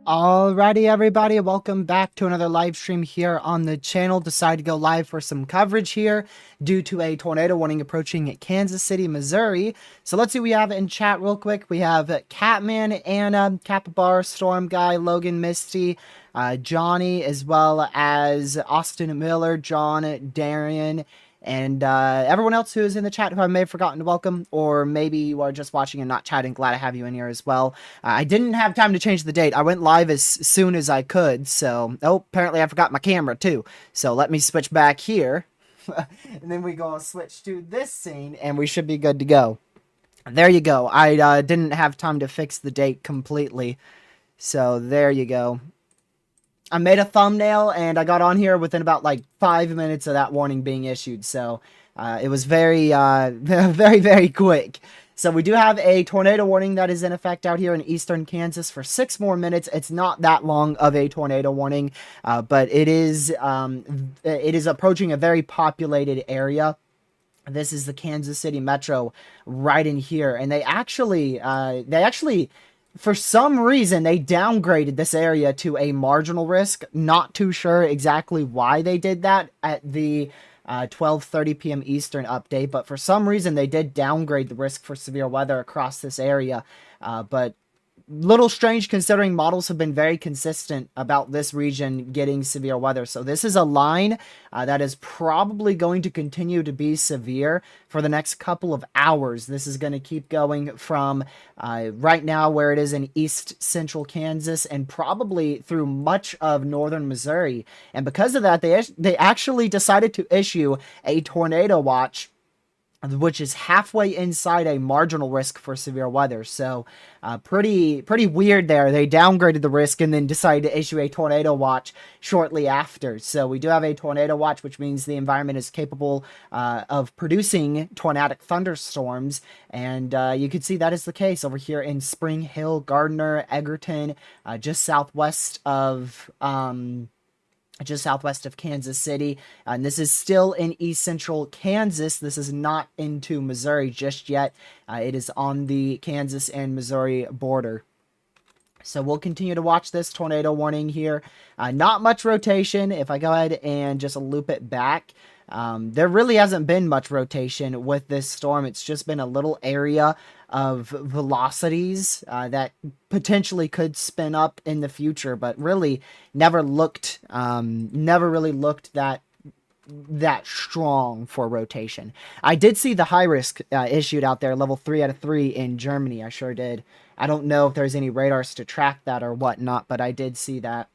Alrighty, everybody, welcome back to another live stream here on the channel. Decided to go live for some coverage here due to a tornado warning approaching Kansas City, Missouri. So let's see what we have in chat real quick. We have Catman, Anna, Capybara, Storm Guy, Logan, Misty, Johnny, as well as Austin Miller, John, Darian, and everyone else who is in the chat who I may have forgotten to welcome, or maybe you are just watching and not chatting. Glad to have you in here as well. I didn't have time to change the date. I went live as soon as I could, so... Oh, apparently I forgot my camera too. So let me switch back here. And then we go switch to this scene, and we should be good to go. There you go. I didn't have time to fix the date completely. So there you go. I made a thumbnail, and I got on here within about, like, 5 minutes of that warning being issued, so it was very, very, very quick. So we do have a tornado warning that is in effect out here in eastern Kansas for 6 more minutes. It's not that long of a tornado warning, but it is approaching a very populated area. This is the Kansas City Metro right in here, and they actually for some reason, they downgraded this area to a marginal risk. Not too sure exactly why they did that at the 12:30 p.m. Eastern update, but for some reason, they did downgrade the risk for severe weather across this area. But little strange considering models have been very consistent about this region getting severe weather. So this is a line that is probably going to continue to be severe for the next couple of hours. This is going to keep going from right now where it is in east central Kansas and probably through much of northern Missouri. And because of that, they actually decided to issue a tornado watch, which is halfway inside a marginal risk for severe weather. So pretty weird there. They downgraded the risk and then decided to issue a tornado watch shortly after. So we do have a tornado watch, which means the environment is capable of producing tornadic thunderstorms. And you can see that is the case over here in Spring Hill, Gardner, Egerton, just southwest of Kansas City. And this is still in east central Kansas. This is not into Missouri just yet. It is on the Kansas and Missouri border. So we'll continue to watch this tornado warning here. Not much rotation. If I go ahead and just loop it back, there really hasn't been much rotation with this storm. It's just been a little area of velocities that potentially could spin up in the future, but really never really looked that strong for rotation. I did see the high risk issued out there, level 3 out of 3 in Germany. I sure did. I don't know if there's any radars to track that or whatnot, but I did see that.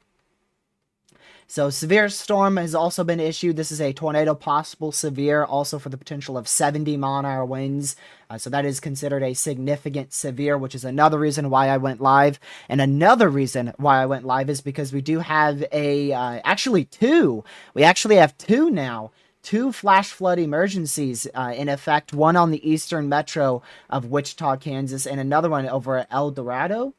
So severe storm has also been issued. This is a tornado possible severe, also for the potential of 70-mile-an-hour winds. So that is considered a significant severe, which is another reason why I went live. And another reason why I went live is because we do have actually two. We actually have two now. Two flash flood emergencies in effect. One on the eastern metro of Wichita, Kansas, and another one over at El Dorado.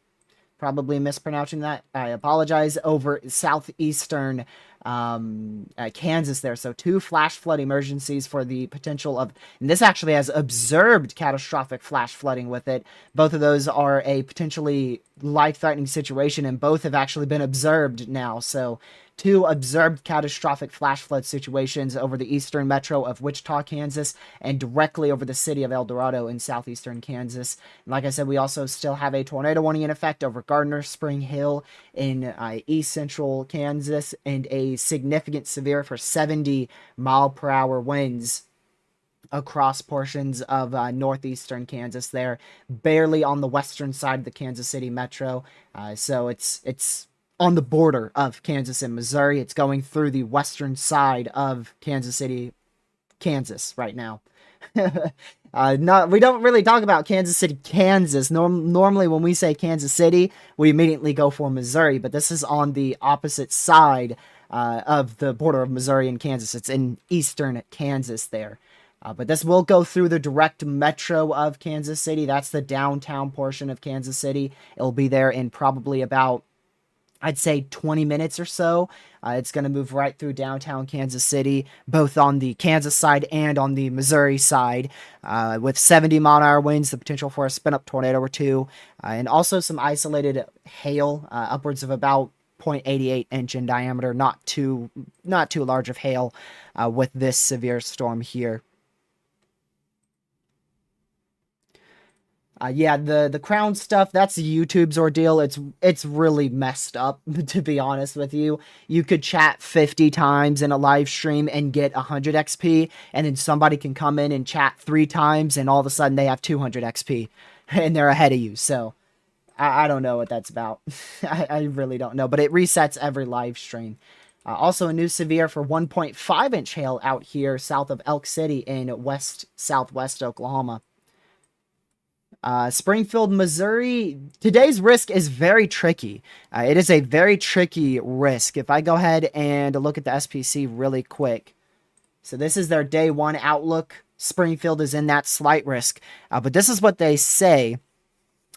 Probably mispronouncing that. I apologize. Over southeastern Kansas there. So two flash flood emergencies for the potential of, and this actually has observed catastrophic flash flooding with it. Both of those are a potentially life-threatening situation, and both have actually been observed now. So two observed catastrophic flash flood situations over the eastern metro of Wichita, Kansas, and directly over the city of El Dorado in southeastern Kansas. And like I said, we also still have a tornado warning in effect over Gardner, Spring Hill in east central Kansas, and a significant severe for 70-mile-per-hour winds across portions of northeastern Kansas there, barely on the western side of the Kansas City metro. So it's on the border of Kansas and Missouri. It's going through the western side of Kansas City, Kansas right now. We don't really talk about Kansas City, Kansas. Normally when we say Kansas City, we immediately go for Missouri, but this is on the opposite side of the border of Missouri and Kansas. It's in eastern Kansas there. But this will go through the direct metro of Kansas City. That's the downtown portion of Kansas City. It'll be there in probably about, I'd say, 20 minutes or so. It's going to move right through downtown Kansas City, both on the Kansas side and on the Missouri side, with 70-mile-an-hour winds, the potential for a spin-up tornado or two, and also some isolated hail, upwards of about 0.88 inch in diameter. Not too large of hail with this severe storm here. Yeah, the crown stuff, that's YouTube's ordeal. It's really messed up, to be honest with you. You could chat 50 times in a live stream and get 100 XP, and then somebody can come in and chat 3 times, and all of a sudden they have 200 XP, and they're ahead of you. So, I don't know what that's about. I really don't know, but it resets every live stream. Also, a new severe for 1.5 inch hail out here south of Elk City in southwest Oklahoma. Springfield, Missouri, today's risk is very tricky. It is a very tricky risk. If I go ahead and look at the SPC really quick. So this is their day one outlook. Springfield is in that slight risk. But this is what they say.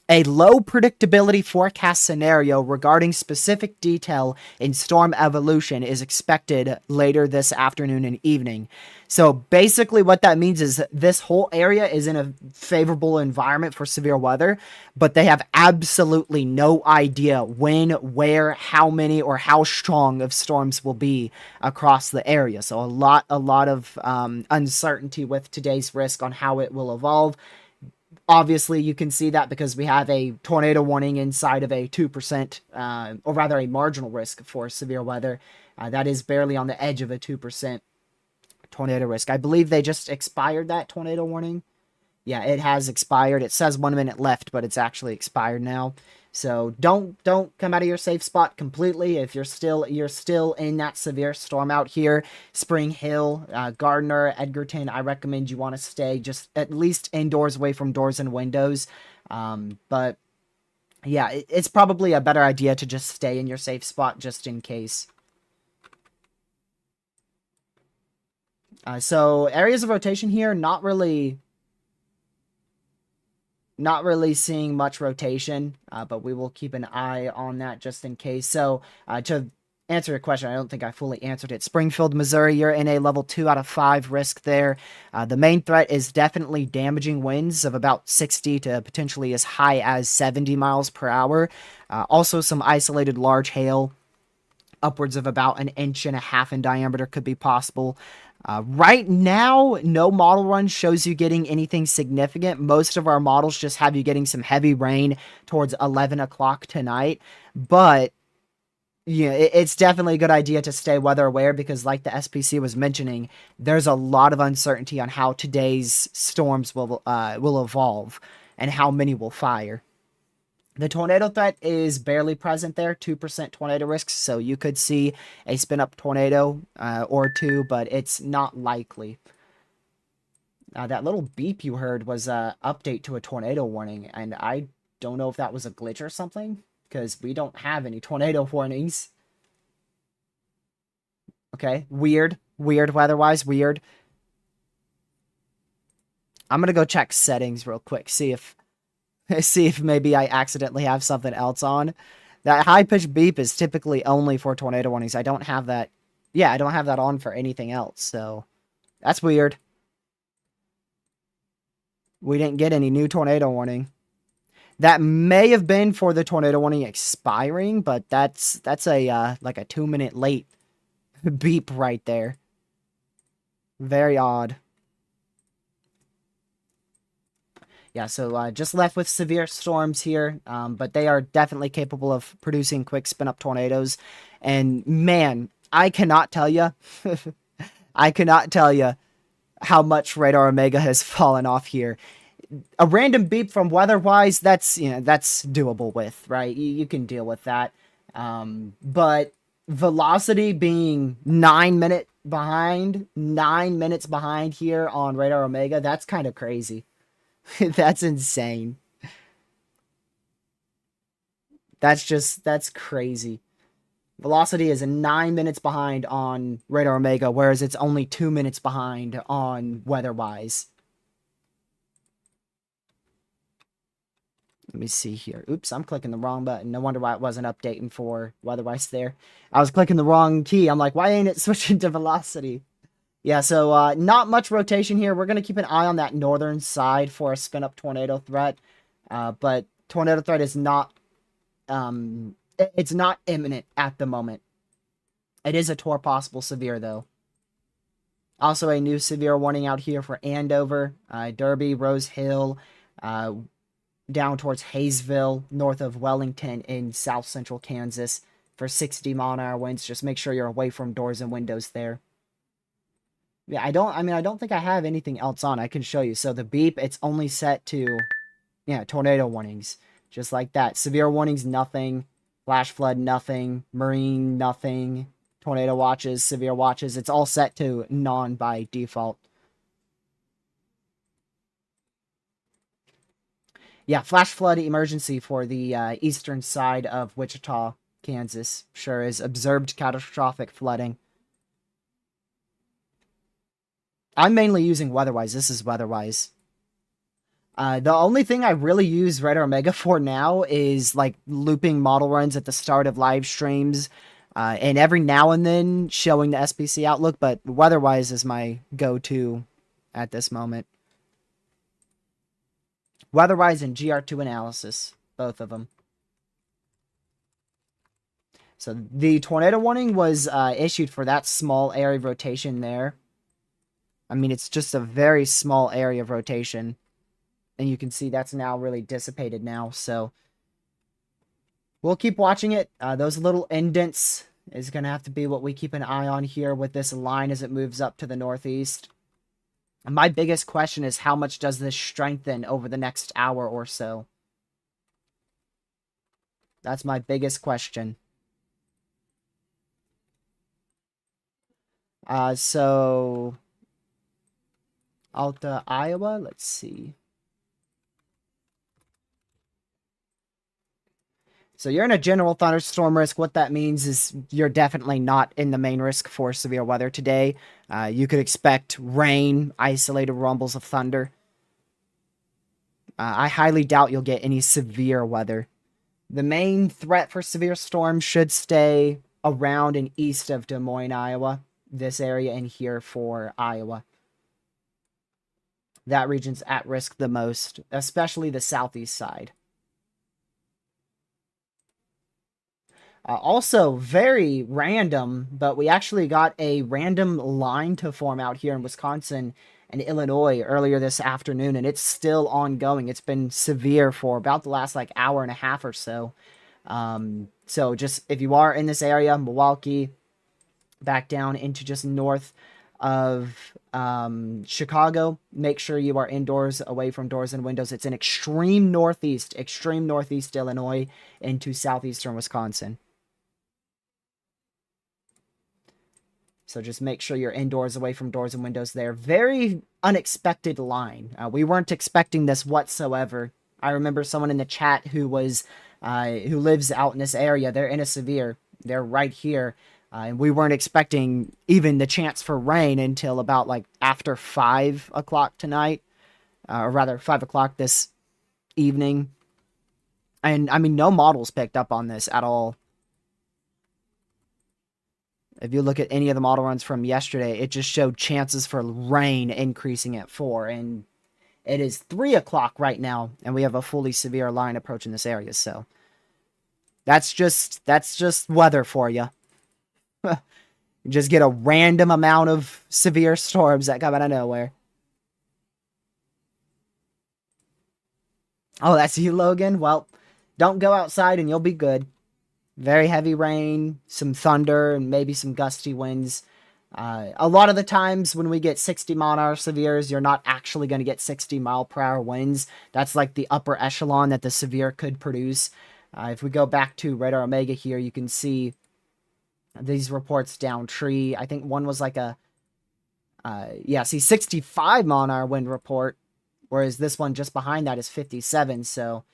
A low predictability forecast scenario regarding specific detail in storm evolution is expected later this afternoon and evening. So basically what that means is this whole area is in a favorable environment for severe weather, but they have absolutely no idea when, where, how many, or how strong of storms will be across the area. So a lot of uncertainty with today's risk on how it will evolve. Obviously, you can see that because we have a tornado warning inside of a 2%, or rather a marginal risk for severe weather. That is barely on the edge of a 2% tornado risk. I believe they just expired that tornado warning. Yeah, it has expired. It says 1 minute left, but it's actually expired now. So don't come out of your safe spot completely. If you're still in that severe storm out here, Spring Hill, Gardner, Edgerton, I recommend you want to stay just at least indoors, away from doors and windows. But yeah, it's probably a better idea to just stay in your safe spot just in case. So areas of rotation here, not really seeing much rotation, but we will keep an eye on that just in case. So to answer your question, I don't think I fully answered it. Springfield, Missouri, you're in a level 2 out of 5 risk there. The main threat is definitely damaging winds of about 60 to potentially as high as 70 miles per hour. Also some isolated large hail, upwards of about 1.5 inches in diameter could be possible. Right now, no model run shows you getting anything significant. Most of our models just have you getting some heavy rain towards 11 o'clock tonight. But, yeah, it's definitely a good idea to stay weather aware because, like the SPC was mentioning, there's a lot of uncertainty on how today's storms will evolve and how many will fire. The tornado threat is barely present there, 2% tornado risk, so you could see a spin-up tornado or two, but it's not likely. That little beep you heard was an update to a tornado warning, and I don't know if that was a glitch or something, because we don't have any tornado warnings. Okay, weird weather-wise, weird. I'm gonna go check settings real quick, see if maybe I accidentally have something else on. That high-pitched beep is typically only for tornado warnings. I don't have that. Yeah, I don't have that on for anything else, so that's weird. We didn't get any new tornado warning. That may have been for the tornado warning expiring, but that's a like a 2-minute late beep right there. Very odd. Yeah, so just left with severe storms here, but they are definitely capable of producing quick spin-up tornadoes. And man, I cannot tell you, I cannot tell you how much Radar Omega has fallen off here. A random beep from weather-wise, that's doable with, right? You can deal with that. But velocity being 9 minutes behind here on Radar Omega, that's kind of crazy. That's insane. That's crazy. Velocity is 9 minutes behind on Radar Omega, whereas it's only 2 minutes behind on Weatherwise. Let me see here. Oops, I'm clicking the wrong button. No wonder why it wasn't updating for Weatherwise there. I was clicking the wrong key. I'm like, why ain't it switching to Velocity? Yeah, so not much rotation here. We're going to keep an eye on that northern side for a spin-up tornado threat. But tornado threat is not... it's not imminent at the moment. It is a Tor possible severe, though. Also, a new severe warning out here for Andover, Derby, Rose Hill, down towards Hayesville, north of Wellington in south central Kansas for 60 mile-an-hour winds. Just make sure you're away from doors and windows there. Yeah, I don't think I have anything else on. I can show you. So the beep, it's only set to, yeah, tornado warnings. Just like that. Severe warnings, nothing. Flash flood, nothing. Marine, nothing. Tornado watches, severe watches. It's all set to none by default. Yeah, flash flood emergency for the eastern side of Wichita, Kansas. Sure is observed catastrophic flooding. I'm mainly using Weatherwise. This is Weatherwise. The only thing I really use Radar Omega for now is like looping model runs at the start of live streams, and every now and then showing the SPC outlook, but Weatherwise is my go-to at this moment. Weatherwise and GR2 analysis, both of them. So the tornado warning was issued for that small area of rotation there. I mean, it's just a very small area of rotation. And you can see that's now really dissipated now. So we'll keep watching it. Those little indents is going to have to be what we keep an eye on here with this line as it moves up to the northeast. And my biggest question is how much does this strengthen over the next hour or so? That's my biggest question. So Alta, Iowa, let's see. So you're in a general thunderstorm risk. What that means is you're definitely not in the main risk for severe weather today. You could expect rain, isolated rumbles of thunder. I highly doubt you'll get any severe weather. The main threat for severe storms should stay around and east of Des Moines, Iowa. This area in here for Iowa. That region's at risk the most, especially the southeast side. Also, very random, but we actually got a random line to form out here in Wisconsin and Illinois earlier this afternoon, and it's still ongoing. It's been severe for about the last, like, hour and a half or so. So just, if you are in this area, Milwaukee, back down into just north of Chicago, make sure you are indoors, away from doors and windows. It's in extreme northeast Illinois into southeastern Wisconsin. So just make sure you're indoors, away from doors and windows there. Very unexpected line. We weren't expecting this whatsoever. I remember someone in the chat who lives out in this area. They're in a severe. They're right here. And we weren't expecting even the chance for rain until about like after 5 o'clock tonight. Or rather 5 o'clock this evening. And I mean, no models picked up on this at all. If you look at any of the model runs from yesterday, it just showed chances for rain increasing at 4. And it is 3 o'clock right now, and we have a fully severe line approaching this area. So that's just weather for you. You just get a random amount of severe storms that come out of nowhere. Oh, that's you, Logan? Well, don't go outside and you'll be good. Very heavy rain, some thunder, and maybe some gusty winds. A lot of the times when we get 60-mile-an-hour severes, you're not actually going to get 60-mile-per-hour winds. That's like the upper echelon that the severe could produce. If we go back to Radar Omega here, you can see these reports down tree. I think one was like a, 65-mile-an-hour wind report, whereas this one just behind that is 57, so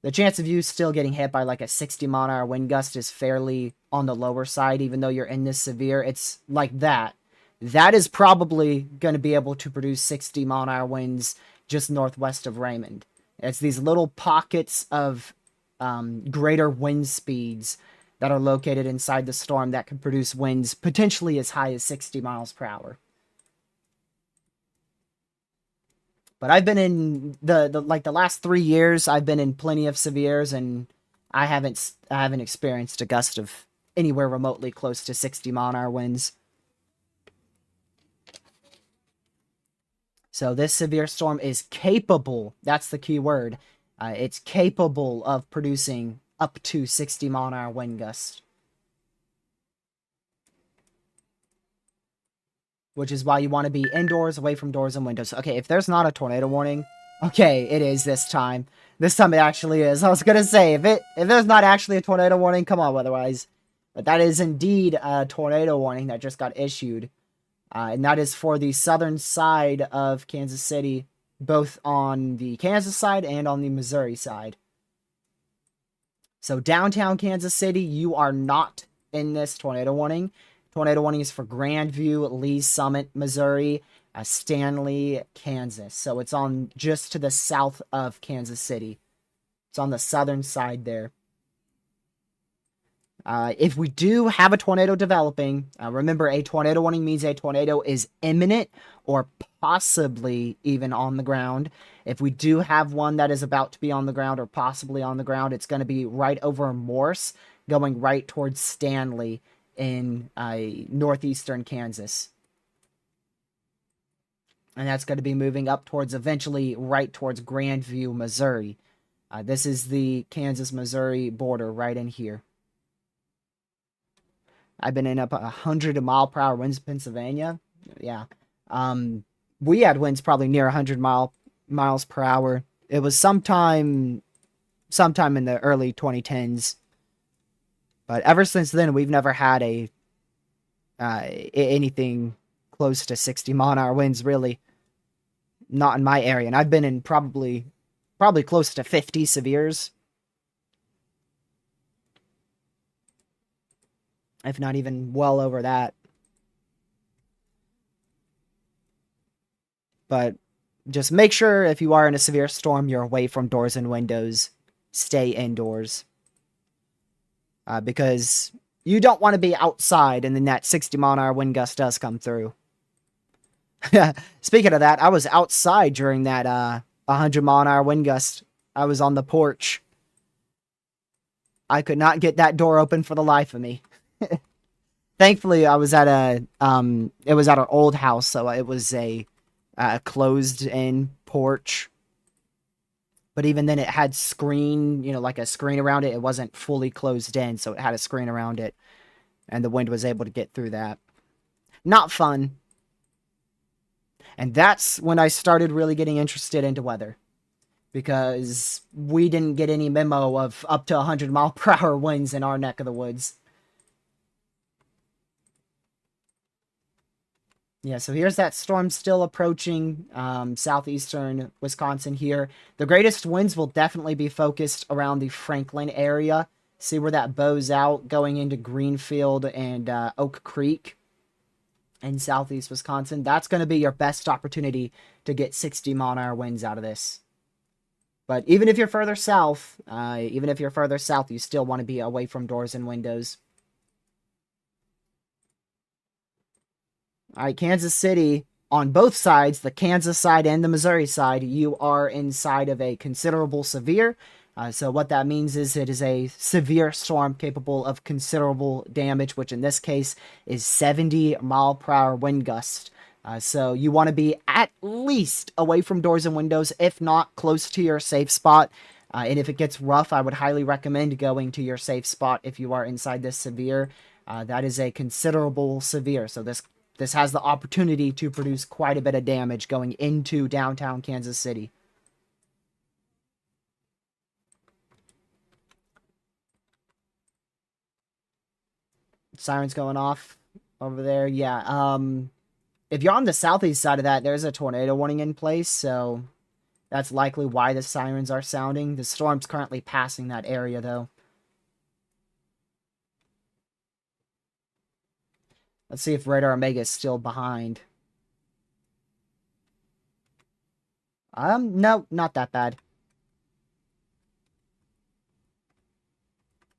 the chance of you still getting hit by like a 60-mile-an-hour wind gust is fairly on the lower side, even though you're in this severe. It's like that. That is probably going to be able to produce 60-mile-an-hour winds just northwest of Raymond. It's these little pockets of greater wind speeds that are located inside the storm that can produce winds potentially as high as 60 miles per hour. But I've been in the last 3 years, I've been in plenty of severes, and I haven't experienced a gust of anywhere remotely close to 60-mile-an-hour winds. So this severe storm is capable, that's the key word, it's capable of producing up to 60-mile-an-hour wind gusts. Which is why you want to be indoors, away from doors and windows. Okay, if there's not a tornado warning, okay, it is this time. This time it actually is. I was gonna say, if there's not actually a tornado warning, come on, weatherwise. But that is indeed a tornado warning that just got issued. And that is for the southern side of Kansas City, both on the Kansas side and on the Missouri side. So downtown Kansas City, you are not in this tornado warning. Tornado warning is for Grandview, Lee's Summit, Missouri, Stanley, Kansas. So it's on just to the south of Kansas City. It's on the southern side there. If we do have a tornado developing, remember a tornado warning means a tornado is imminent or possibly even on the ground. If we do have one that is about to be on the ground or possibly on the ground, it's going to be right over Morse, going right towards Stanley in northeastern Kansas. And that's going to be moving up towards, eventually, right towards Grandview, Missouri. This is the Kansas-Missouri border right in here. I've been in up 100-mile-per-hour winds in Pennsylvania. Yeah. We had winds probably near 100 miles per hour. It was sometime in the early 2010s. But ever since then, we've never had anything close to 60-mile-an-hour winds, really. Not in my area. And I've been in probably close to 50 severes. If not even well over that. But just make sure if you are in a severe storm, you're away from doors and windows. Stay indoors. Because you don't want to be outside and then that 60-mile-an-hour wind gust does come through. Speaking of that, I was outside during that 100-mile-an-hour wind gust. I was on the porch. I could not get that door open for the life of me. Thankfully, I was at it was at our old house, so it was a closed-in porch. But even then, it had screen, like a screen around it. It wasn't fully closed in, so it had a screen around it. And the wind was able to get through that. Not fun. And that's when I started really getting interested into weather, because we didn't get any memo of up to 100-mile-per-hour winds in our neck of the woods. Yeah, so here's that storm still approaching southeastern Wisconsin here. The greatest winds will definitely be focused around the Franklin area. See where that bows out going into Greenfield and Oak Creek in southeast Wisconsin. That's going to be your best opportunity to get 60-mile-an-hour winds out of this. But even if you're further south, you still want to be away from doors and windows. All right, Kansas City, on both sides, the Kansas side and the Missouri side, you are inside of a considerable severe. So what that means is it is a severe storm capable of considerable damage, which in this case is 70-mile-per-hour wind gust. So you want to be at least away from doors and windows, if not close to your safe spot. And if it gets rough, I would highly recommend going to your safe spot if you are inside this severe. That is a considerable severe. So this has the opportunity to produce quite a bit of damage going into downtown Kansas City. Sirens going off over there. Yeah. If you're on the southeast side of that, there's a tornado warning in place, so that's likely why the sirens are sounding. The storm's currently passing that area, though. Let's see if Radar Omega is still behind. No, not that bad.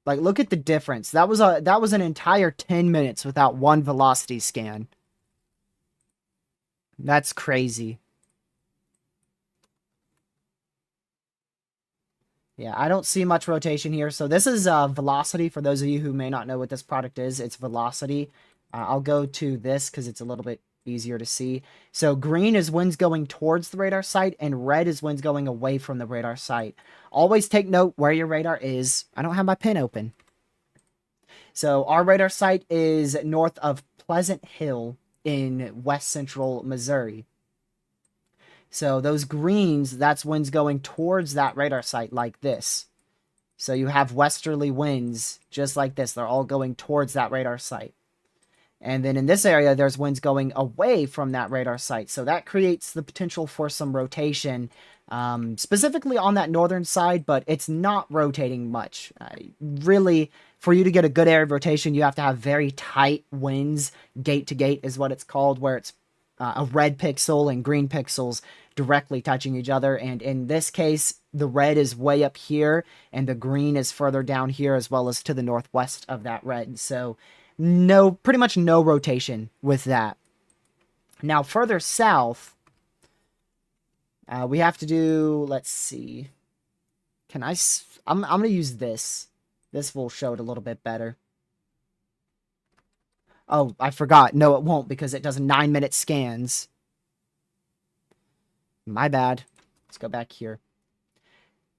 Like, look at the difference. That was an entire 10 minutes without one velocity scan. That's crazy. Yeah, I don't see much rotation here. So this is velocity. For those of you who may not know what this product is, it's velocity. I'll go to this because it's a little bit easier to see. So green is winds going towards the radar site, and red is winds going away from the radar site. Always take note where your radar is. I don't have my pen open. So our radar site is north of Pleasant Hill in west central Missouri. So those greens, that's winds going towards that radar site like this. So you have westerly winds just like this. They're all going towards that radar site. And then in this area, there's winds going away from that radar site. So that creates the potential for some rotation, specifically on that northern side, but it's not rotating much. Really, for you to get a good area of rotation, you have to have very tight winds. Gate to gate is what it's called, where it's a red pixel and green pixels directly touching each other. And in this case, the red is way up here and the green is further down here, as well as to the northwest of that red. So pretty much no rotation with that. Now further south, we have to do, let's see. I'm going to use this. This will show it a little bit better. Oh, I forgot. No, it won't, because it does 9-minute scans. My bad. Let's go back here.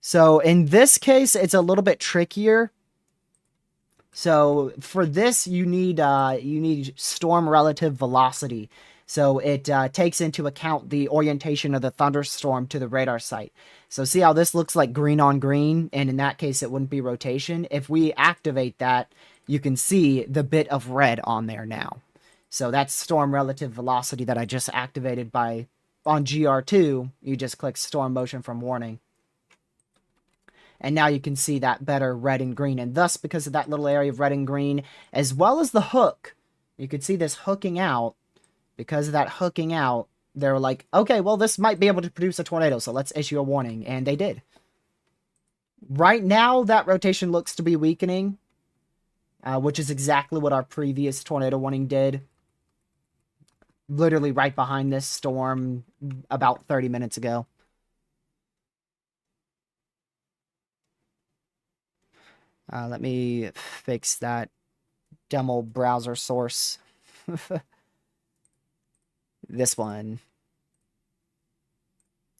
So in this case, it's a little bit trickier. So for this, you need storm relative velocity. So it takes into account the orientation of the thunderstorm to the radar site. So see how this looks like green on green, and in that case, it wouldn't be rotation. If we activate that, you can see the bit of red on there now. So that's storm relative velocity that I just activated on GR2. You just click storm motion from warning. And now you can see that better red and green. And thus, because of that little area of red and green, as well as the hook, you could see this hooking out. Because of that hooking out, they were like, okay, well, this might be able to produce a tornado, so let's issue a warning. And they did. Right now, that rotation looks to be weakening, which is exactly what our previous tornado warning did. Literally right behind this storm about 30 minutes ago. Let me fix that demo browser source. This one.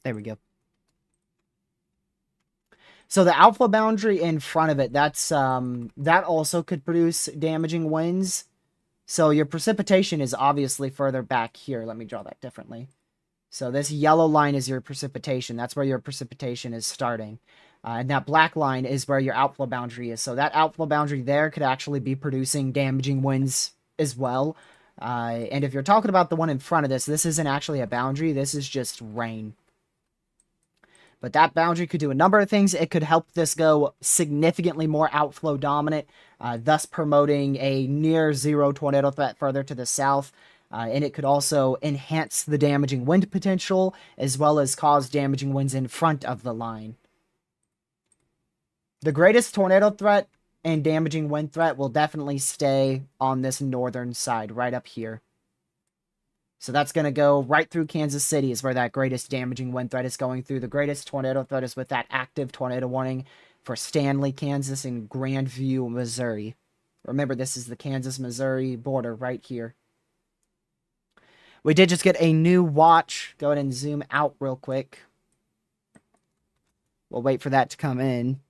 There we go. So the alpha boundary in front of it, that's that also could produce damaging winds. So your precipitation is obviously further back here. Let me draw that differently. So this yellow line is your precipitation. That's where your precipitation is starting. And that black line is where your outflow boundary is. So that outflow boundary there could actually be producing damaging winds as well. And if you're talking about the one in front of this isn't actually a boundary. This is just rain. But that boundary could do a number of things. It could help this go significantly more outflow dominant, thus promoting a near zero tornado threat further to the south. And it could also enhance the damaging wind potential, as well as cause damaging winds in front of the line. The greatest tornado threat and damaging wind threat will definitely stay on this northern side, right up here. So that's going to go right through Kansas City is where that greatest damaging wind threat is going through. The greatest tornado threat is with that active tornado warning for Stanley, Kansas, and Grandview, Missouri. Remember, this is the Kansas-Missouri border right here. We did just get a new watch. Go ahead and zoom out real quick. We'll wait for that to come in.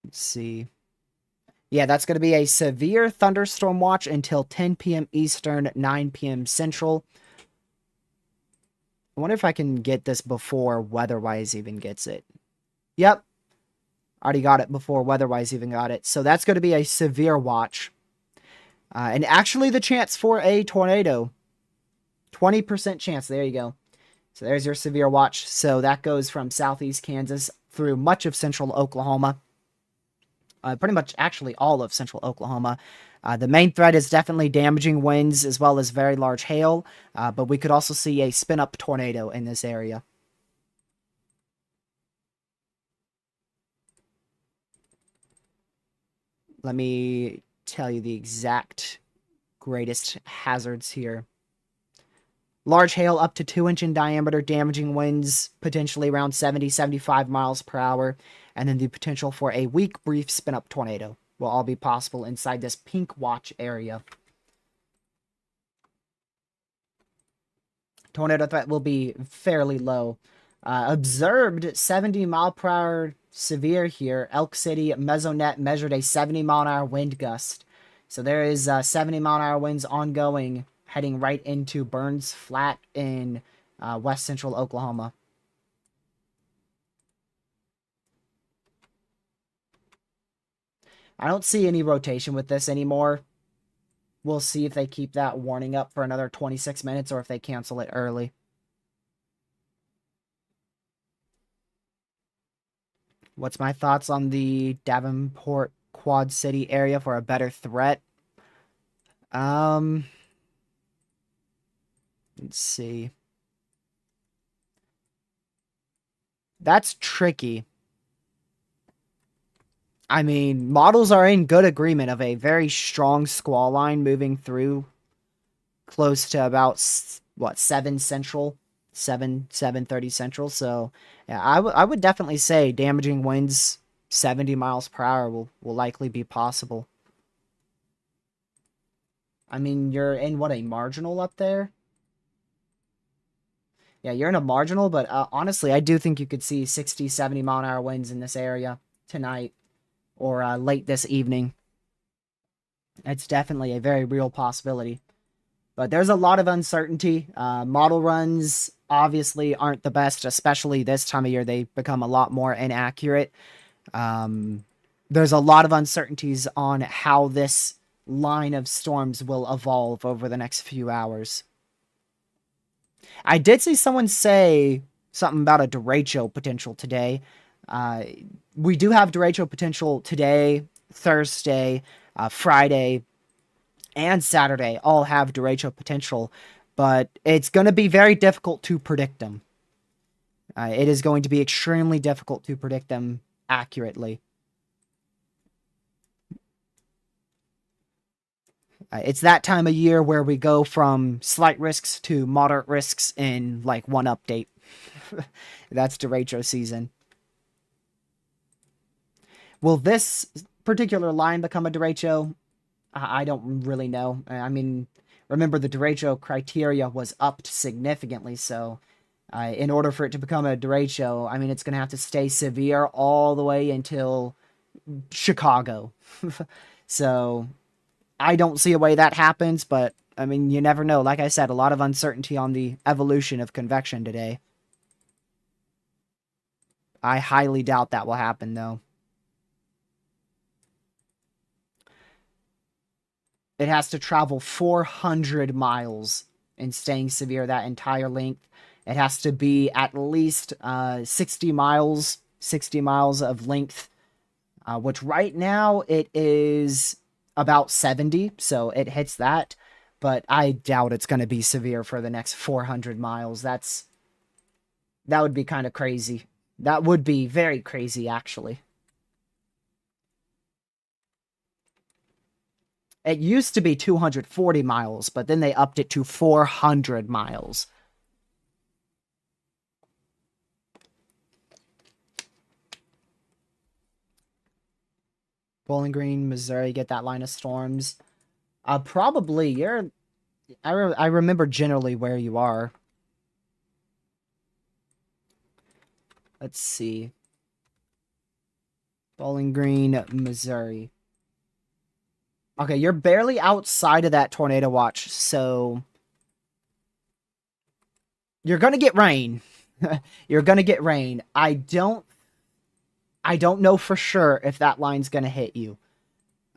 Let's see. Yeah, that's going to be a severe thunderstorm watch until 10 p.m. Eastern, 9 p.m. Central. I wonder if I can get this before WeatherWise even gets it. Yep. Already got it before WeatherWise even got it. So that's going to be a severe watch. And actually the chance for a tornado. 20% chance. There you go. So there's your severe watch. So that goes from southeast Kansas through much of central Oklahoma. Pretty much actually all of central Oklahoma. The main threat is definitely damaging winds as well as very large hail, but we could also see a spin-up tornado in this area. Let me tell you the exact greatest hazards here. Large hail up to 2-inch in diameter, damaging winds potentially around 70-75 miles per hour, and then the potential for a weak, brief spin-up tornado will all be possible inside this pink watch area. Tornado threat will be fairly low. Observed 70 mile per hour severe here. Elk City Mesonet measured a 70 mile an hour wind gust. So there is 70 mile an hour winds ongoing, heading right into Burns Flat in west central Oklahoma. I don't see any rotation with this anymore. We'll see if they keep that warning up for another 26 minutes or if they cancel it early. What's my thoughts on the Davenport Quad City area for a better threat? Let's see. That's tricky. I mean, models are in good agreement of a very strong squall line moving through close to about, what, 7 Central? 7:30 Central. So, yeah, I would definitely say damaging winds 70 miles per hour will likely be possible. I mean, you're in, what, a marginal up there? Yeah, you're in a marginal, but honestly, I do think you could see 60, 70 mile an hour winds in this area tonight or late this evening. It's definitely a very real possibility. But there's a lot of uncertainty. Model runs obviously aren't the best, especially this time of year. They become a lot more inaccurate. There's a lot of uncertainties on how this line of storms will evolve over the next few hours. I did see someone say something about a derecho potential today. We do have derecho potential today, Thursday, Friday, and Saturday all have derecho potential, but it's going to be very difficult to predict them. It is going to be extremely difficult to predict them accurately. It's that time of year where we go from slight risks to moderate risks in like one update. That's derecho season. Will this particular line become a derecho? I don't really know. I mean, remember the derecho criteria was upped significantly, so in order for it to become a derecho, I mean, it's going to have to stay severe all the way until Chicago. So I don't see a way that happens, but I mean, you never know. Like I said, a lot of uncertainty on the evolution of convection today. I highly doubt that will happen, though. It has to travel 400 miles and staying severe that entire length. It has to be at least 60 miles of length, which right now it is about 70, so it hits that. But I doubt it's going to be severe for the next 400 miles. That would be kind of crazy. That would be very crazy, actually. It used to be 240 miles, but then they upped it to 400 miles. Bowling Green, Missouri, get that line of storms. Probably. I remember generally where you are. Let's see. Bowling Green, Missouri. Okay, you're barely outside of that tornado watch, so you're gonna get rain. You're gonna get rain. I don't know for sure if that line's gonna hit you.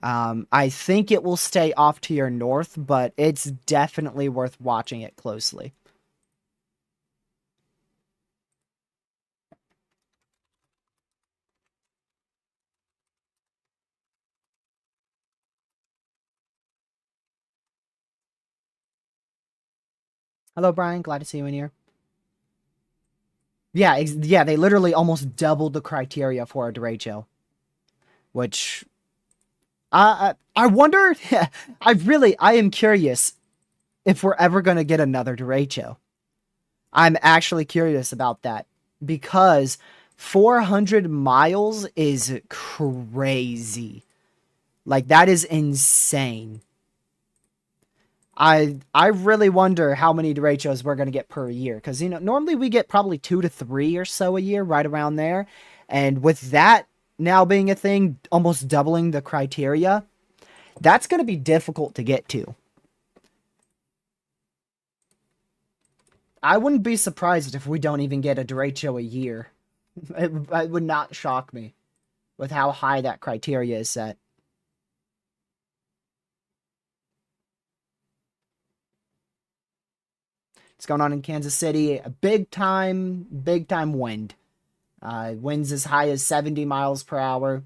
I think it will stay off to your north, but it's definitely worth watching it closely. Hello, Brian. Glad to see you in here. Yeah, yeah, they literally almost doubled the criteria for a derecho, which I wonder. I am curious if we're ever gonna get another derecho. I'm actually curious about that because 400 miles is crazy. Like that is insane. I really wonder how many derechos we're going to get per year because normally we get probably 2 to 3 or so a year, right around there. And with that now being a thing, almost doubling the criteria, that's going to be difficult to get to. I wouldn't be surprised if we don't even get a derecho a year. It would not shock me with how high that criteria is set. What's going on in Kansas City? A big time wind. Winds as high as 70 miles per hour.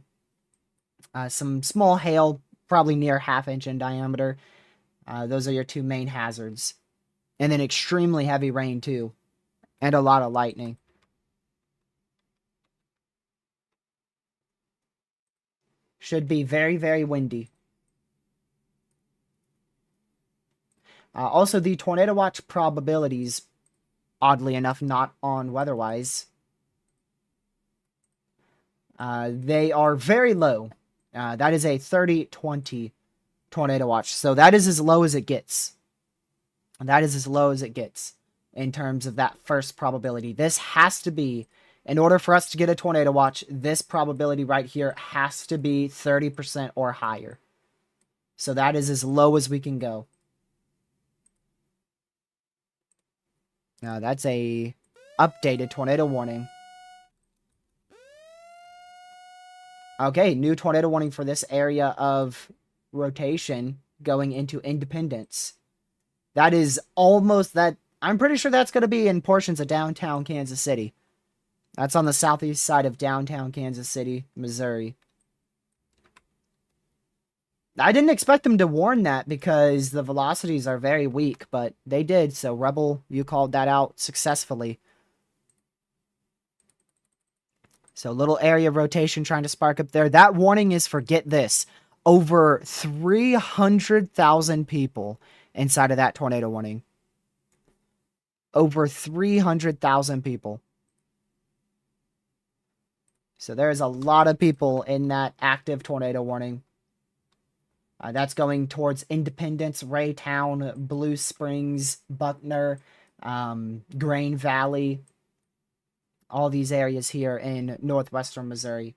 Some small hail, probably near half-inch in diameter. Those are your two main hazards. And then extremely heavy rain, too. And a lot of lightning. Should be very, very windy. Also, the tornado watch probabilities, oddly enough, not on WeatherWise. They are very low. That is a 30-20 tornado watch. So that is as low as it gets. That is as low as it gets in terms of that first probability. This has to be, in order for us to get a tornado watch, this probability right here has to be 30% or higher. So that is as low as we can go. Now that's a updated tornado warning. Okay, new tornado warning for this area of rotation going into Independence. That is almost that. I'm pretty sure that's going to be in portions of downtown Kansas City. That's on the southeast side of downtown Kansas City, Missouri. I didn't expect them to warn that because the velocities are very weak, but they did. So, Rebel, you called that out successfully. So, little area of rotation trying to spark up there. That warning is for, get this, over 300,000 people inside of that tornado warning. Over 300,000 people. So, there's a lot of people in that active tornado warning. That's going towards Independence, Raytown, Blue Springs, Buckner, Grain Valley, all these areas here in northwestern Missouri.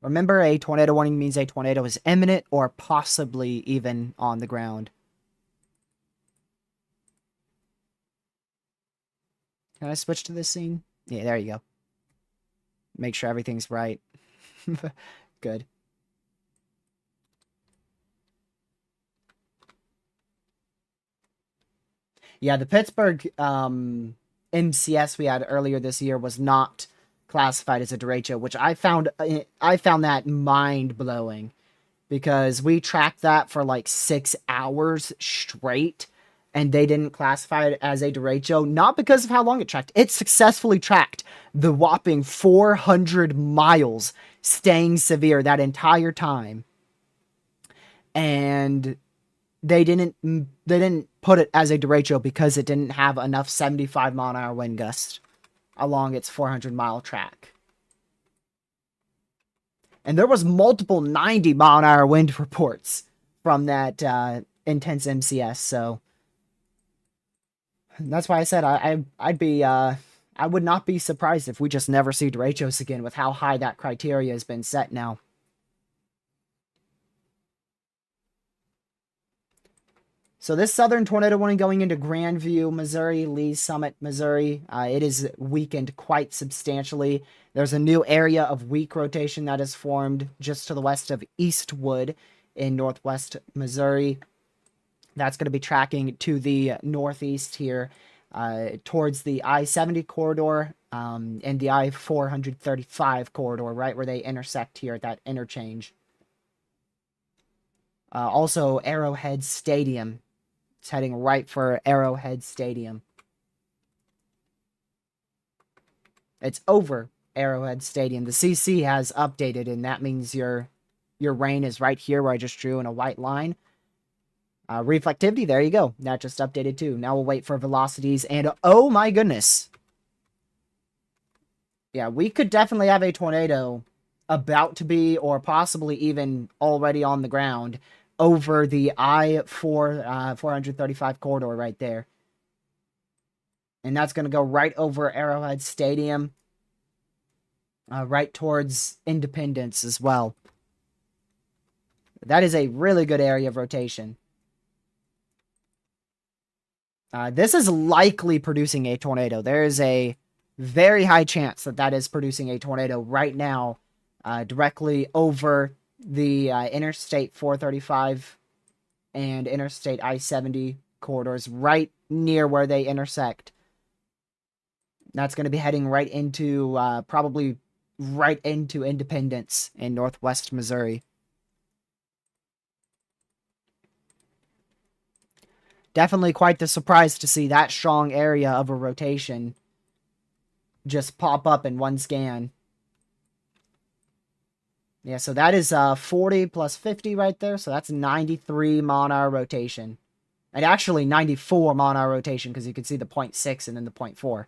Remember, a tornado warning means a tornado is imminent or possibly even on the ground. Can I switch to this scene? Yeah, there you go. Make sure everything's right. Good. Yeah, the Pittsburgh MCS we had earlier this year was not classified as a derecho, which I found that mind blowing, because we tracked that for like 6 hours straight, and they didn't classify it as a derecho, not because of how long it tracked. It successfully tracked the whopping 400 miles, staying severe that entire time, and they didn't put it as a derecho because it didn't have enough 75-mile-an-hour wind gusts along its 400-mile track. And there was multiple 90-mile-an-hour wind reports from that intense MCS, so that's why I said I would not be surprised if we just never see derechos again with how high that criteria has been set now. So this southern tornado warning going into Grandview, Missouri, Lee's Summit, Missouri, it is weakened quite substantially. There's a new area of weak rotation that is formed just to the west of Eastwood in northwest Missouri. That's going to be tracking to the northeast here towards the I-70 corridor and the I-435 corridor, right where they intersect here at that interchange. Also, Arrowhead Stadium. It's heading right for Arrowhead Stadium. It's over Arrowhead Stadium. The CC has updated, and that means your rain is right here where I just drew in a white line. Reflectivity, there you go. That just updated too. Now we'll wait for velocities, and oh my goodness. Yeah, we could definitely have a tornado about to be, or possibly even already on the ground, over the I-435 corridor right there. And that's going to go right over Arrowhead Stadium, right towards Independence as well. That is a really good area of rotation. This is likely producing a tornado. There is a very high chance that that is producing a tornado right now, directly over the Interstate 435 and Interstate I-70 corridors, right near where they intersect. That's going to be heading right into, probably right into Independence in northwest Missouri. Definitely quite the surprise to see that strong area of a rotation just pop up in one scan. Yeah, so that is 40 plus 50 right there. So that's 93 mile-an-hour rotation. And actually 94 mile-an-hour rotation, because you can see the 0.6 and then the 0.4.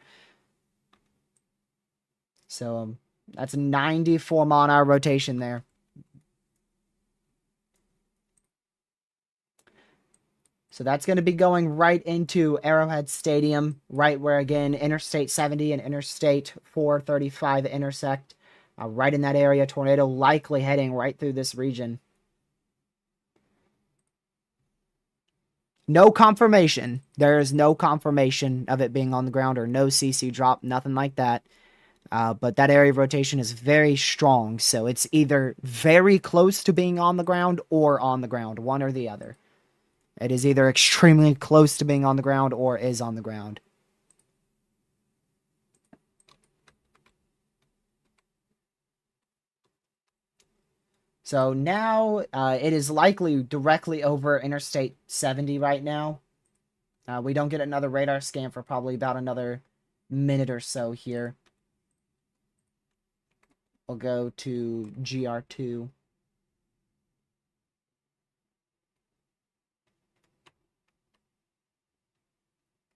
So that's 94 mile-an-hour rotation there. So that's going to be going right into Arrowhead Stadium, right where, again, Interstate 70 and Interstate 435 intersect. Right in that area, tornado likely heading right through this region. No confirmation. There is no confirmation of it being on the ground or no CC drop, nothing like that. But that area of rotation is very strong, so it's either very close to being on the ground or on the ground, one or the other. It is either extremely close to being on the ground or is on the ground. So now it is likely directly over Interstate 70 right now. We don't get another radar scan for probably about another minute or so here. We'll go to GR2.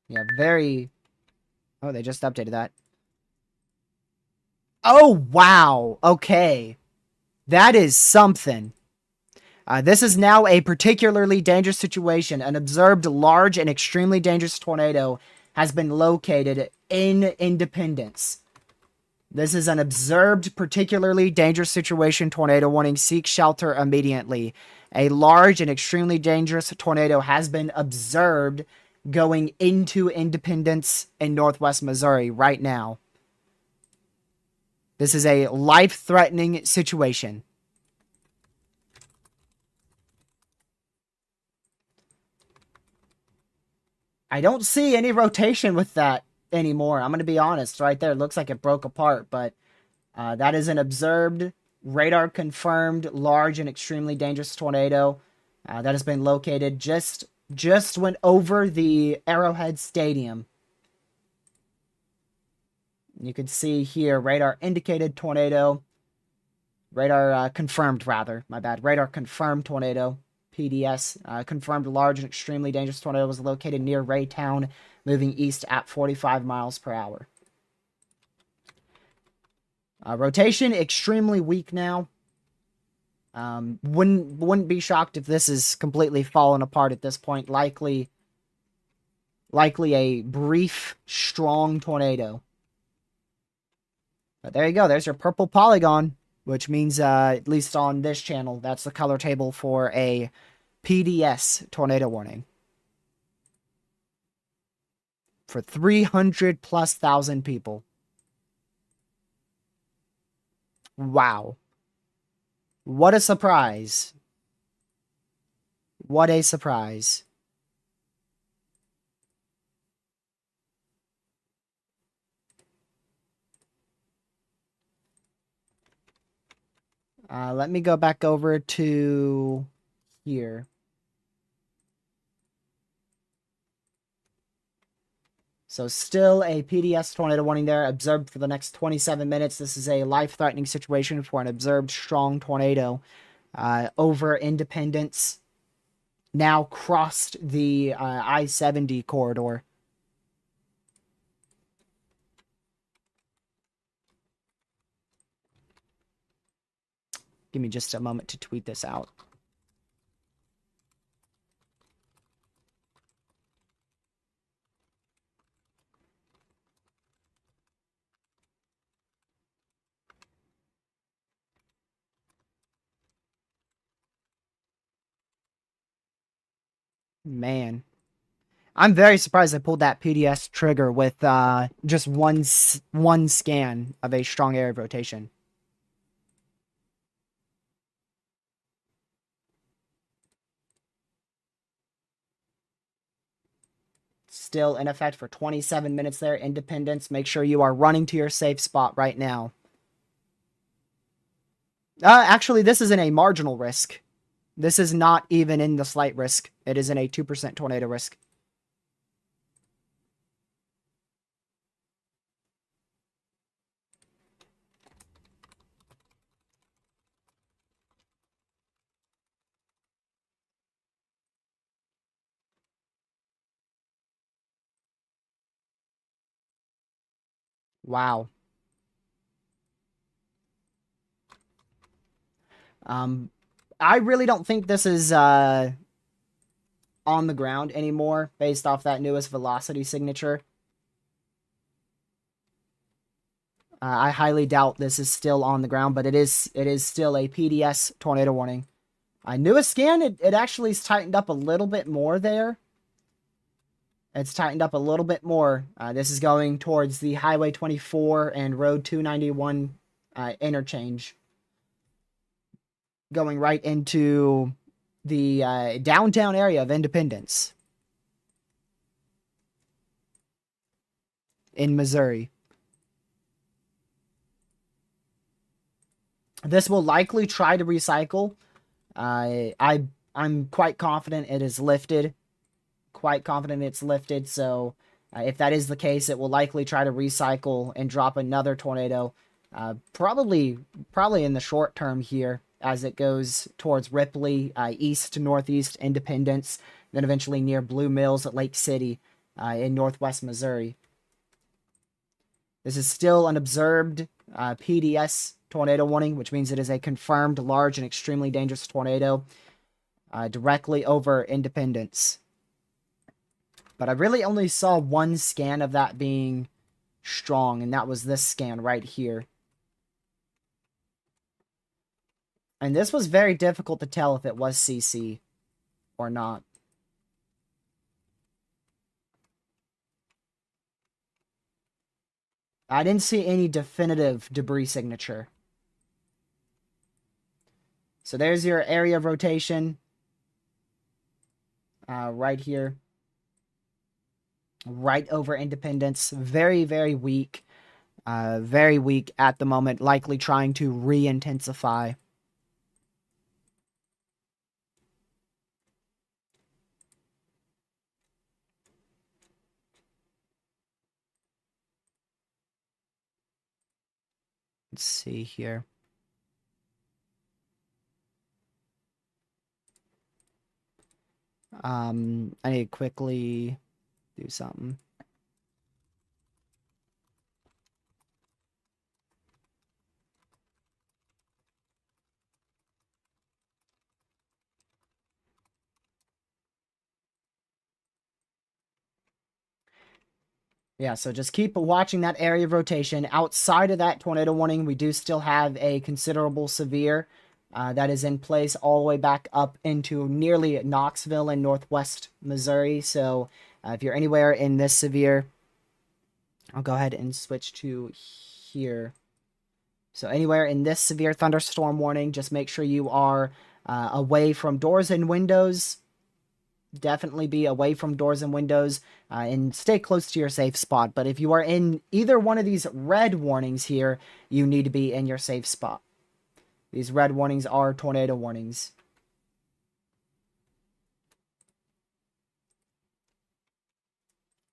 Yeah, very... Oh, they just updated that. Oh, wow. Okay. That is something. This is now a particularly dangerous situation. An observed large and extremely dangerous tornado has been located in Independence. This is an observed, particularly dangerous situation tornado warning. Seek shelter immediately. A large and extremely dangerous tornado has been observed going into Independence in northwest Missouri right now. This is a life-threatening situation. I don't see any rotation with that anymore. I'm going to be honest. Right there, it looks like it broke apart, but that is an observed, radar-confirmed, large and extremely dangerous tornado that has been located just went over the Arrowhead Stadium. You can see here, radar indicated tornado. Radar confirmed, rather. My bad. Radar confirmed tornado. PDS. Confirmed large and extremely dangerous tornado was located near Raytown, moving east at 45 miles per hour. Rotation, extremely weak now. Wouldn't be shocked if this is completely fallen apart at this point. Likely a brief, strong tornado. But there you go. There's your purple polygon, which means, at least on this channel, that's the color table for a PDS tornado warning. For 300,000+ people. Wow. What a surprise. What a surprise. Let me go back over to here. So still a PDS tornado warning there, observed for the next 27 minutes. This is a life-threatening situation for an observed strong tornado over Independence. Now crossed the I-70 corridor. Give me just a moment to tweet this out. Man. I'm very surprised I pulled that PDS trigger with just one scan of a strong area of rotation. Still in effect for 27 minutes there. Independence, make sure you are running to your safe spot right now. Actually, this is in a marginal risk. This is not even in the slight risk. It is in a 2% tornado risk. Wow. I really don't think this is on the ground anymore based off that newest velocity signature. I highly doubt this is still on the ground, but it is still a PDS tornado warning. Newest scan, it actually is tightened up a little bit more there. It's tightened up a little bit more. This is going towards the Highway 24 and Road 291 interchange. Going right into the downtown area of Independence in Missouri. This will likely try to recycle. I'm quite confident it is lifted. Quite confident it's lifted. So if that is the case, it will likely try to recycle and drop another tornado. Probably in the short term here, as it goes towards Ripley, east to northeast Independence, then eventually near Blue Mills at Lake City in northwest Missouri. This is still an observed PDS tornado warning, which means it is a confirmed large and extremely dangerous tornado directly over Independence. But I really only saw one scan of that being strong, and that was this scan right here. And this was very difficult to tell if it was CC or not. I didn't see any definitive debris signature. So there's your area of rotation. Right here. Right over Independence. Very, very weak. Very weak at the moment. Likely trying to re-intensify. Let's see here. I need to quickly do something. Yeah, so just keep watching that area of rotation. Outside of that tornado warning, we do still have a considerable severe that is in place all the way back up into nearly Knoxville in northwest Missouri. So if you're anywhere in this severe, I'll go ahead and switch to here. So anywhere in this severe thunderstorm warning, just make sure you are away from doors and windows. Definitely be away from doors and windows and stay close to your safe spot. But if you are in either one of these red warnings here, you need to be in your safe spot. These red warnings are tornado warnings.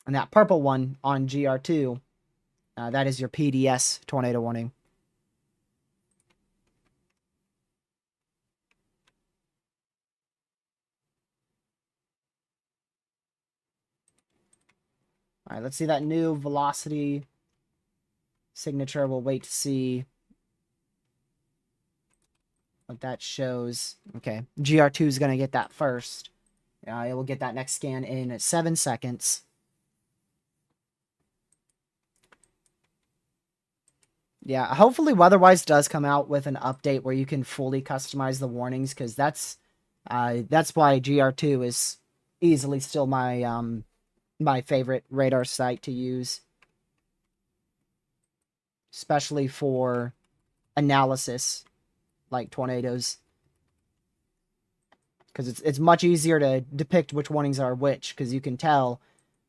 And that purple one on GR2, that is your PDS tornado warning. All right, let's see that new velocity signature. We'll wait to see what that shows. Okay, GR2 is going to get that first. It will get that next scan in 7 seconds. Yeah, hopefully WeatherWise does come out with an update where you can fully customize the warnings, because that's why GR2 is easily still my my favorite radar site to use, especially for analysis like tornadoes, because it's much easier to depict which warnings are which, because you can tell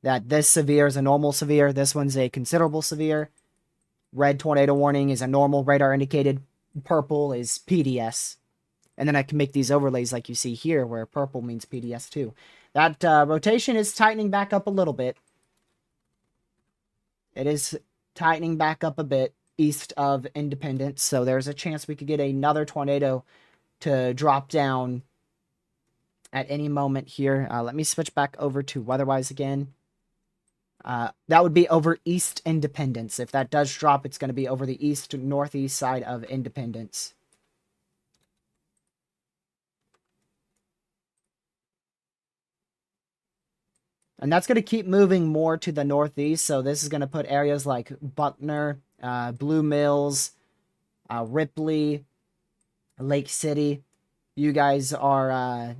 that this severe is a normal severe, this one's a considerable severe. Red tornado warning is a normal radar indicated. Purple is PDS. And then I can make these overlays like you see here, where purple means PDS too. That rotation is tightening back up a little bit. It is tightening back up a bit east of Independence. So there's a chance we could get another tornado to drop down at any moment here. Let me switch back over to WeatherWise again. That would be over East Independence. If that does drop, it's going to be over the east to northeast side of Independence. And that's going to keep moving more to the northeast. So this is going to put areas like Buckner, Blue Mills, Ripley, Lake City. You guys are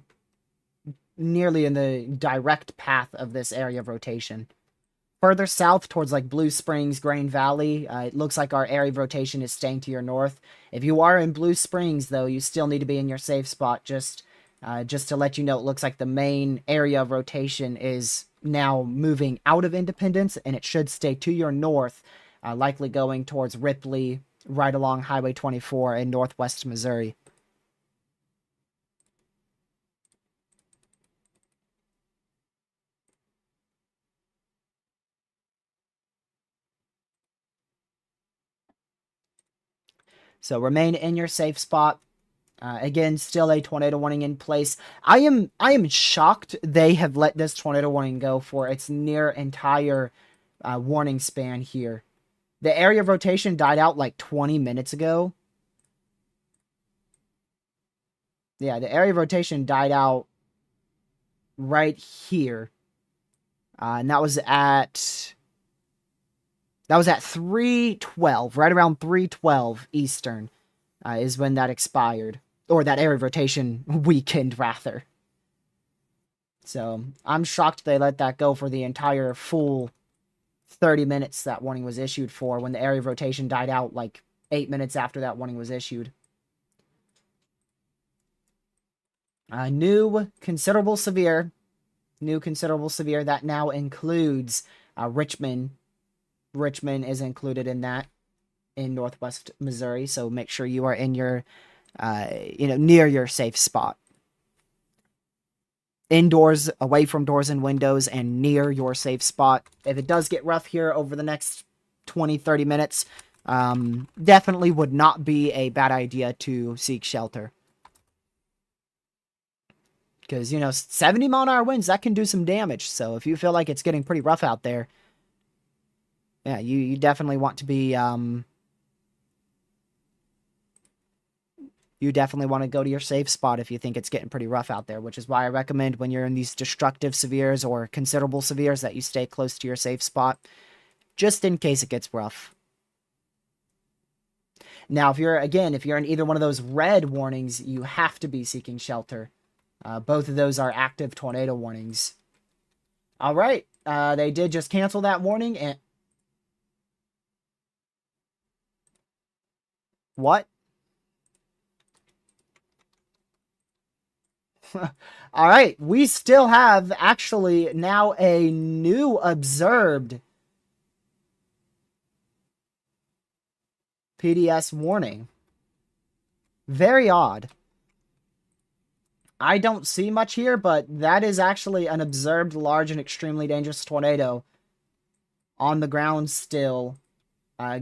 nearly in the direct path of this area of rotation. Further south towards like Blue Springs, Grain Valley, it looks like our area of rotation is staying to your north. If you are in Blue Springs, though, you still need to be in your safe spot. Just to let you know, it looks like the main area of rotation is now moving out of Independence, and it should stay to your north, likely going towards Ripley, right along Highway 24 in northwest Missouri. So remain in your safe spot. Again, still a tornado warning in place. I am shocked they have let this tornado warning go for its near entire warning span here. The area of rotation died out like 20 minutes ago. Yeah, the area of rotation died out right here. And that was at That was at 3:12, right around 3:12 Eastern, is when that expired. Or that area of rotation weekend, rather. So, I'm shocked they let that go for the entire full 30 minutes that warning was issued for, when the area of rotation died out like 8 minutes after that warning was issued. New considerable severe. That now includes Richmond. Richmond is included in that, in Northwest Missouri, so make sure you are in your, near your safe spot. Indoors, away from doors and windows, and near your safe spot. If it does get rough here over the next 20-30 minutes, definitely would not be a bad idea to seek shelter. Because, 70-mile-an-hour winds, that can do some damage. So if you feel like it's getting pretty rough out there, yeah, you definitely want to be, you definitely want to go to your safe spot if you think it's getting pretty rough out there, which is why I recommend when you're in these destructive severes or considerable severes that you stay close to your safe spot, just in case it gets rough. Now, if you're in either one of those red warnings, you have to be seeking shelter. Both of those are active tornado warnings. All right. They did just cancel that warning. And what? All right. We still have actually now a new observed PDS warning. Very odd. I don't see much here, but that is actually an observed large and extremely dangerous tornado on the ground still,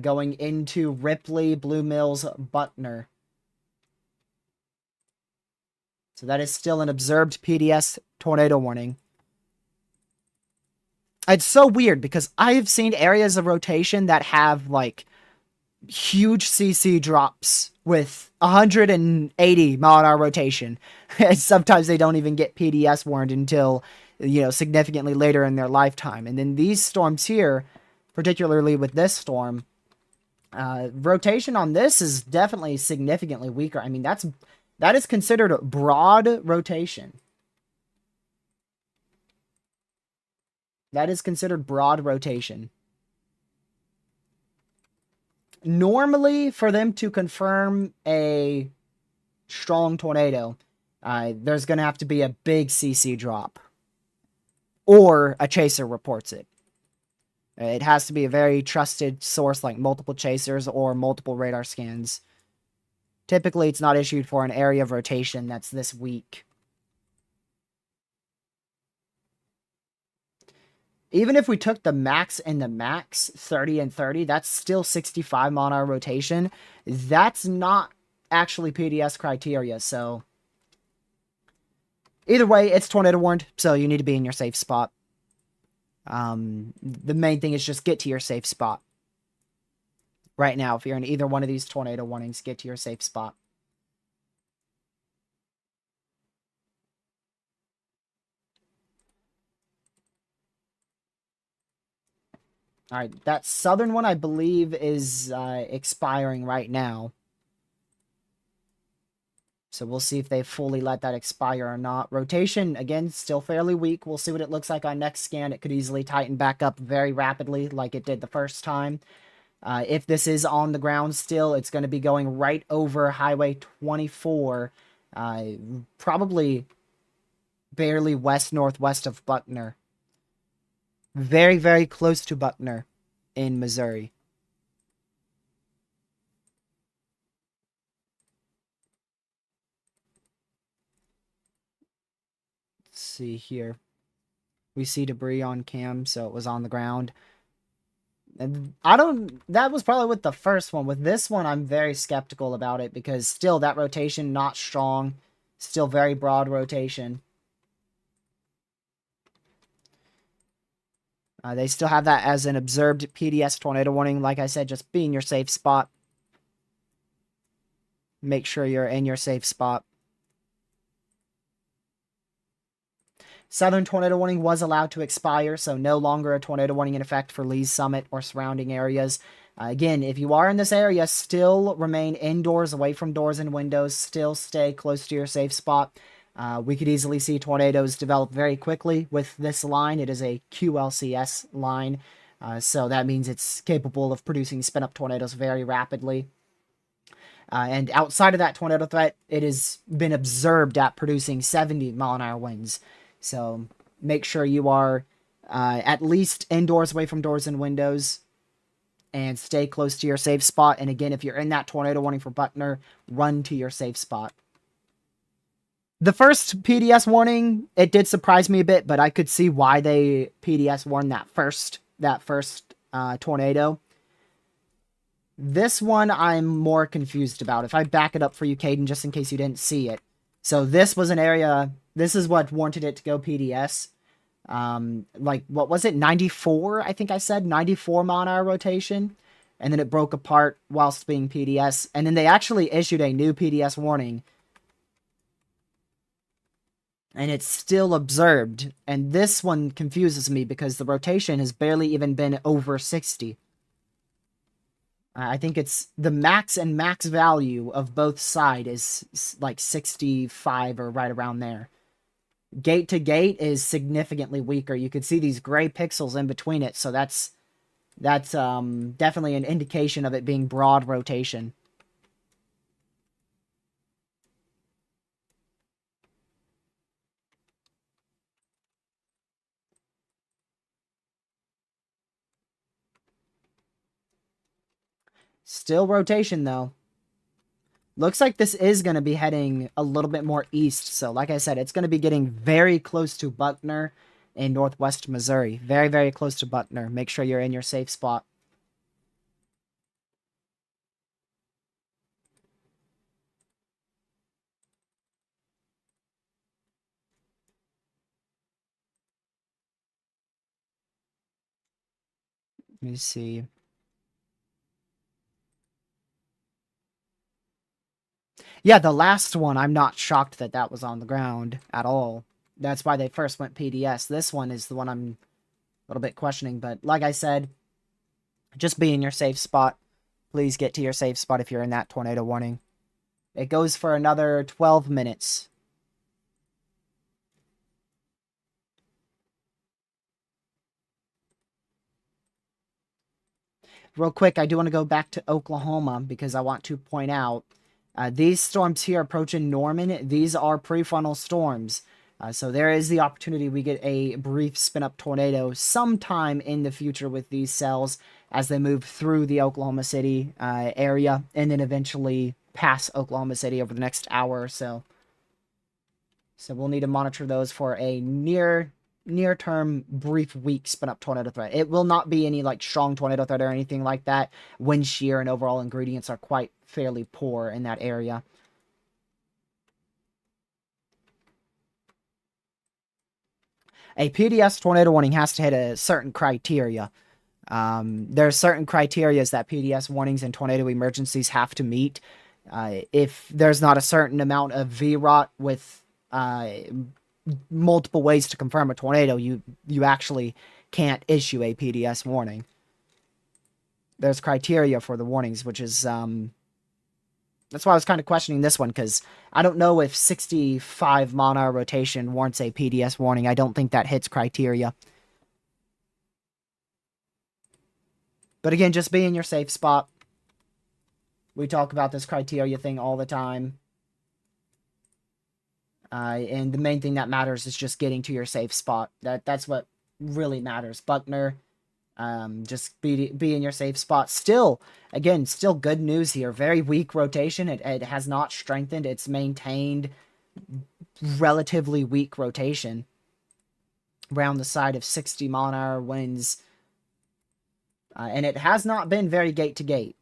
going into Ripley, Blue Mills, Buckner. So that is still an observed PDS tornado warning. It's so weird because I have seen areas of rotation that have like huge CC drops with 180-mile-an-hour rotation. And sometimes they don't even get PDS warned until, significantly later in their lifetime. And then these storms here, particularly with this storm, rotation on this is definitely significantly weaker. I mean, that is considered broad rotation. That is considered broad rotation. Normally, for them to confirm a strong tornado, there's going to have to be a big CC drop. Or a chaser reports it. It has to be a very trusted source like multiple chasers or multiple radar scans. Typically, it's not issued for an area of rotation that's this weak. Even if we took the max and the max, 30 and 30, that's still 65-mile-an-hour rotation. That's not actually PDS criteria, so either way, it's tornado warned, so you need to be in your safe spot. The main thing is just get to your safe spot. Right now, if you're in either one of these tornado warnings, get to your safe spot. All right, that southern one, I believe, is expiring right now. So we'll see if they fully let that expire or not. Rotation, again, still fairly weak. We'll see what it looks like on next scan. It could easily tighten back up very rapidly like it did the first time. If this is on the ground still, it's going to be going right over Highway 24, probably barely west-northwest of Buckner. Very, very close to Buckner in Missouri. Let's see here. We see debris on cam, so it was on the ground. And that was probably with the first one. With this one, I'm very skeptical about it because still that rotation not strong. Still very broad rotation. They still have that as an observed PDS tornado warning. Like I said, just be in your safe spot. Make sure you're in your safe spot. Southern tornado warning was allowed to expire, so no longer a tornado warning in effect for Lee's Summit or surrounding areas. Again, if you are in this area, still remain indoors, away from doors and windows. Still stay close to your safe spot. We could easily see tornadoes develop very quickly with this line. It is a QLCS line, so that means it's capable of producing spin-up tornadoes very rapidly. And outside of that tornado threat, it has been observed at producing 70-mile-an-hour winds. So make sure you are at least indoors, away from doors and windows, and stay close to your safe spot. And again, if you're in that tornado warning for Buckner, run to your safe spot. The first PDS warning, it did surprise me a bit, but I could see why they PDS warned that first tornado. This one I'm more confused about. If I back it up for you, Caden, just in case you didn't see it. So this was an area, this is what warranted it to go PDS. Like, what was it? 94, I think I said, 94 mile an hour rotation. And then it broke apart whilst being PDS. And then they actually issued a new PDS warning. And it's still observed. And this one confuses me because the rotation has barely even been over 60. I think it's the max and max value of both sides is like 65 or right around there. Gate to gate is significantly weaker. You could see these gray pixels in between it, so that's definitely an indication of it being broad rotation. Still rotation, though. Looks like this is going to be heading a little bit more east. So, like I said, it's going to be getting very close to Buckner in northwest Missouri. Very, very close to Buckner. Make sure you're in your safe spot. Let me see. Yeah, the last one, I'm not shocked that that was on the ground at all. That's why they first went PDS. This one is the one I'm a little bit questioning. But like I said, just be in your safe spot. Please get to your safe spot if you're in that tornado warning. It goes for another 12 minutes. Real quick, I do want to go back to Oklahoma because I want to point out these storms here approaching Norman, these are prefrontal storms. So there is the opportunity we get a brief spin-up tornado sometime in the future with these cells as they move through the Oklahoma City area and then eventually pass Oklahoma City over the next hour or so. So we'll need to monitor those for a near-term brief week spin-up tornado threat. It will not be any like strong tornado threat or anything like that. Wind shear and overall ingredients are quite fairly poor in that area. A PDS tornado warning has to hit a certain criteria. There are certain criterias that PDS warnings and tornado emergencies have to meet. If there's not a certain amount of VROT with multiple ways to confirm a tornado, you actually can't issue a PDS warning. There's criteria for the warnings, which is that's why I was kind of questioning this one, because I don't know if 65 mile an hour rotation warrants a PDS warning. I don't think that hits criteria. But again, just be in your safe spot. We talk about this criteria thing all the time. And the main thing that matters is just getting to your safe spot. That's what really matters. Buckner, just be in your safe spot. Still, again, still good news here. Very weak rotation. It has not strengthened. It's maintained relatively weak rotation around the side of 60 mile an hour winds. And it has not been very gate to gate.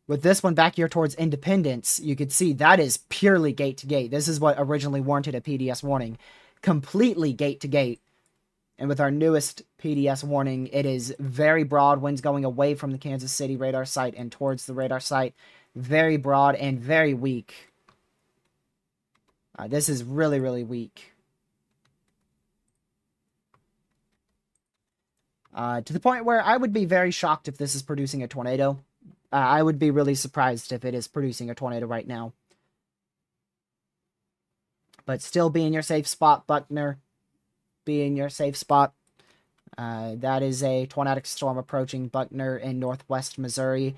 With this one back here towards Independence, you could see that is purely gate to gate. This is what originally warranted a PDS warning. Completely gate to gate. And with our newest PDS warning, it is very broad winds going away from the Kansas City radar site and towards the radar site. Very broad and very weak. This is really, really weak. To the point where I would be very shocked if this is producing a tornado. I would be really surprised if it is producing a tornado right now. But still be in your safe spot, Buckner. Be in your safe spot. That is a tornadic storm approaching Buckner in northwest Missouri.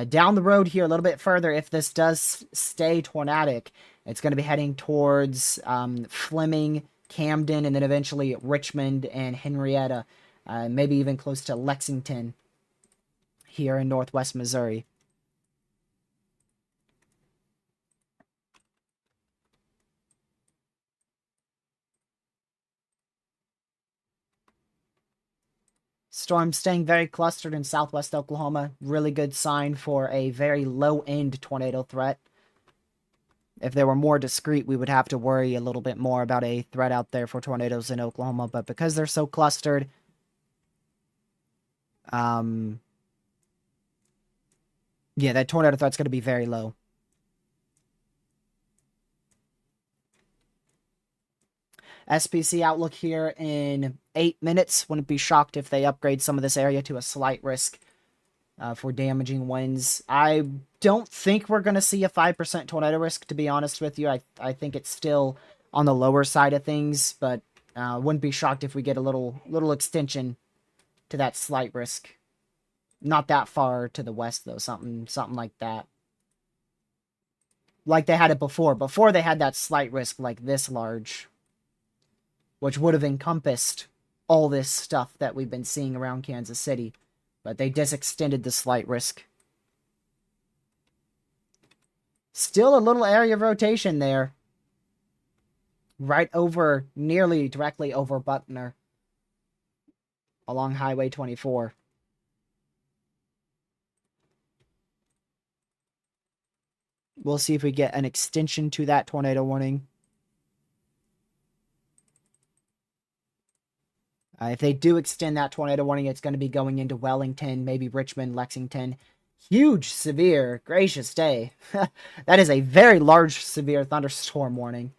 Down the road here, a little bit further, if this does stay tornadic, it's going to be heading towards Fleming, Camden, and then eventually Richmond and Henrietta. Maybe even close to Lexington here in northwest Missouri. Storm staying very clustered in southwest Oklahoma. Really good sign for a very low-end tornado threat. If they were more discreet, we would have to worry a little bit more about a threat out there for tornadoes in Oklahoma. But because they're so clustered, yeah, that tornado threat's going to be very low. SPC outlook here in 8 minutes. Wouldn't be shocked if they upgrade some of this area to a slight risk for damaging winds. I don't think we're going to see a 5% tornado risk, to be honest with you. I think it's still on the lower side of things, but wouldn't be shocked if we get a little extension to that slight risk. Not that far to the west, though. Something like that. Like they had it before. Before they had that slight risk like this large, which would have encompassed all this stuff that we've been seeing around Kansas City. But they just extended the slight risk. Still a little area of rotation there. Right over, nearly directly over Buckner. Along Highway 24. We'll see if we get an extension to that tornado warning. If they do extend that tornado warning, it's going to be going into Wellington, maybe Richmond, Lexington. Huge, severe, gracious day. That is a very large, severe thunderstorm warning.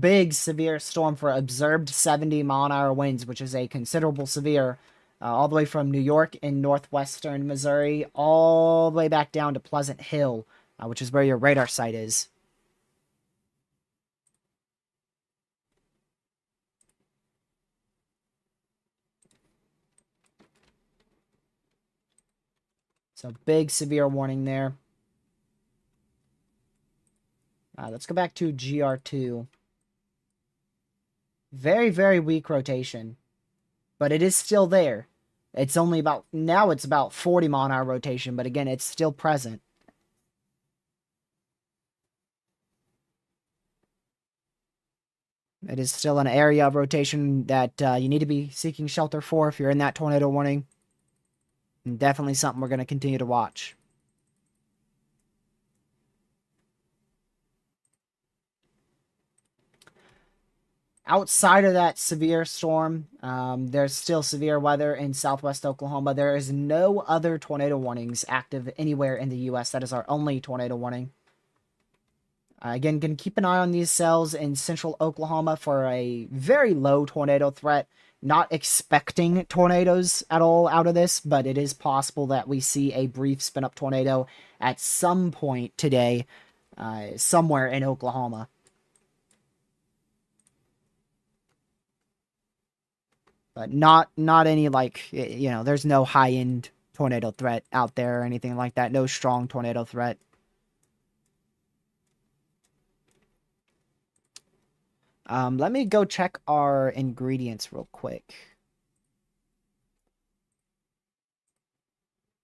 Big, severe storm for observed 70-mile-an-hour winds, which is a considerable severe, all the way from New York in northwestern Missouri, all the way back down to Pleasant Hill, which is where your radar site is. So big severe warning there. Let's go back to GR2. Very, very weak rotation. But it is still there. It's only about, now it's about 40-mile-an-hour rotation, but again, it's still present. It is still an area of rotation that you need to be seeking shelter for if you're in that tornado warning. And definitely something we're going to continue to watch. Outside of that severe storm, there's still severe weather in southwest Oklahoma. There is no other tornado warnings active anywhere in the U.S. That is our only tornado warning. Again, going to keep an eye on these cells in central Oklahoma for a very low tornado threat. Not expecting tornadoes at all out of this, but it is possible that we see a brief spin-up tornado at some point today, somewhere in Oklahoma. But not any, like, you know, there's no high-end tornado threat out there or anything like that. No strong tornado threat. Let me go check our ingredients real quick.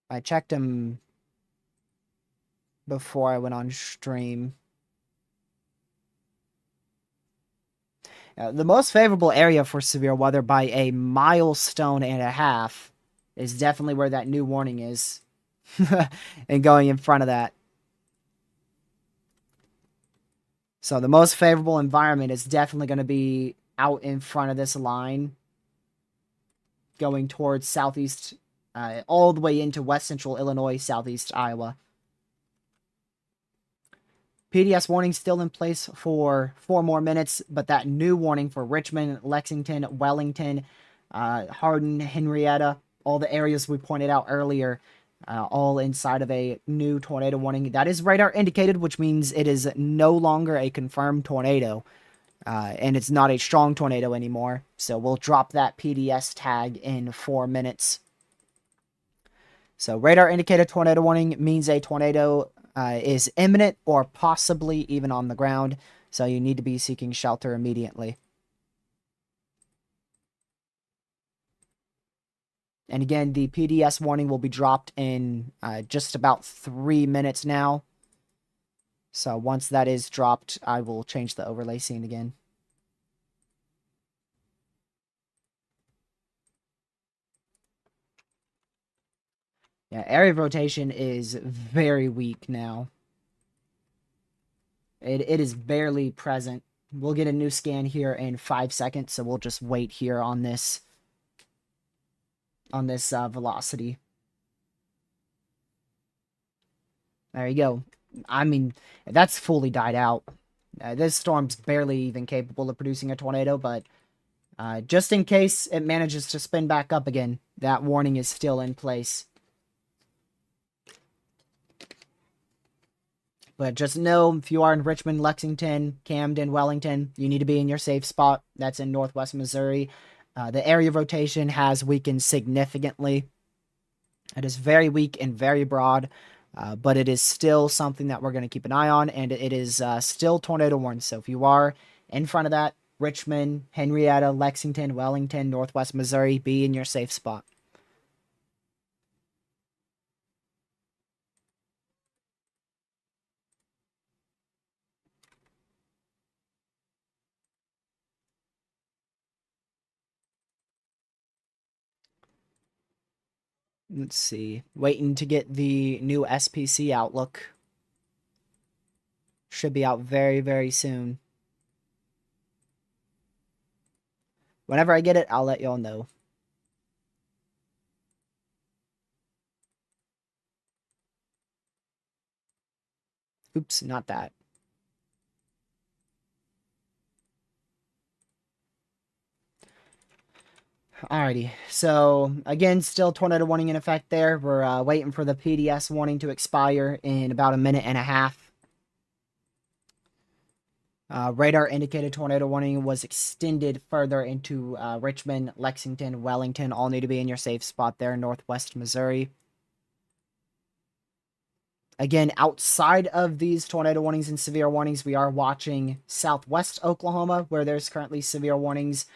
I checked them before I went on stream. The most favorable area for severe weather by a milestone and a half is definitely where that new warning is. And going in front of that. So the most favorable environment is definitely going to be out in front of this line. Going towards southeast, all the way into west central Illinois, southeast Iowa. PDS warning still in place for 4 more minutes, but that new warning for Richmond, Lexington, Wellington, Hardin, Henrietta, all the areas we pointed out earlier, all inside of a new tornado warning. That is radar indicated, which means it is no longer a confirmed tornado. And it's not a strong tornado anymore. So we'll drop that PDS tag in 4 minutes. So radar indicated tornado warning means a tornado is imminent or possibly even on the ground. So you need to be seeking shelter immediately. And again, the PDS warning will be dropped in just about 3 minutes now. So once that is dropped, I will change the overlay scene again. Yeah, area of rotation is very weak now. It is barely present. We'll get a new scan here in 5 seconds, so we'll just wait here on this velocity. There you go. I mean, that's fully died out. This storm's barely even capable of producing a tornado, but just in case it manages to spin back up again, that warning is still in place. But just know, if you are in Richmond, Lexington, Camden, Wellington, you need to be in your safe spot. That's in Northwest Missouri. The area of rotation has weakened significantly. It is very weak and very broad, but it is still something that we're going to keep an eye on, and it is still tornado warned. So if you are in front of that, Richmond, Henrietta, Lexington, Wellington, Northwest Missouri, be in your safe spot. Let's see. Waiting to get the new SPC outlook. Should be out very, very soon. Whenever I get it, I'll let y'all know. Oops, not that. Alrighty, so again, still tornado warning in effect there. We're waiting for the PDS warning to expire in about a minute and a half. Radar indicated tornado warning was extended further into Richmond, Lexington, Wellington. All need to be in your safe spot there in Northwest Missouri. Again, outside of these tornado warnings and severe warnings, we are watching Southwest Oklahoma, where there's currently severe warnings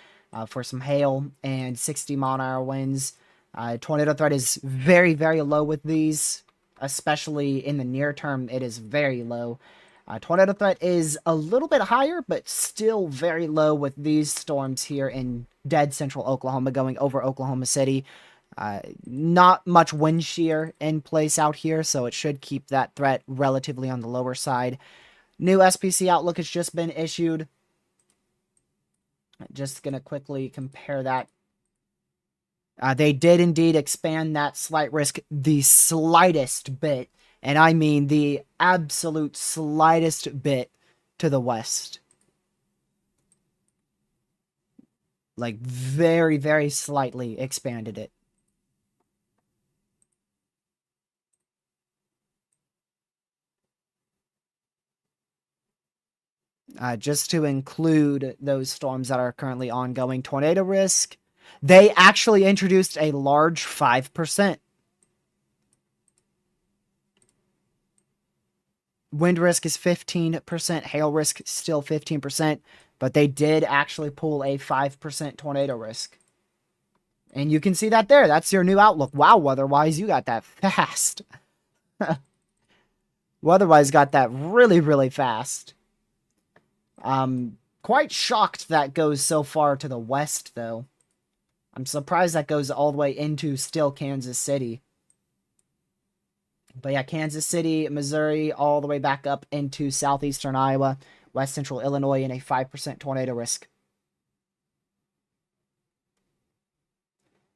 for some hail and 60-mile-an-hour winds. Tornado threat is very, very low with these, especially in the near term. It is very low. Tornado threat is a little bit higher, but still very low with these storms here in dead central Oklahoma going over Oklahoma City. Not much wind shear in place out here, so it should keep that threat relatively on the lower side. New SPC outlook has just been issued. Just going to quickly compare that. They did indeed expand that slight risk the slightest bit, and I mean the absolute slightest bit to the west. Like very, very slightly expanded it. Just to include those storms that are currently ongoing. Tornado risk, they actually introduced a large 5%. Wind risk is 15%, hail risk still 15%, but they did actually pull a 5% tornado risk. And you can see that there. That's your new outlook. Wow, Weatherwise, you got that fast. Weatherwise got that really, really fast. Quite shocked that goes so far to the west, though. I'm surprised that goes all the way into still Kansas City. But yeah, Kansas City, Missouri, all the way back up into southeastern Iowa, west central Illinois, and a 5% tornado risk.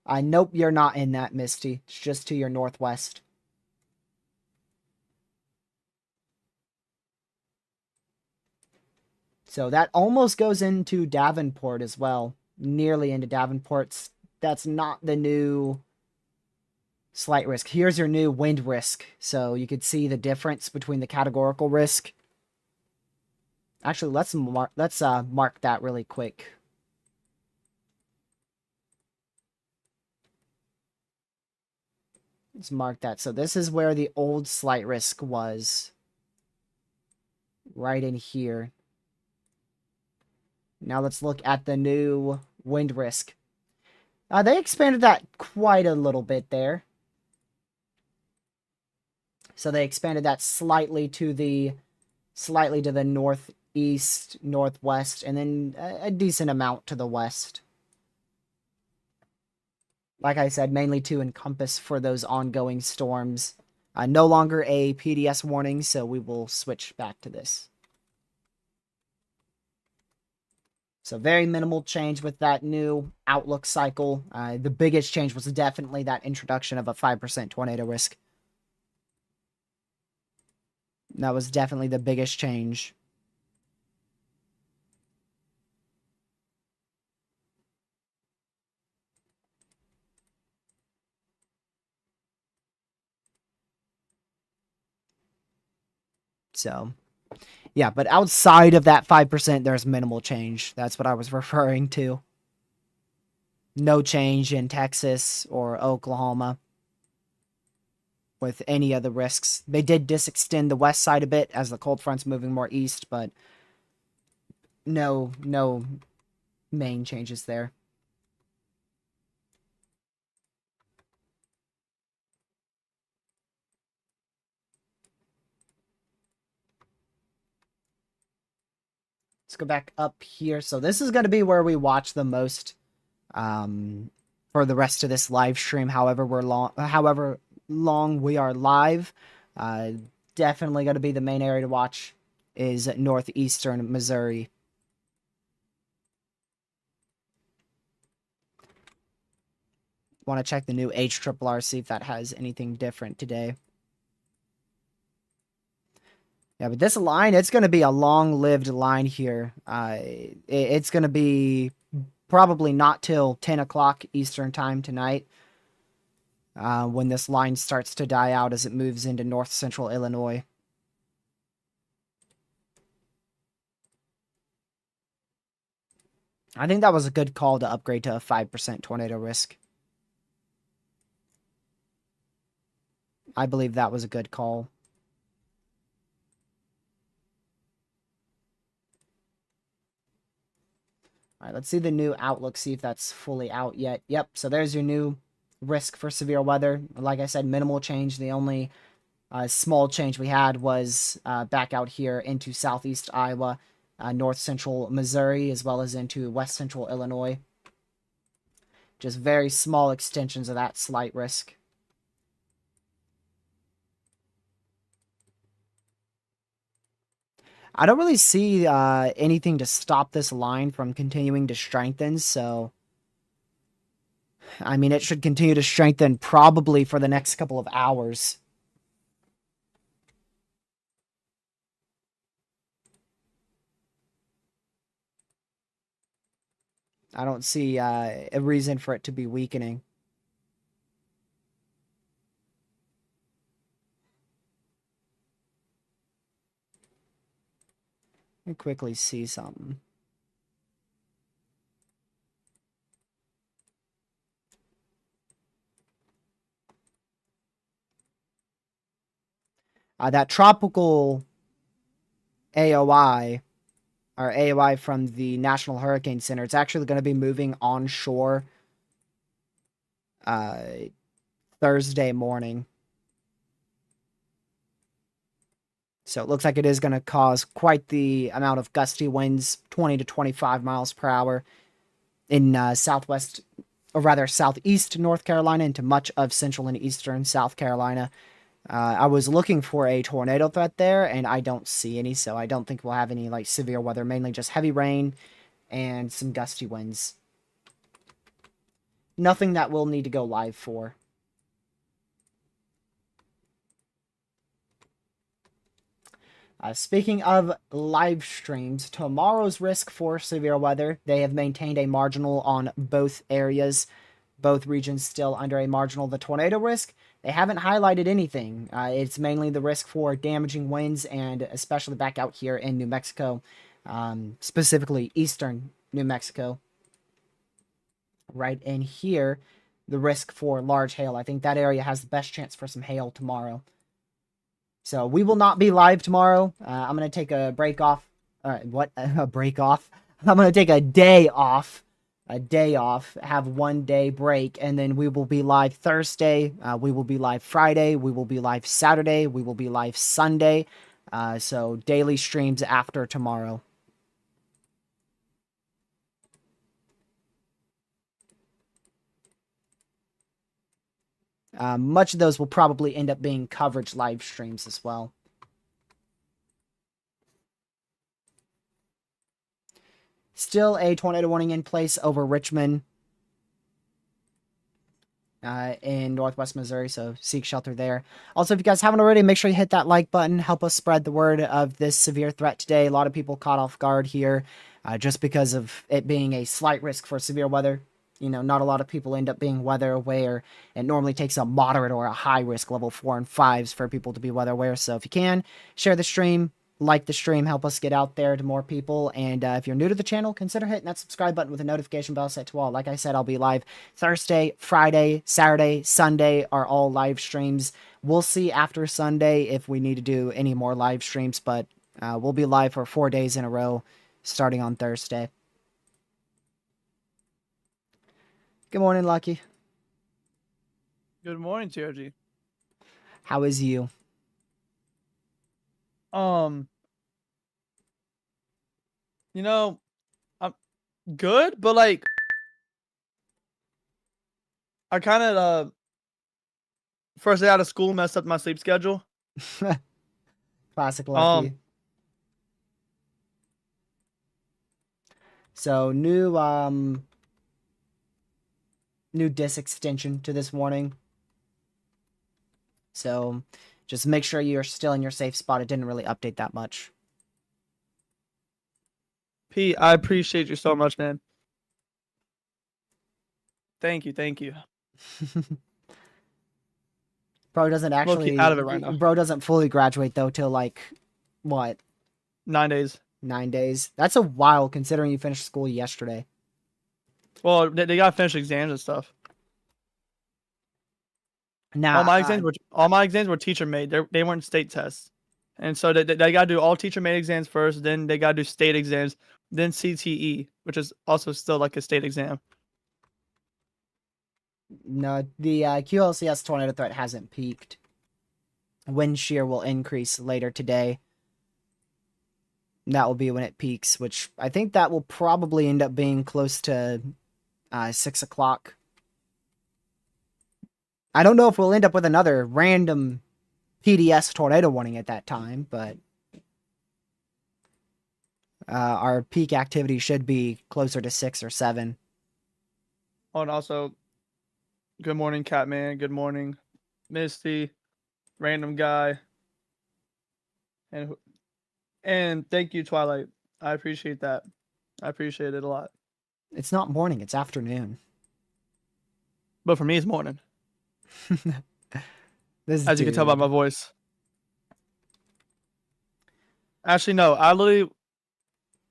Nope, you're not in that, Misty. It's just to your northwest. So that almost goes into Davenport as well. Nearly into Davenport. That's not the new Slight risk. Here's your new wind risk. So you could see the difference between the categorical risk. Actually, let's mark that really quick. Let's mark that. So this is where the old slight risk was. Right in here. Now let's look at the new wind risk. They expanded that quite a little bit there. So they expanded that slightly to the northeast, northwest, and then a decent amount to the west. Like I said, mainly to encompass for those ongoing storms. No longer a PDS warning, so we will switch back to this. So very minimal change with that new outlook cycle. The biggest change was definitely that introduction of a 5% tornado risk. That was definitely the biggest change. So, yeah, but outside of that 5%, there's minimal change. That's what I was referring to. No change in Texas or Oklahoma with any of the risks. They did disextend the west side a bit as the cold front's moving more east, but no main changes there. Let's go back up here. So this is going to be where we watch the most for the rest of this live stream. However long we are live, definitely going to be the main area to watch is northeastern Missouri. Want to check the new HRRR, see if that has anything different today. Yeah, but this line, it's going to be a long-lived line here. It's going to be probably not till 10 o'clock Eastern time tonight when this line starts to die out as it moves into north-central Illinois. I think that was a good call to upgrade to a 5% tornado risk. I believe that was a good call. All right, let's see the new outlook, see if that's fully out yet. Yep, so there's your new risk for severe weather. Like I said, minimal change. The only small change we had was back out here into southeast Iowa, north central Missouri, as well as into west central Illinois. Just very small extensions of that slight risk. I don't really see anything to stop this line from continuing to strengthen, so I mean, it should continue to strengthen probably for the next couple of hours. I don't see a reason for it to be weakening. Let me quickly see something. That tropical AOI, or AOI from the National Hurricane Center, it's actually going to be moving onshore Thursday morning. So it looks like it is going to cause quite the amount of gusty winds, 20 to 25 miles per hour in southeast North Carolina into much of central and eastern South Carolina. I was looking for a tornado threat there, and I don't see any, so I don't think we'll have any like severe weather, mainly just heavy rain and some gusty winds. Nothing that we'll need to go live for. Speaking of live streams, tomorrow's risk for severe weather, they have maintained a marginal on both areas, both regions still under a marginal. The tornado risk, they haven't highlighted anything. It's mainly the risk for damaging winds, and especially back out here in New Mexico, specifically eastern New Mexico. Right in here, the risk for large hail. I think that area has the best chance for some hail tomorrow. So we will not be live tomorrow. I'm going to take a break off. What? A break off? I'm going to take a day off. Have 1 day break, and then we will be live Thursday. We will be live Friday. We will be live Saturday. We will be live Sunday. So daily streams after tomorrow. Much of those will probably end up being coverage live streams as well. Still a tornado warning in place over Richmond in northwest Missouri, so seek shelter there. Also, if you guys haven't already, make sure you hit that like button. Help us spread the word of this severe threat today. A lot of people caught off guard here just because of it being a slight risk for severe weather. You know, not a lot of people end up being weather aware. It normally takes a moderate or a high risk level 4 and 5s for people to be weather aware. So if you can, share the stream, like the stream, help us get out there to more people. And if you're new to the channel, consider hitting that subscribe button with a notification bell set to all. Like I said, I'll be live Thursday, Friday, Saturday, Sunday are all live streams. We'll see after Sunday if we need to do any more live streams, but we'll be live for 4 days in a row starting on Thursday. Good morning, Lucky. Good morning, TRG. How is you? You know, I'm good, but like I kind of first day out of school messed up my sleep schedule. Classic Lucky. So new disk extension to this warning. So just make sure you're still in your safe spot. It didn't really update that much. P, I appreciate you so much, man. Thank you, thank you. Bro doesn't actually out of it right now. Bro doesn't fully graduate though till like what? 9 days. 9 days. That's a while considering you finished school yesterday. Well, they got to finish exams and stuff. Now all my exams were teacher made. They weren't state tests, and so they got to do all teacher made exams first. Then they got to do state exams, then CTE, which is also still like a state exam. No, the QLCS tornado threat hasn't peaked. Wind shear will increase later today. That will be when it peaks, which I think that will probably end up being close to 6 o'clock. I don't know if we'll end up with another random PDS tornado warning at that time, but our peak activity should be closer to 6 or 7. Oh, and also, good morning, Catman. Good morning, Misty, random guy, and thank you, Twilight. I appreciate that. I appreciate it a lot. It's not morning; it's afternoon. But for me, it's morning. As you can tell by my voice. Actually, no. I literally,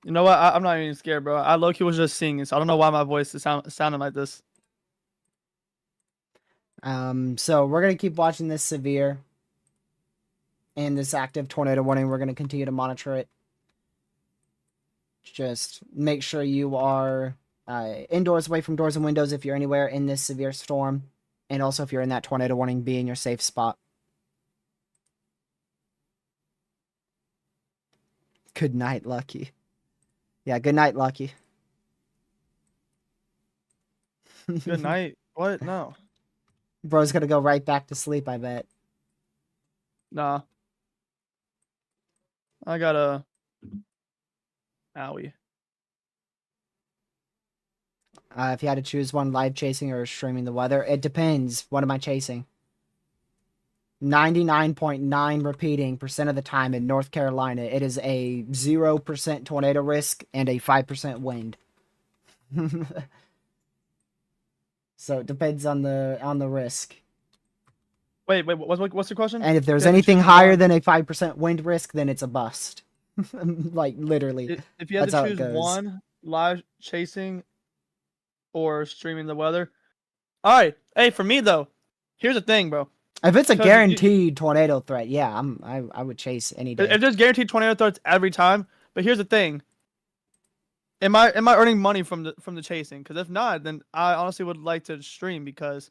you know what? I'm not even scared, bro. I low-key was just singing, so I don't know why my voice is sounding like this. So we're gonna keep watching this severe and this active tornado warning. We're gonna continue to monitor it. Just make sure you are indoors, away from doors and windows if you're anywhere in this severe storm. And also, if you're in that tornado warning, be in your safe spot. Good night, Lucky. Yeah, good night, Lucky. Good night? What? No. Bro's gonna go right back to sleep, I bet. Nah. I gotta... Owie. If you had to choose one, live chasing or streaming the weather, it depends. What am I chasing? 99.9 repeating percent of the time in North Carolina, it is a 0% tornado risk and a 5% wind. So it depends on the risk. Wait. What's the question? And if there's You have to anything choose higher one. than a 5% wind risk, then it's a bust. Like literally, If you had that's to how it choose goes. one, live chasing or streaming the weather. All right. Hey, for me though, here's the thing, bro. If it's a Because guaranteed tornado threat, yeah, I would chase any day. if there's guaranteed tornado threats every time, but here's the thing. Am I earning money from the chasing? Because if not, then I honestly would like to stream because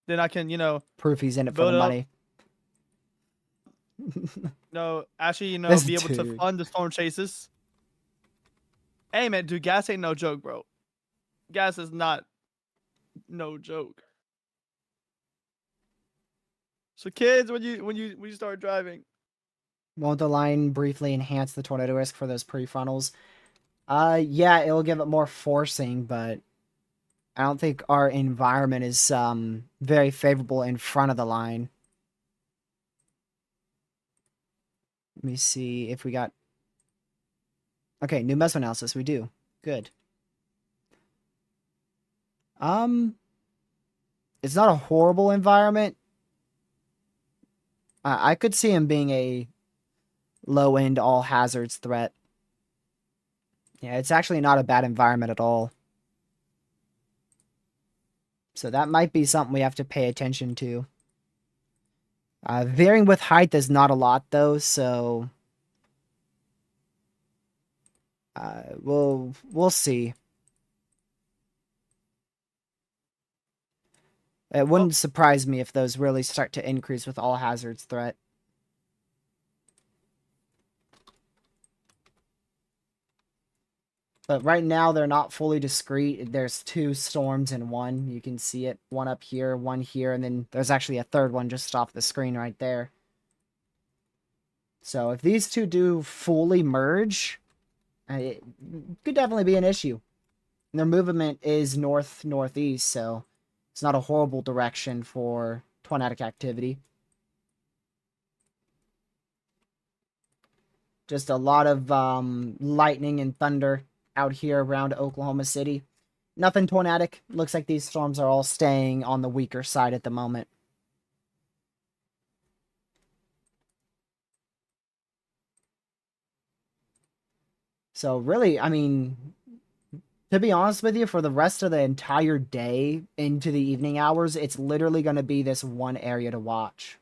then I can Proof he's in it for the build up, money. actually This be able to dude. fund the storm chases. Hey man, dude, gas ain't no joke, bro. Gas is not no joke. So kids, when you start driving, Won't the line briefly enhance the tornado risk for those prefrontals? Yeah, it'll give it more forcing, but I don't think our environment is very favorable in front of the line. Let me see if we got... Okay, new meso analysis, we do. Good. It's not a horrible environment. I could see him being a low-end all hazards threat. Yeah, it's actually not a bad environment at all. So that might be something we have to pay attention to. Varying with height is not a lot though, so we'll see. It wouldn't surprise me if those really start to increase with all hazards threat. But right now, they're not fully discrete. There's two storms in one. You can see it. One up here, one here, and then there's actually a third one just off the screen right there. So if these two do fully merge, it could definitely be an issue. And their movement is north-northeast, so it's not a horrible direction for tornadic activity. Just a lot of lightning and thunder out here around Oklahoma City. Nothing tornadic. Looks like these storms are all staying on the weaker side at the moment. So really, I mean, to be honest with you, for the rest of the entire day into the evening hours, it's literally going to be this one area to watch.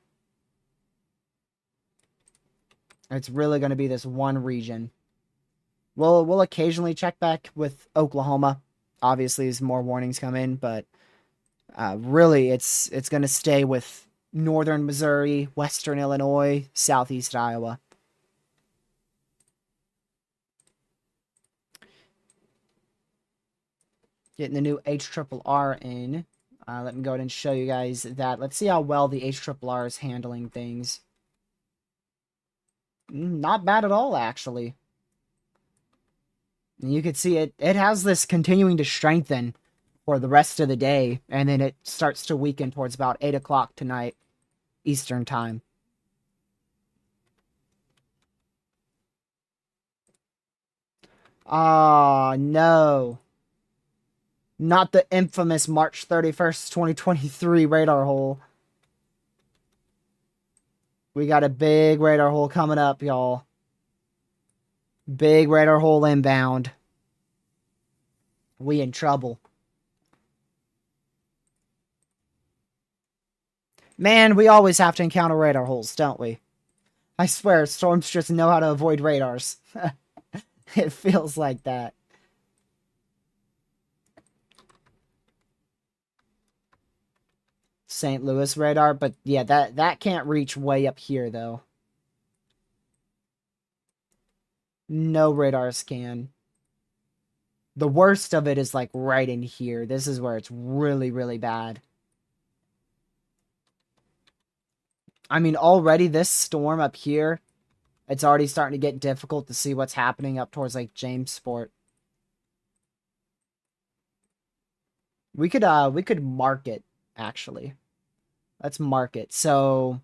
It's really going to be this one region. We'll occasionally check back with Oklahoma, obviously, as more warnings come in, but really, it's going to stay with northern Missouri, western Illinois, southeast Iowa. Getting the new HRRR in. Let me go ahead and show you guys that. Let's see how well the HRRR is handling things. Not bad at all, actually. And you can see it has this continuing to strengthen for the rest of the day, and then it starts to weaken towards about 8 o'clock tonight, Eastern time. Ah, no. Not the infamous March 31st, 2023 radar hole. We got a big radar hole coming up, y'all. Big radar hole inbound. We in trouble. Man, we always have to encounter radar holes, don't we? I swear, storms just know how to avoid radars. It feels like that. St. Louis radar, but yeah, that can't reach way up here, though. No radars can. The worst of it is like right in here. This is where it's really, really bad. I mean, already this storm up here, it's already starting to get difficult to see what's happening up towards like Jamesport. We could mark it, actually. Let's mark it. So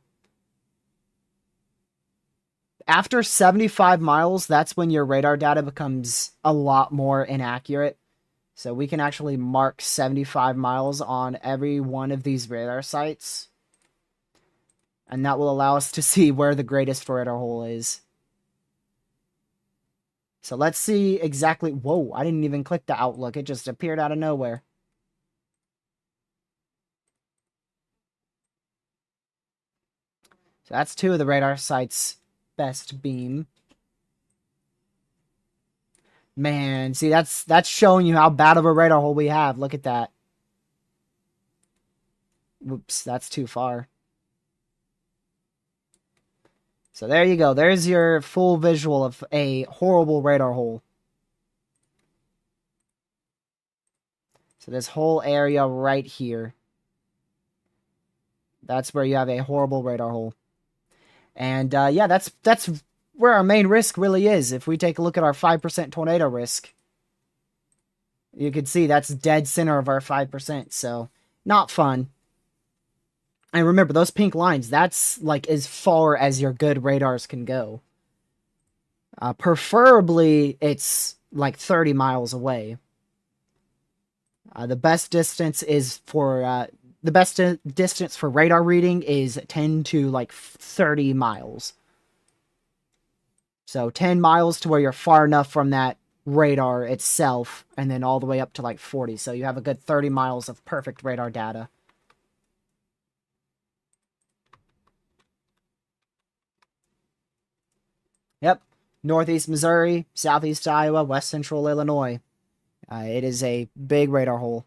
after 75 miles, that's when your radar data becomes a lot more inaccurate. So we can actually mark 75 miles on every one of these radar sites. And that will allow us to see where the greatest radar hole is. So let's see exactly... Whoa, I didn't even click the Outlook. It just appeared out of nowhere. So that's 2 of the radar sites' best beam. Man, see, that's showing you how bad of a radar hole we have. Look at that. Whoops, that's too far. So there you go. There's your full visual of a horrible radar hole. So this whole area right here. That's where you have a horrible radar hole. And yeah, that's where our main risk really is. If we take a look at our 5% tornado risk, you can see that's dead center of our 5%. So not fun. And remember, those pink lines, that's like as far as your good radars can go. Preferably, it's like 30 miles away. The best distance is for distance for radar reading is 10 to like 30 miles. So 10 miles to where you're far enough from that radar itself, and then all the way up to like 40. So you have a good 30 miles of perfect radar data. Yep. Northeast Missouri, southeast Iowa, west central Illinois. It is a big radar hole.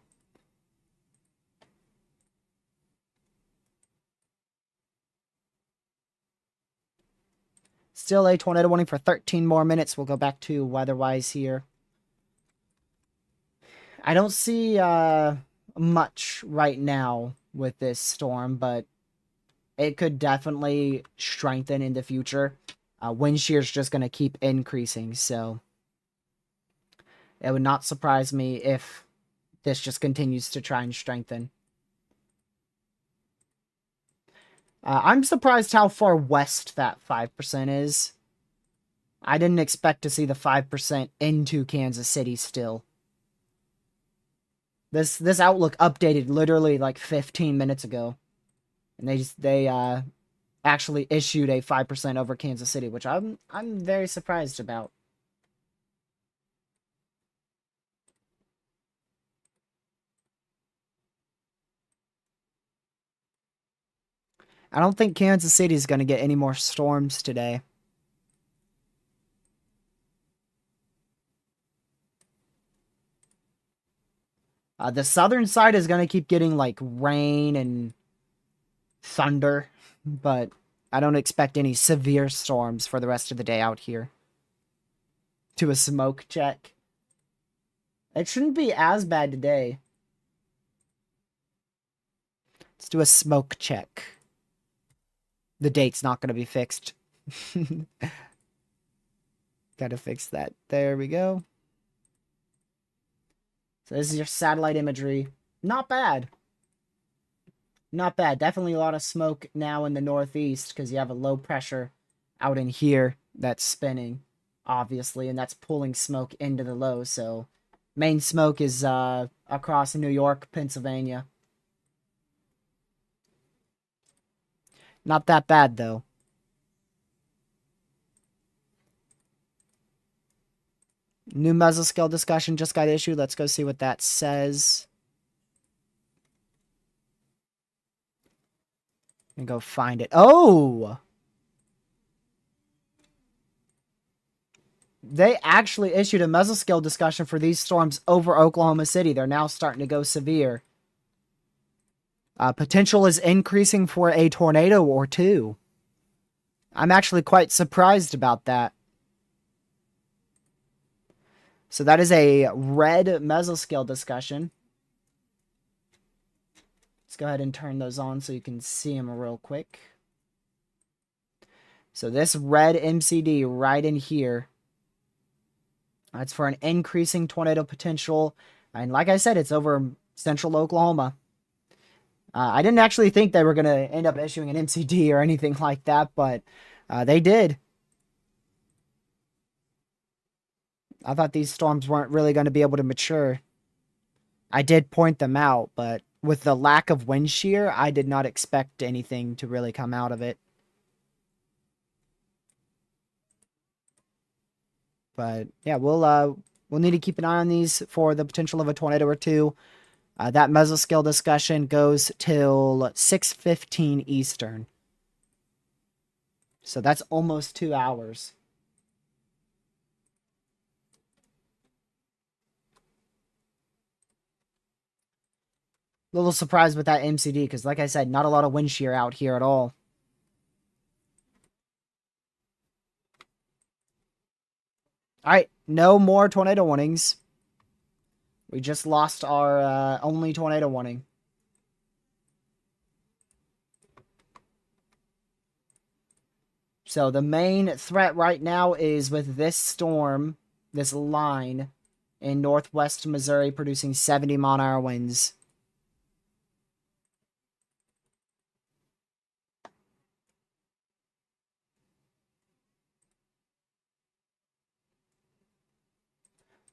Still a tornado warning for 13 more minutes. We'll go back to weather-wise here. I don't see much right now with this storm, but it could definitely strengthen in the future. Wind shear is just going to keep increasing, so it would not surprise me if this just continues to try and strengthen. I'm surprised how far west that 5% is. I didn't expect to see the 5% into Kansas City still. This Outlook updated literally like 15 minutes ago. And they actually issued a 5% over Kansas City, which I'm very surprised about. I don't think Kansas City is going to get any more storms today. The southern side is going to keep getting like rain and thunder, but I don't expect any severe storms for the rest of the day out here. To a smoke check. It shouldn't be as bad today. Let's do a smoke check. The date's not going to be fixed. Gotta fix that. There we go. So this is your satellite imagery. Not bad. Not bad. Definitely a lot of smoke now in the northeast because you have a low pressure out in here that's spinning, obviously, and that's pulling smoke into the low. So main smoke is across New York, Pennsylvania. Not that bad, though. New mesoscale discussion just got issued. Let's go see what that says. And go find it. Oh! They actually issued a mesoscale discussion for these storms over Oklahoma City. They're now starting to go severe. Potential is increasing for a tornado or two. I'm actually quite surprised about that. So that is a red mesoscale discussion. Let's go ahead and turn those on so you can see them real quick. So this red MCD right in here, that's for an increasing tornado potential. And like I said, it's over central Oklahoma. I didn't actually think they were going to end up issuing an MCD or anything like that, but they did. I thought these storms weren't really going to be able to mature. I did point them out, but with the lack of wind shear, I did not expect anything to really come out of it. But yeah, we'll need to keep an eye on these for the potential of a tornado or two. That mesoscale discussion goes till 6:15 Eastern. So that's almost 2 hours. A little surprised with that MCD because, like I said, not a lot of wind shear out here at all. All right, no more tornado warnings. We just lost our only tornado warning. So the main threat right now is with this storm, this line in northwest Missouri producing 70-mile-an-hour winds.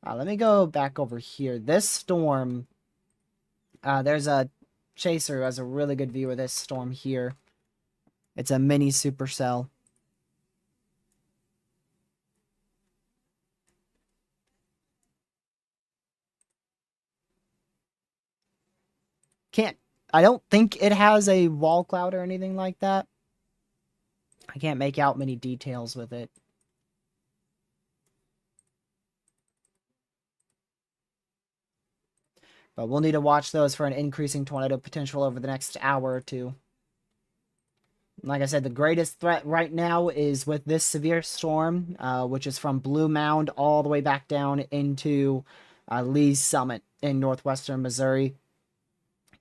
Let me go back over here. This storm, there's a chaser who has a really good view of this storm here. It's a mini supercell. I don't think it has a wall cloud or anything like that. I can't make out many details with it. But we'll need to watch those for an increasing tornado potential over the next hour or two. Like I said, the greatest threat right now is with this severe storm, which is from Blue Mound all the way back down into Lee's Summit in northwestern Missouri.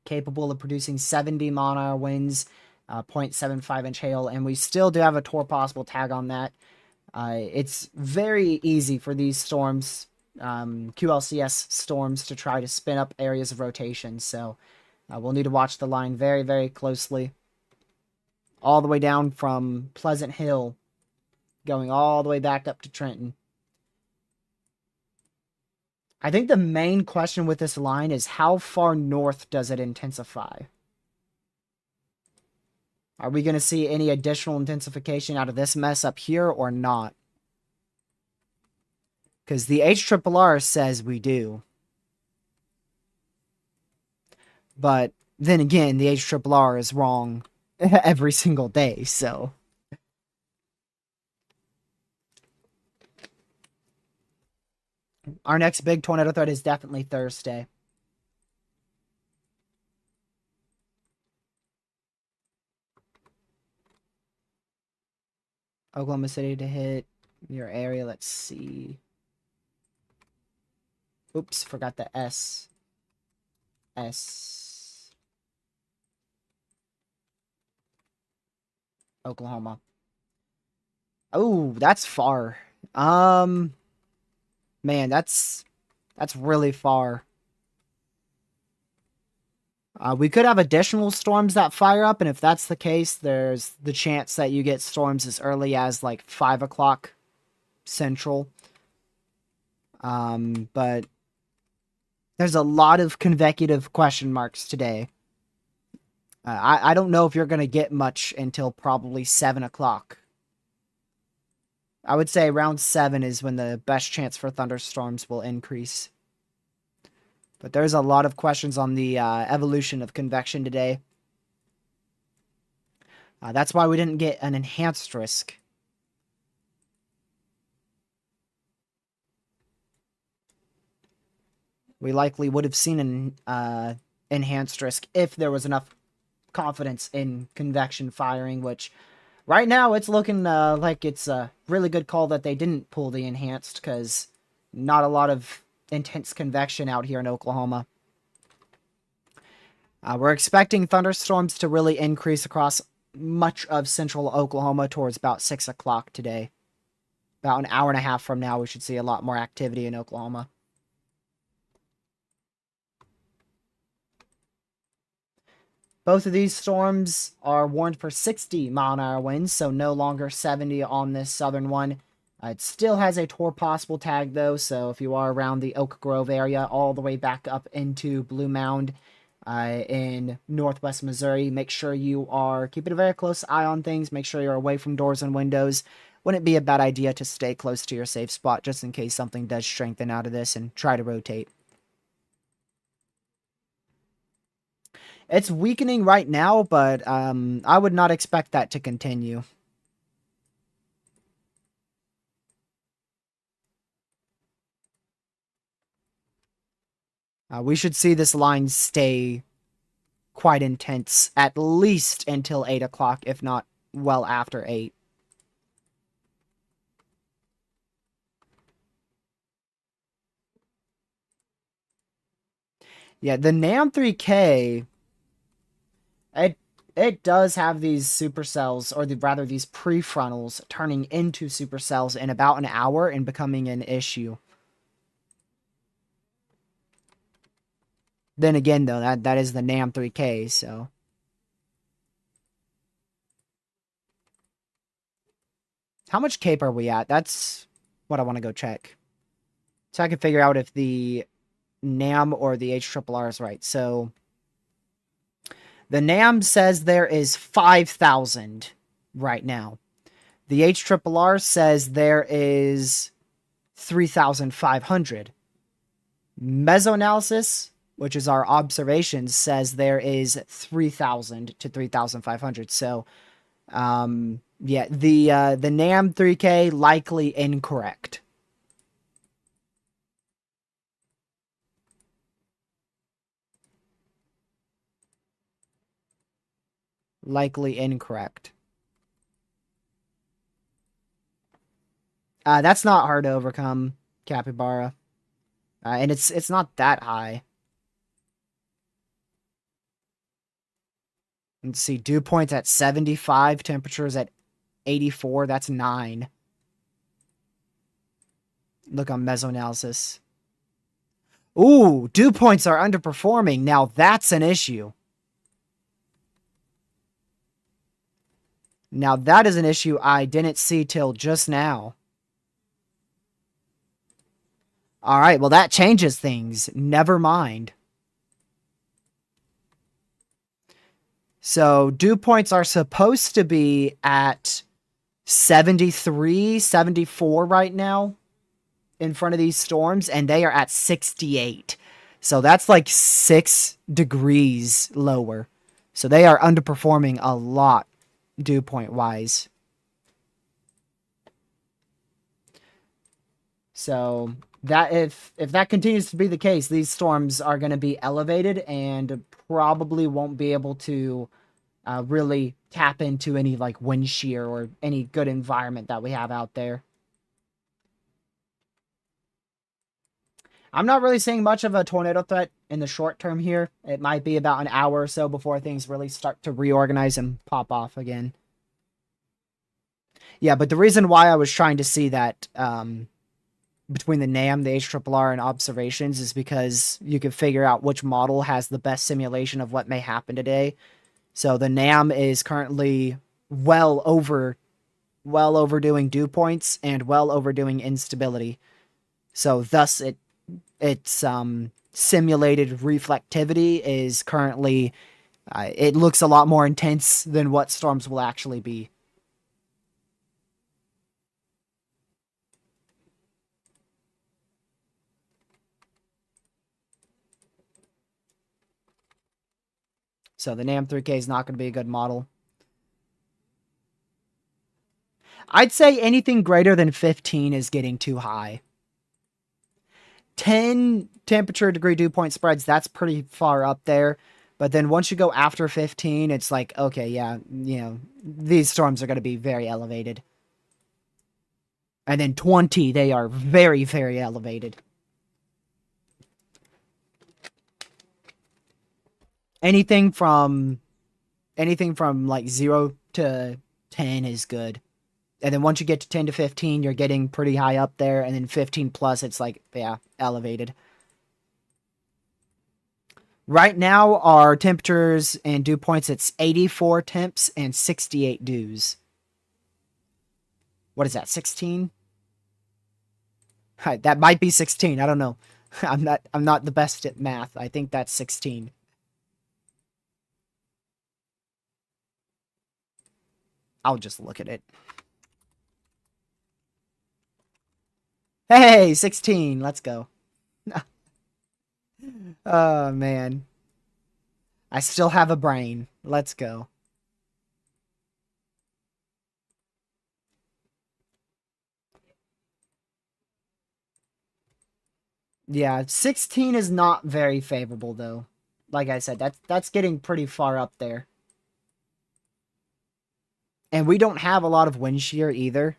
Capable of producing 70-mile-an-hour winds, 0.75-inch hail, and we still do have a TOR possible tag on that. It's very easy for these storms, QLCS storms, to try to spin up areas of rotation, so we'll need to watch the line very, very closely. All the way down from Pleasant Hill, going all the way back up to Trenton. I think the main question with this line is how far north does it intensify? Are we going to see any additional intensification out of this mess up here or not? Because the HRRR says we do. But then again, the HRRR is wrong every single day, so... Our next big tornado threat is definitely Thursday. Oklahoma City to hit your area. Let's see. Oops, forgot the S. Oklahoma. Oh, that's far. Man, that's really far. We could have additional storms that fire up, and if that's the case, there's the chance that you get storms as early as like 5 o'clock Central. But there's a lot of consecutive question marks today. I don't know if you're going to get much until probably 7 o'clock. I would say around 7 is when the best chance for thunderstorms will increase. But there's a lot of questions on the evolution of convection today. That's why we didn't get an enhanced risk. We likely would have seen an enhanced risk if there was enough confidence in convection firing, which right now it's looking like it's a really good call that they didn't pull the enhanced, because not a lot of intense convection out here in Oklahoma. We're expecting thunderstorms to really increase across much of central Oklahoma towards about 6 o'clock today. About an hour and a half from now, we should see a lot more activity in Oklahoma. Both of these storms are warned for 60-mile-an-hour winds, so no longer 70 on this southern one. It still has a TOR possible tag, though, so if you are around the Oak Grove area, all the way back up into Blue Mound, in northwest Missouri. Make sure you are keeping a very close eye on things. Make sure you're away from doors and windows. Wouldn't it be a bad idea to stay close to your safe spot just in case something does strengthen out of this and try to rotate. It's weakening right now, but I would not expect that to continue. We should see this line stay quite intense, at least until 8 o'clock, if not well after 8. Yeah, the NAM 3K, it does have these supercells, or rather these prefrontals, turning into supercells in about an hour and becoming an issue. Then again, though, that is the NAM 3K, so. How much cape are we at? That's what I want to go check. So I can figure out if the NAM or the HRRR is right. So the NAM says there is 5,000 right now. The HRRR says there is 3,500. Mesoanalysis, which is our observations, says there is 3,000 to 3,500. So, yeah, the NAM 3K likely incorrect. Likely incorrect. That's not hard to overcome, Capybara. And it's not that high. Let's see, dew points at 75, temperatures at 84, that's 9. Look on mesoanalysis. Ooh, dew points are underperforming. Now that's an issue. Now that is an issue I didn't see till just now. Alright, well that changes things. Never mind. So, dew points are supposed to be at 73, 74 right now in front of these storms, and they are at 68. So that's like 6 degrees lower. So they are underperforming a lot dew point wise. So that if that continues to be the case, these storms are going to be elevated and probably won't be able to really tap into any like wind shear or any good environment that we have out there. I'm not really seeing much of a tornado threat in the short term here. It might be about an hour or so before things really start to reorganize and pop off again. Yeah, but the reason why I was trying to see that between the NAM, the HRRR, and observations is because you can figure out which model has the best simulation of what may happen today. So the NAM is currently well overdoing dew points and well overdoing instability. So thus its simulated reflectivity is currently it looks a lot more intense than what storms will actually be. So the NAM 3K is not going to be a good model. I'd say anything greater than 15 is getting too high. 10 temperature degree dew point spreads, that's pretty far up there. But then once you go after 15, it's like, okay, yeah, you know, these storms are going to be very elevated. And then 20, they are very, very elevated. Anything from like 0 to 10 is good. And then once you get to 10 to 15, you're getting pretty high up there. And then 15 plus, it's like, yeah, elevated. Right now, our temperatures and dew points, it's 84 temps and 68 dews. What is that, 16? That might be 16. I don't know. I'm not the best at math. I think that's 16. I'll just look at it. Hey, 16. Let's go. Oh, man. I still have a brain. Let's go. Yeah, 16 is not very favorable, though. Like I said, that's getting pretty far up there. And we don't have a lot of wind shear either.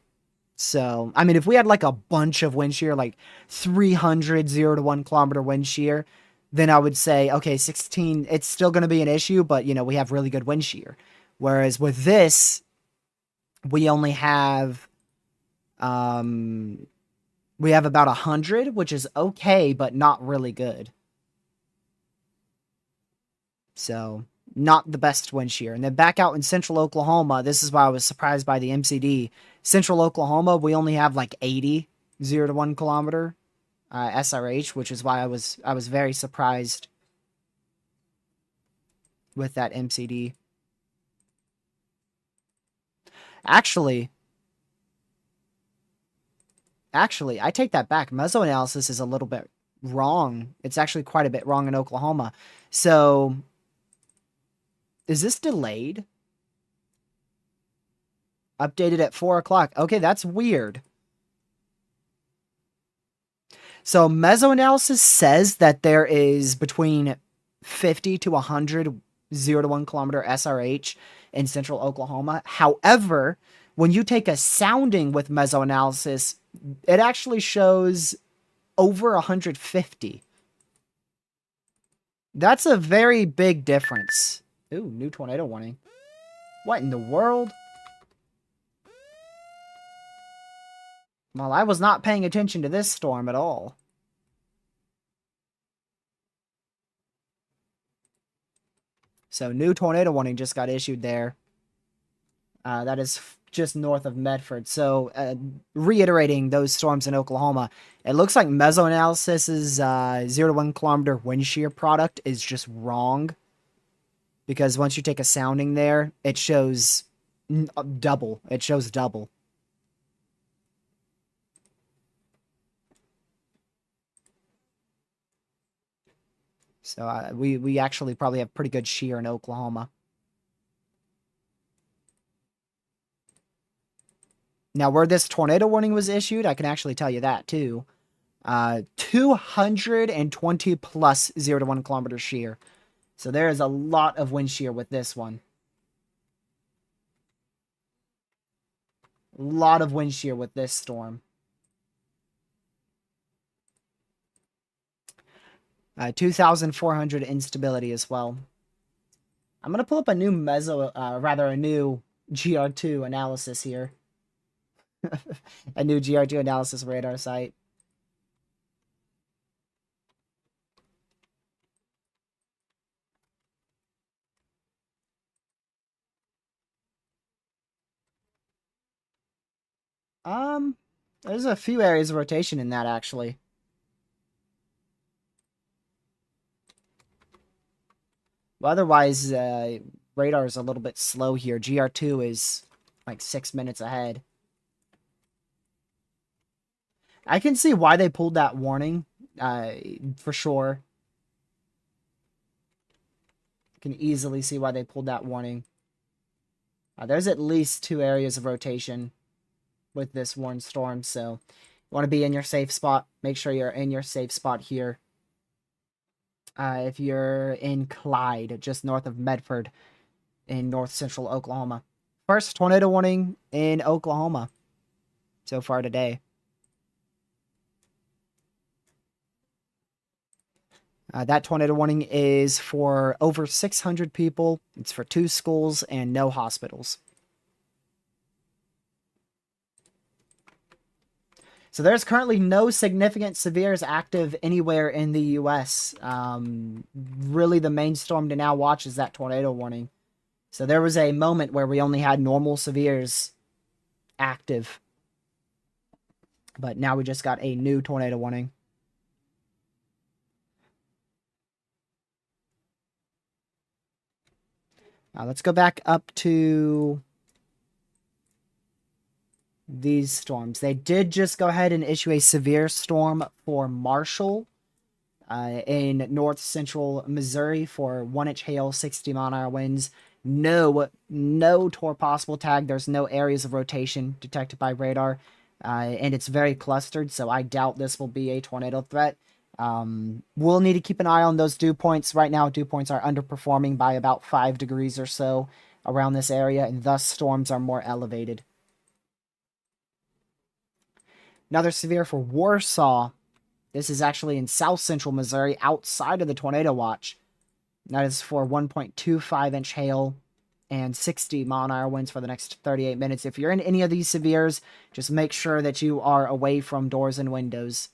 So, I mean, if we had like a bunch of wind shear, like 300, 0 to 1 kilometer wind shear, then I would say, okay, 16, it's still going to be an issue, but, you know, we have really good wind shear. Whereas with this, we only have, we have about 100, which is okay, but not really good. So, not the best wind shear. And then back out in central Oklahoma, this is why I was surprised by the MCD. Central Oklahoma, we only have like 80 0 to 1 kilometer SRH, which is why I was very surprised with that MCD. Actually, I take that back. Mesoanalysis is a little bit wrong. It's actually quite a bit wrong in Oklahoma. So, is this delayed? Updated at 4 o'clock. Okay, that's weird. So mesoanalysis says that there is between 50 to 100 0 to 1 kilometer SRH in central Oklahoma. However, when you take a sounding with mesoanalysis, it actually shows over 150. That's a very big difference. Ooh, new tornado warning. What in the world? Well, I was not paying attention to this storm at all. So, new tornado warning just got issued there. That is just north of Medford. So, reiterating those storms in Oklahoma, it looks like mesoanalysis's 0 to 1 kilometer wind shear product is just wrong. Because once you take a sounding there, it shows double. It shows double. So we actually probably have pretty good shear in Oklahoma. Now, where this tornado warning was issued, I can actually tell you that too. 220 plus 0 to 1 kilometer shear. So there is a lot of wind shear with this one. A lot of wind shear with this storm. 2,400 instability as well. I'm going to pull up a new a new GR2 analysis here. A new GR2 analysis radar site. There's a few areas of rotation in that, actually. Well, otherwise, radar is a little bit slow here. GR2 is like 6 minutes ahead. I can see why they pulled that warning, for sure. Can easily see why they pulled that warning. There's at least 2 areas of rotation with this warned storm, so you want to be in your safe spot. Make sure you're in your safe spot here. If you're in Clyde, just north of Medford in north central Oklahoma. First tornado warning in Oklahoma so far today. That tornado warning is for over 600 people. It's for 2 schools and no hospitals. So there's currently no significant severes active anywhere in the U.S. Really, the main storm to now watch is that tornado warning. So there was a moment where we only had normal severes active. But now we just got a new tornado warning. Let's go back up to these storms. They did just go ahead and issue a severe storm for Marshall in north central Missouri for 1-inch hail, 60-mile-an-hour winds. No tour possible tag. There's no areas of rotation detected by radar. And it's very clustered, so I doubt this will be a tornado threat. We'll need to keep an eye on those dew points. Right now, dew points are underperforming by about 5 degrees or so around this area, and thus storms are more elevated. Another severe for Warsaw. This is actually in south central Missouri, outside of the tornado watch. That is for 1.25-inch hail and 60-mile-an-hour winds for the next 38 minutes. If you're in any of these severes, just make sure that you are away from doors and windows.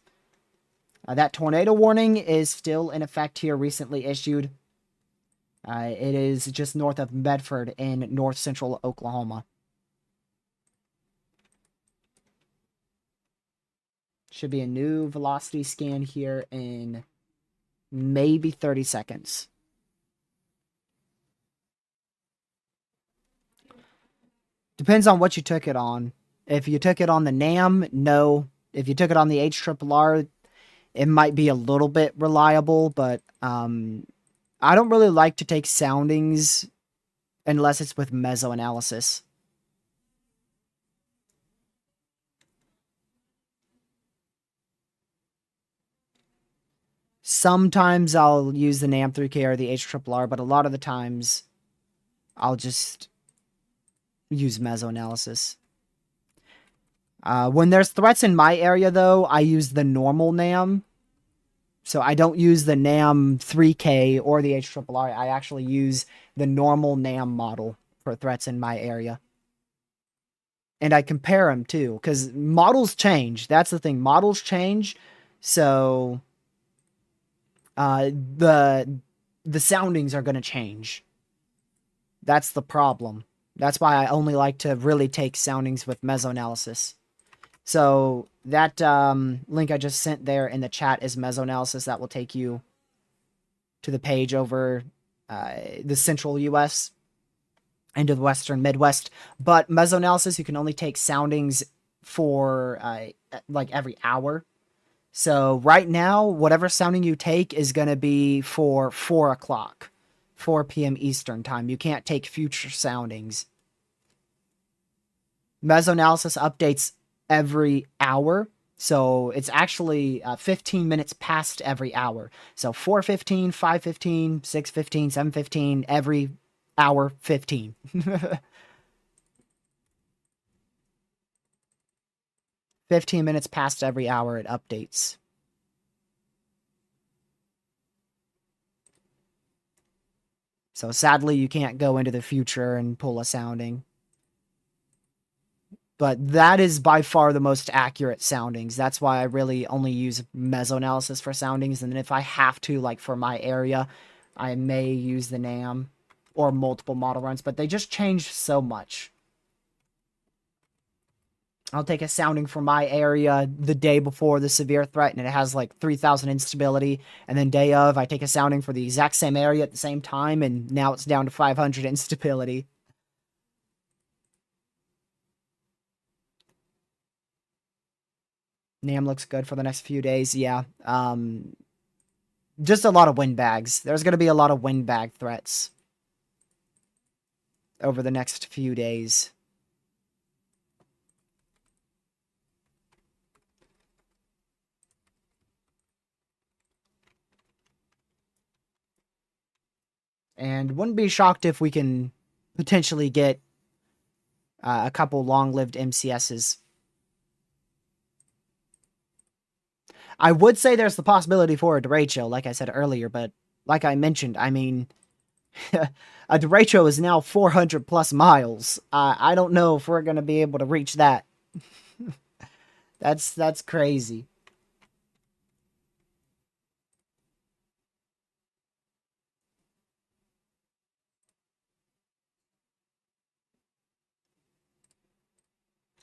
That tornado warning is still in effect here, recently issued. It is just north of Medford in north central Oklahoma. Should be a new velocity scan here in maybe 30 seconds. Depends on what you took it on. If you took it on the NAM, no. If you took it on the HRRR, it might be a little bit reliable, but I don't really like to take soundings unless it's with mesoanalysis. Sometimes I'll use the NAM 3K or the HRRR, but a lot of the times I'll just use mesoanalysis. When there's threats in my area, though, I use the normal NAM. So I don't use the NAM 3K or the HRRR. I actually use the normal NAM model for threats in my area. And I compare them, too, because models change. That's the thing. Models change, so the soundings are going to change. That's the problem. That's why I only like to really take soundings with mesoanalysis. So that link I just sent there in the chat is mesoanalysis. That will take you to the page over the central U.S. into the western Midwest. But mesoanalysis, you can only take soundings for like every hour. So right now, whatever sounding you take is going to be for 4 o'clock, 4 p.m. Eastern time. You can't take future soundings. Mesoanalysis updates every hour. So it's actually 15 minutes past every hour. So 4:15, 5:15, 6:15, 7:15, every hour 15. 15 minutes past every hour it updates. So sadly, you can't go into the future and pull a sounding. But that is by far the most accurate soundings. That's why I really only use mesoanalysis for soundings. And then if I have to, like for my area, I may use the NAM or multiple model runs. But they just change so much. I'll take a sounding for my area the day before the severe threat, and it has like 3,000 instability. And then day of, I take a sounding for the exact same area at the same time, and now it's down to 500 instability. NAM looks good for the next few days, yeah. Just a lot of windbags. There's going to be a lot of windbag threats over the next few days. And wouldn't be shocked if we can potentially get a couple long-lived MCSs. I would say there's the possibility for a derecho, like I said earlier, but like I mentioned, I mean, a derecho is now 400 plus miles. I don't know if we're going to be able to reach that. That's crazy.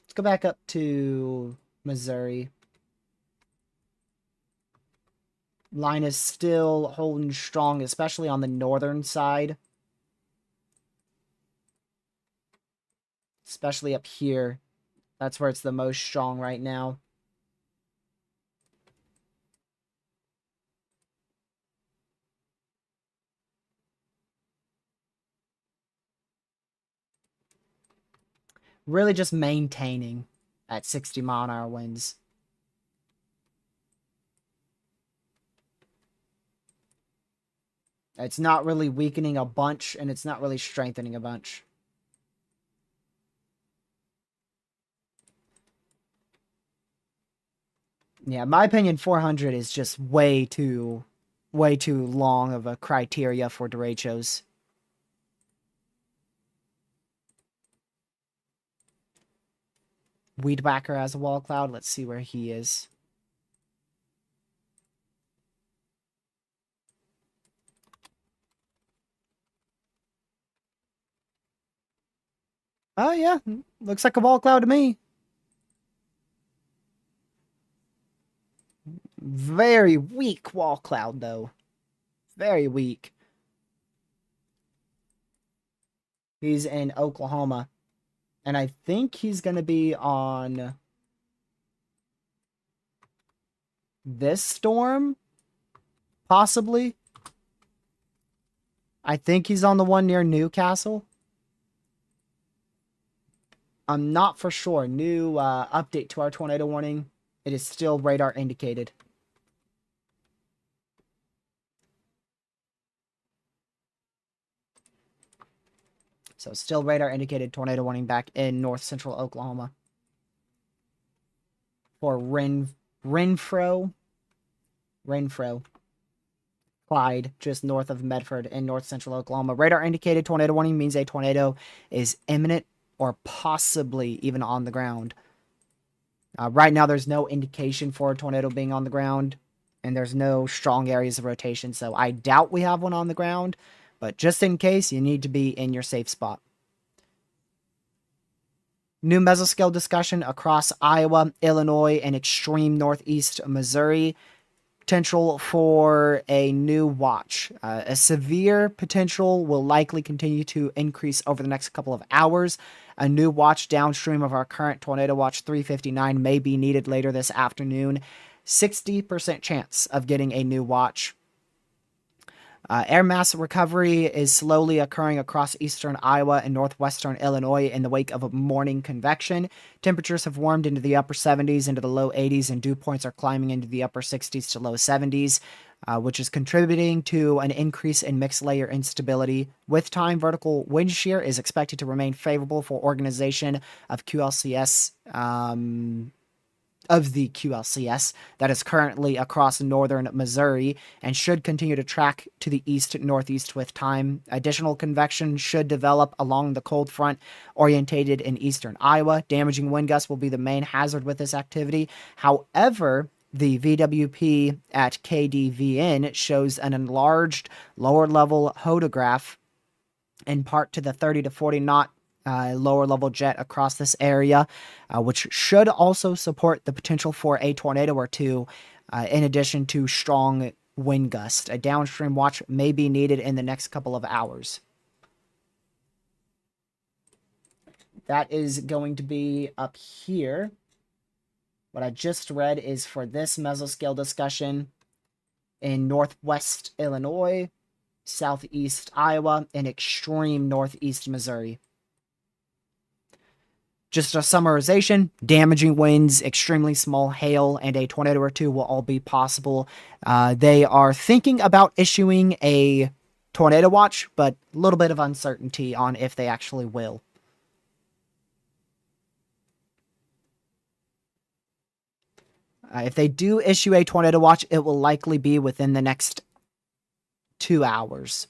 Let's go back up to Missouri. Line is still holding strong, especially on the northern side. Especially up here. That's where it's the most strong right now. Really just maintaining at 60-mile-an-hour winds. It's not really weakening a bunch, and it's not really strengthening a bunch. Yeah, in my opinion, 400 is just way too long of a criteria for derechos. Weedwhacker has a wall cloud. Let's see where he is. Oh, yeah. Looks like a wall cloud to me. Very weak wall cloud, though. Very weak. He's in Oklahoma. And I think he's going to be on this storm. Possibly. I think he's on the one near Newcastle. I'm not for sure. New update to our tornado warning. It is still radar indicated. So still radar indicated tornado warning back in north central Oklahoma. For Renfro. Clyde, just north of Medford in north central Oklahoma. Radar indicated tornado warning means a tornado is imminent or possibly even on the ground. Right now, there's no indication for a tornado being on the ground, and there's no strong areas of rotation, so I doubt we have one on the ground, but just in case, you need to be in your safe spot. New mesoscale discussion across Iowa, Illinois, and extreme northeast Missouri. Potential for a new watch. A severe potential will likely continue to increase over the next couple of hours. A new watch downstream of our current Tornado Watch 359 may be needed later this afternoon. 60% chance of getting a new watch. Air mass recovery is slowly occurring across eastern Iowa and northwestern Illinois in the wake of a morning convection. Temperatures have warmed into the upper 70s, into the low 80s, and dew points are climbing into the upper 60s to low 70s, which is contributing to an increase in mixed layer instability. With time, vertical wind shear is expected to remain favorable for organization of QLCS. Of the QLCS that is currently across northern Missouri and should continue to track to the east-northeast with time. Additional convection should develop along the cold front orientated in eastern Iowa. Damaging wind gusts will be the main hazard with this activity. However, the VWP at KDVN shows an enlarged lower-level hodograph in part to the 30 to 40 knot lower level jet across this area, which should also support the potential for a tornado or two, in addition to strong wind gust. A downstream watch may be needed in the next couple of hours. That is going to be up here. What I just read is for this mesoscale discussion in northwest Illinois, southeast Iowa, and extreme northeast Missouri. Just a summarization, damaging winds, extremely small hail, and a tornado or two will all be possible. They are thinking about issuing a tornado watch, but a little bit of uncertainty on if they actually will. If they do issue a tornado watch, it will likely be within the next 2 hours,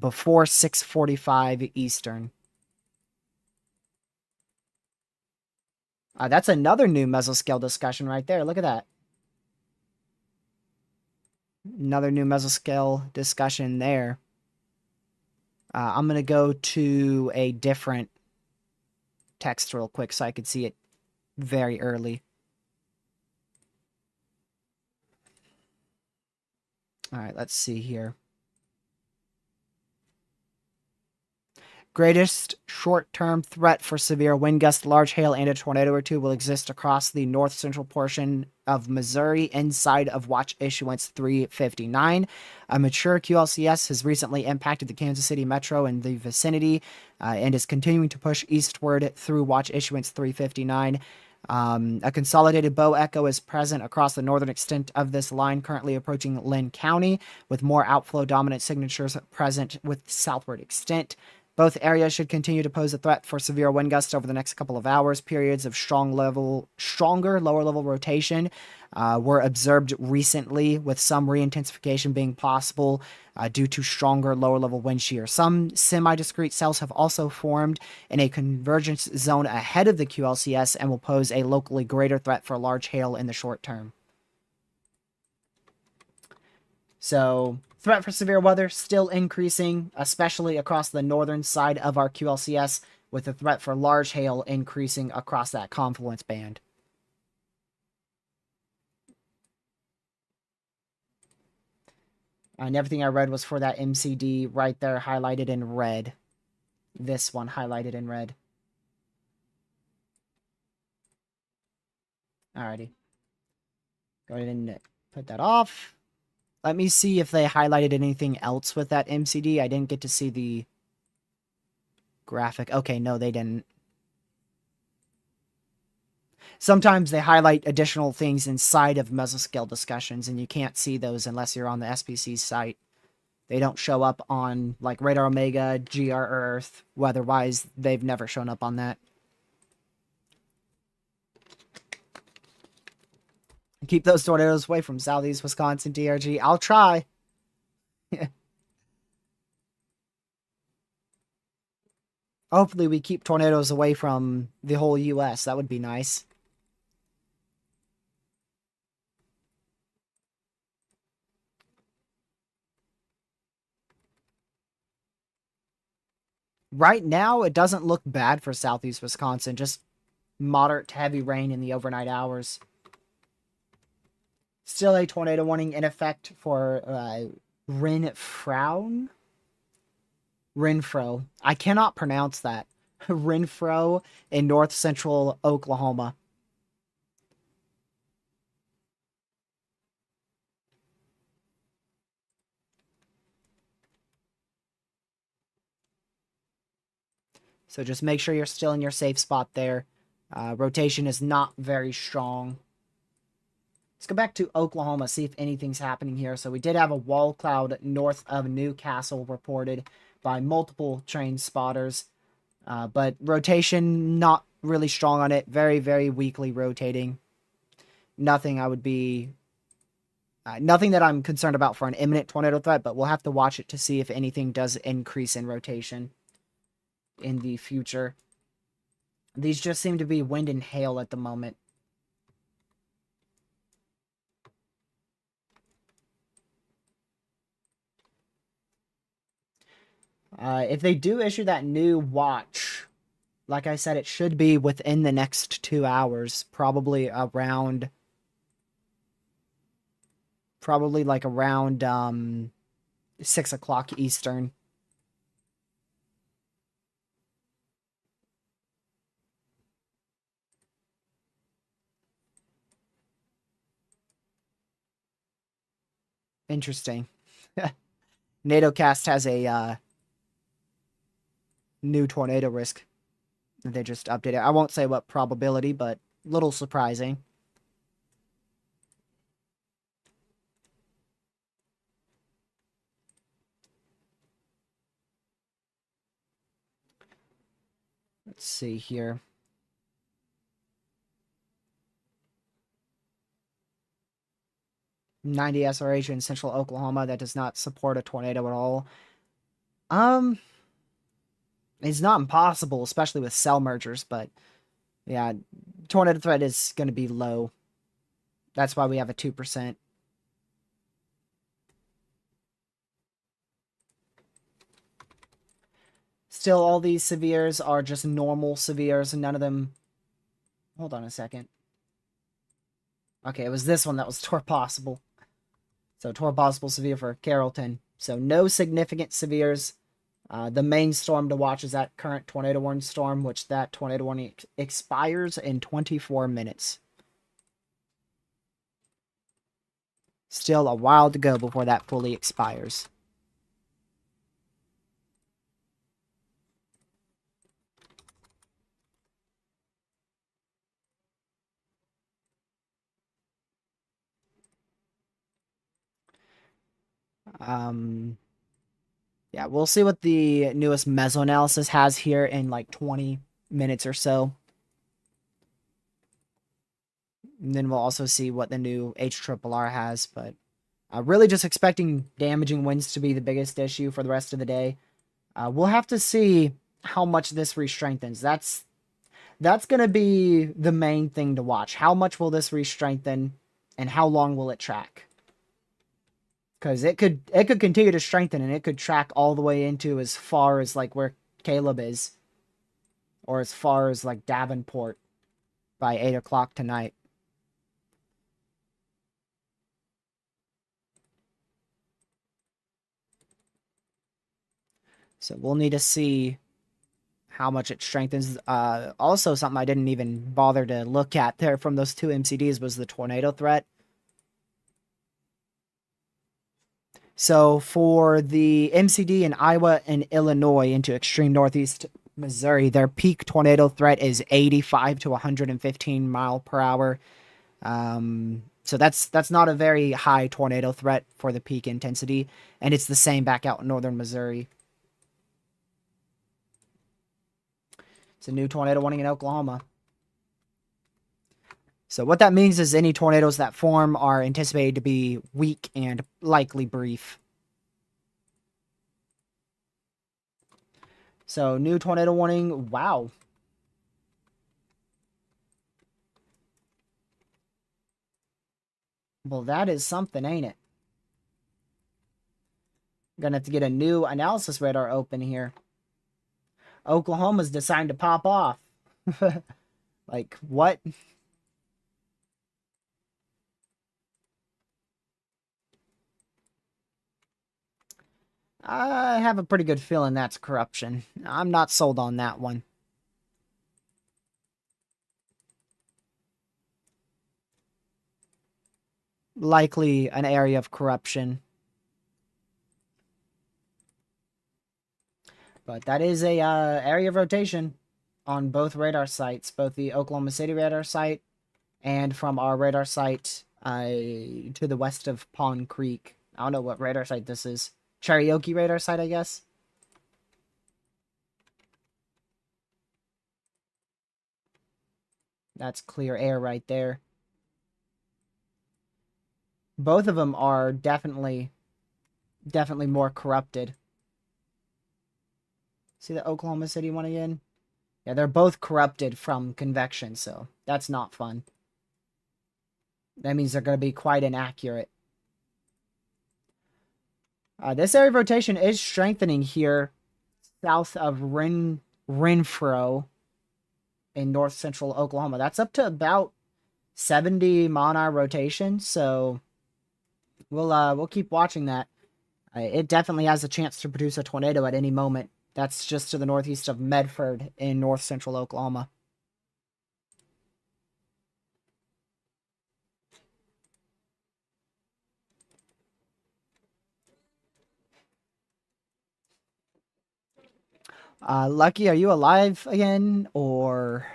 before 6:45 Eastern. That's another new mesoscale discussion right there. Look at that. Another new mesoscale discussion there. I'm going to go to a different text real quick so I can see it very early. All right, let's see here. Greatest short-term threat for severe wind gusts, large hail, and a tornado or two will exist across the north-central portion of Missouri inside of Watch Issuance 359. A mature QLCS has recently impacted the Kansas City metro and the vicinity and is continuing to push eastward through Watch Issuance 359. A consolidated bow echo is present across the northern extent of this line, currently approaching Lynn County, with more outflow dominant signatures present with southward extent. Both areas should continue to pose a threat for severe wind gusts over the next couple of hours. Periods of stronger lower level rotation were observed recently, with some re-intensification being possible due to stronger lower level wind shear. Some semi-discrete cells have also formed in a convergence zone ahead of the QLCS and will pose a locally greater threat for large hail in the short term. So, threat for severe weather still increasing, especially across the northern side of our QLCS, with the threat for large hail increasing across that confluence band. And everything I read was for that MCD right there highlighted in red. This one highlighted in red. Alrighty. Go ahead and put that off. Let me see if they highlighted anything else with that MCD. I didn't get to see the graphic. Okay, no, they didn't. Sometimes they highlight additional things inside of mesoscale discussions, and you can't see those unless you're on the SPC site. They don't show up on, like, Radar Omega, GR Earth. Weatherwise, they've never shown up on that. Keep those tornadoes away from southeast Wisconsin, DRG. I'll try. Hopefully we keep tornadoes away from the whole U.S. That would be nice. Right now, it doesn't look bad for southeast Wisconsin. Just moderate to heavy rain in the overnight hours. Still a tornado warning in effect for Renfrew. I cannot pronounce that. Renfrew in north central Oklahoma. So just make sure you're still in your safe spot there. Rotation is not very strong. Let's go back to Oklahoma, see if anything's happening here. So we did have a wall cloud north of Newcastle reported by multiple train spotters. But rotation, not really strong on it. Very, very weakly rotating. Nothing I would be... nothing that I'm concerned about for an imminent tornado threat, but we'll have to watch it to see if anything does increase in rotation in the future. These just seem to be wind and hail at the moment. If they do issue that new watch, like I said, it should be within the next 2 hours. Probably around 6 o'clock Eastern. Interesting. NATOcast has a new tornado risk. They just updated. I won't say what probability, but little surprising. Let's see here. .90 SRH in central Oklahoma that does not support a tornado at all. It's not impossible, especially with cell mergers, but yeah, tornado threat is going to be low. That's why we have a 2%. Still, all these severes are just normal severes, and none of them... Hold on a second. Okay, it was this one that was Tor Possible. So, Tor Possible severe for Carrollton. So, no significant severes The main storm to watch is that current tornado warning storm, which that tornado warning expires in 24 minutes. Still a while to go before that fully expires. Yeah, we'll see what the newest mesoanalysis has here in like 20 minutes or so. And then we'll also see what the new HRRR has, but really just expecting damaging winds to be the biggest issue for the rest of the day. We'll have to see how much this re-strengthens. That's going to be the main thing to watch. How much will this re-strengthen, and how long will it track? Because it could continue to strengthen, and it could track all the way into as far as like where Caleb is, or as far as like Davenport by 8 o'clock tonight. So we'll need to see how much it strengthens. Also, something I didn't even bother to look at there from those two MCDs was the tornado threat. So for the MCD in Iowa and Illinois into extreme northeast Missouri, their peak tornado threat is 85 to 115 mile per hour. So that's not a very high tornado threat for the peak intensity, and it's the same back out in northern Missouri. It's a new tornado warning in Oklahoma. So what that means is any tornadoes that form are anticipated to be weak and likely brief. So new tornado warning. Wow. Well, that is something, ain't it? Gonna have to get a new analysis radar open here. Oklahoma's deciding to pop off. Like, what? I have a pretty good feeling that's corruption. I'm not sold on that one. Likely an area of corruption. But that is a area of rotation on both radar sites, both the Oklahoma City radar site and from our radar site to the west of Pond Creek. I don't know what radar site this is. Cherokee radar site, I guess. That's clear air right there. Both of them are definitely more corrupted. See the Oklahoma City one again? Yeah, they're both corrupted from convection, so that's not fun. That means they're going to be quite inaccurate. This area of rotation is strengthening here south of Renfro in north central Oklahoma. That's up to about 70 mile-an-hour rotation, so we'll keep watching that. It definitely has a chance to produce a tornado at any moment. That's just to the northeast of Medford in north central Oklahoma. Lucky, are you alive again, or...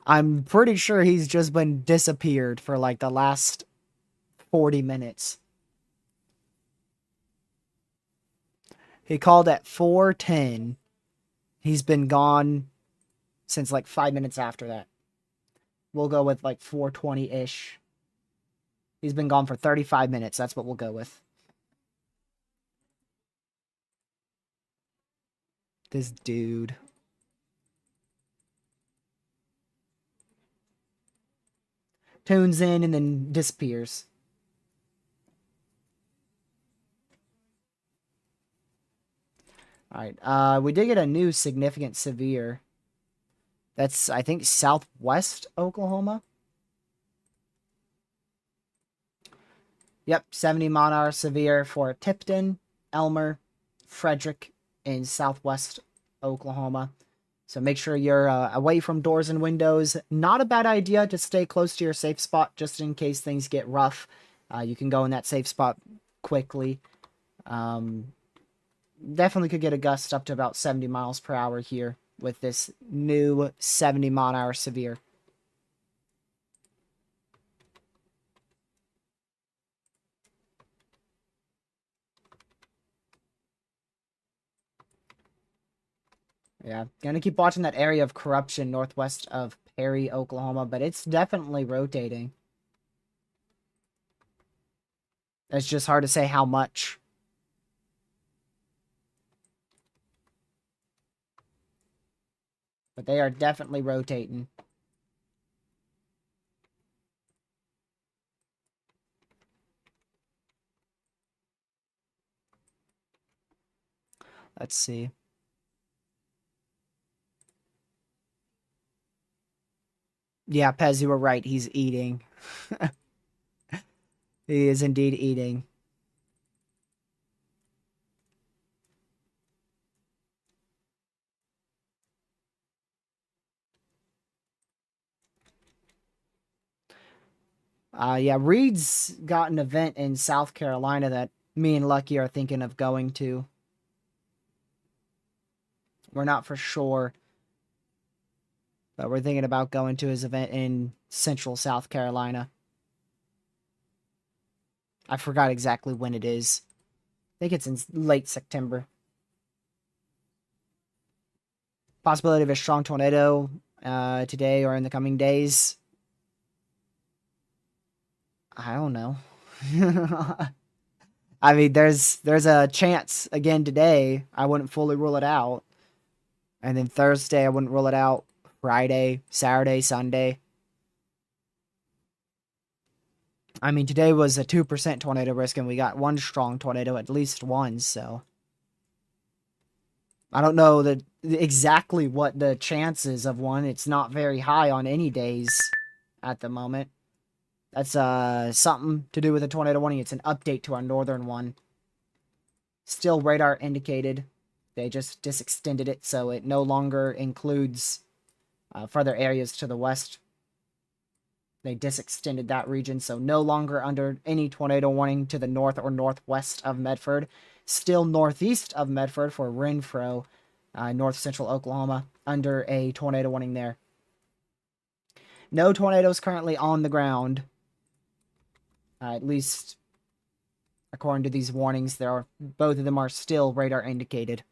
I'm pretty sure he's just been disappeared for like the last 40 minutes. He called at 4:10. He's been gone since like 5 minutes after that. We'll go with like 4:20-ish. He's been gone for 35 minutes. That's what we'll go with. This dude. Tunes in and then disappears. Alright, we did get a new significant severe. That's, I think, southwest Oklahoma. Yep, 70 mile-an-hour severe for Tipton. Elmer, Frederick, in southwest Oklahoma. So make sure you're away from doors and windows. Not a bad idea to stay close to your safe spot just in case things get rough. You can go in that safe spot quickly. Definitely could get a gust up to about 70 miles per hour here with this new 70-mile-an-hour severe. Yeah, gonna keep watching that area of corruption northwest of Perry, Oklahoma, but it's definitely rotating. It's just hard to say how much. But they are definitely rotating. Let's see. Yeah, Pez, you were right. He's eating. He is indeed eating. Yeah, Reed's got an event in South Carolina that me and Lucky are thinking of going to. We're not for sure, but we're thinking about going to his event in Central South Carolina. I forgot exactly when it is. I think it's in late September. Possibility of a strong tornado today or in the coming days. I don't know. I mean, there's a chance again today. I wouldn't fully rule it out. And then Thursday, I wouldn't rule it out. Friday, Saturday, Sunday. I mean, today was a 2% tornado risk, and we got one strong tornado, at least one, so. I don't know exactly what the chances of one. It's not very high on any days at the moment. That's something to do with the tornado warning. It's an update to our northern one. Still radar indicated. They just disextended it, so it no longer includes further areas to the west. They disextended that region, so no longer under any tornado warning to the north or northwest of Medford. Still northeast of Medford for Renfro, north central Oklahoma, under a tornado warning there. No tornadoes currently on the ground. At least according to these warnings, both of them are still radar indicated.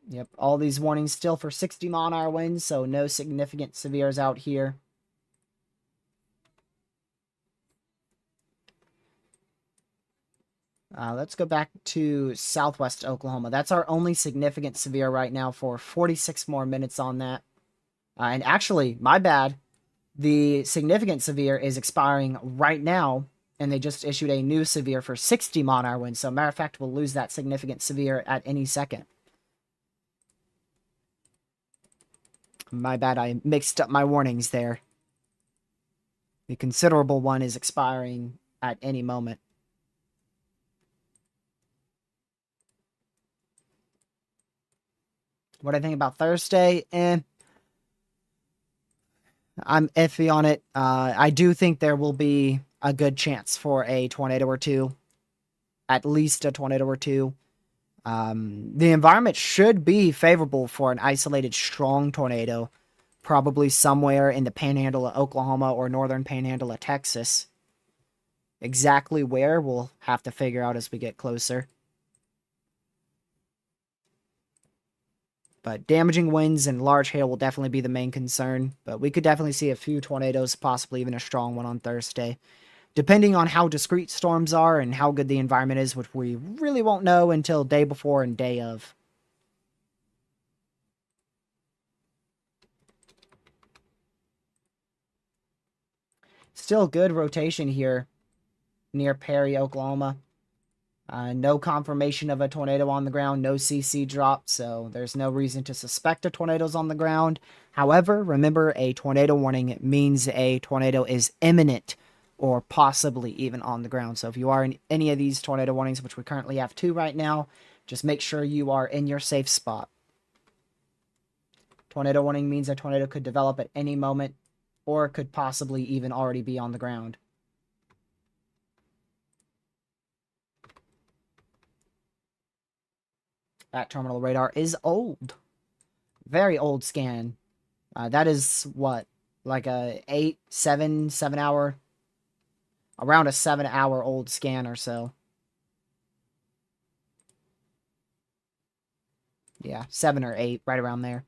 Yep, all these warnings still for 60-mile-an-hour winds, so no significant severes out here. Let's go back to southwest Oklahoma. That's our only significant severe right now for 46 more minutes on that. And actually, my bad, the significant severe is expiring right now, and they just issued a new severe for 60-mile-an-hour winds. So, matter of fact, we'll lose that significant severe at any second. My bad, I mixed up my warnings there. The considerable one is expiring at any moment. What I think about Thursday? I'm iffy on it. I do think there will be a good chance for a tornado or two. At least a tornado or two. The environment should be favorable for an isolated strong tornado. Probably somewhere in the panhandle of Oklahoma or northern panhandle of Texas. Exactly where, we'll have to figure out as we get closer. But damaging winds and large hail will definitely be the main concern. But we could definitely see a few tornadoes, possibly even a strong one on Thursday. Depending on how discrete storms are and how good the environment is, which we really won't know until day before and day of. Still good rotation here near Perry, Oklahoma. No confirmation of a tornado on the ground, no CC drop, so there's no reason to suspect a tornado's on the ground. However, remember, a tornado warning means a tornado is imminent or possibly even on the ground. So if you are in any of these tornado warnings, which we currently have 2 right now, just make sure you are in your safe spot. Tornado warning means a tornado could develop at any moment or could possibly even already be on the ground. That terminal radar is old. Very old scan. That is what? Like a 7 hour, around a 7-hour old scan or so. Yeah, 7 or 8, right around there.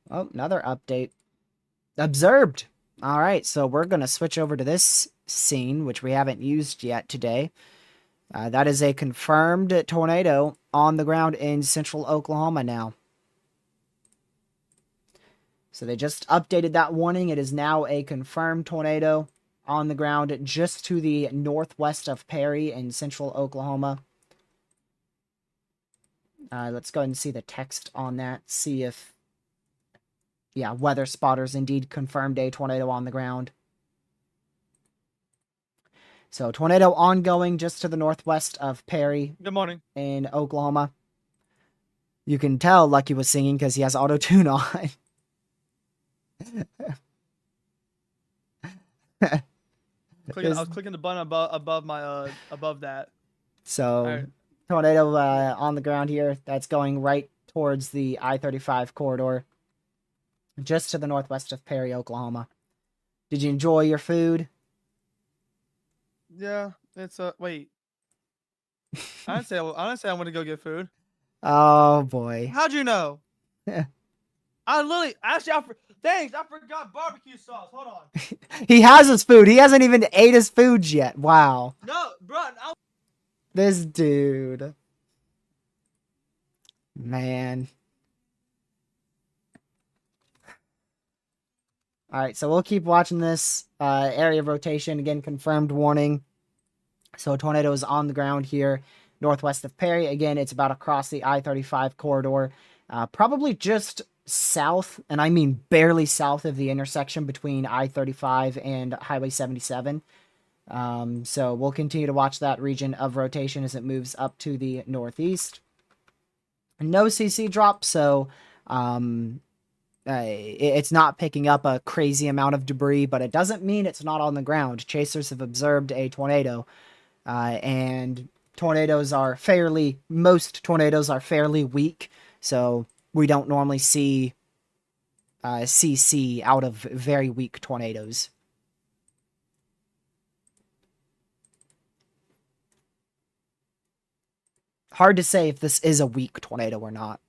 Oh, another update. Observed. All right, so we're going to switch over to this scene, which we haven't used yet today. That is a confirmed tornado on the ground in central Oklahoma now. So they just updated that warning. It is now a confirmed tornado on the ground just to the northwest of Perry in central Oklahoma. Let's go ahead and see the text on that. See if, yeah, weather spotters indeed confirmed a tornado on the ground. So tornado ongoing just to the northwest of Perry. Good morning. In Oklahoma. You can tell Lucky was singing because he has auto-tune on. I was clicking the button above that. So, right. Tornado on the ground here. That's going right towards the I-35 corridor, just to the northwest of Perry, Oklahoma. Did you enjoy your food? Yeah, it's wait. I didn't say I want to go get food. Oh boy! How'd you know? I literally actually thanks. I forgot barbecue sauce. Hold on. He has his food. He hasn't even ate his food yet. Wow. No, bro. This dude. Man. All right, so we'll keep watching this area of rotation. Again, confirmed warning. So a tornado is on the ground here, northwest of Perry. Again, it's about across the I-35 corridor, probably just south, and I mean barely south of the intersection between I-35 and Highway 77. So we'll continue to watch that region of rotation as it moves up to the northeast. No CC drop, so it's not picking up a crazy amount of debris, but it doesn't mean it's not on the ground. Chasers have observed a tornado, and most tornadoes are fairly weak, so we don't normally see CC out of very weak tornadoes. Hard to say if this is a weak tornado or not.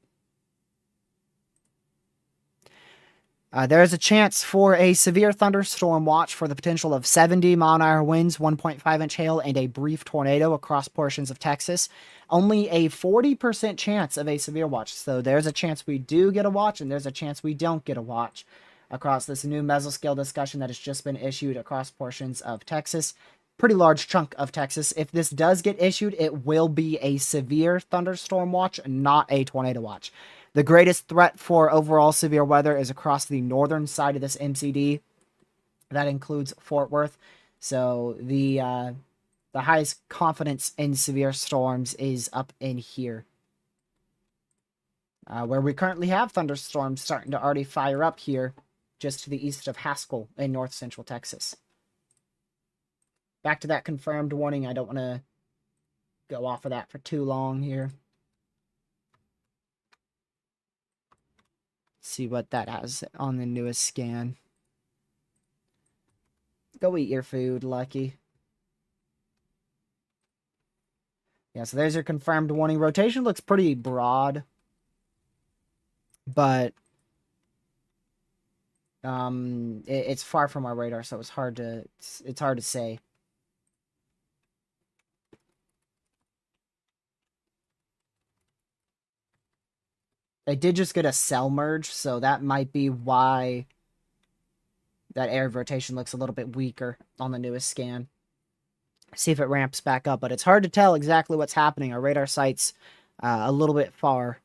There is a chance for a severe thunderstorm watch for the potential of 70-mile-an-hour winds, 1.5-inch hail, and a brief tornado across portions of Texas. Only a 40% chance of a severe watch. So there's a chance we do get a watch, and there's a chance we don't get a watch across this new mesoscale discussion that has just been issued across portions of Texas. Pretty large chunk of Texas. If this does get issued, it will be a severe thunderstorm watch, not a tornado watch. The greatest threat for overall severe weather is across the northern side of this MCD. That includes Fort Worth. So the highest confidence in severe storms is up in here, where we currently have thunderstorms starting to already fire up here, just to the east of Haskell in north central Texas. Back to that confirmed warning. I don't want to go off of that for too long here. See what that has on the newest scan. Go eat your food, Lucky. Yeah, so there's your confirmed warning. Rotation looks pretty broad, but it's far from our radar, so it's hard to say. I did just get a cell merge, so that might be why That area of rotation looks a little bit weaker on the newest scan. See if it ramps back up, but it's hard to tell exactly what's happening. Our radar sight's a little bit far.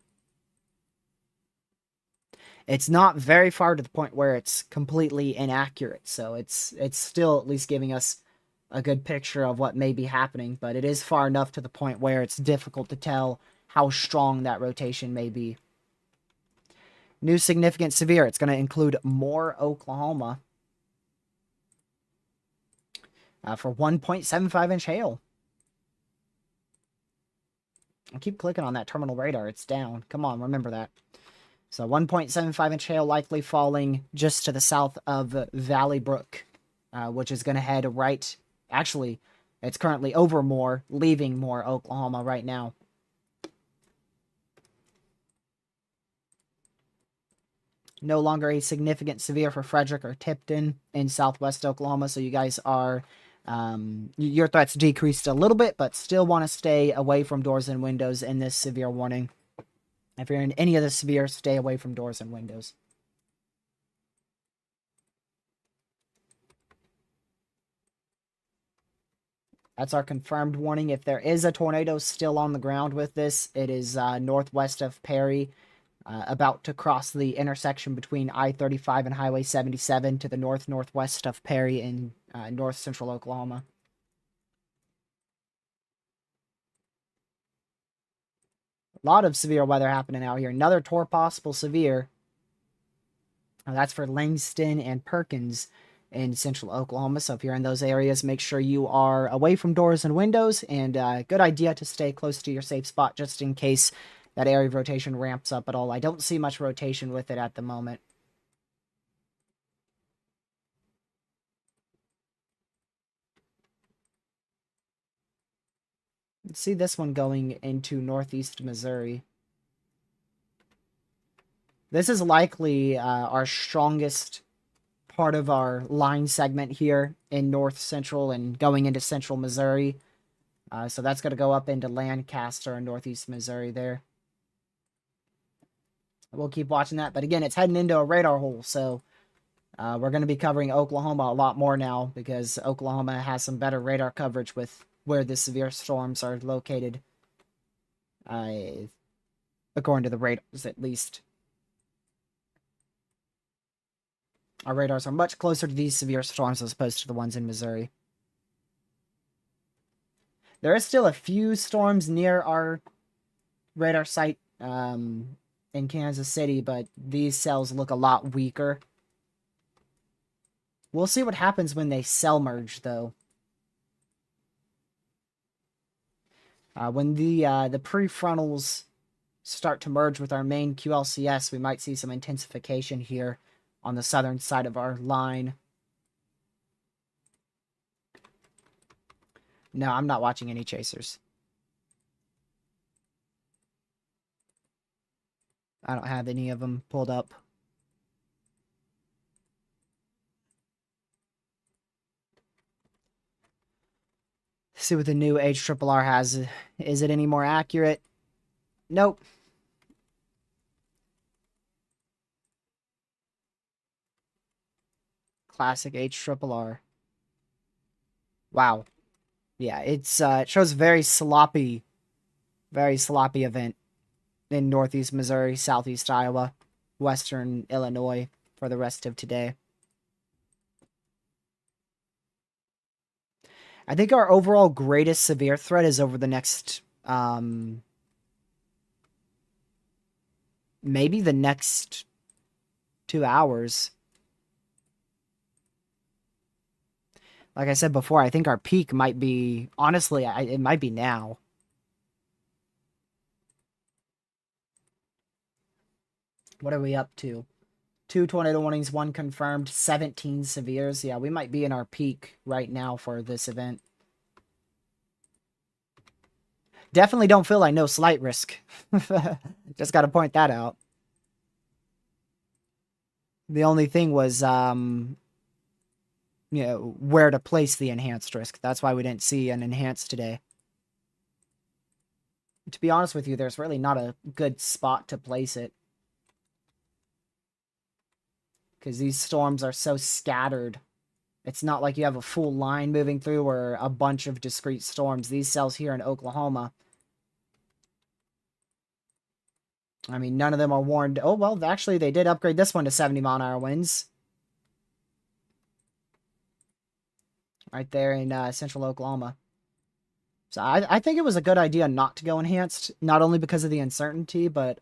It's not very far to the point where it's completely inaccurate, so it's still at least giving us a good picture of what may be happening, but it is far enough to the point where it's difficult to tell how strong that rotation may be. New significant severe. It's going to include more Oklahoma for 1.75 inch hail. I keep clicking on that terminal radar. It's down. Come on, remember that. So 1.75 inch hail likely falling just to the south of Valley Brook, which is going to head right. Actually, it's currently over Moore, leaving Moore, Oklahoma right now. No longer a significant severe for Frederick or Tipton in southwest Oklahoma, so you guys are, your threats decreased a little bit, but still want to stay away from doors and windows in this severe warning. If you're in any of the severe, stay away from doors and windows. That's our confirmed warning. If there is a tornado still on the ground with this, it is northwest of Perry, about to cross the intersection between I-35 and Highway 77 to the northwest of Perry in north central Oklahoma. A lot of severe weather happening out here. Another possible severe. That's for Langston and Perkins in central Oklahoma. So if you're in those areas, make sure you are away from doors and windows, and good idea to stay close to your safe spot just in case that area of rotation ramps up at all. I don't see much rotation with it at the moment. Let's see this one going into northeast Missouri. This is likely our strongest part of our line segment here in north central and going into central Missouri. So that's going to go up into Lancaster and northeast Missouri there. We'll keep watching that. But again, it's heading into a radar hole. So we're going to be covering Oklahoma a lot more now because Oklahoma has some better radar coverage with where the severe storms are located. According to the radars, at least. Our radars are much closer to these severe storms as opposed to the ones in Missouri. There is still a few storms near our radar site in Kansas City, but these cells look a lot weaker. We'll see what happens when they cell merge, though. When the prefrontals start to merge with our main QLCS, we might see some intensification here on the southern side of our line. No, I'm not watching any chasers. I don't have any of them pulled up. See what the new HRRR has. Is it any more accurate? Nope. Classic HRRR. Wow. Yeah, it's it shows very sloppy event in northeast Missouri, southeast Iowa, western Illinois for the rest of today. I think our overall greatest severe threat is over the next maybe the next 2 hours. Like I said before, I think our peak might be, honestly, it might be now. What are we up to? 2 tornado warnings, 1 confirmed, 17 severes. Yeah, we might be in our peak right now for this event. Definitely don't feel like no slight risk. Just got to point that out. The only thing was, you know, where to place the enhanced risk. That's why we didn't see an enhanced today. To be honest with you, there's really not a good spot to place it. because these storms are so scattered. It's not like you have a full line moving through or a bunch of discrete storms. These cells here in Oklahoma, I mean, none of them are warned. Oh, well, actually, they did upgrade this one to 70-mile-an-hour winds. Right there in central Oklahoma. So I think it was a good idea not to go enhanced, not only because of the uncertainty, but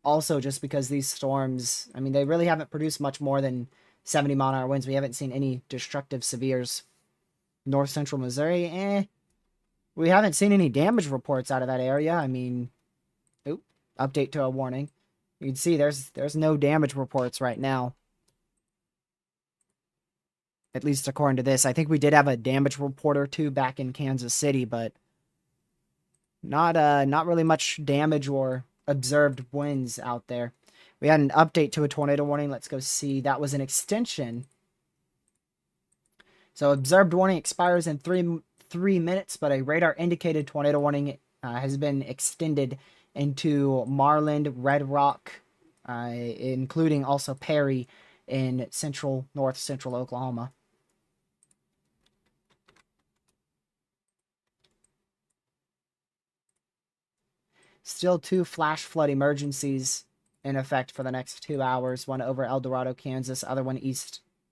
also just because these storms, I mean, they really haven't produced much more than 70-mile-an-hour winds. We haven't seen any destructive severes. North central Missouri, we haven't seen any damage reports out of that area. I mean, update to a warning. You can see there's no damage reports right now. At least according to this. I think we did have a damage report or two back in Kansas City, but not really much damage or observed winds out there. We had an update to a tornado warning. Let's go see. That was an extension. So observed warning expires in three minutes, but a radar indicated tornado warning has been extended into Marland, Red Rock, including also Perry in north central Oklahoma. Still 2 flash flood emergencies in effect for the next 2 hours. One over El Dorado, Kansas. Other one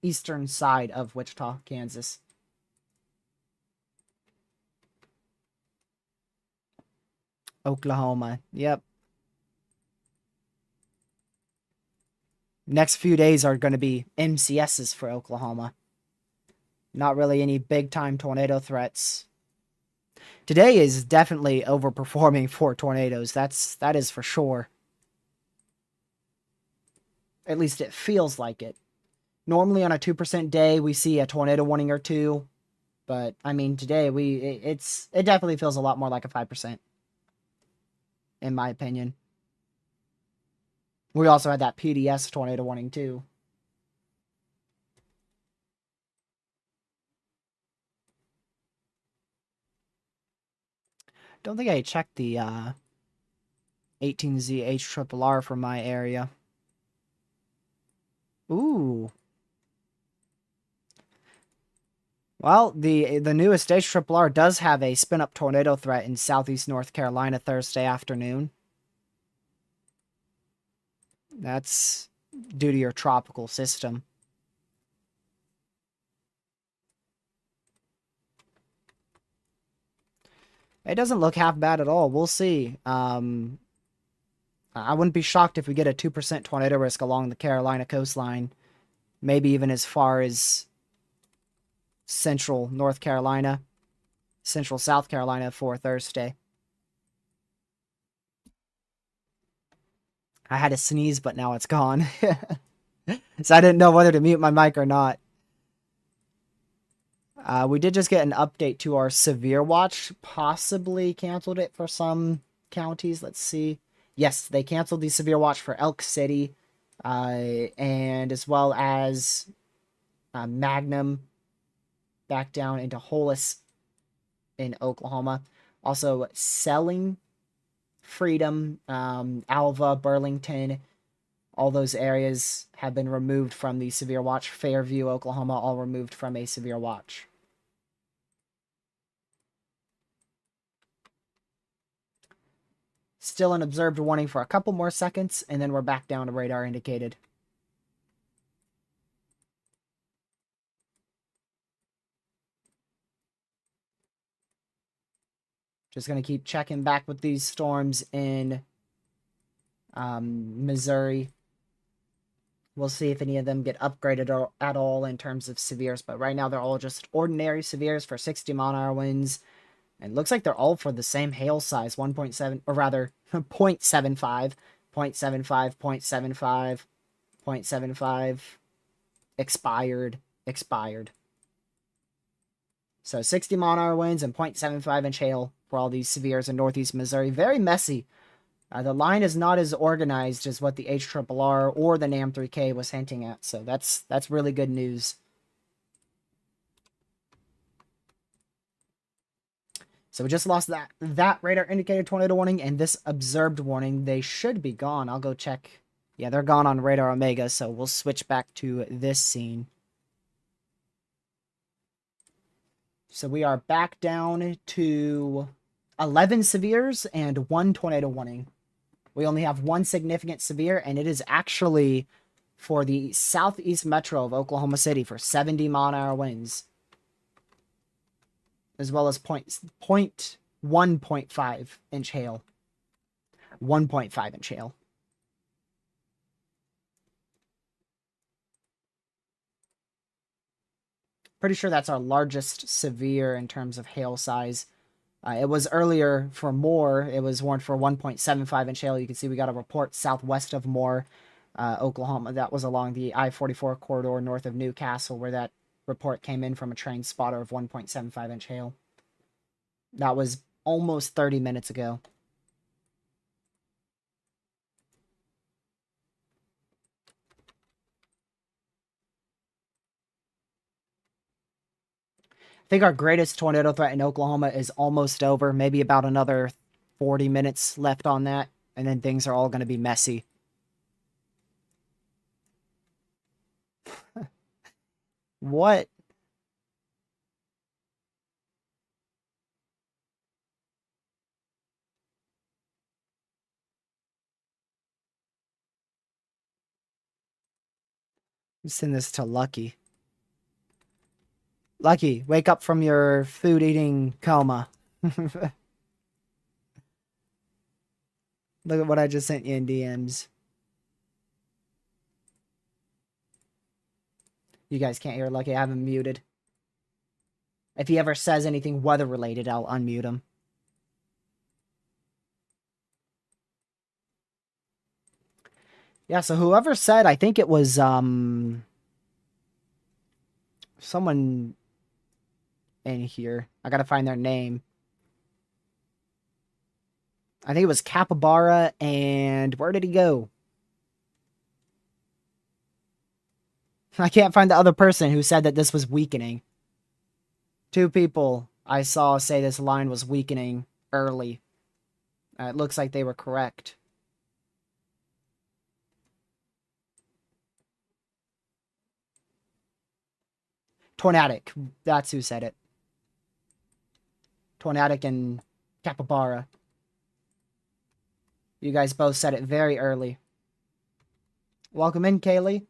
eastern side of Wichita, Kansas. Oklahoma. Yep. Next few days are going to be MCSs for Oklahoma. Not really any big-time tornado threats. Today is definitely overperforming for tornadoes. That is for sure. At least it feels like it. Normally on a 2% day, we see a tornado warning or two. But, I mean, today, it definitely feels a lot more like a 5%. In my opinion. We also had that PDS tornado warning, too. Don't think I checked the 18Z HRRR from my area. Ooh. Well, the newest HRRR does have a spin-up tornado threat in southeast North Carolina Thursday afternoon. That's due to your tropical system. It doesn't look half bad at all. We'll see. I wouldn't be shocked if we get a 2% tornado risk along the Carolina coastline. Maybe even as far as central North Carolina, central South Carolina for Thursday. I had a sneeze, but now it's gone. So I didn't know whether to mute my mic or not. We did just get an update to our severe watch. Possibly canceled it for some counties. Let's see. Yes, they canceled the severe watch for Elk City, and as well as Magnum back down into Hollis in Oklahoma. Also, Selling, Freedom, Alva, Burlington, all those areas have been removed from the severe watch. Fairview, Oklahoma, all removed from a severe watch. Still an observed warning for a couple more seconds, and then we're back down to radar indicated. Just going to keep checking back with these storms in Missouri. We'll see if any of them get upgraded at all in terms of severes, but right now they're all just ordinary severes for 60-mile-an-hour winds. And it looks like they're all for the same hail size, 1.7, or rather, 0.75, 0.75, 0.75, 0.75, expired. So 60-mile-an-hour winds and 0.75-inch hail for all these severes in northeast Missouri. Very messy. The line is not as organized as what the HRRR or the NAM3K was hinting at, so that's really good news. So we just lost that radar indicated tornado warning and this observed warning. They should be gone. I'll go check. Yeah, they're gone on Radar Omega, so we'll switch back to this scene. So we are back down to 11 severes and 1 tornado warning. We only have 1 significant severe, and it is actually for the southeast metro of Oklahoma City for 70-mile-an-hour winds, as well as 1.5 inch hail. 1.5 inch hail. Pretty sure that's our largest severe in terms of hail size. It was earlier for Moore. It was warned for 1.75 inch hail. You can see we got a report southwest of Moore, Oklahoma. That was along the I-44 corridor north of Newcastle, where that report came in from a train spotter of 1.75 inch hail. That was almost 30 minutes ago. I think our greatest tornado threat in Oklahoma is almost over. Maybe about another 40 minutes left on that, and then things are all going to be messy. What? Send this to Lucky. Lucky, wake up from your food-eating coma. Look at what I just sent you in DMs. You guys can't hear Lucky. I have him muted. If he ever says anything weather-related, I'll unmute him. Yeah, so whoever said, I think it was, someone in here. I gotta find their name. I think it was Capybara, and where did he go? I can't find the other person who said that this was weakening. 2 people I saw say this line was weakening early. It looks like they were correct. Tornadic. That's who said it. Tornadic and Capybara. You guys both said it very early. Welcome in, Kaylee.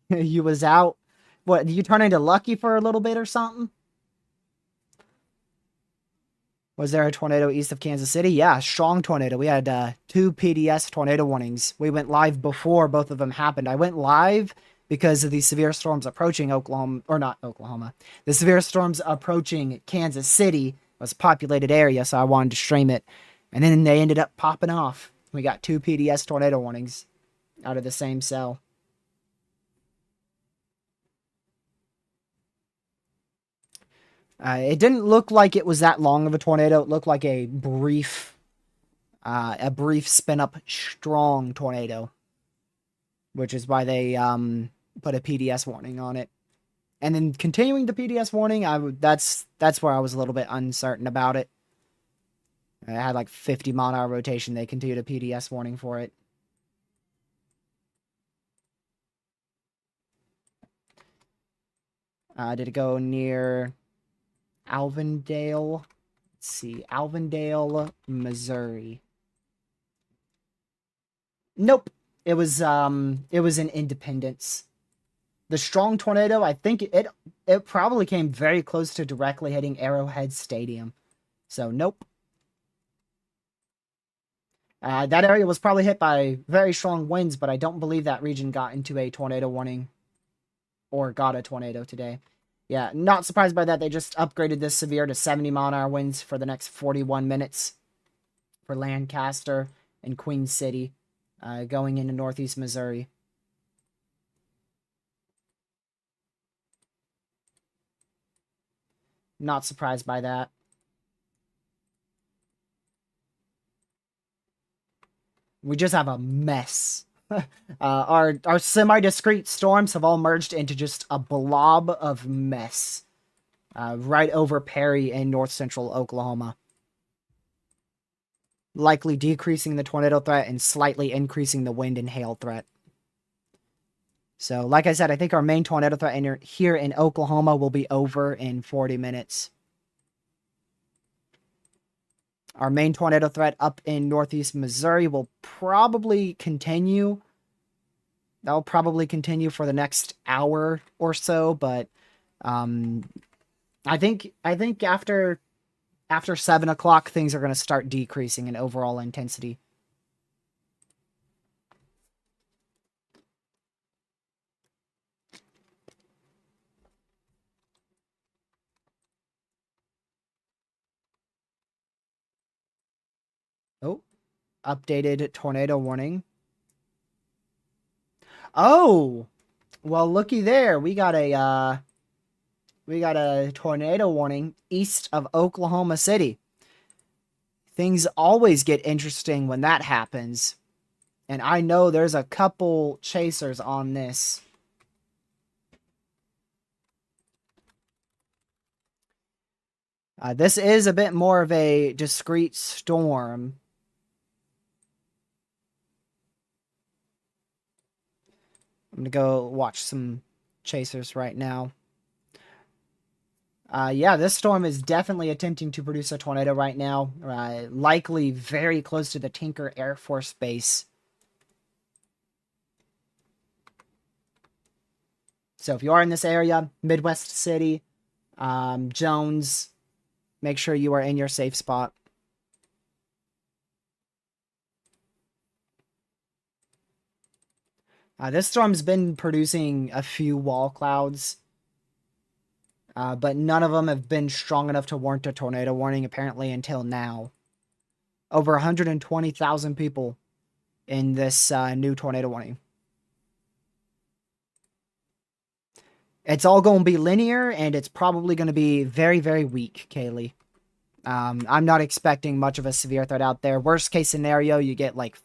You was out. What, did you turn into Lucky for a little bit or something? Was there a tornado east of Kansas City? Yeah, strong tornado. We had 2 PDS tornado warnings. We went live before both of them happened. I went live because of the severe storms approaching Oklahoma, or not Oklahoma. The severe storms approaching Kansas City. It was a populated area, so I wanted to stream it. And then they ended up popping off. We got 2 PDS tornado warnings out of the same cell. It didn't look like it was that long of a tornado. It looked like a brief spin-up strong tornado, which is why they put a PDS warning on it. And then continuing the PDS warning, that's where I was a little bit uncertain about it. It had like 50-mile-an-hour rotation. They continued a PDS warning for it. Did it go near Alvendale? Let's see. Alvendale, Missouri. Nope. It was in Independence. The strong tornado, I think it probably came very close to directly hitting Arrowhead Stadium. So, nope. That area was probably hit by very strong winds, but I don't believe that region got into a tornado warning or got a tornado today. Yeah, not surprised by that. They just upgraded this severe to 70-mile-an-hour winds for the next 41 minutes for Lancaster and Queen City going into northeast Missouri. Not surprised by that. We just have a mess. Our semi-discrete storms have all merged into just a blob of mess right over Perry and north central Oklahoma. Likely decreasing the tornado threat and slightly increasing the wind and hail threat. So, like I said, I think our main tornado threat here in Oklahoma will be over in 40 minutes. Our main tornado threat up in northeast Missouri will probably continue. That'll probably continue for the next hour or so, but I think after 7 o'clock things are going to start decreasing in overall intensity. Oh, updated tornado warning. Oh, well, looky there. We got a tornado warning east of Oklahoma City. Things always get interesting when that happens. And I know there's a couple chasers on this. This is a bit more of a discrete storm. I'm going to go watch some chasers right now. Yeah, this storm is definitely attempting to produce a tornado right now. Likely very close to the Tinker Air Force Base. So if you are in this area, Midwest City, Jones, make sure you are in your safe spot. This storm's been producing a few wall clouds, but none of them have been strong enough to warrant a tornado warning, apparently, until now. Over 120,000 people in this new tornado warning. It's all going to be linear, and it's probably going to be very, very weak, Kaylee. I'm not expecting much of a severe threat out there. Worst case scenario, you get like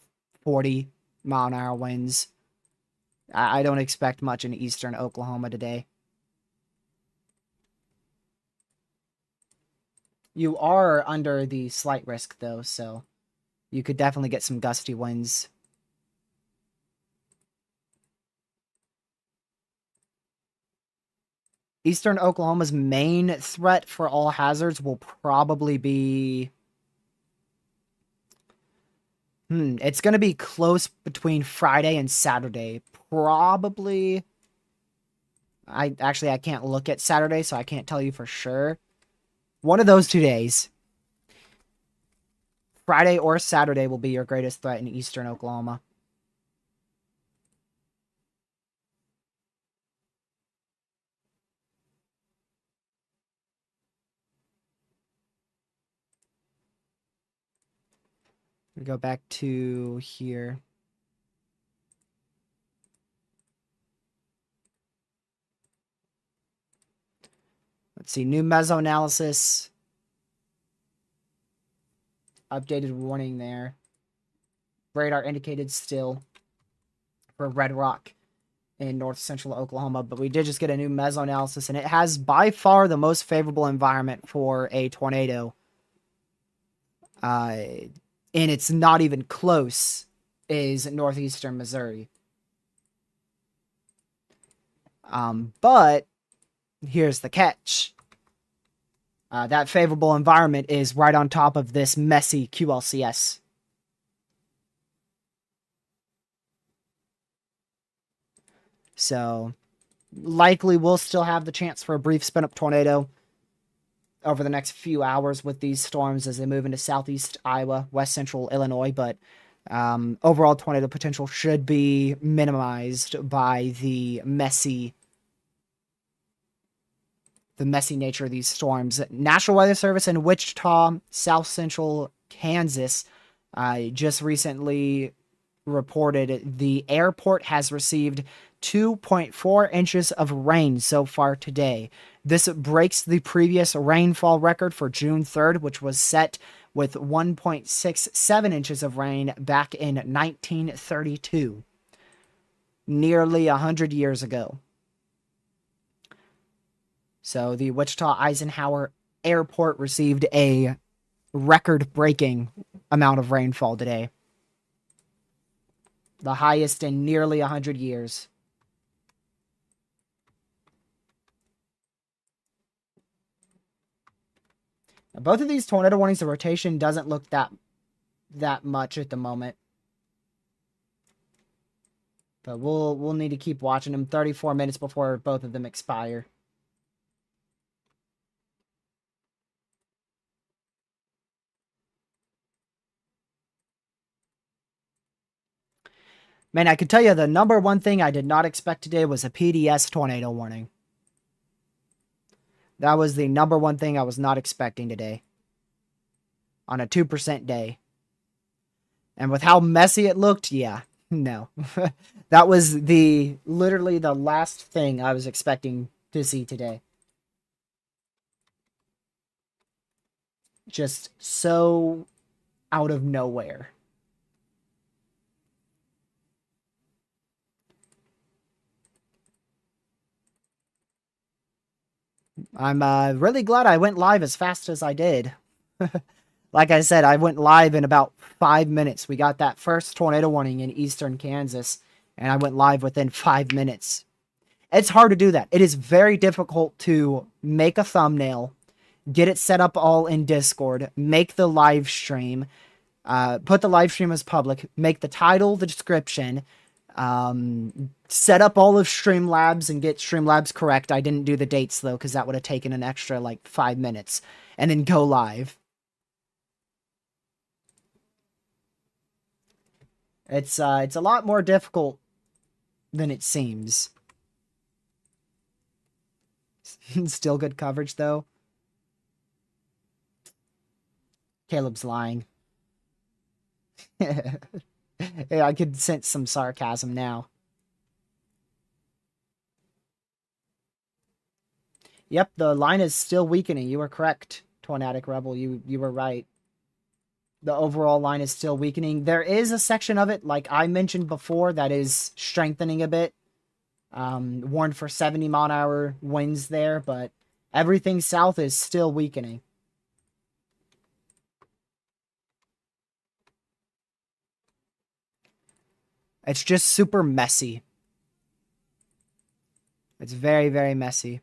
40-mile-an-hour winds. I don't expect much in eastern Oklahoma today. You are under the slight risk, though, so you could definitely get some gusty winds. Eastern Oklahoma's main threat for all hazards will probably be... it's going to be close between Friday and Saturday. Probably... I can't look at Saturday, so I can't tell you for sure. One of those 2 days. Friday or Saturday will be your greatest threat in eastern Oklahoma. We go back to here. Let's see, new mesoanalysis. Updated warning there. Radar indicated still for Red Rock in north central Oklahoma, but we did just get a new mesoanalysis, and it has by far the most favorable environment for a tornado. And it's not even close, is northeastern Missouri. But here's the catch. That favorable environment is right on top of this messy QLCS. So, likely we'll still have the chance for a brief spin-up tornado over the next few hours with these storms as they move into southeast Iowa, west central Illinois, but overall tornado potential should be minimized by the messy nature of these storms. National Weather Service in Wichita, south central Kansas, just recently reported the airport has received 2.4 inches of rain so far today. This breaks the previous rainfall record for June 3rd, which was set with 1.67 inches of rain back in 1932, nearly 100 years ago. So the Wichita Eisenhower Airport received a record-breaking amount of rainfall today. The highest in nearly 100 years. Both of these tornado warnings, the rotation doesn't look that much at the moment. But we'll need to keep watching them. 34 minutes before both of them expire. Man, I can tell you the number one thing I did not expect today was a PDS tornado warning. That was the number one thing I was not expecting today. On a 2% day. And with how messy it looked, yeah, no. That was literally the last thing I was expecting to see today. Just so out of nowhere. I'm really glad I went live as fast as I did. Like I said, I went live in about 5 minutes. We got that first tornado warning in eastern Kansas, and I went live within 5 minutes. It's hard to do that. It is very difficult to make a thumbnail, get it set up all in Discord, make the live stream, put the live stream as public, make the title, the description, set up all of Streamlabs and get Streamlabs correct. I didn't do the dates though, because that would have taken an extra like 5 minutes, and then go live. It's a lot more difficult than it seems. Still good coverage though. Caleb's lying. Yeah, I could sense some sarcasm now. Yep, the line is still weakening. You were correct, Tornadic Rebel. You were right. The overall line is still weakening. There is a section of it, like I mentioned before, that is strengthening a bit. Warned for 70 mile an hour winds there, but everything south is still weakening. It's just super messy. It's very, very messy.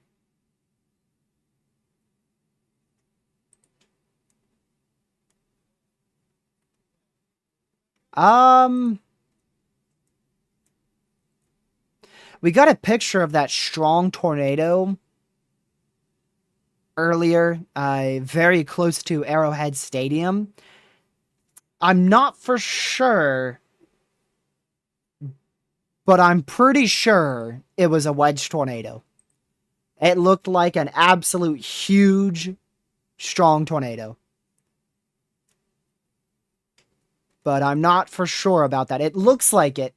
We got a picture of that strong tornado earlier, very close to Arrowhead Stadium. I'm not for sure, but I'm pretty sure it was a wedge tornado. It looked like an absolute huge, strong tornado. But I'm not for sure about that. It looks like it.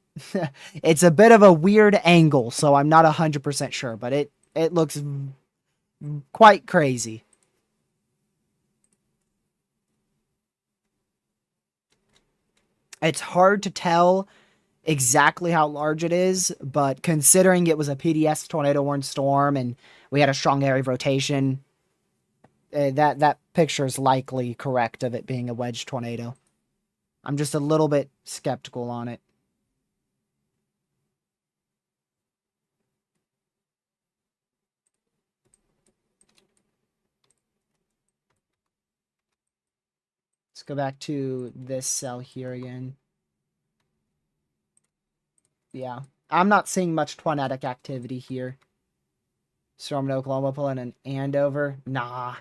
It's a bit of a weird angle, so I'm not 100% sure, but it looks quite crazy. It's hard to tell exactly how large it is, but considering it was a PDS tornado warned storm and we had a strong area of rotation, that picture is likely correct of it being a wedge tornado. I'm just a little bit skeptical on it. Let's go back to this cell here again. Yeah, I'm not seeing much tornadic activity here. Storm in Oklahoma pulling an Andover. Nah.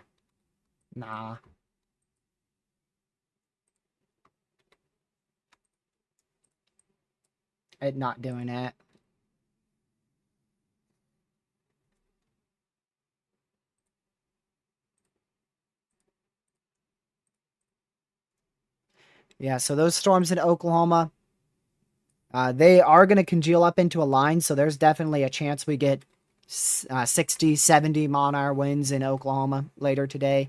It not doing that. Yeah, so those storms in Oklahoma, they are going to congeal up into a line, so there's definitely a chance we get 60, 70 mile an hour winds in Oklahoma later today.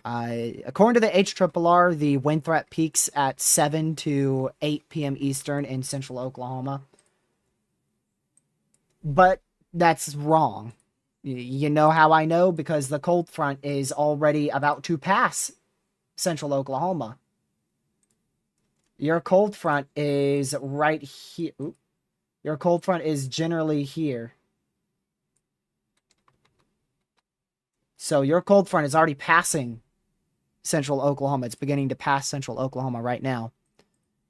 According to the HRRR, the wind threat peaks at 7 to 8 p.m. Eastern in central Oklahoma. But that's wrong. You know how I know? Because the cold front is already about to pass central Oklahoma. Your cold front is right here. Your cold front is generally here. So your cold front is already passing central Oklahoma. It's beginning to pass central Oklahoma right now.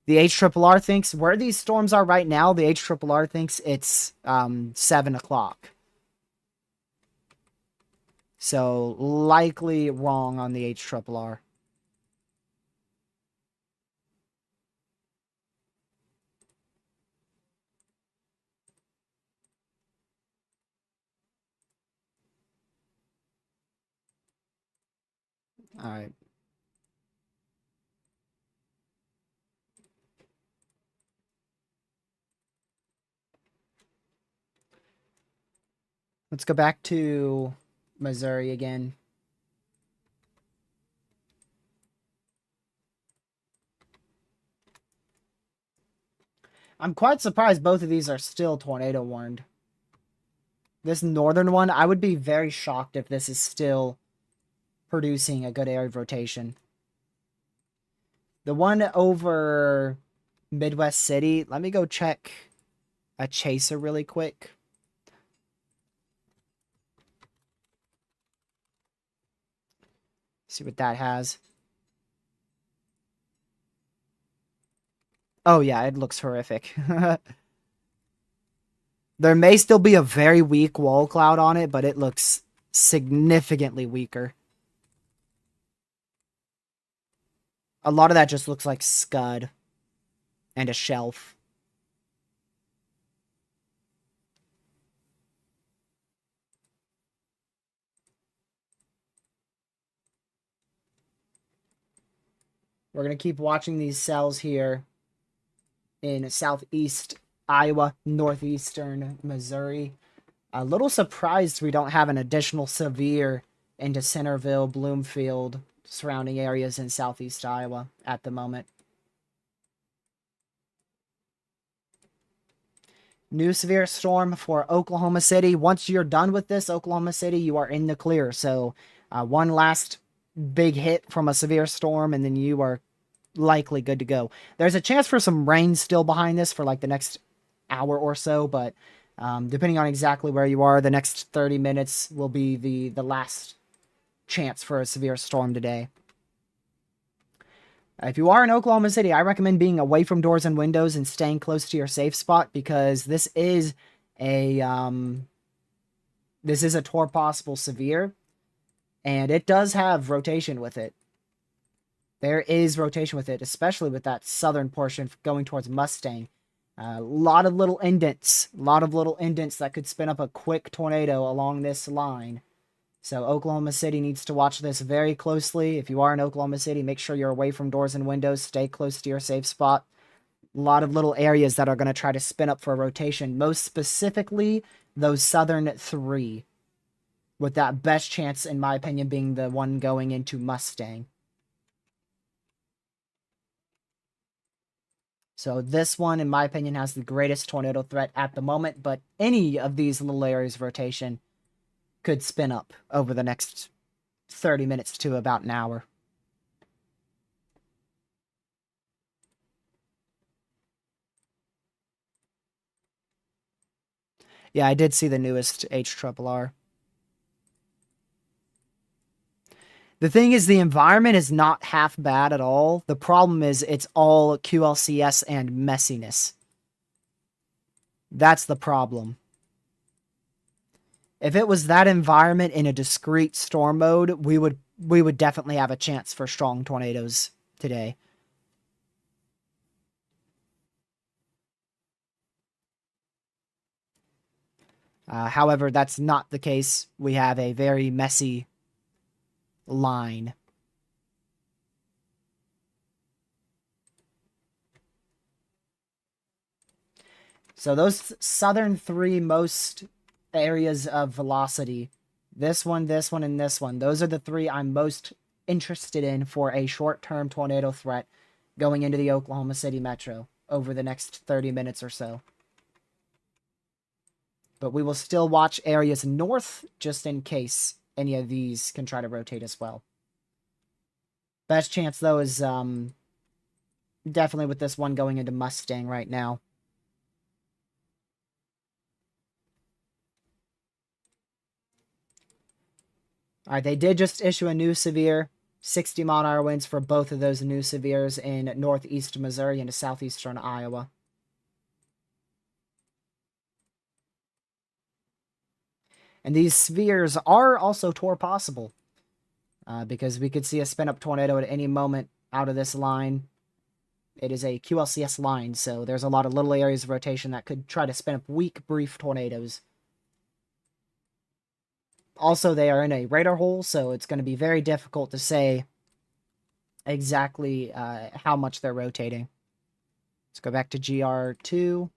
The HRRR thinks where these storms are right now, the HRRR thinks it's 7 o'clock. So likely wrong on the HRRR. All right. Let's go back to Missouri again. I'm quite surprised both of these are still tornado warned. This northern one, I would be very shocked if this is still producing a good area of rotation. The one over Midwest City, let me go check a chaser really quick. See what that has. Oh yeah, it looks horrific. There may still be a very weak wall cloud on it, but it looks significantly weaker. A lot of that just looks like scud and a shelf. We're going to keep watching these cells here in southeast Iowa, northeastern Missouri. A little surprised we don't have an additional severe into Centerville, Bloomfield, surrounding areas in southeast Iowa at the moment. New severe storm for Oklahoma City. Once you're done with this, Oklahoma City, you are in the clear. So one last big hit from a severe storm, and then you are likely good to go. There's a chance for some rain still behind this for like the next hour or so, but depending on exactly where you are, the next 30 minutes will be the last chance for a severe storm today. If you are in Oklahoma City, I recommend being away from doors and windows and staying close to your safe spot, because this is a torr possible severe, and it does have rotation with it. There is rotation with it, especially with that southern portion going towards Mustang. A lot of little indents that could spin up a quick tornado along this line. So Oklahoma City needs to watch this very closely. If you are in Oklahoma City, make sure you're away from doors and windows. Stay close to your safe spot. A lot of little areas that are going to try to spin up for a rotation. Most specifically, those southern three. With that best chance, in my opinion, being the one going into Mustang. So this one, in my opinion, has the greatest tornado threat at the moment. But any of these little areas of rotation could spin up over the next 30 minutes to about an hour. Yeah, I did see the newest HRRR. The thing is, the environment is not half bad at all. The problem is it's all QLCS and messiness. That's the problem. If it was that environment in a discrete storm mode, we would definitely have a chance for strong tornadoes today. However, that's not the case. We have a very messy line. So those southern three most areas of velocity, this one, and this one, those are the three I'm most interested in for a short-term tornado threat going into the Oklahoma City metro over the next 30 minutes or so. But we will still watch areas north just in case any of these can try to rotate as well. Best chance, though, is definitely with this one going into Mustang right now. Alright, they did just issue a new severe 60-mile-an-hour winds for both of those new severes in northeast Missouri and southeastern Iowa. And these spheres are also tour possible, because we could see a spin-up tornado at any moment out of this line. It is a QLCS line, so there's a lot of little areas of rotation that could try to spin up weak, brief tornadoes. Also, they are in a radar hole, so it's going to be very difficult to say exactly how much they're rotating. Let's go back to GR2.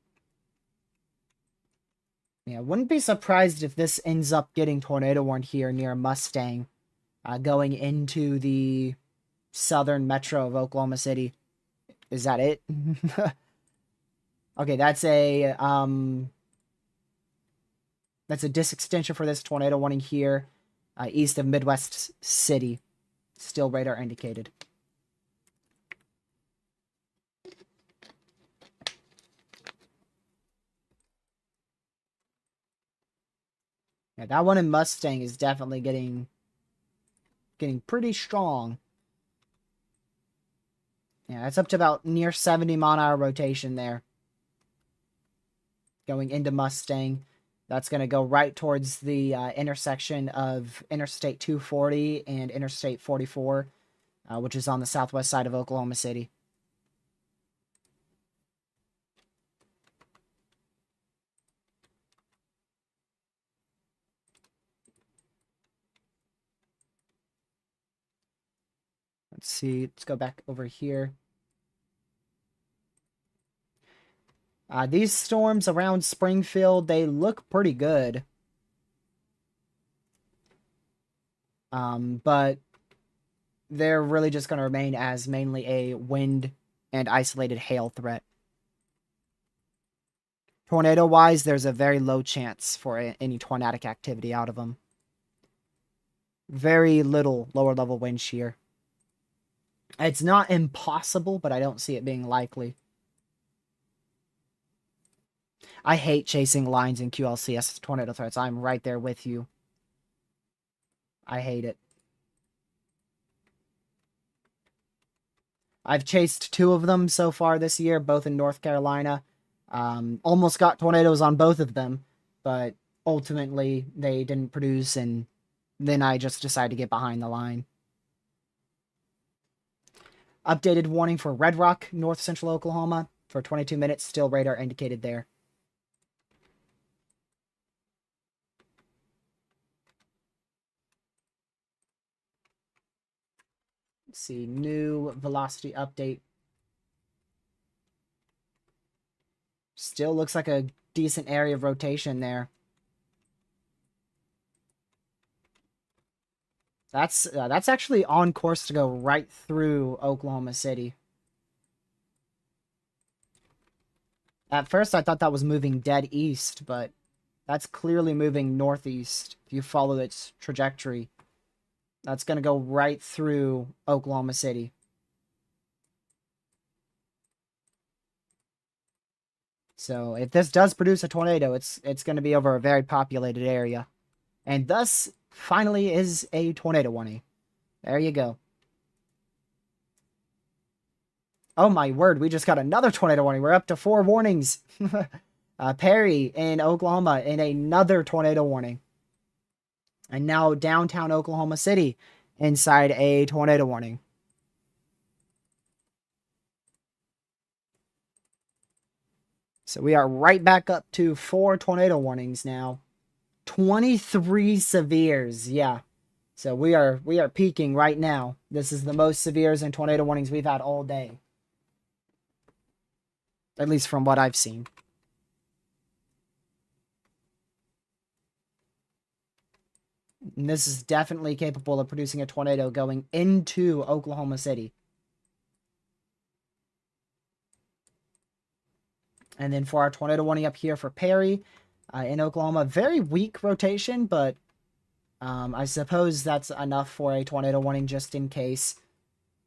Yeah, wouldn't be surprised if this ends up getting tornado warned here near Mustang, going into the southern metro of Oklahoma City. Is that it? Okay, that's a disk extension for this tornado warning here, east of Midwest City. Still radar indicated. Yeah, that one in Mustang is definitely getting pretty strong. Yeah, it's up to about near 70-mile-an-hour rotation there. Going into Mustang. That's going to go right towards the intersection of Interstate 240 and Interstate 44, which is on the southwest side of Oklahoma City. Let's see. Let's go back over here. These storms around Springfield, they look pretty good. But they're really just going to remain as mainly a wind and isolated hail threat. Tornado-wise, there's a very low chance for any tornadic activity out of them. Very little lower-level wind shear. It's not impossible, but I don't see it being likely. I hate chasing lines in QLCS tornado threats. I'm right there with you. I hate it. I've chased 2 of them so far this year, both in North Carolina. Almost got tornadoes on both of them, but ultimately they didn't produce, and then I just decided to get behind the line. Updated warning for Red Rock, north central Oklahoma, for 22 minutes. Still radar indicated there. Let's see, new velocity update. Still looks like a decent area of rotation there. That's actually on course to go right through Oklahoma City. At first, I thought that was moving dead east, but that's clearly moving northeast if you follow its trajectory. That's going to go right through Oklahoma City. So if this does produce a tornado, it's going to be over a very populated area. And thus, finally, is a tornado warning. There you go. Oh my word, we just got another tornado warning. We're up to 4 warnings. Perry in Oklahoma in another tornado warning. And now downtown Oklahoma City inside a tornado warning. So we are right back up to 4 tornado warnings now. 23 severes, yeah. So we are peaking right now. This is the most severes and tornado warnings we've had all day. At least from what I've seen. And this is definitely capable of producing a tornado going into Oklahoma City. And then for our tornado warning up here for Perry in Oklahoma, very weak rotation, but I suppose that's enough for a tornado warning just in case.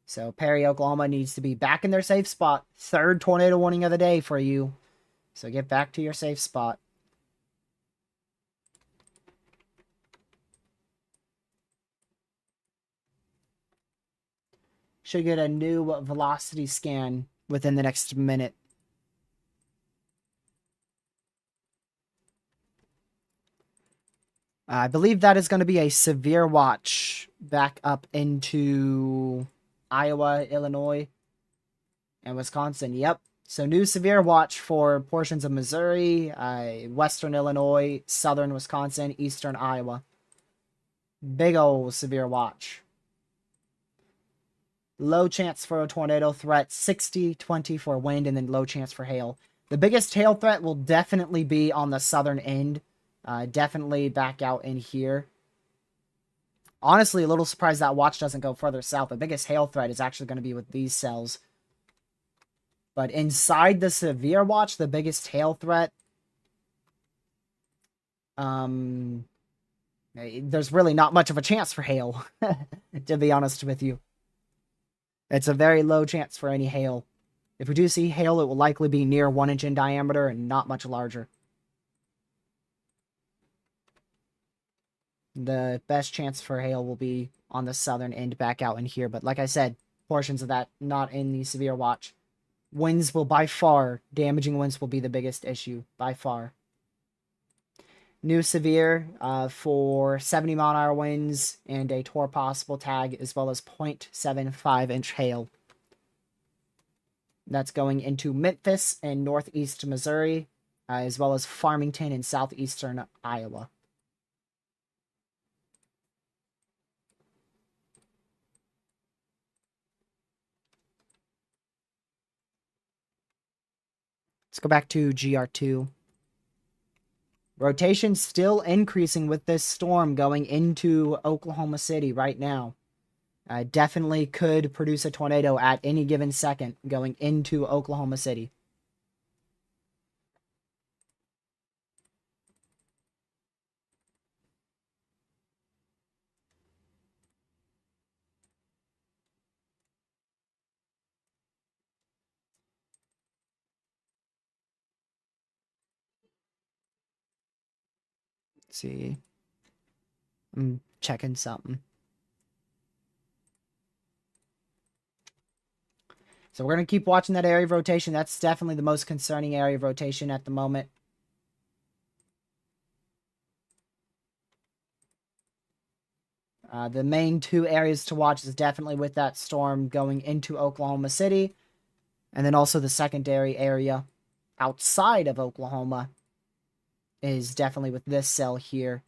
So Perry, Oklahoma needs to be back in their safe spot. 3rd tornado warning of the day for you. So get back to your safe spot. Should get a new velocity scan within the next minute. I believe that is going to be a severe watch back up into Iowa, Illinois, and Wisconsin. Yep. So new severe watch for portions of Missouri, western Illinois, southern Wisconsin, eastern Iowa. Big ol' severe watch. Low chance for a tornado threat, 60-20 for wind, and then low chance for hail. The biggest hail threat will definitely be on the southern end. Definitely back out in here. Honestly, a little surprised that watch doesn't go further south. The biggest hail threat is actually going to be with these cells. But inside the severe watch, the biggest hail threat, there's really not much of a chance for hail, to be honest with you. It's a very low chance for any hail. If we do see hail, it will likely be near 1 inch in diameter and not much larger. The best chance for hail will be on the southern end back out in here. But like I said, portions of that not in the severe watch. Winds will by far, damaging winds will be the biggest issue, by far. New severe for 70-mile-an-hour winds and a tour possible tag, as well as 0.75-inch hail. That's going into Memphis and northeast Missouri, as well as Farmington and southeastern Iowa. Let's go back to GR2. Rotation still increasing with this storm going into Oklahoma City right now. Definitely could produce a tornado at any given second going into Oklahoma City. Let's see. I'm checking something. So we're going to keep watching that area of rotation. That's definitely the most concerning area of rotation at the moment. The main two areas to watch is definitely with that storm going into Oklahoma City. And then also the secondary area outside of Oklahoma is definitely with this cell here.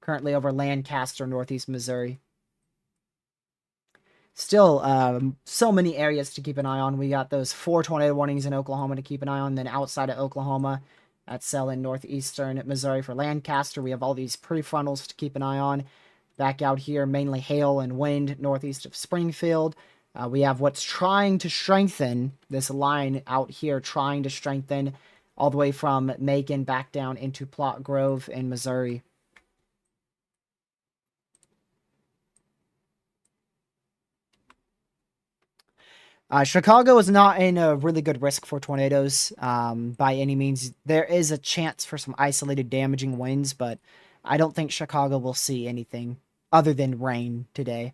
Currently over Lancaster, northeast Missouri. Still, so many areas to keep an eye on. We got those 4 tornado warnings in Oklahoma to keep an eye on. Then outside of Oklahoma, that cell in northeastern Missouri for Lancaster. We have all these prefrontals to keep an eye on. Back out here, mainly hail and wind northeast of Springfield. We have what's trying to strengthen, this line out here trying to strengthen all the way from Macon back down into Plot Grove in Missouri. Chicago is not in a really good risk for tornadoes by any means. There is a chance for some isolated damaging winds, but I don't think Chicago will see anything other than rain today.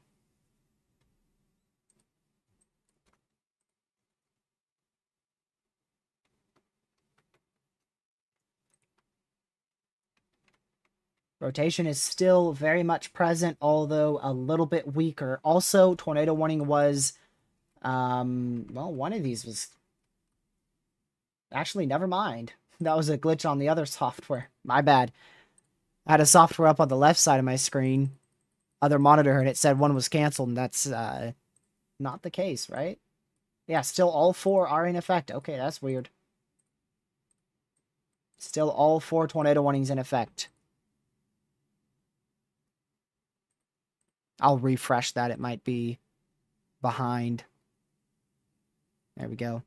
Rotation is still very much present, although a little bit weaker. Also, tornado warning was, well, one of these was, actually, never mind. That was a glitch on the other software. My bad. I had a software up on the left side of my screen, other monitor, and it said one was canceled, and that's not the case, right? Yeah, still all 4 are in effect. Okay, that's weird. Still all 4 tornado warnings in effect. I'll refresh that. It might be behind. There we go.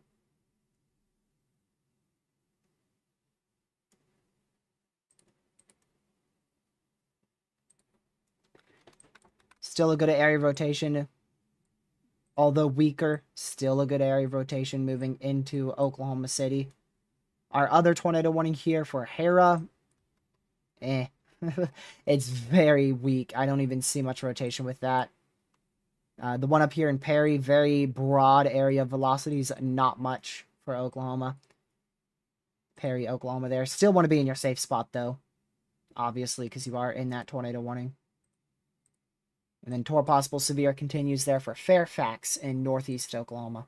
Still a good area of rotation. Although weaker, still a good area of rotation moving into Oklahoma City. Our other tornado warning here for Hera. It's very weak. I don't even see much rotation with that. The one up here in Perry, very broad area of velocities, not much for Oklahoma. Perry, Oklahoma there. Still want to be in your safe spot, though. Obviously, because you are in that tornado warning. And then Tor possible severe continues there for Fairfax in northeast Oklahoma.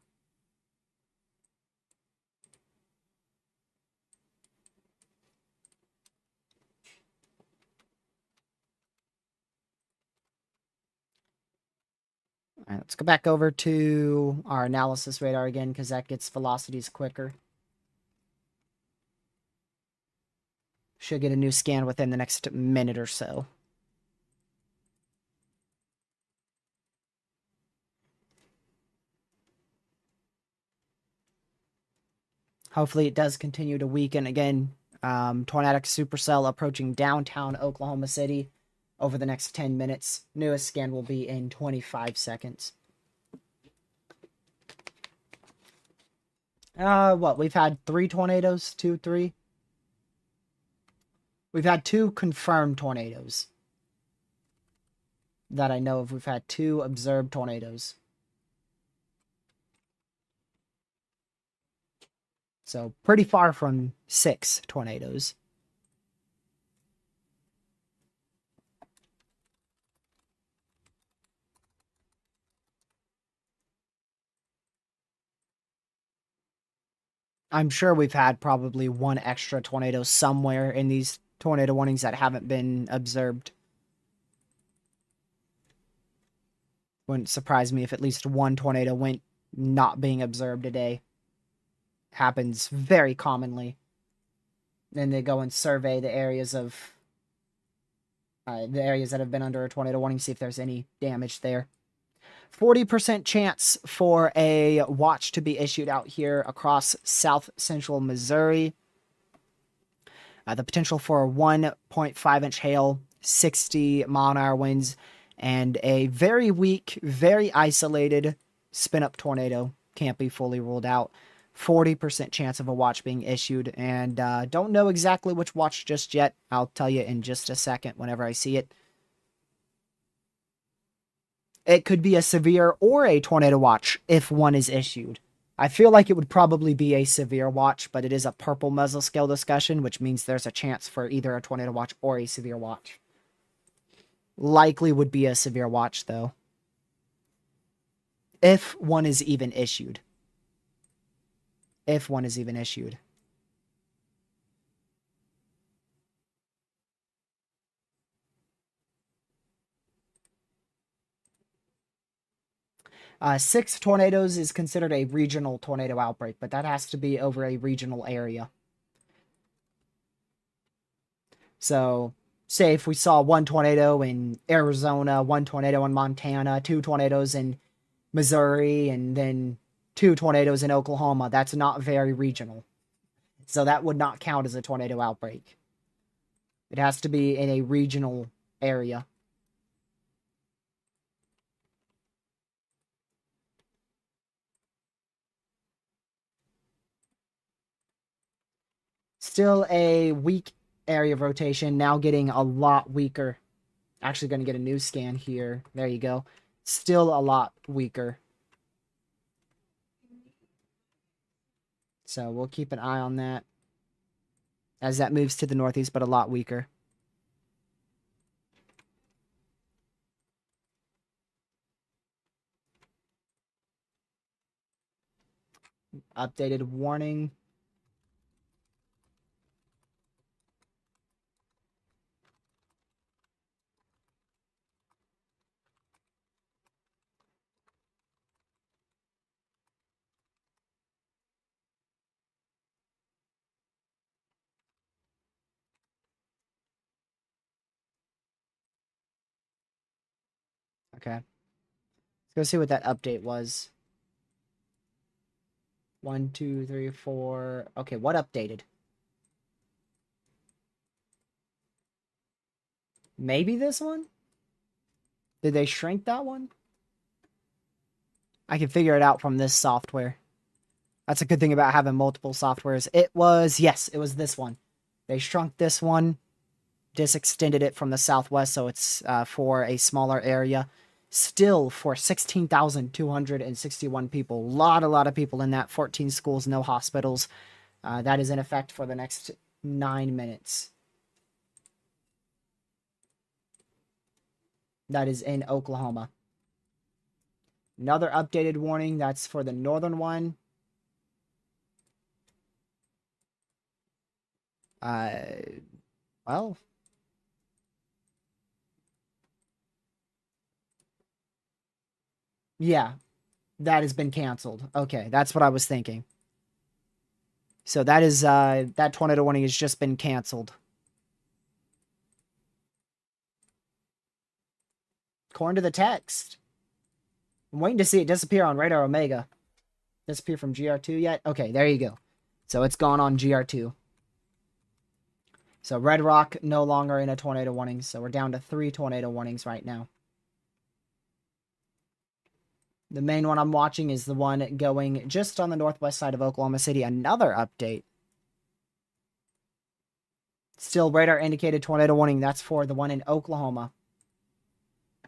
All right, let's go back over to our analysis radar again because that gets velocities quicker. Should get a new scan within the next minute or so. Hopefully it does continue to weaken again. Tornadic supercell approaching downtown Oklahoma City over the next 10 minutes. Newest scan will be in 25 seconds. We've had 3 tornadoes, 2, 3. We've had 2 confirmed tornadoes that I know of. We've had 2 observed tornadoes. So pretty far from 6 tornadoes. I'm sure we've had probably 1 extra tornado somewhere in these tornado warnings that haven't been observed. Wouldn't surprise me if at least 1 tornado went not being observed a day. Happens very commonly. Then they go and survey the areas of the areas that have been under a tornado warning, see if there's any damage there. 40% chance for a watch to be issued out here across south central Missouri. The potential for 1.5 inch hail, 60 mile an hour winds, and a very weak, very isolated spin up tornado can't be fully ruled out. 40% chance of a watch being issued, and don't know exactly which watch just yet. I'll tell you in just a second whenever I see it. It could be a severe or a tornado watch if one is issued. I feel like it would probably be a severe watch, but it is a purple mesoscale discussion, which means there's a chance for either a tornado watch or a severe watch. Likely would be a severe watch, though. If one is even issued. If one is even issued. Six tornadoes is considered a regional tornado outbreak, but that has to be over a regional area. So, say if we saw 1 tornado in Arizona, 1 tornado in Montana, 2 tornadoes in Missouri, and then 2 tornadoes in Oklahoma, that's not very regional. So that would not count as a tornado outbreak. It has to be in a regional area. Still a weak area of rotation, now getting a lot weaker. Actually going to get a new scan here. There you go. Still a lot weaker. So we'll keep an eye on that as that moves to the northeast, but a lot weaker. Updated warning. Okay. Let's go see what that update was. 1, 2, 3, 4. Okay, what updated? Maybe this one? Did they shrink that one? I can figure it out from this software. That's a good thing about having multiple softwares. It was, yes, it was this one. They shrunk this one, just extended it from the southwest, so it's for a smaller area. still for 16,261 people. A lot of people in that. 14 schools, no hospitals. That is in effect for the next 9 minutes. That is in Oklahoma. Another updated warning, that's for the northern one. Well, yeah, that has been canceled. Okay, that's what I was thinking. So that is, that tornado warning has just been canceled. According to the text. I'm waiting to see it disappear on Radar Omega. Disappear from GR2 yet? Okay, there you go. So it's gone on GR2. So Red Rock no longer in a tornado warning. So we're down to 3 tornado warnings right now. The main one I'm watching is the one going just on the northwest side of Oklahoma City. Another update. Still radar indicated tornado warning. That's for the one in Oklahoma.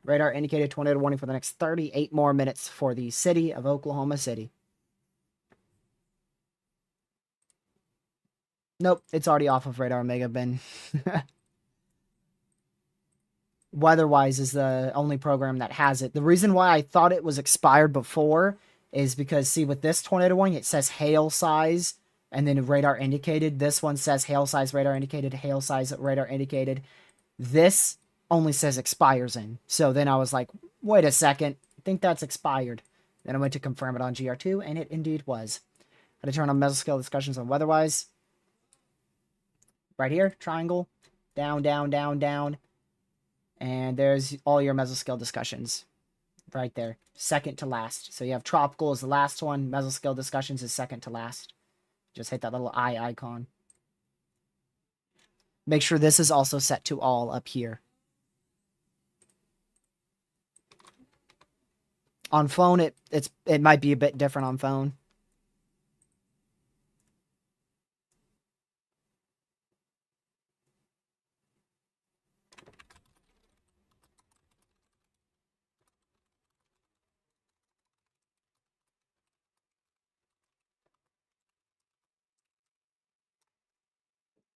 Radar indicated tornado warning for the next 38 more minutes for the city of Oklahoma City. Nope, it's already off of Radar Omega, Ben. Weatherwise is the only program that has it. The reason why I thought it was expired before is because, see, with this tornado warning, it says hail size and then radar indicated. This one says hail size, radar indicated, hail size, radar indicated. This only says expires in. So then I was like, wait a second, I think that's expired. Then I went to confirm it on GR2, and it indeed was. I had to turn on mesoscale discussions on weatherwise. Right here, triangle, down, down, down, down. And there's all your mesoscale discussions. Right there, second to last. So you have tropical is the last one, mesoscale discussions is second to last. Just hit that little eye icon. Make sure this is also set to all up here. On phone, it might be a bit different on phone.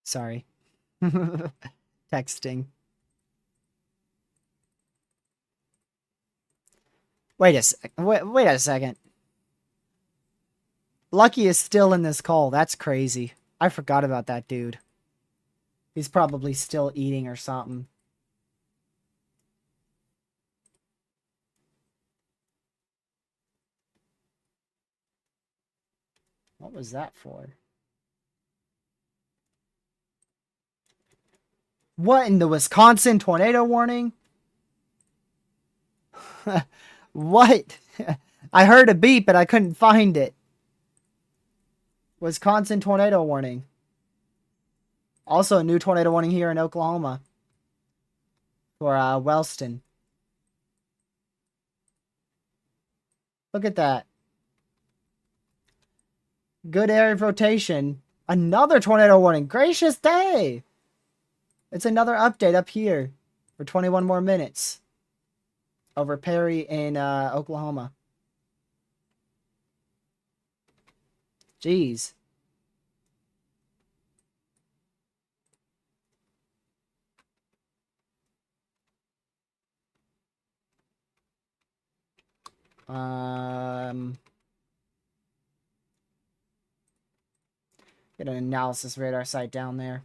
Sorry. Texting. Wait a second. Lucky is still in this call. That's crazy. I forgot about that dude. He's probably still eating or something. What was that for? What in the Wisconsin tornado warning? What? I heard a beep, but I couldn't find it. Wisconsin tornado warning. Also a new tornado warning here in Oklahoma. For Wellston. Look at that. Good area of rotation. Another tornado warning. Gracious day. It's another update up here for 21 more minutes over Perry in Oklahoma. Jeez. Get an analysis radar site down there.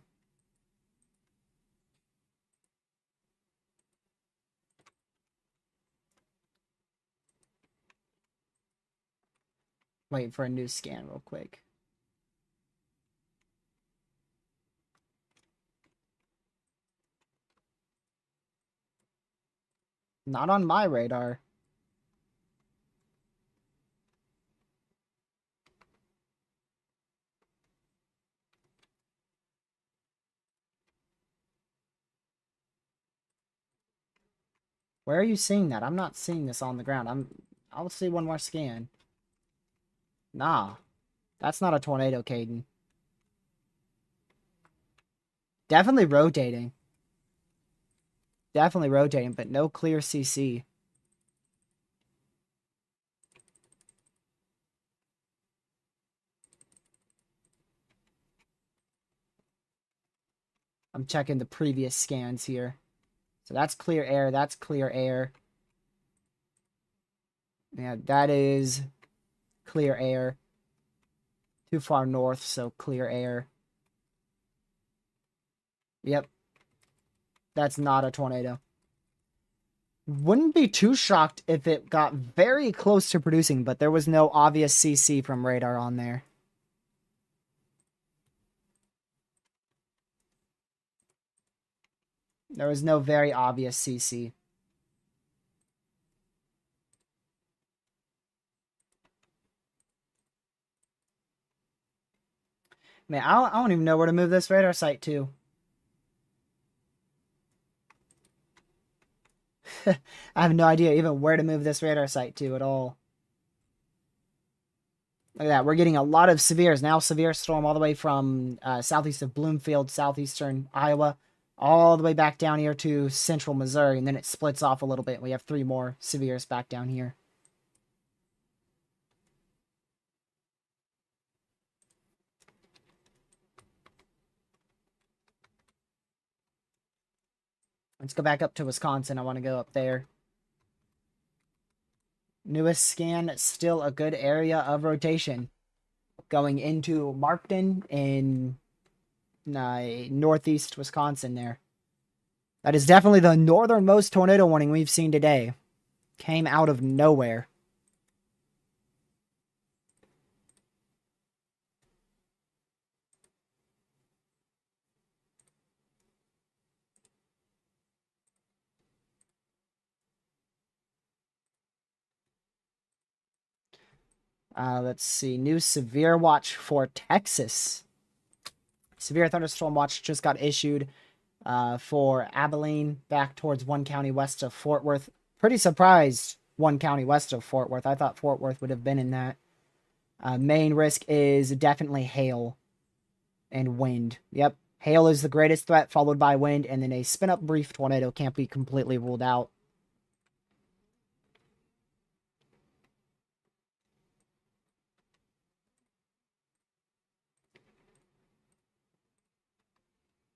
Wait for a new scan real quick. Not on my radar. Where are you seeing that? I'm not seeing this on the ground. I'll see one more scan. Nah. That's not a tornado, Caden. Definitely rotating. Definitely rotating, but no clear CC. I'm checking the previous scans here. So that's clear air. That's clear air. Yeah, that is clear air. Too far north, so clear air. Yep. That's not a tornado. Wouldn't be too shocked if it got very close to producing, but there was no obvious CC from radar on there. There was no very obvious CC. Man, I don't even know where to move this radar site to. I have no idea even where to move this radar site to at all. Look at that. We're getting a lot of severes. Now severe storm all the way from southeast of Bloomfield, southeastern Iowa, all the way back down here to central Missouri. And then it splits off a little bit. We have 3 more severes back down here. Let's go back up to Wisconsin. I want to go up there. Newest scan, still a good area of rotation. Going into Markton in northeast Wisconsin there. That is definitely the northernmost tornado warning we've seen today. Came out of nowhere. Let's see. New severe watch for Texas. Severe thunderstorm watch just got issued for Abilene back towards 1 county west of Fort Worth. Pretty surprised 1 county west of Fort Worth. I thought Fort Worth would have been in that. Main risk is definitely hail and wind. Yep. Hail is the greatest threat, followed by wind, and then a spin-up brief tornado can't be completely ruled out.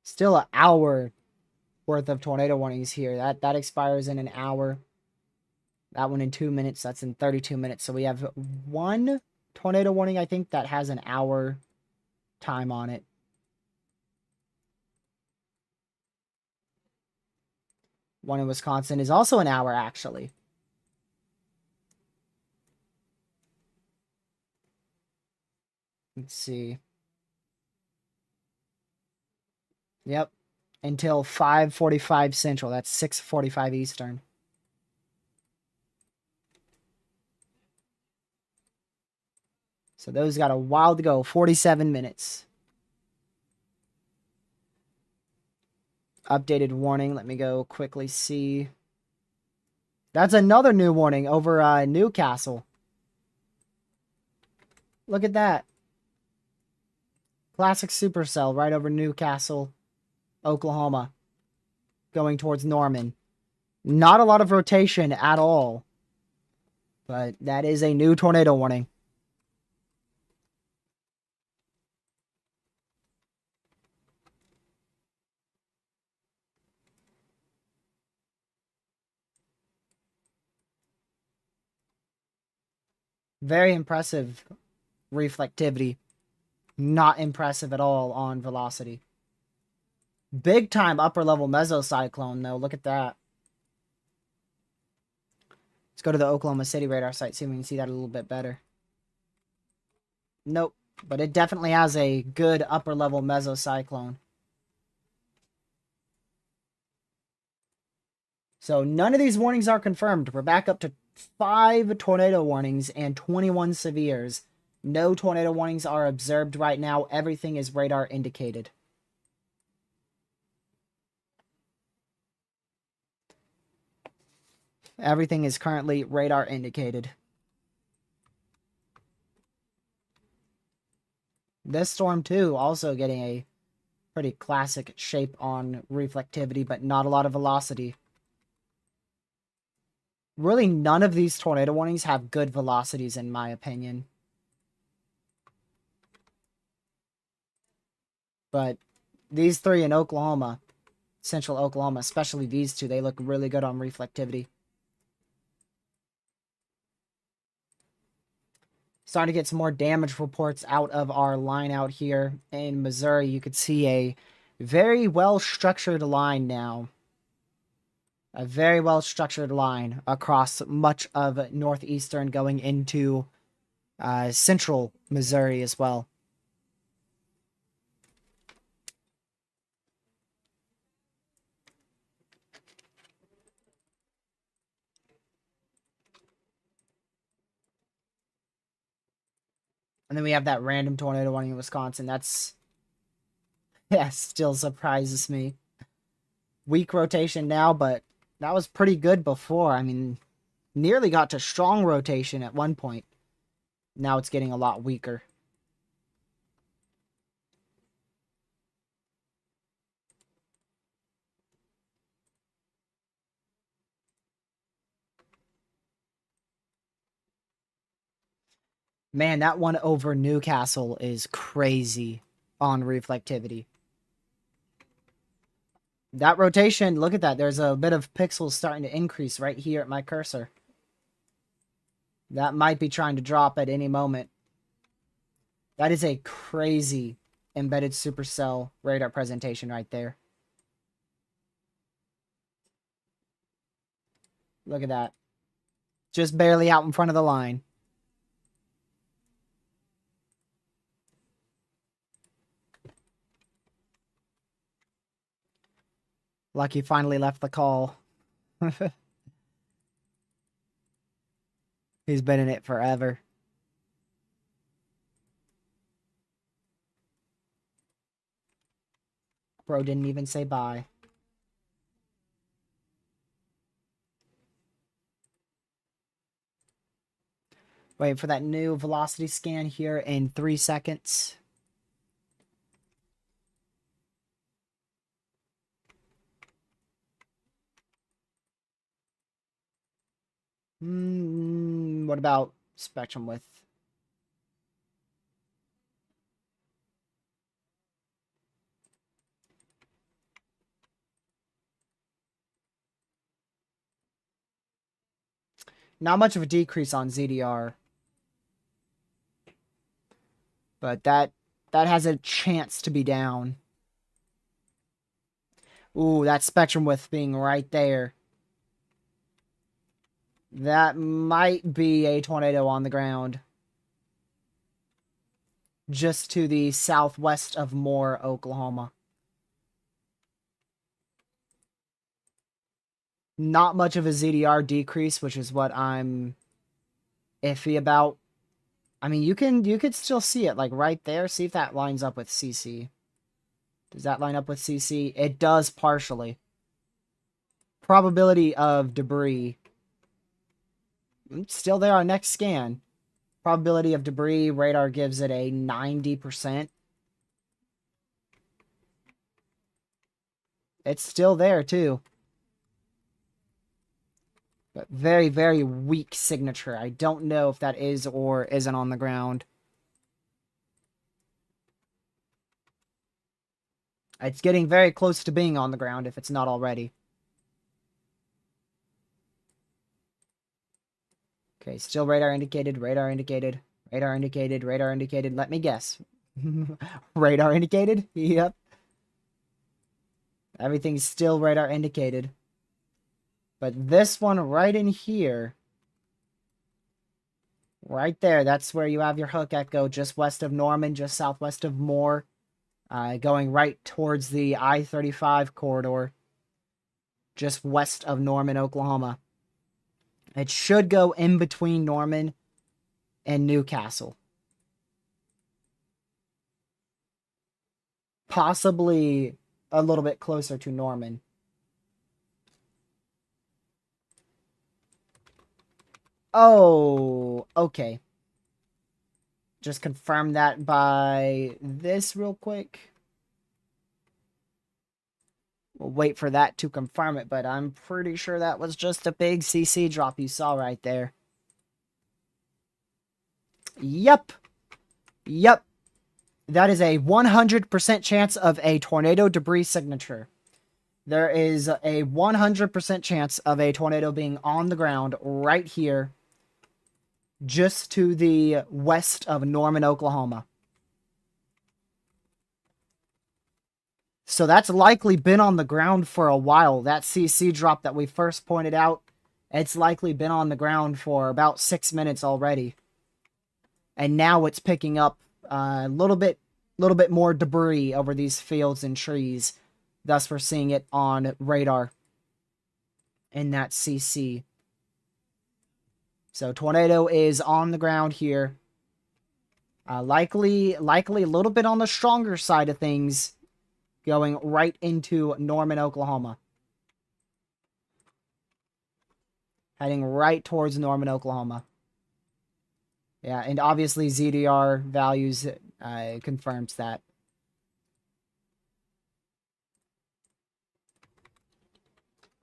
Still an hour worth of tornado warnings here. That expires in an hour. That one in 2 minutes. That's in 32 minutes. So we have 1 tornado warning, I think, that has an hour time on it. One in Wisconsin is also an hour, actually. Let's see. Yep. Until 5:45 Central. That's 6:45 Eastern. So those got a while to go. 47 minutes. Updated warning. Let me go quickly see. That's another new warning over Newcastle. Look at that. Classic supercell right over Newcastle, Oklahoma. Going towards Norman. Not a lot of rotation at all. But that is a new tornado warning. Very impressive reflectivity. Not impressive at all on velocity. Big time upper level mesocyclone though. Look at that. Let's go to the Oklahoma City radar site, see if we can see that a little bit better. Nope. But it definitely has a good upper level mesocyclone. So none of these warnings are confirmed. We're back up to 5 tornado warnings and 21 severes. No tornado warnings are observed right now. Everything is radar indicated. Everything is currently radar indicated. This storm too, also getting a pretty classic shape on reflectivity, but not a lot of velocity. Really, none of these tornado warnings have good velocities, in my opinion. But these three in Oklahoma, central Oklahoma, especially these two, they look really good on reflectivity. Starting to get some more damage reports out of our line out here in Missouri. You could see a very well-structured line now. A very well-structured line across much of northeastern going into central Missouri as well. And then we have that random tornado warning in Wisconsin. That's, yeah, still surprises me. Weak rotation now, but that was pretty good before. I mean, nearly got to strong rotation at one point. Now it's getting a lot weaker. Man, that one over Newcastle is crazy on reflectivity. That rotation, look at that. There's a bit of pixels starting to increase right here at my cursor. That might be trying to drop at any moment. That is a crazy embedded supercell radar presentation right there. Look at that. Just barely out in front of the line. Lucky finally left the call. He's been in it forever. Bro didn't even say bye. Wait for that new velocity scan here in 3 seconds. What about spectrum width? Not much of a decrease on ZDR. But that has a chance to be down. Ooh, that spectrum width being right there. That might be a tornado on the ground. Just to the southwest of Moore, Oklahoma. Not much of a ZDR decrease, which is what I'm iffy about. I mean, you could still see it, like, right there. See if that lines up with CC. Does that line up with CC? It does partially. Probability of debris. Still there on next scan. Probability of debris, radar gives it a 90%. It's still there, too. But very, very weak signature. I don't know if that is or isn't on the ground. It's getting very close to being on the ground if it's not already. Okay, still radar indicated, radar indicated, radar indicated, radar indicated. Let me guess. Radar indicated? Yep. Everything's still radar indicated. But this one right in here, right there, that's where you have your hook echo, just west of Norman, just southwest of Moore, going right towards the I-35 corridor, just west of Norman, Oklahoma. It should go in between Norman and Newcastle. Possibly a little bit closer to Norman. Oh, okay. Just confirm that by this real quick. We'll wait for that to confirm it, but I'm pretty sure that was just a big CC drop you saw right there. Yep. Yep. That is a 100% chance of a tornado debris signature. There is a 100% chance of a tornado being on the ground right here, just to the west of Norman, Oklahoma. So that's likely been on the ground for a while. That CC drop that we first pointed out, it's likely been on the ground for about 6 minutes already. And now it's picking up a little bit more debris over these fields and trees. Thus, we're seeing it on radar in that CC. So tornado is on the ground here. Likely a little bit on the stronger side of things, going right into Norman, Oklahoma. Heading right towards Norman, Oklahoma. Yeah, and obviously ZDR values confirms that.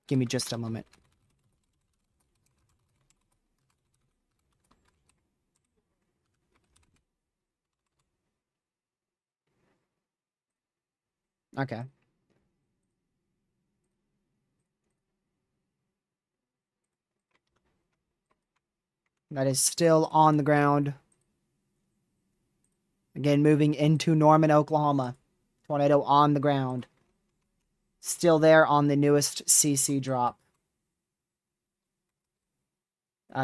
Give me just a moment. Okay. That is still on the ground. Again, moving into Norman, Oklahoma. Tornado on the ground. Still there on the newest CC drop.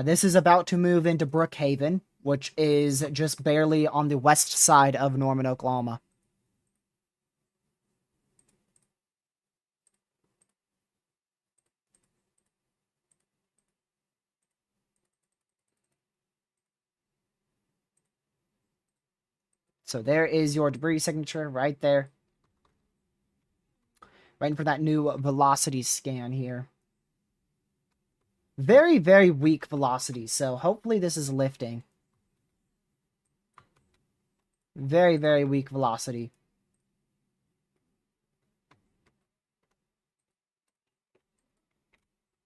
This is about to move into Brookhaven, which is just barely on the west side of Norman, Oklahoma. So there is your debris signature right there. Waiting for that new velocity scan here. Very, very weak velocity, so hopefully this is lifting. Very, very weak velocity.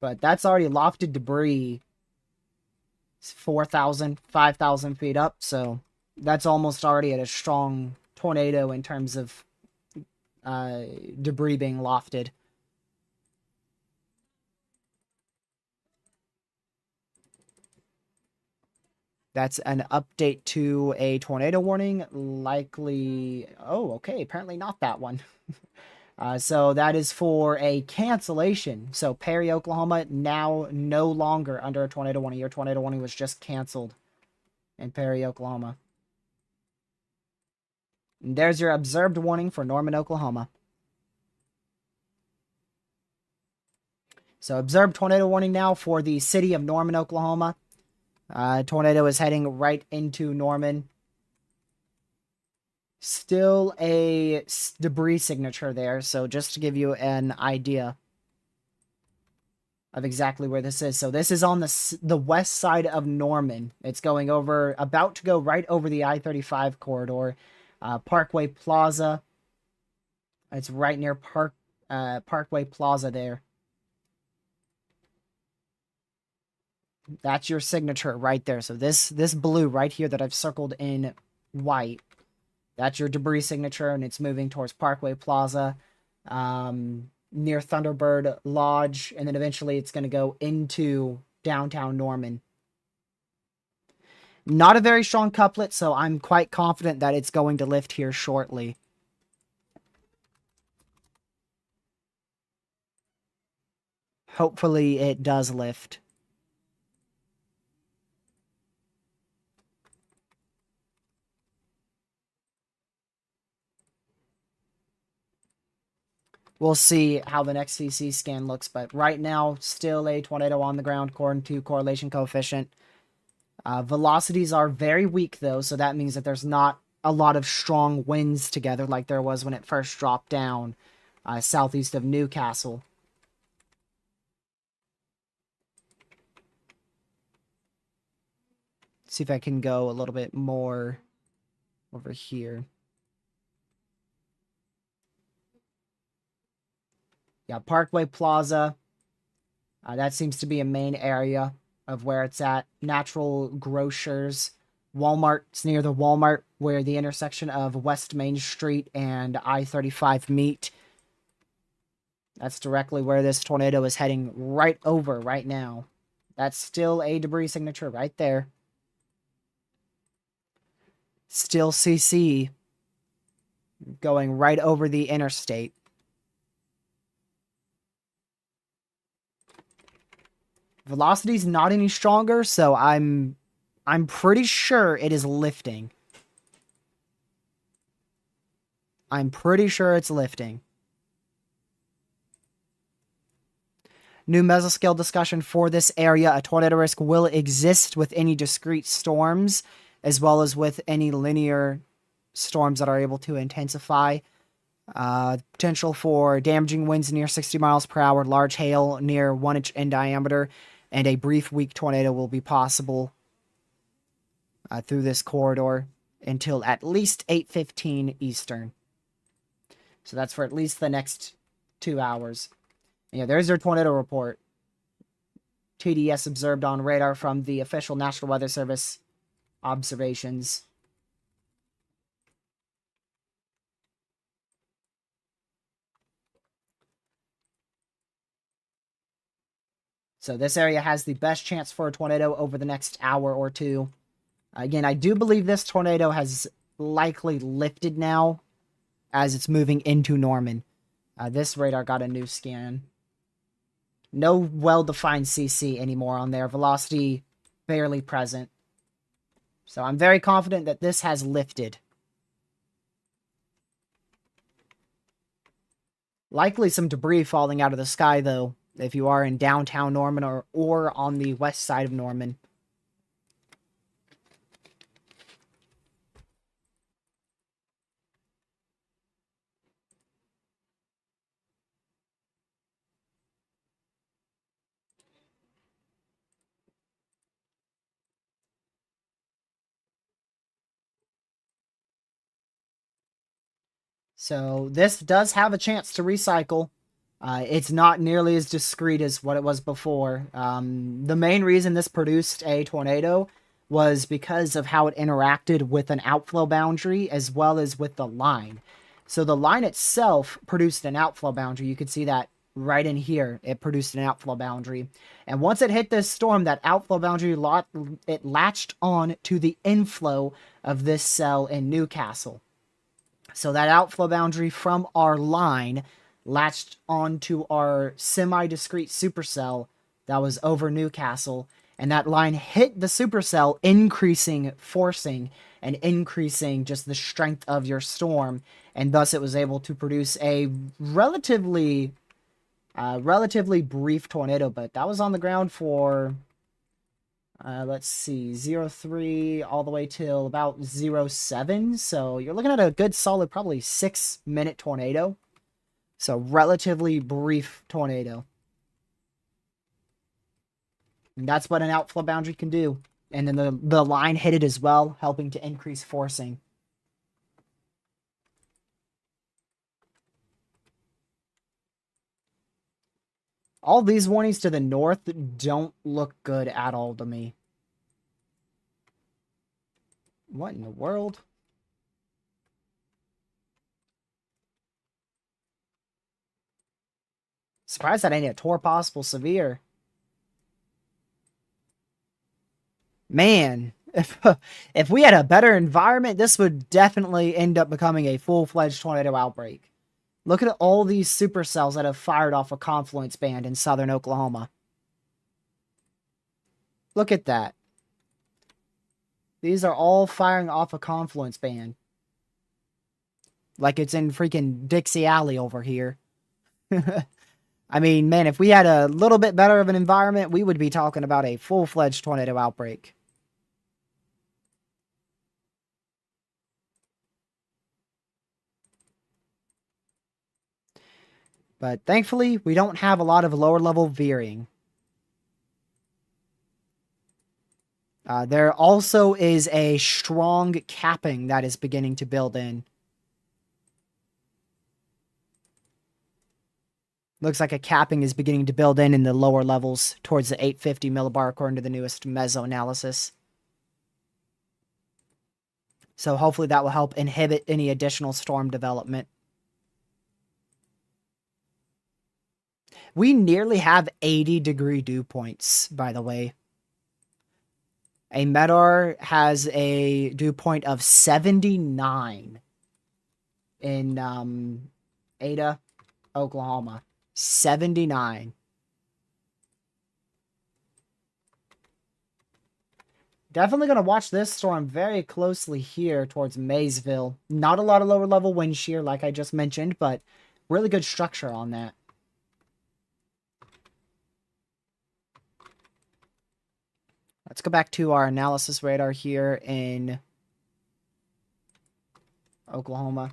But that's already lofted debris. It's 4,000, 5,000 feet up, so that's almost already at a strong tornado in terms of debris being lofted. That's an update to a tornado warning. Likely... Oh, okay. Apparently not that one. So that is for a cancellation. So Perry, Oklahoma, now no longer under a tornado warning. Your tornado warning was just canceled in Perry, Oklahoma. And there's your observed warning for Norman, Oklahoma. So observed tornado warning now for the city of Norman, Oklahoma. Tornado is heading right into Norman. Still a debris signature there, so just to give you an idea of exactly where this is. So this is on the west side of Norman. It's going over, about to go right over the I-35 corridor. Parkway Plaza. It's right near Parkway Plaza there. That's your signature right there. So this blue right here that I've circled in white, that's your debris signature, and it's moving towards Parkway Plaza, near Thunderbird Lodge, and then eventually it's going to go into downtown Norman. Not a very strong couplet, so I'm quite confident that it's going to lift here shortly. Hopefully it does lift. We'll see how the next CC scan looks, but right now, still a tornado on the ground according to correlation coefficient. Velocities are very weak, though, so that means that there's not a lot of strong winds together like there was when it first dropped down southeast of Newcastle. See if I can go a little bit more over here. Yeah, Parkway Plaza. That seems to be a main area of where it's at. Natural Grocers. Walmart. It's near the Walmart where the intersection of West Main Street and I-35 meet. That's directly where this tornado is heading right over right now. That's still a debris signature right there. Still CC going right over the interstate. Velocity's not any stronger, so I'm pretty sure it is lifting. I'm pretty sure it's lifting. New mesoscale discussion for this area. A tornado risk will exist with any discrete storms, as well as with any linear storms that are able to intensify. Potential for damaging winds near 60 miles per hour, large hail near 1 inch in diameter, and a brief weak tornado will be possible through this corridor until at least 8:15 Eastern. So that's for at least the next 2 hours. Yeah, there's your tornado report. TDS observed on radar from the official National Weather Service observations. So this area has the best chance for a tornado over the next hour or two. Again, I do believe this tornado has likely lifted now as it's moving into Norman. This radar got a new scan. No well-defined CC anymore on there. Velocity barely present. So I'm very confident that this has lifted. Likely some debris falling out of the sky, though, if you are in downtown Norman or on the west side of Norman. So this does have a chance to recycle. It's not nearly as discreet as what it was before. The main reason this produced a tornado was because of how it interacted with an outflow boundary as well as with the line. So the line itself produced an outflow boundary. You can see that right in here. It produced an outflow boundary. And once it hit this storm, that outflow boundary it latched on to the inflow of this cell in Newcastle. So that outflow boundary from our line latched onto our semi-discrete supercell that was over Newcastle, and that line hit the supercell, increasing forcing and increasing just the strength of your storm, and thus it was able to produce a relatively brief tornado. But that was on the ground for let's see, 03 all the way till about 07. So you're looking at a good solid, probably 6-minute tornado. So relatively brief tornado. And that's what an outflow boundary can do. And then the line hit it as well, helping to increase forcing. All these warnings to the north don't look good at all to me. What in the world? Surprised that ain't a tour possible severe. Man, if we had a better environment, this would definitely end up becoming a full-fledged tornado outbreak. Look at all these supercells that have fired off a confluence band in southern Oklahoma. Look at that. These are all firing off a confluence band. Like it's in freaking Dixie Alley over here. I mean, man, if we had a little bit better of an environment, we would be talking about a full-fledged tornado outbreak. But thankfully, we don't have a lot of lower-level veering. There also is a strong capping that is beginning to build in. Looks like a capping is beginning to build in the lower levels towards the 850 millibar according to the newest meso analysis. So hopefully that will help inhibit any additional storm development. We nearly have 80-degree dew points, by the way. A Medar has a dew point of 79 in Ada, Oklahoma. 79. Definitely going to watch this storm very closely here towards Maysville. Not a lot of lower level wind shear, like I just mentioned, but really good structure on that. Let's go back to our analysis radar here in Oklahoma.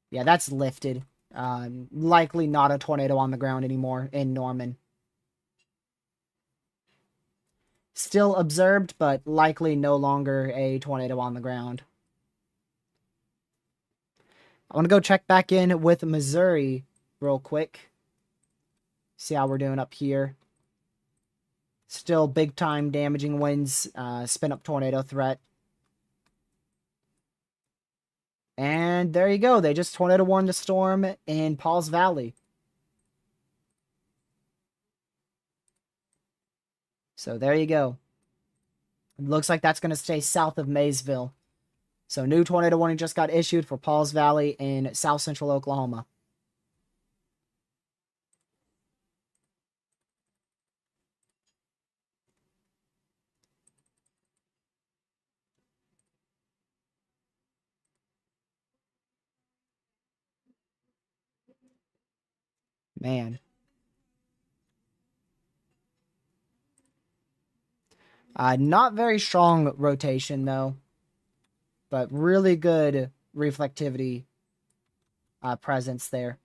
Yeah, that's lifted. Likely not a tornado on the ground anymore in Norman. Still observed, but likely no longer a tornado on the ground. I want to go check back in with Missouri real quick. See how we're doing up here. Still big time damaging winds, spin up tornado threat. And there you go. They just tornado warned the storm in Pauls Valley. So there you go. It looks like that's going to stay south of Maysville. So new tornado warning just got issued for Pauls Valley in south central Oklahoma. Man. Not very strong rotation, though. But really good reflectivity presence there.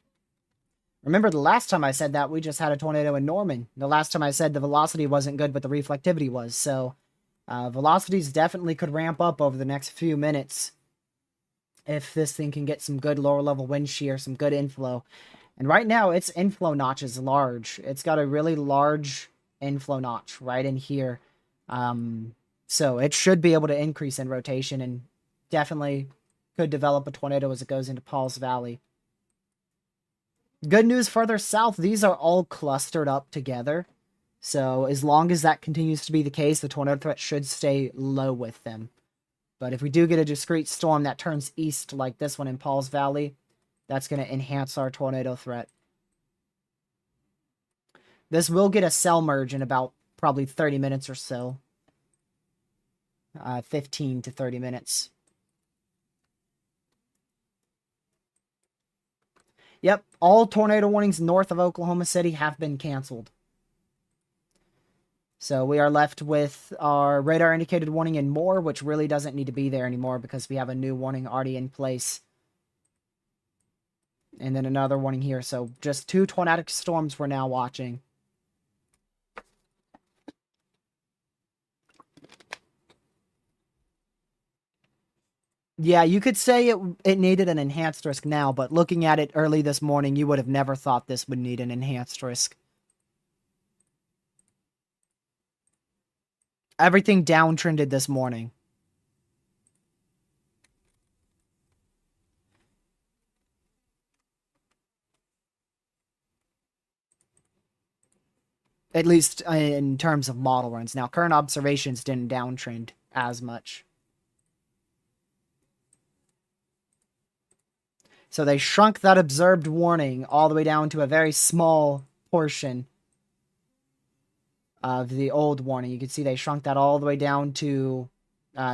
Remember the last time I said that, we just had a tornado in Norman. The last time I said the velocity wasn't good, but the reflectivity was. So velocities definitely could ramp up over the next few minutes if this thing can get some good lower level wind shear, some good inflow. And right now, its inflow notch is large. It's got a really large inflow notch right in here. So it should be able to increase in rotation and definitely could develop a tornado as it goes into Pauls Valley. Good news further south, these are all clustered up together. So as long as that continues to be the case, the tornado threat should stay low with them. But if we do get a discrete storm that turns east like this one in Pauls Valley, that's going to enhance our tornado threat. This will get a cell merge in about probably 30 minutes or so. 15 to 30 minutes. Yep, all tornado warnings north of Oklahoma City have been canceled. So we are left with our radar indicated warning in Moore, which really doesn't need to be there anymore because we have a new warning already in place. And then another warning here. So just 2 tornadic storms we're now watching. Yeah, you could say it needed an enhanced risk now, but looking at it early this morning, you would have never thought this would need an enhanced risk. Everything downtrended this morning. At least in terms of model runs. Now, current observations didn't downtrend as much. So they shrunk that observed warning all the way down to a very small portion of the old warning. You can see they shrunk that all the way down to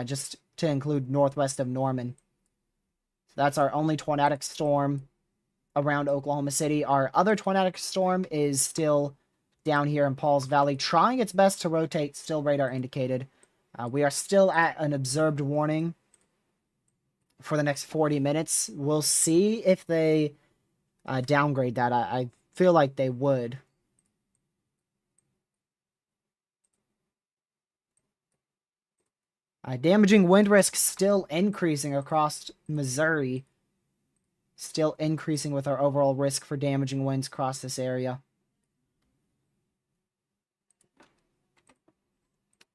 just to include northwest of Norman. So that's our only tornadic storm around Oklahoma City. Our other tornadic storm is still down here in Pauls Valley, trying its best to rotate, still radar indicated. We are still at an observed warning for the next 40 minutes. We'll see if they downgrade that. I feel like they would. Damaging wind risk still increasing across Missouri. Still increasing with our overall risk for damaging winds across this area.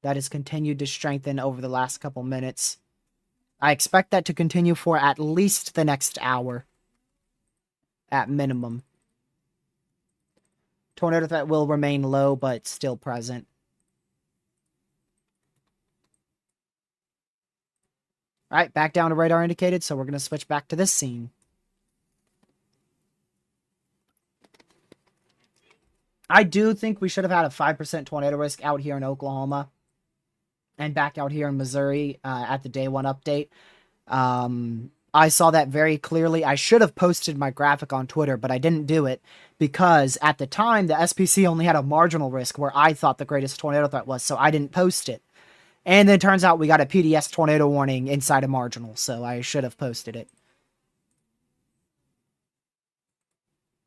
that has continued to strengthen over the last couple minutes. I expect that to continue for at least the next hour, at minimum. Tornado threat will remain low, but still present. All right, back down to radar indicated, so we're going to switch back to this scene. I do think we should have had a 5% tornado risk out here in Oklahoma and back out here in Missouri at the day one update. I saw that very clearly. I should have posted my graphic on Twitter, but I didn't do it because at the time, the SPC only had a marginal risk where I thought the greatest tornado threat was, so I didn't post it. And then it turns out we got a PDS tornado warning inside a marginal, so I should have posted it.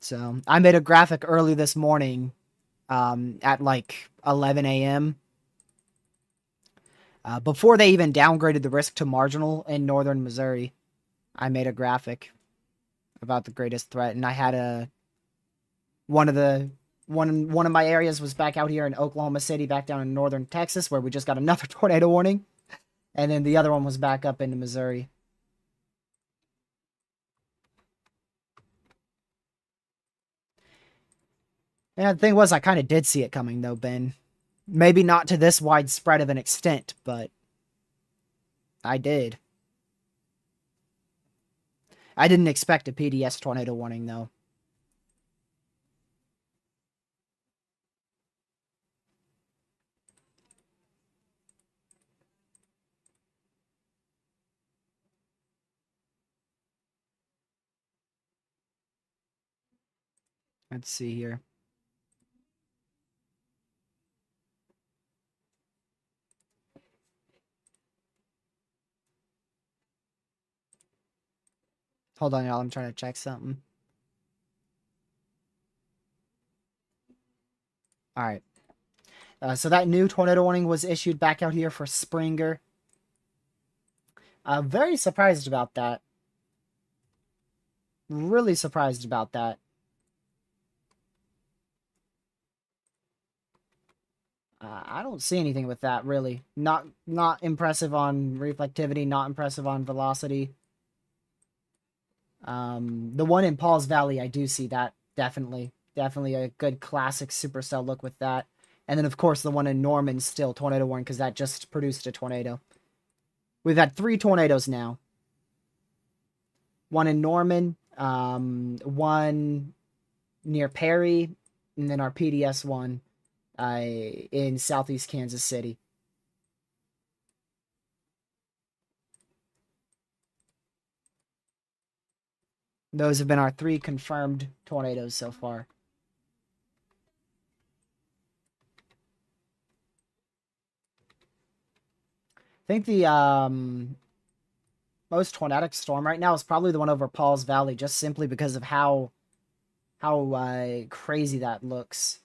So I made a graphic early this morning at like 11 a.m. Before they even downgraded the risk to marginal in northern Missouri. I made a graphic about the greatest threat, and I had one of my areas was back out here in Oklahoma City, back down in northern Texas, where we just got another tornado warning, and then the other one was back up into Missouri. And the thing was, I kind of did see it coming, though, Ben. Maybe not to this widespread of an extent, but I did. I didn't expect a PDS tornado warning, though. Let's see here. Hold on, y'all. I'm trying to check something. All right. So that new tornado warning was issued back out here for Springer. Very surprised about that. Really surprised about that. I don't see anything with that, really. Not impressive on reflectivity, not impressive on velocity. The one in Paul's Valley, I do see that, definitely. Definitely a good classic supercell look with that. And then, of course, the one in Norman still tornado warning, because that just produced a tornado. We've had 3 tornadoes now. One in Norman, one near Perry, and then our PDS one in southeast Kansas City. Those have been our 3 confirmed tornadoes so far. I think the most tornadic storm right now is probably the one over Paul's Valley, just simply because of how crazy that looks.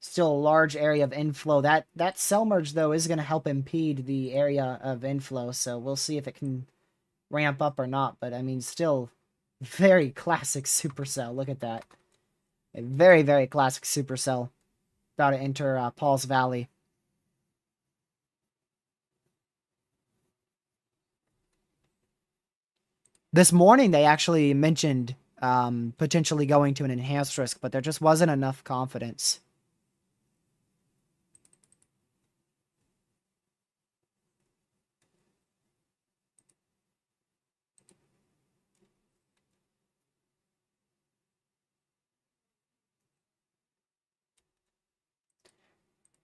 Still a large area of inflow. That cell merge, though, is going to help impede the area of inflow, so we'll see if it can ramp up or not. But, I mean, still very classic supercell. Look at that. A very, very classic supercell. About to enter Paul's Valley. This morning, they actually mentioned potentially going to an enhanced risk, but there just wasn't enough confidence.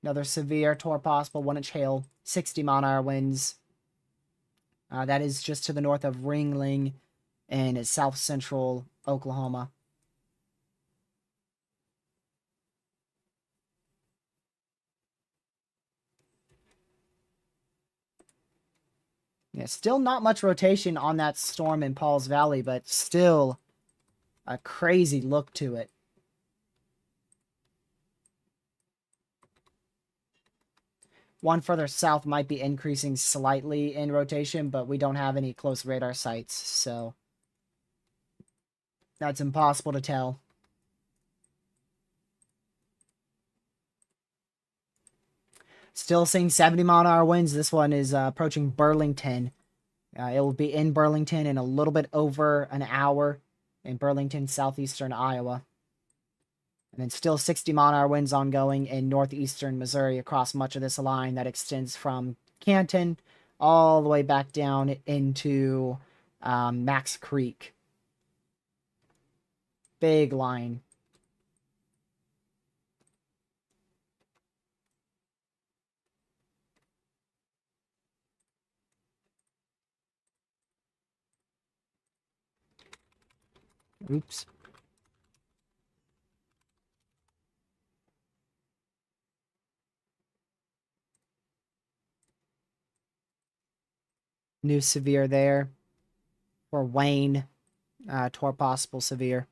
Another severe torr possible, 1-inch hail, 60 mile-an-hour winds. That is just to the north of Ringling in south central Oklahoma. Yeah, still not much rotation on that storm in Paul's Valley, but still a crazy look to it. One further south might be increasing slightly in rotation, but we don't have any close radar sites, so that's impossible to tell. Still seeing 70-mile-an-hour winds. This one is approaching Burlington. It will be in Burlington in a little bit over an hour in Burlington, southeastern Iowa. And then still 60-mile-an-hour winds ongoing in northeastern Missouri across much of this line that extends from Canton all the way back down into Max Creek. Big line. Oops. New severe there. For Wayne. Toward possible severe.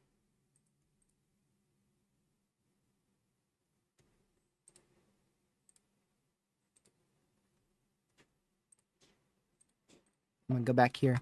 I'm going to go back here.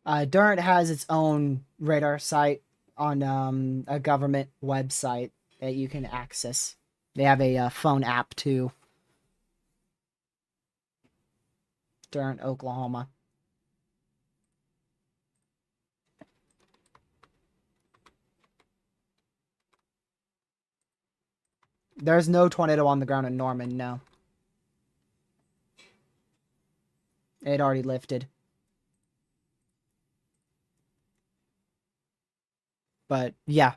Durant has its own radar site on a government website that you can access. They have a phone app too. Durant, Oklahoma. There's no tornado on the ground in Norman, no. It already lifted. But yeah,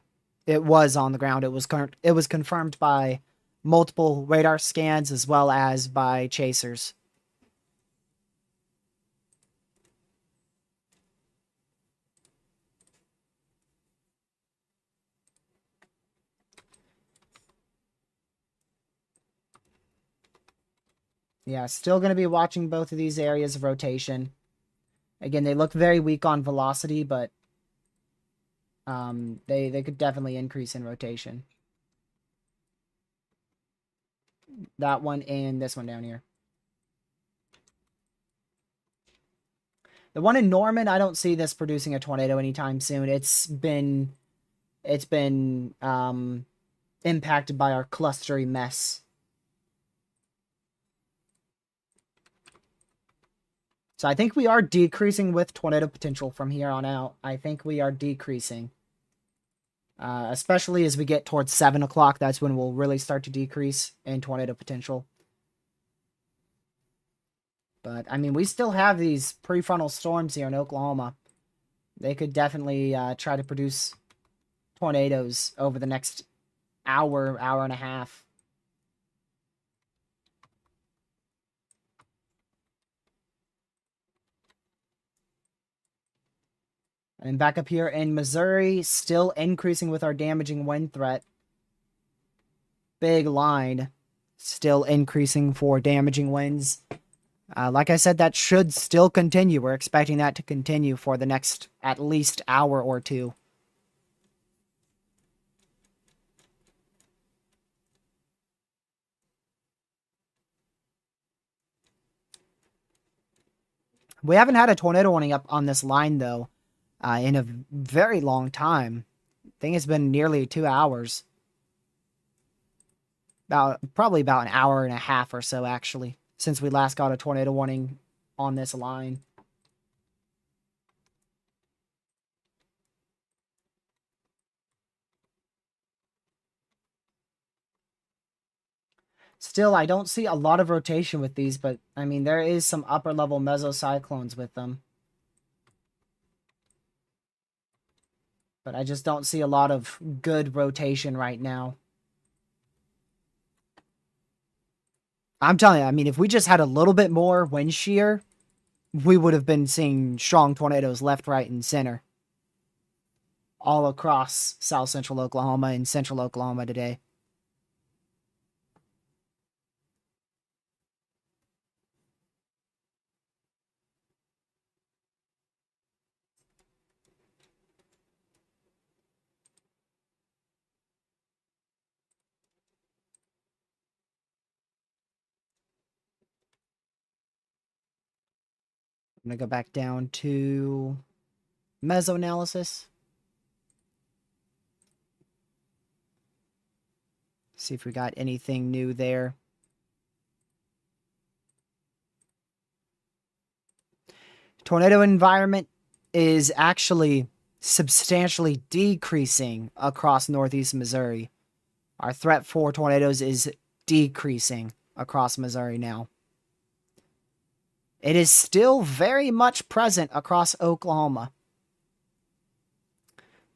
it was on the ground. It was confirmed by multiple radar scans as well as by chasers. Yeah, still going to be watching both of these areas of rotation. Again, they look very weak on velocity, but they could definitely increase in rotation. That one and this one down here. The one in Norman, I don't see this producing a tornado anytime soon. It's been impacted by our clustery mess. So I think we are decreasing with tornado potential from here on out. I think we are decreasing. Especially as we get towards 7 o'clock, that's when we'll really start to decrease in tornado potential. But, I mean, we still have these prefrontal storms here in Oklahoma. They could definitely try to produce tornadoes over the next hour, hour and a half. And back up here in Missouri, still increasing with our damaging wind threat. Big line, still increasing for damaging winds. Like I said, that should still continue. We're expecting that to continue for the next at least hour or two. We haven't had a tornado warning up on this line, though, in a very long time. I think it's been nearly 2 hours. Probably about an hour and a half or so, actually, since we last got a tornado warning on this line. Still, I don't see a lot of rotation with these, but, I mean, there is some upper-level mesocyclones with them. But I just don't see a lot of good rotation right now. I'm telling you, I mean, if we just had a little bit more wind shear, we would have been seeing strong tornadoes left, right, and center. All across south central Oklahoma and central Oklahoma today. I'm going to go back down to mesoanalysis. See if we got anything new there. Tornado environment is actually substantially decreasing across northeast Missouri. Our threat for tornadoes is decreasing across Missouri now. It is still very much present across Oklahoma,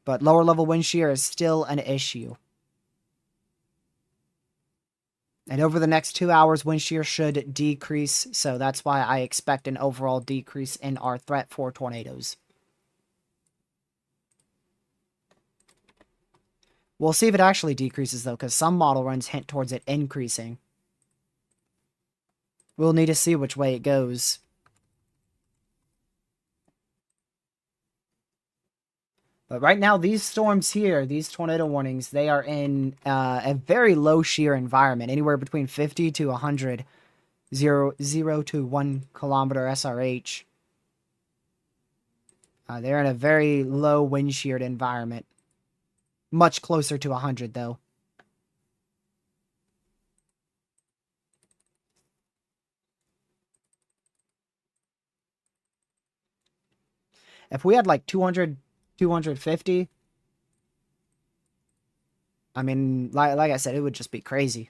but lower level wind shear is still an issue. And over the next 2 hours, wind shear should decrease, so that's why I expect an overall decrease in our threat for tornadoes. We'll see if it actually decreases, though, because some model runs hint towards it increasing. We'll need to see which way it goes. But right now, these storms here, these tornado warnings, they are in a very low shear environment, anywhere between 50 to 100, 0 to 1 kilometer SRH. They're in a very low wind sheared environment. Much closer to 100, though. If we had like 200, 250, I mean, like I said, it would just be crazy.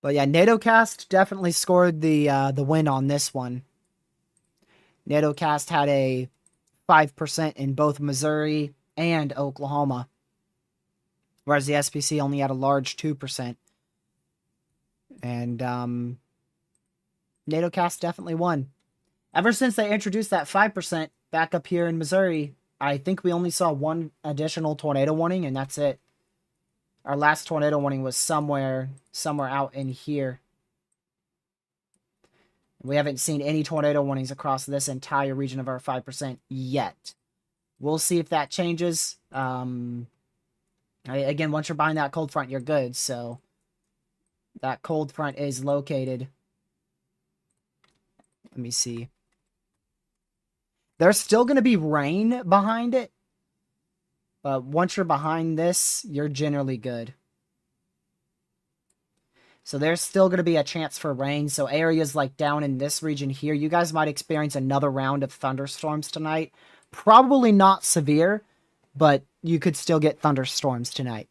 But yeah, NATOcast definitely scored the win on this one. NATOcast had a 5% in both Missouri and Oklahoma, whereas the SPC only had a large 2%. And NATOcast definitely won. Ever since they introduced that 5% back up here in Missouri, I think we only saw one additional tornado warning, and that's it. Our last tornado warning was somewhere out in here. We haven't seen any tornado warnings across this entire region of our 5% yet. We'll see if that changes. Again, once you're behind that cold front, you're good. So that cold front is located. Let me see. There's still going to be rain behind it. But once you're behind this, you're generally good. So there's still going to be a chance for rain. So areas like down in this region here, you guys might experience another round of thunderstorms tonight. Probably not severe, but you could still get thunderstorms tonight.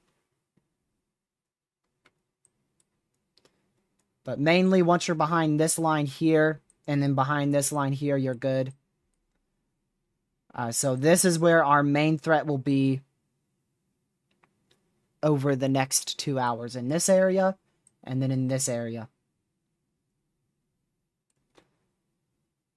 But mainly once you're behind this line here, and then behind this line here, you're good. So this is where our main threat will be over the next 2 hours. In this area, and then in this area.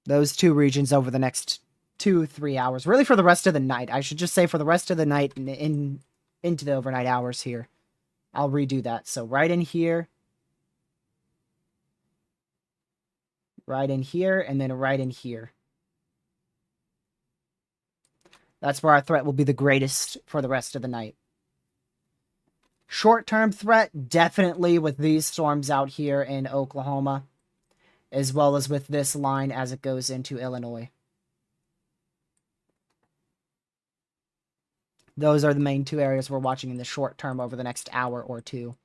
Those two regions over the next 2-3 hours. Really for the rest of the night. I should just say for the rest of the night and into the overnight hours here. I'll redo that. So right in here. Right in here, and then right in here. That's where our threat will be the greatest for the rest of the night. Short-term threat, definitely with these storms out here in Oklahoma, as well as with this line as it goes into Illinois. Those are the main two areas we're watching in the short term over the next hour or two.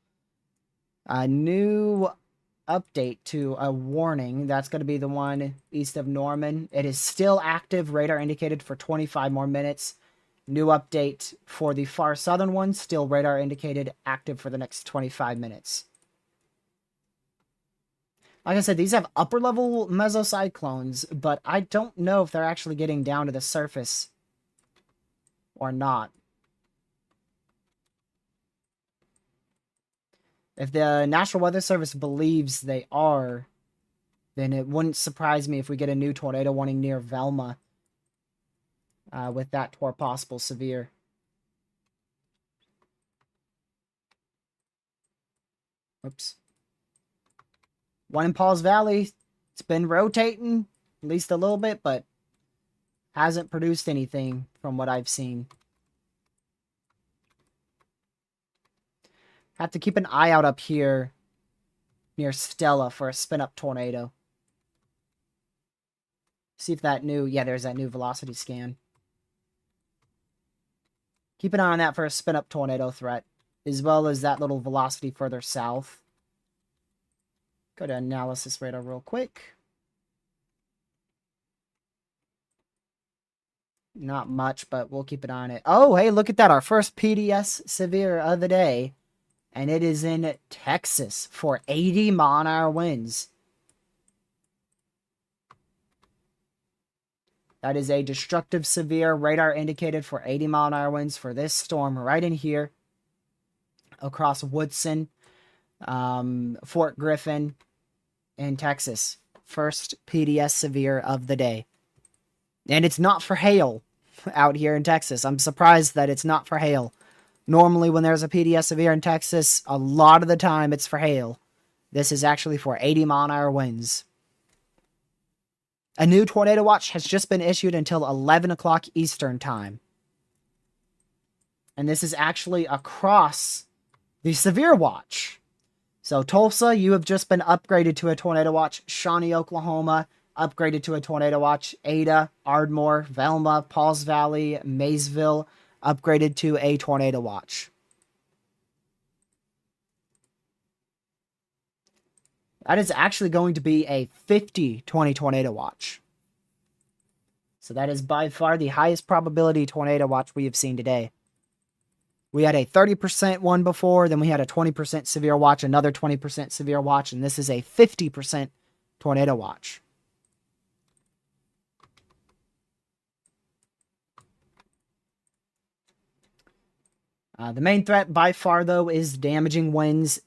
A new update to a warning. That's going to be the one east of Norman. It is still active, radar indicated for 25 more minutes. New update for the far southern one, still radar indicated, active for the next 25 minutes. Like I said, these have upper level mesocyclones, but I don't know if they're actually getting down to the surface or not. If the National Weather Service believes they are, then it wouldn't surprise me if we get a new tornado warning near Velma. With that for possible severe. Oops. One in Pauls Valley. It's been rotating at least a little bit, but hasn't produced anything from what I've seen. Have to keep an eye out up here near Stella for a spin-up tornado. See if that new... Yeah, there's that new velocity scan. Keep an eye on that for a spin-up tornado threat, as well as that little velocity further south. Go to analysis radar real quick. Not much, but we'll keep an eye on it. Oh, hey, look at that. Our first PDS severe of the day. And it is in Texas for 80 mile-an-hour winds. That is a destructive severe radar indicated for 80 mile-an-hour winds for this storm right in here. Across Woodson, Fort Griffin, in Texas. First PDS severe of the day. And it's not for hail out here in Texas. I'm surprised that it's not for hail. Normally, when there's a PDS severe in Texas, a lot of the time it's for hail. This is actually for 80 mile-an-hour winds. A new tornado watch has just been issued until 11 o'clock Eastern time. And this is actually across the severe watch. So Tulsa, you have just been upgraded to a tornado watch. Shawnee, Oklahoma, upgraded to a tornado watch. Ada, Ardmore, Velma, Pauls Valley, Maysville, upgraded to a tornado watch. That is actually going to be a 50-20 tornado watch. So that is by far the highest probability tornado watch we have seen today. We had a 30% one before, then we had a 20% severe watch, another 20% severe watch, and this is a 50% tornado watch. The main threat by far, though, is damaging winds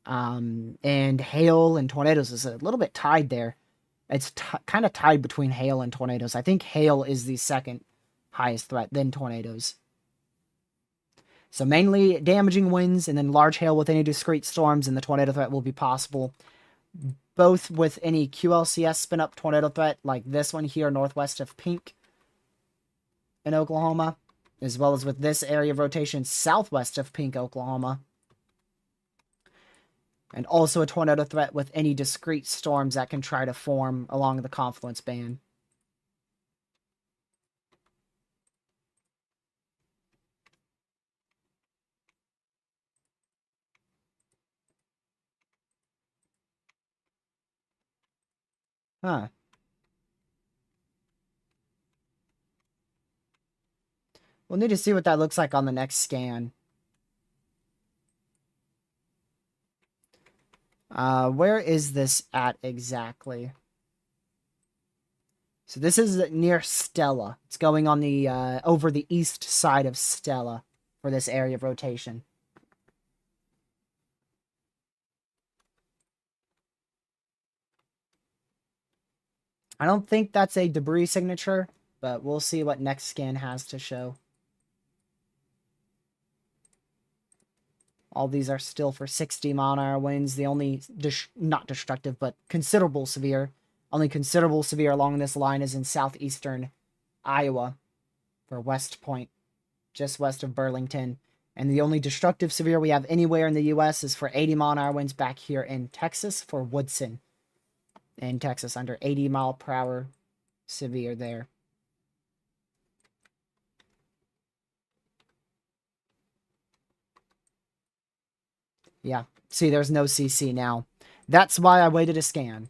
and hail and tornadoes. Is a little bit tied there. It's kind of tied between hail and tornadoes. I think hail is the second highest threat, then tornadoes. So mainly damaging winds and then large hail with any discrete storms, and the tornado threat will be possible. Both with any QLCS spin-up tornado threat, like this one here northwest of Pink in Oklahoma, as well as with this area of rotation southwest of Pink, Oklahoma. And also a tornado threat with any discrete storms that can try to form along the confluence band. Huh. We'll need to see what that looks like on the next scan. Where is this at exactly? So this is near Stella. It's going on the over the east side of Stella for this area of rotation. I don't think that's a debris signature, but we'll see what next scan has to show. All these are still for 60 mile-an-hour winds. The only, not destructive, but considerable severe. Only considerable severe along this line is in southeastern Iowa for West Point, just west of Burlington. And the only destructive severe we have anywhere in the U.S. is for 80 mile-an-hour winds back here in Texas for Woodson. In Texas, under 80 mile per hour severe there. Yeah, see, there's no CC now. That's why I waited a scan.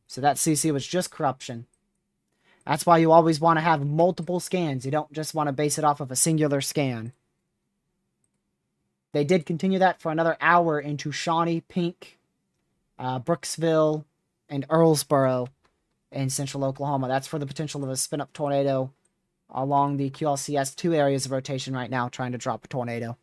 So that CC was just corruption. That's why you always want to have multiple scans. You don't just want to base it off of a singular scan. They did continue that for another hour into Shawnee, Pink, Brooksville, and Earlsboro in central Oklahoma. That's for the potential of a spin-up tornado along the QLCS 2 areas of rotation right now, trying to drop a tornado.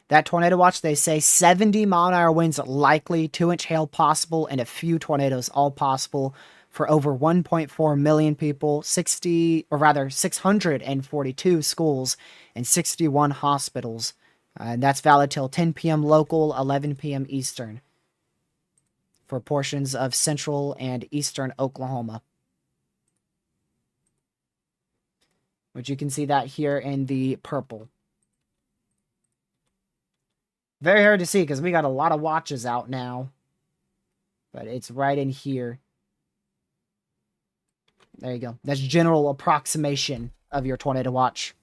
That tornado watch, they say 70 mile-an-hour winds likely, 2-inch hail possible, and a few tornadoes all possible for over 1.4 million people, 642 schools, and 61 hospitals. And that's valid till 10 p.m. local, 11 p.m. Eastern for portions of central and eastern Oklahoma. which you can see that here in the purple. Very hard to see because we got a lot of watches out now. But it's right in here. There you go. That's general approximation of your tornado watch.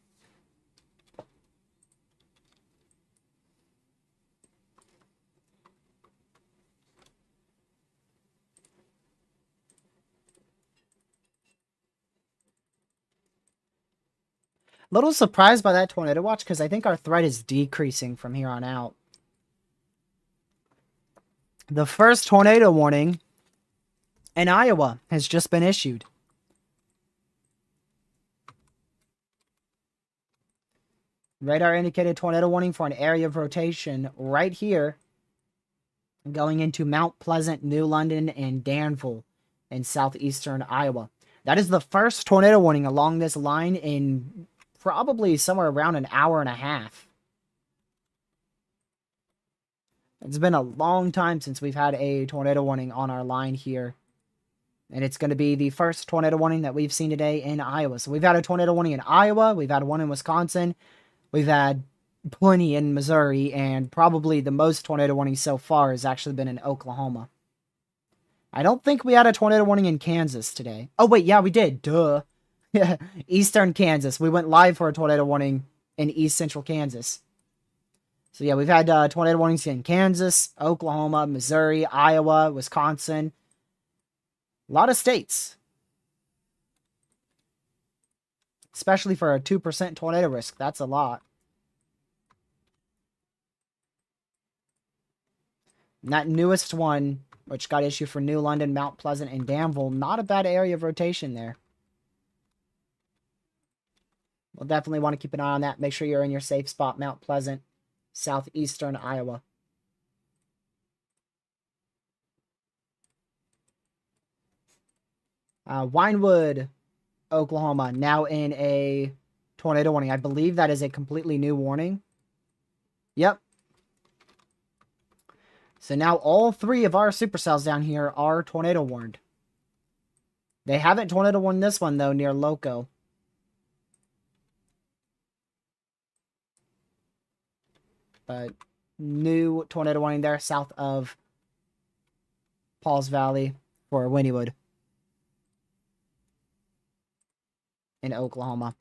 Little surprised by that tornado watch because I think our threat is decreasing from here on out. The first tornado warning in Iowa has just been issued. Radar indicated tornado warning for an area of rotation right here going into Mount Pleasant, New London, and Danville in southeastern Iowa. That is the first tornado warning along this line in probably somewhere around an hour and a half. It's been a long time since we've had a tornado warning on our line here. And it's going to be the first tornado warning that we've seen today in Iowa. So we've had a tornado warning in Iowa. We've had one in Wisconsin. We've had plenty in Missouri. And probably the most tornado warnings so far has actually been in Oklahoma. I don't think we had a tornado warning in Kansas today. Oh, wait. Yeah, we did. Duh. Eastern Kansas. We went live for a tornado warning in East Central Kansas. So yeah, we've had tornado warnings in Kansas, Oklahoma, Missouri, Iowa, Wisconsin. A lot of states. Especially for a 2% tornado risk. That's a lot. And that newest one, which got issued for New London, Mount Pleasant, and Danville, not a bad area of rotation there. We'll definitely want to keep an eye on that. Make sure you're in your safe spot, Mount Pleasant, southeastern Iowa. Winewood, Oklahoma, now in a tornado warning. I believe that is a completely new warning. Yep. So now all three of our supercells down here are tornado warned. They haven't tornado warned this one, though, near Loco. But new tornado warning there south of Pauls Valley for Wynnewood in Oklahoma.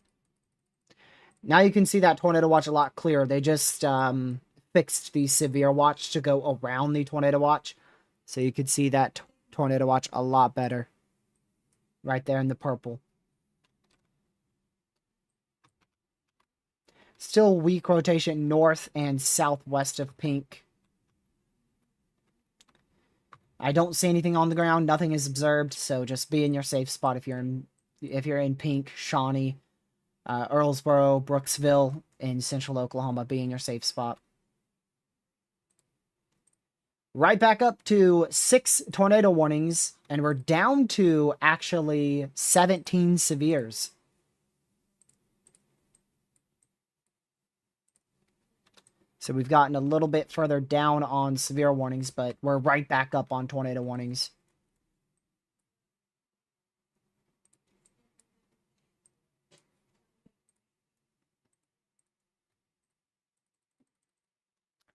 Now you can see that tornado watch a lot clearer. They just fixed the severe watch to go around the tornado watch. So you could see that tornado watch a lot better. Right there in the purple. Still weak rotation north and southwest of pink. I don't see anything on the ground. Nothing is observed. So just be in your safe spot if you're in pink, Shawnee, Earlsboro, Brooksville, in central Oklahoma. Be in your safe spot. Right back up to 6 tornado warnings, and we're down to actually 17 severes. So we've gotten a little bit further down on severe warnings, but we're right back up on tornado warnings.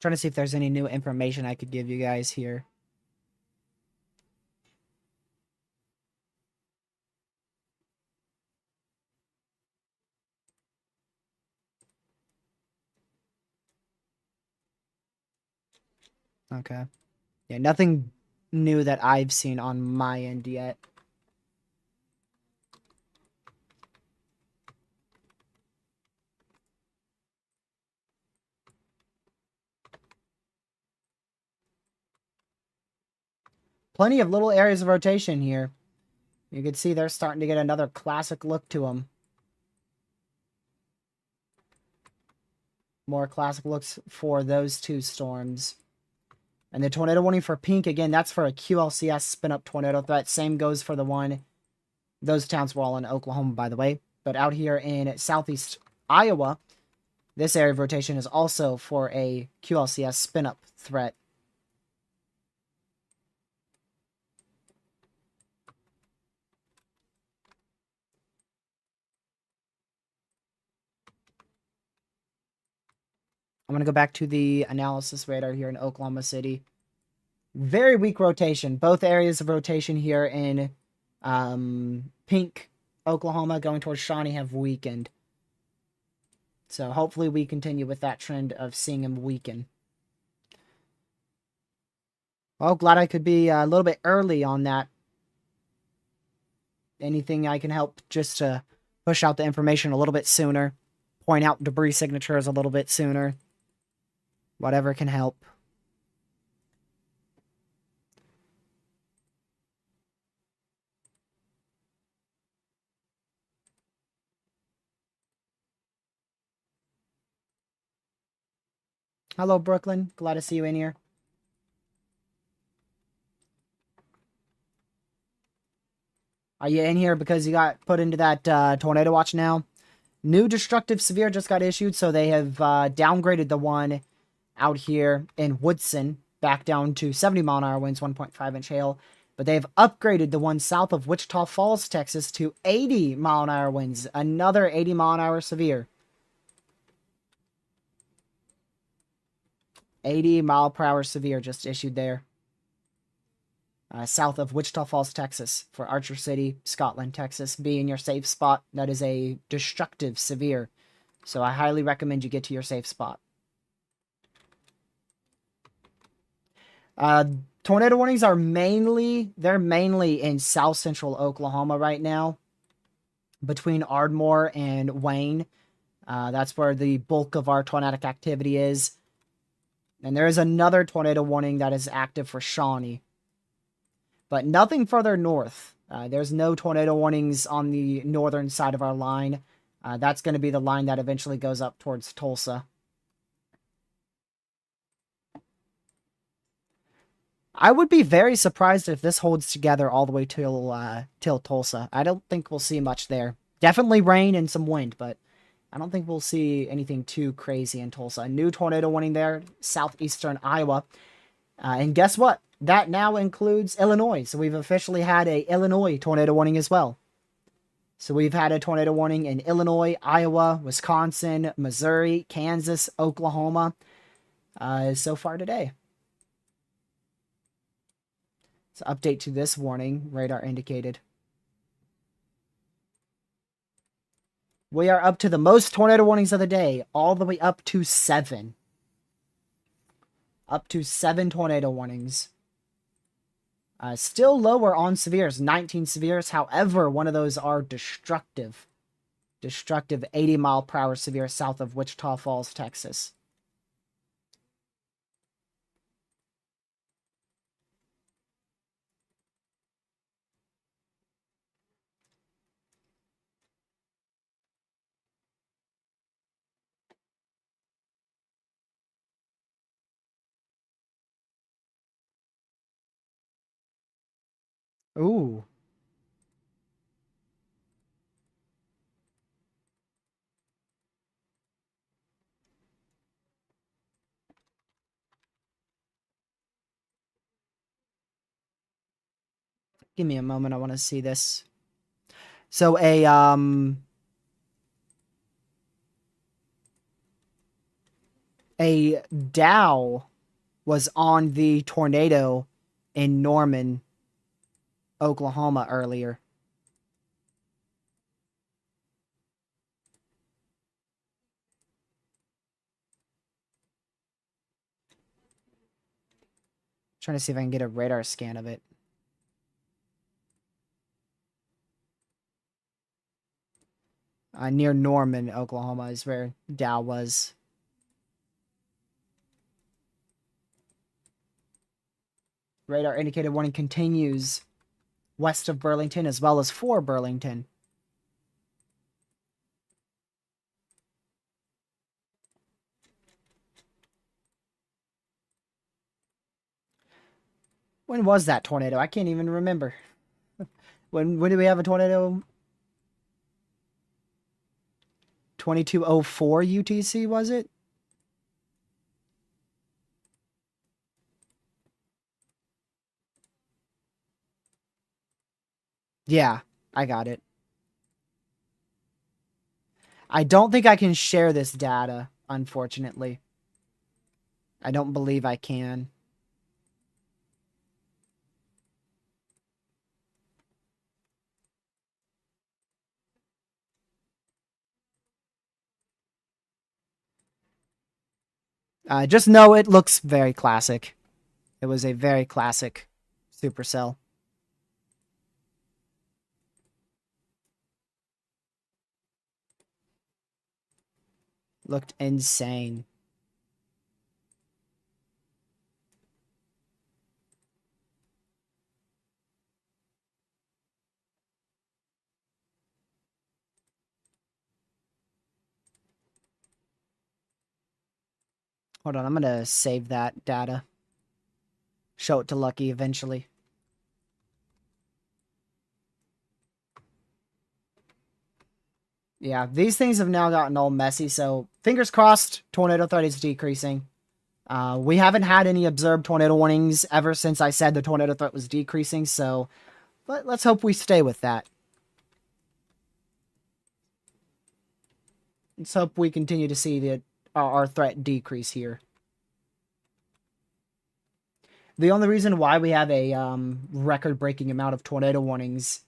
Trying to see if there's any new information I could give you guys here. Okay. Yeah, nothing new that I've seen on my end yet. Plenty of little areas of rotation here. You can see they're starting to get another classic look to them. More classic looks for those two storms. And the tornado warning for pink, again, that's for a QLCS spin-up tornado threat. Same goes for the one. Those towns were all in Oklahoma, by the way. But out here in southeast Iowa, this area of rotation is also for a QLCS spin-up threat. I'm going to go back to the analysis radar here in Oklahoma City. Very weak rotation. Both areas of rotation here in pink Oklahoma going towards Shawnee have weakened. So hopefully we continue with that trend of seeing him weaken. Well, glad I could be a little bit early on that. Anything I can help just to push out the information a little bit sooner. Point out debris signatures a little bit sooner. Whatever can help. Hello, Brooklyn. Glad to see you in here. Are you in here because you got put into that tornado watch now? New destructive severe just got issued, so they have downgraded the one out here in Woodson back down to 70 mile an hour winds, 1.5 inch hail. But they've upgraded the one south of Wichita Falls, Texas to 80 mile an hour winds. Another 80 mile an hour severe. 80 mile per hour severe just issued there. South of Wichita Falls, Texas, for Archer City, Scotland, Texas. Be in your safe spot. That is a destructive severe. So I highly recommend you get to your safe spot. Tornado warnings are mainly in south central Oklahoma right now. Between Ardmore and Wayne. That's where the bulk of our tornadic activity is. And there is another tornado warning that is active for Shawnee. But nothing further north. There's no tornado warnings on the northern side of our line. That's going to be the line that eventually goes up towards Tulsa. I would be very surprised if this holds together all the way till Tulsa. I don't think we'll see much there. Definitely rain and some wind, but I don't think we'll see anything too crazy in Tulsa. A new tornado warning there, southeastern Iowa. And guess what? That now includes Illinois. So we've officially had a Illinois tornado warning as well. So we've had a tornado warning in Illinois, Iowa, Wisconsin, Missouri, Kansas, Oklahoma so far today. So update to this warning, radar indicated. We are up to the most tornado warnings of the day, all the way up to 7. Up to 7 tornado warnings. Still lower on severes, 19 severes. However, one of those are destructive. Destructive 80 mile per hour severe south of Wichita Falls, Texas. Ooh. Give me a moment, I want to see this. So a Dow was on the tornado in Norman, Oklahoma earlier. Trying to see if I can get a radar scan of it. Near Norman, Oklahoma is where Dow was. Radar indicated warning continues west of Burlington as well as for Burlington. When was that tornado? I can't even remember. When did we have a tornado? 2204 UTC, was it? Yeah, I got it. I don't think I can share this data, unfortunately. I don't believe I can. Just know it looks very classic. It was a very classic Supercell. Looked insane. Hold on, I'm gonna save that data. Show it to Lucky eventually. Yeah, these things have now gotten all messy, so fingers crossed tornado threat is decreasing. We haven't had any observed tornado warnings ever since I said the tornado threat was decreasing, so let's hope we stay with that. Let's hope we continue to see our threat decrease here. The only reason why we have a record-breaking amount of tornado warnings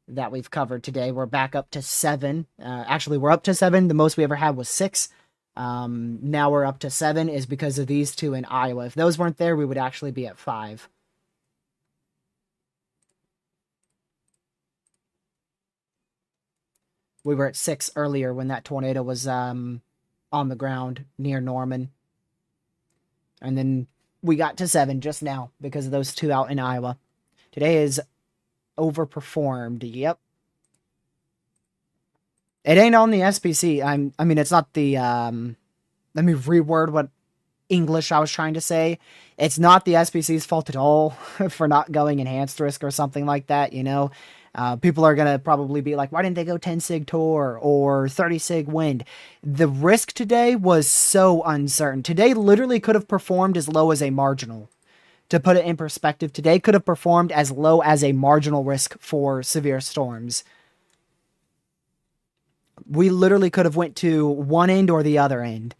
that we've covered today, we're back up to 7. Actually, we're up to 7. The most we ever had was 6. Now we're up to 7 is because of these two in Iowa. If those weren't there, we would actually be at 5. We were at 6 earlier when that tornado was on the ground near Norman. And then we got to 7 just now because of those two out in Iowa. Today is overperformed. Yep. It ain't on the SPC. I mean, it's not the, let me reword what English I was trying to say. It's not the SPC's fault at all for not going enhanced risk or something like that, you know? People are going to probably be like, why didn't they go 10 sig Tor or 30 sig wind? The risk today was so uncertain. Today literally could have performed as low as a marginal. To put it in perspective, today could have performed as low as a marginal risk for severe storms. We literally could have went to one end or the other end.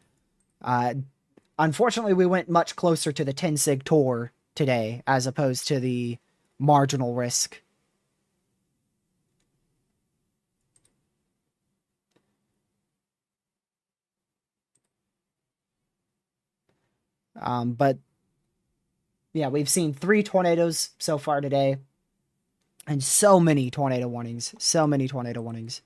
Unfortunately, we went much closer to the 10 sig Tor today as opposed to the marginal risk. But yeah, we've seen 3 tornadoes so far today. And so many tornado warnings. So many tornado warnings.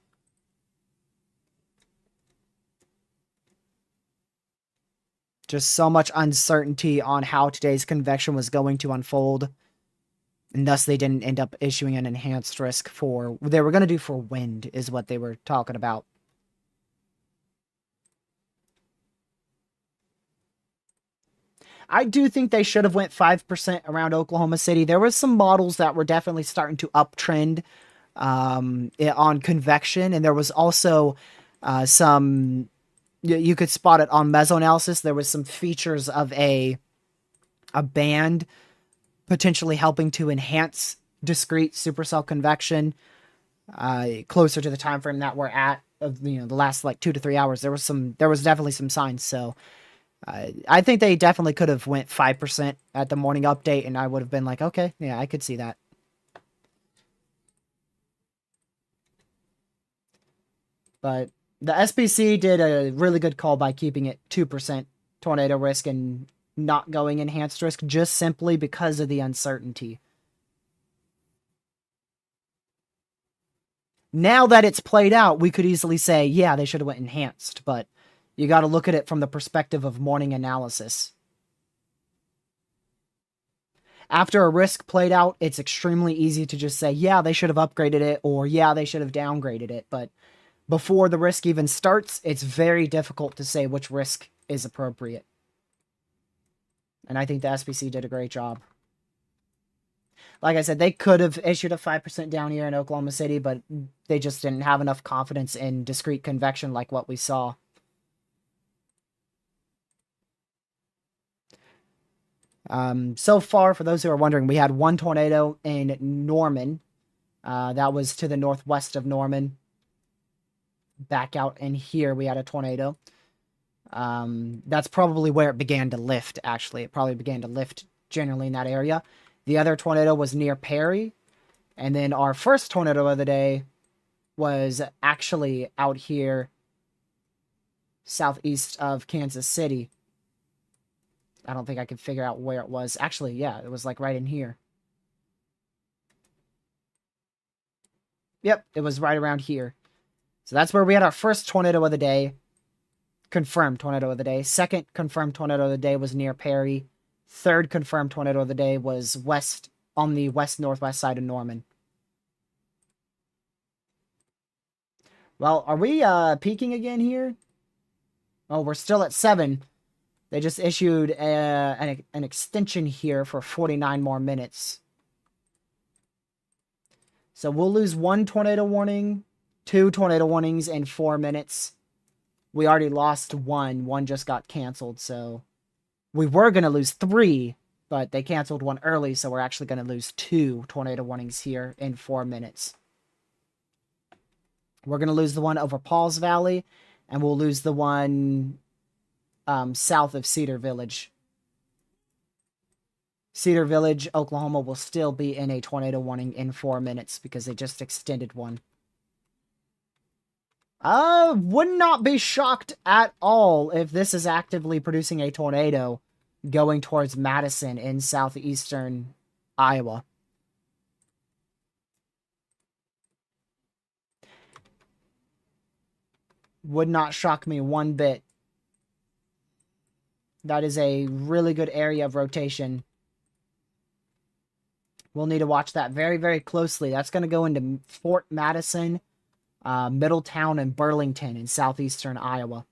Just so much uncertainty on how today's convection was going to unfold. And thus they didn't end up issuing an enhanced risk for... They were going to do for wind is what they were talking about. I do think they should have went 5% around Oklahoma City. There was some models that were definitely starting to uptrend on convection. And there was also some... You could spot it on mesoanalysis. There was some features of a band potentially helping to enhance discrete supercell convection closer to the time frame that we're at of the last like 2 to 3 hours. There was definitely some signs. So I think they definitely could have went 5% at the morning update, and I would have been like, okay, yeah, I could see that. But the SPC did a really good call by keeping it 2% tornado risk and not going enhanced risk just simply because of the uncertainty. Now that it's played out, we could easily say, yeah, they should have went enhanced, but you got to look at it from the perspective of morning analysis. After a risk played out, it's extremely easy to just say, yeah, they should have upgraded it, or yeah, they should have downgraded it, but before the risk even starts, it's very difficult to say which risk is appropriate. And I think the SPC did a great job. Like I said, they could have issued a 5% down here in Oklahoma City, but they just didn't have enough confidence in discrete convection like what we saw. So far, for those who are wondering, we had 1 tornado in Norman. That was to the northwest of Norman. Back out in here, we had a tornado. That's probably where it began to lift, actually. It probably began to lift generally in that area. The other tornado was near Perry. And then our first tornado of the day was actually out here southeast of Kansas City. I don't think I could figure out where it was. Actually, yeah, it was like right in here. Yep, it was right around here. So that's where we had our first tornado of the day. Confirmed tornado of the day. Second confirmed tornado of the day was near Perry. Third confirmed tornado of the day was west on the west-northwest side of Norman. Well, are we peaking again here? Oh, we're still at 7. They just issued an extension here for 49 more minutes. So we'll lose 1 tornado warning, 2 tornado warnings in 4 minutes. We already lost 1. 1 just got canceled, so we were going to lose 3, but they canceled 1 early, so we're actually going to lose 2 tornado warnings here in 4 minutes. We're going to lose the one over Paul's Valley, and we'll lose the one south of Cedar Village. Cedar Village, Oklahoma will still be in a tornado warning in 4 minutes because they just extended one. Would not be shocked at all if this is actively producing a tornado going towards Madison in southeastern Iowa. Would not shock me one bit. That is a really good area of rotation. We'll need to watch that very, very closely. That's going to go into Fort Madison, Middletown, and Burlington in southeastern Iowa.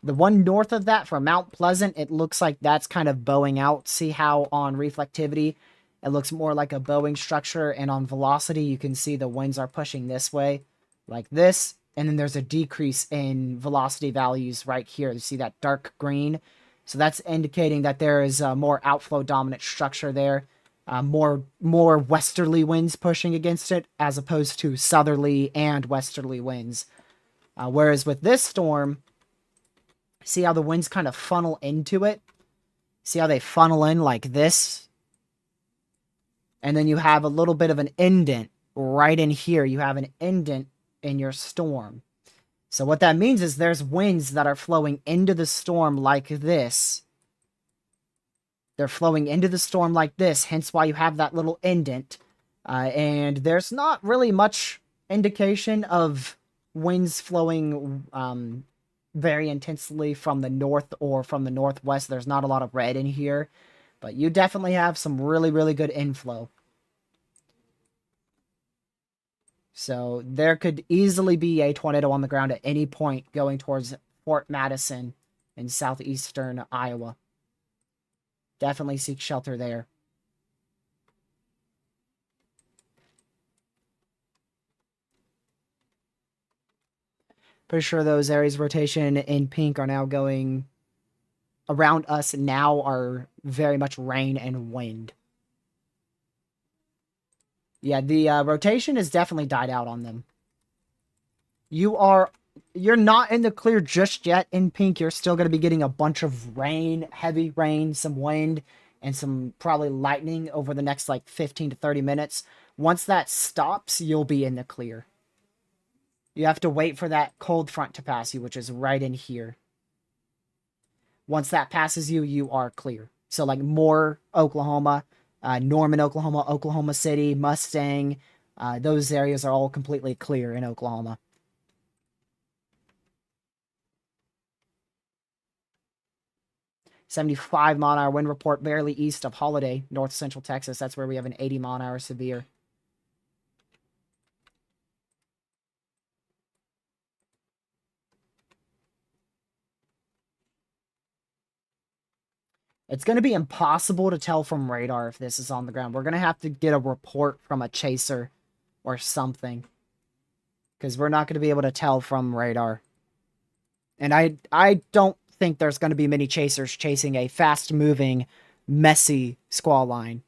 The one north of that for Mount Pleasant, it looks like that's kind of bowing out. See how on reflectivity, it looks more like a bowing structure, and on velocity, you can see the winds are pushing this way, like this, and then there's a decrease in velocity values right here. You see that dark green? So that's indicating that there is a more outflow dominant structure there. More westerly winds pushing against it, as opposed to southerly and westerly winds. Whereas with this storm, see how the winds kind of funnel into it? See how they funnel in like this? And then you have a little bit of an indent right in here. You have an indent in your storm. So what that means is there's winds that are flowing into the storm like this. They're flowing into the storm like this, hence why you have that little indent. And there's not really much indication of winds flowing very intensely from the north or from the northwest. There's not a lot of red in here, but you definitely have some really, really good inflow. So there could easily be a tornado on the ground at any point going towards Fort Madison in southeastern Iowa. Definitely seek shelter there. Pretty sure those areas of rotation in pink are now going around us now are very much rain and wind. Yeah, the rotation has definitely died out on them. You're not in the clear just yet in pink. You're still going to be getting a bunch of rain, heavy rain, some wind, and some probably lightning over the next like 15 to 30 minutes. Once that stops, you'll be in the clear. You have to wait for that cold front to pass you, which is right in here. Once that passes you, you are clear. So like Moore, Oklahoma, Norman, Oklahoma, Oklahoma City, Mustang, those areas are all completely clear in Oklahoma. .75-mile-an-hour wind report barely east of Holiday, north central Texas. That's where we have an 80-mile-an-hour severe. It's going to be impossible to tell from radar if this is on the ground. We're going to have to get a report from a chaser or something, because we're not going to be able to tell from radar. And I don't think there's going to be many chasers chasing a fast-moving, messy squall line.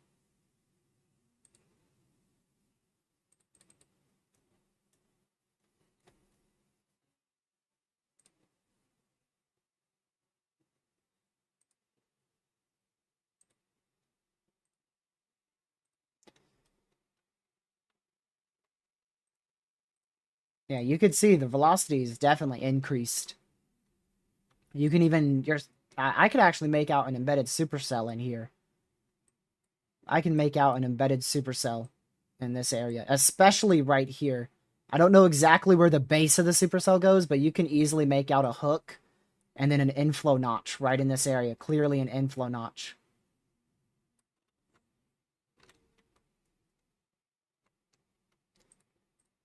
Yeah, you could see the velocity is definitely increased. You can even, I could actually make out an embedded supercell in here. I can make out an embedded supercell in this area, especially right here. I don't know exactly where the base of the supercell goes, but you can easily make out a hook and then an inflow notch right in this area. Clearly an inflow notch.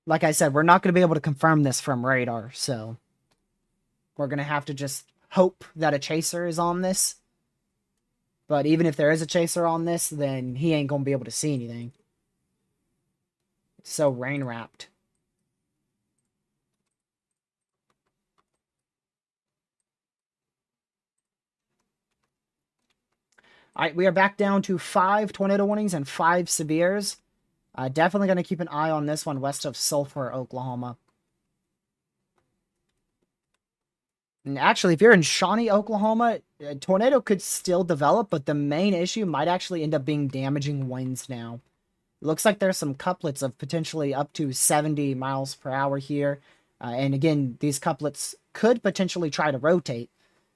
Like I said, we're not going to be able to confirm this from radar, so we're going to have to just hope that a chaser is on this. But even if there is a chaser on this, then he ain't going to be able to see anything. It's so rain-wrapped. All right, we are back down to 5 tornado warnings and 5 severes. Definitely going to keep an eye on this one west of Sulphur, Oklahoma. And actually, if you're in Shawnee, Oklahoma, a tornado could still develop, but the main issue might actually end up being damaging winds now. It looks like there's some couplets of potentially up to 70 miles per hour here. And again, these couplets could potentially try to rotate,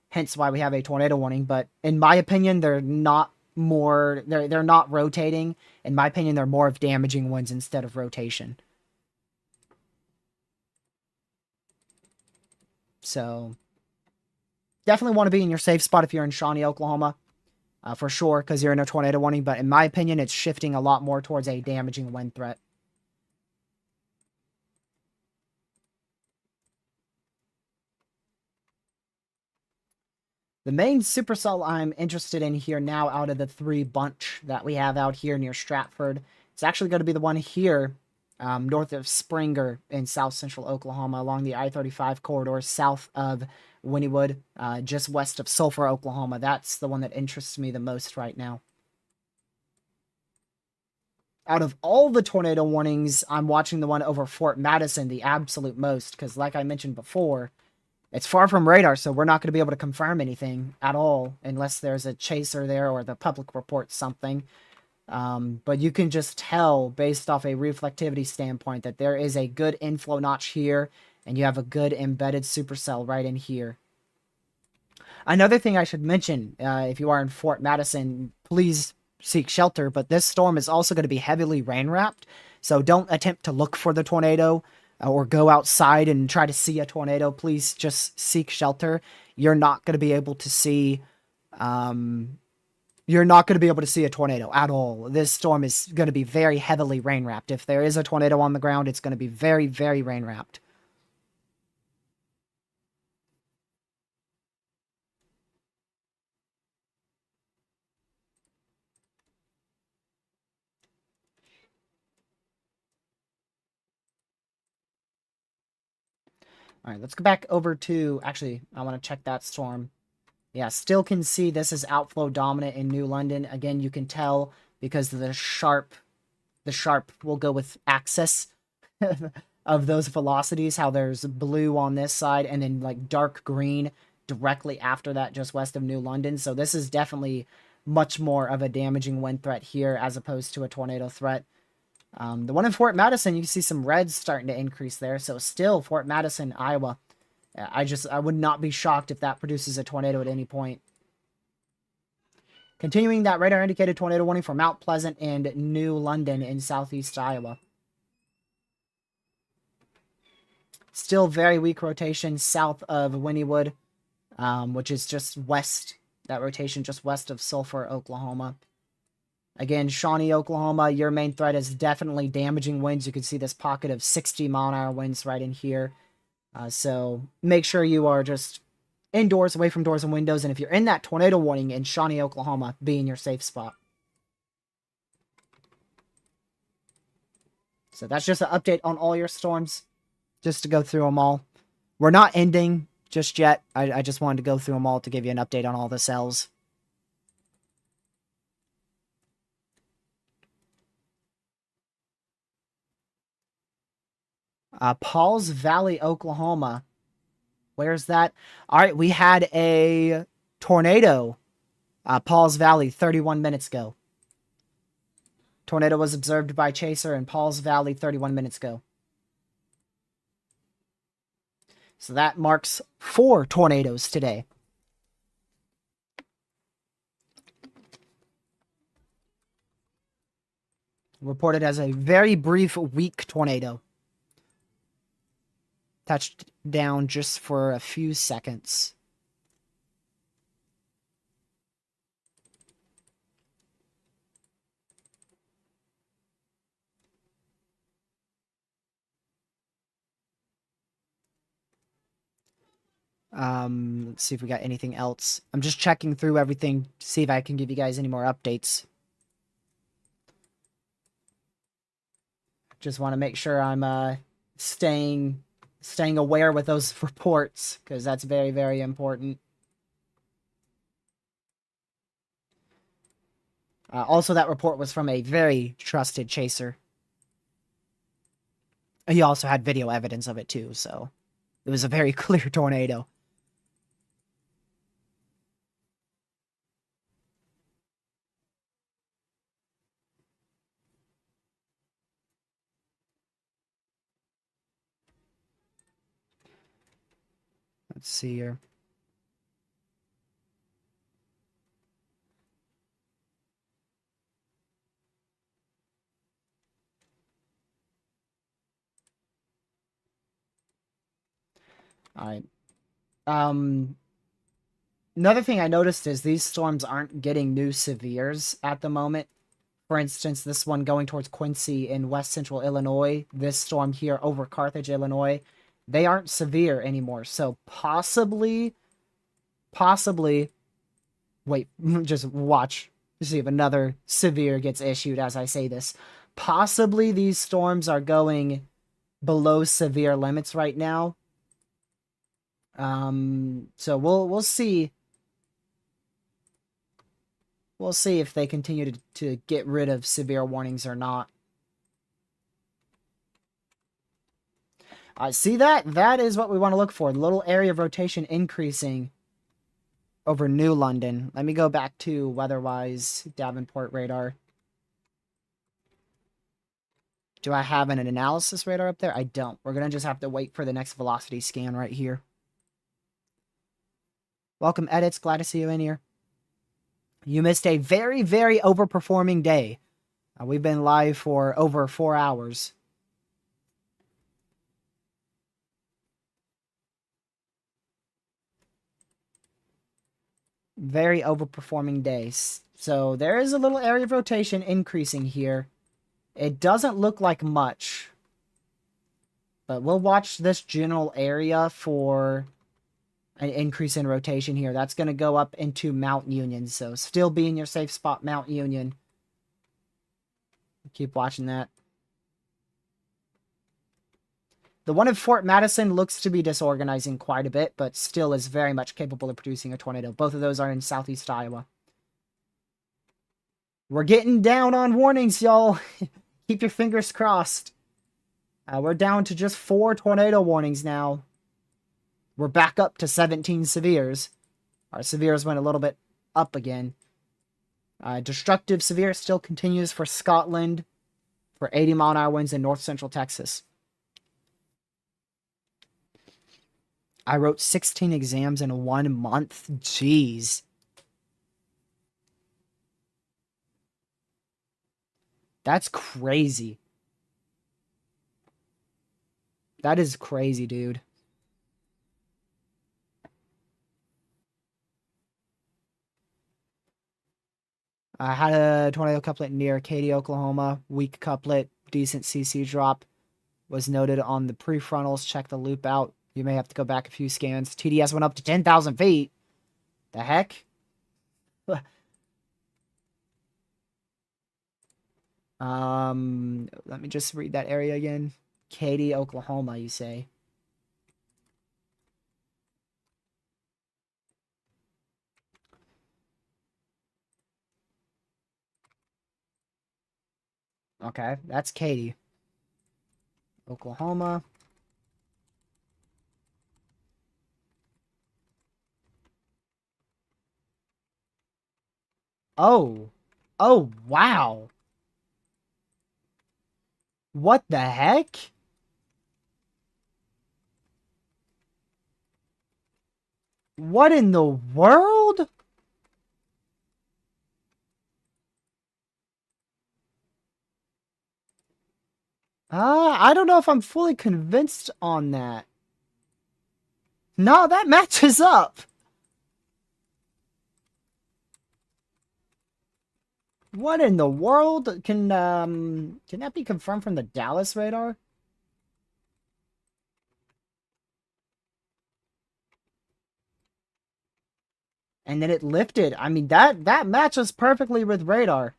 hence why we have a tornado warning. But in my opinion, they're not they're not rotating. In my opinion, they're more of damaging winds instead of rotation. So definitely want to be in your safe spot if you're in Shawnee, Oklahoma, for sure, because you're in a tornado warning. But in my opinion, it's shifting a lot more towards a damaging wind threat. The main supercell I'm interested in here now out of the 3 bunch that we have out here near Stratford, it's actually going to be the one here north of Springer in south central Oklahoma along the I-35 corridor south of Wynnewood, just west of Sulphur, Oklahoma. That's the one that interests me the most right now. Out of all the tornado warnings, I'm watching the one over Fort Madison the absolute most because, like I mentioned before, it's far from radar, so we're not going to be able to confirm anything at all unless there's a chaser there or the public reports something. But you can just tell based off a reflectivity standpoint that there is a good inflow notch here and you have a good embedded supercell right in here. Another thing I should mention, if you are in Fort Madison, please seek shelter, but this storm is also going to be heavily rain-wrapped, so don't attempt to look for the tornado or go outside and try to see a tornado. Please just seek shelter. You're not going to be able to see a tornado at all. This storm is going to be very heavily rain-wrapped. If there is a tornado on the ground, it's going to be very, very rain-wrapped. All right, let's go back over to, actually, I want to check that storm. Yeah, still can see this is outflow dominant in New London. Again, you can tell because the sharp will go with axis of those velocities, how there's blue on this side and then like dark green directly after that just west of New London. So this is definitely much more of a damaging wind threat here as opposed to a tornado threat. The one in Fort Madison, you can see some reds starting to increase there. So still Fort Madison, Iowa. I would not be shocked if that produces a tornado at any point. Continuing that radar indicated tornado warning for Mount Pleasant and New London in southeast Iowa. Still very weak rotation south of Wynnewood, which is just west, that rotation just west of Sulphur, Oklahoma. Again, Shawnee, Oklahoma, your main threat is definitely damaging winds. You can see this pocket of 60-mile-an-hour winds right in here. So make sure you are just indoors, away from doors and windows. And if you're in that tornado warning in Shawnee, Oklahoma, be in your safe spot. So that's just an update on all your storms, just to go through them all. We're not ending just yet. I just wanted to go through them all to give you an update on all the cells. Pauls Valley, Oklahoma. Where's that? All right, we had a tornado. Pauls Valley, 31 minutes ago. Tornado was observed by Chaser in Pauls Valley 31 minutes ago. So that marks 4 tornadoes today. Reported as a very brief, weak tornado. Touched down just for a few seconds. Let's see if we got anything else. I'm just checking through everything to see if I can give you guys any more updates. Just want to make sure I'm staying aware with those reports, because that's very, very important. Also, that report was from a very trusted chaser. He also had video evidence of it too, so it was a very clear tornado. Let's see here. All right. Another thing I noticed is these storms aren't getting new severes at the moment. For instance, this one going towards Quincy in west central Illinois, this storm here over Carthage, Illinois, they aren't severe anymore. So possibly, wait, just watch to see if another severe gets issued as I say this. Possibly these storms are going below severe limits right now. So we'll see. We'll see if they continue to get rid of severe warnings or not. See that? That is what we want to look for. The little area of rotation increasing over New London. Let me go back to weather-wise Davenport radar. Do I have an analysis radar up there? I don't. We're going to just have to wait for the next velocity scan right here. Welcome, Edits. Glad to see you in here. You missed a very, very overperforming day. We've been live for over 4 hours. Very overperforming days. So there is a little area of rotation increasing here. It doesn't look like much. But we'll watch this general area for an increase in rotation here. That's going to go up into Mount Union. So still be in your safe spot, Mount Union. Keep watching that. The one in Fort Madison looks to be disorganizing quite a bit, but still is very much capable of producing a tornado. Both of those are in southeast Iowa. We're getting down on warnings, y'all. Keep your fingers crossed. We're down to just 4 tornado warnings now. We're back up to 17 severes. Our severes went a little bit up again. Destructive severe still continues for Scotland for 80-mile-an-hour winds in north central Texas. I wrote 16 exams in 1 month. Jeez. That's crazy. That is crazy, dude. I had a tornado couplet near Katy, Oklahoma. Weak couplet, decent CC drop. Was noted on the prefrontals. Check the loop out. You may have to go back a few scans. TDS went up to 10,000 feet. The heck? Let me just read that area again. Katy, Oklahoma, you say? Okay, that's Katy. Oklahoma. Oh. Oh, wow. What the heck? What in the world? I don't know if I'm fully convinced on that. No, that matches up. What in the world? Can that be confirmed from the Dallas radar? And then it lifted. I mean, that matches perfectly with radar.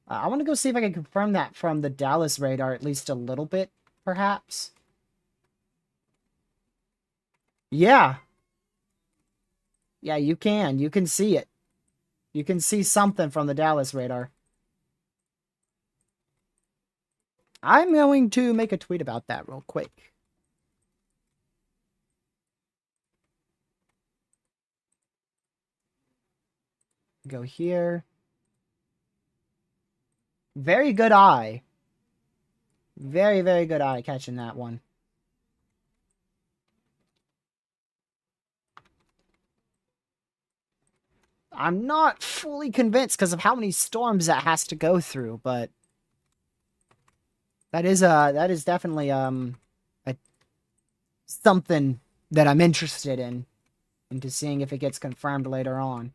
I want to go see if I can confirm that from the Dallas radar, at least a little bit, perhaps. Yeah. Yeah, you can. You can see it. You can see something from the Dallas radar. I'm going to make a tweet about that real quick. Go here. Very good eye. Very, very good eye catching that one. I'm not fully convinced because of how many storms that has to go through, but that is definitely something that I'm interested in, into seeing if it gets confirmed later on.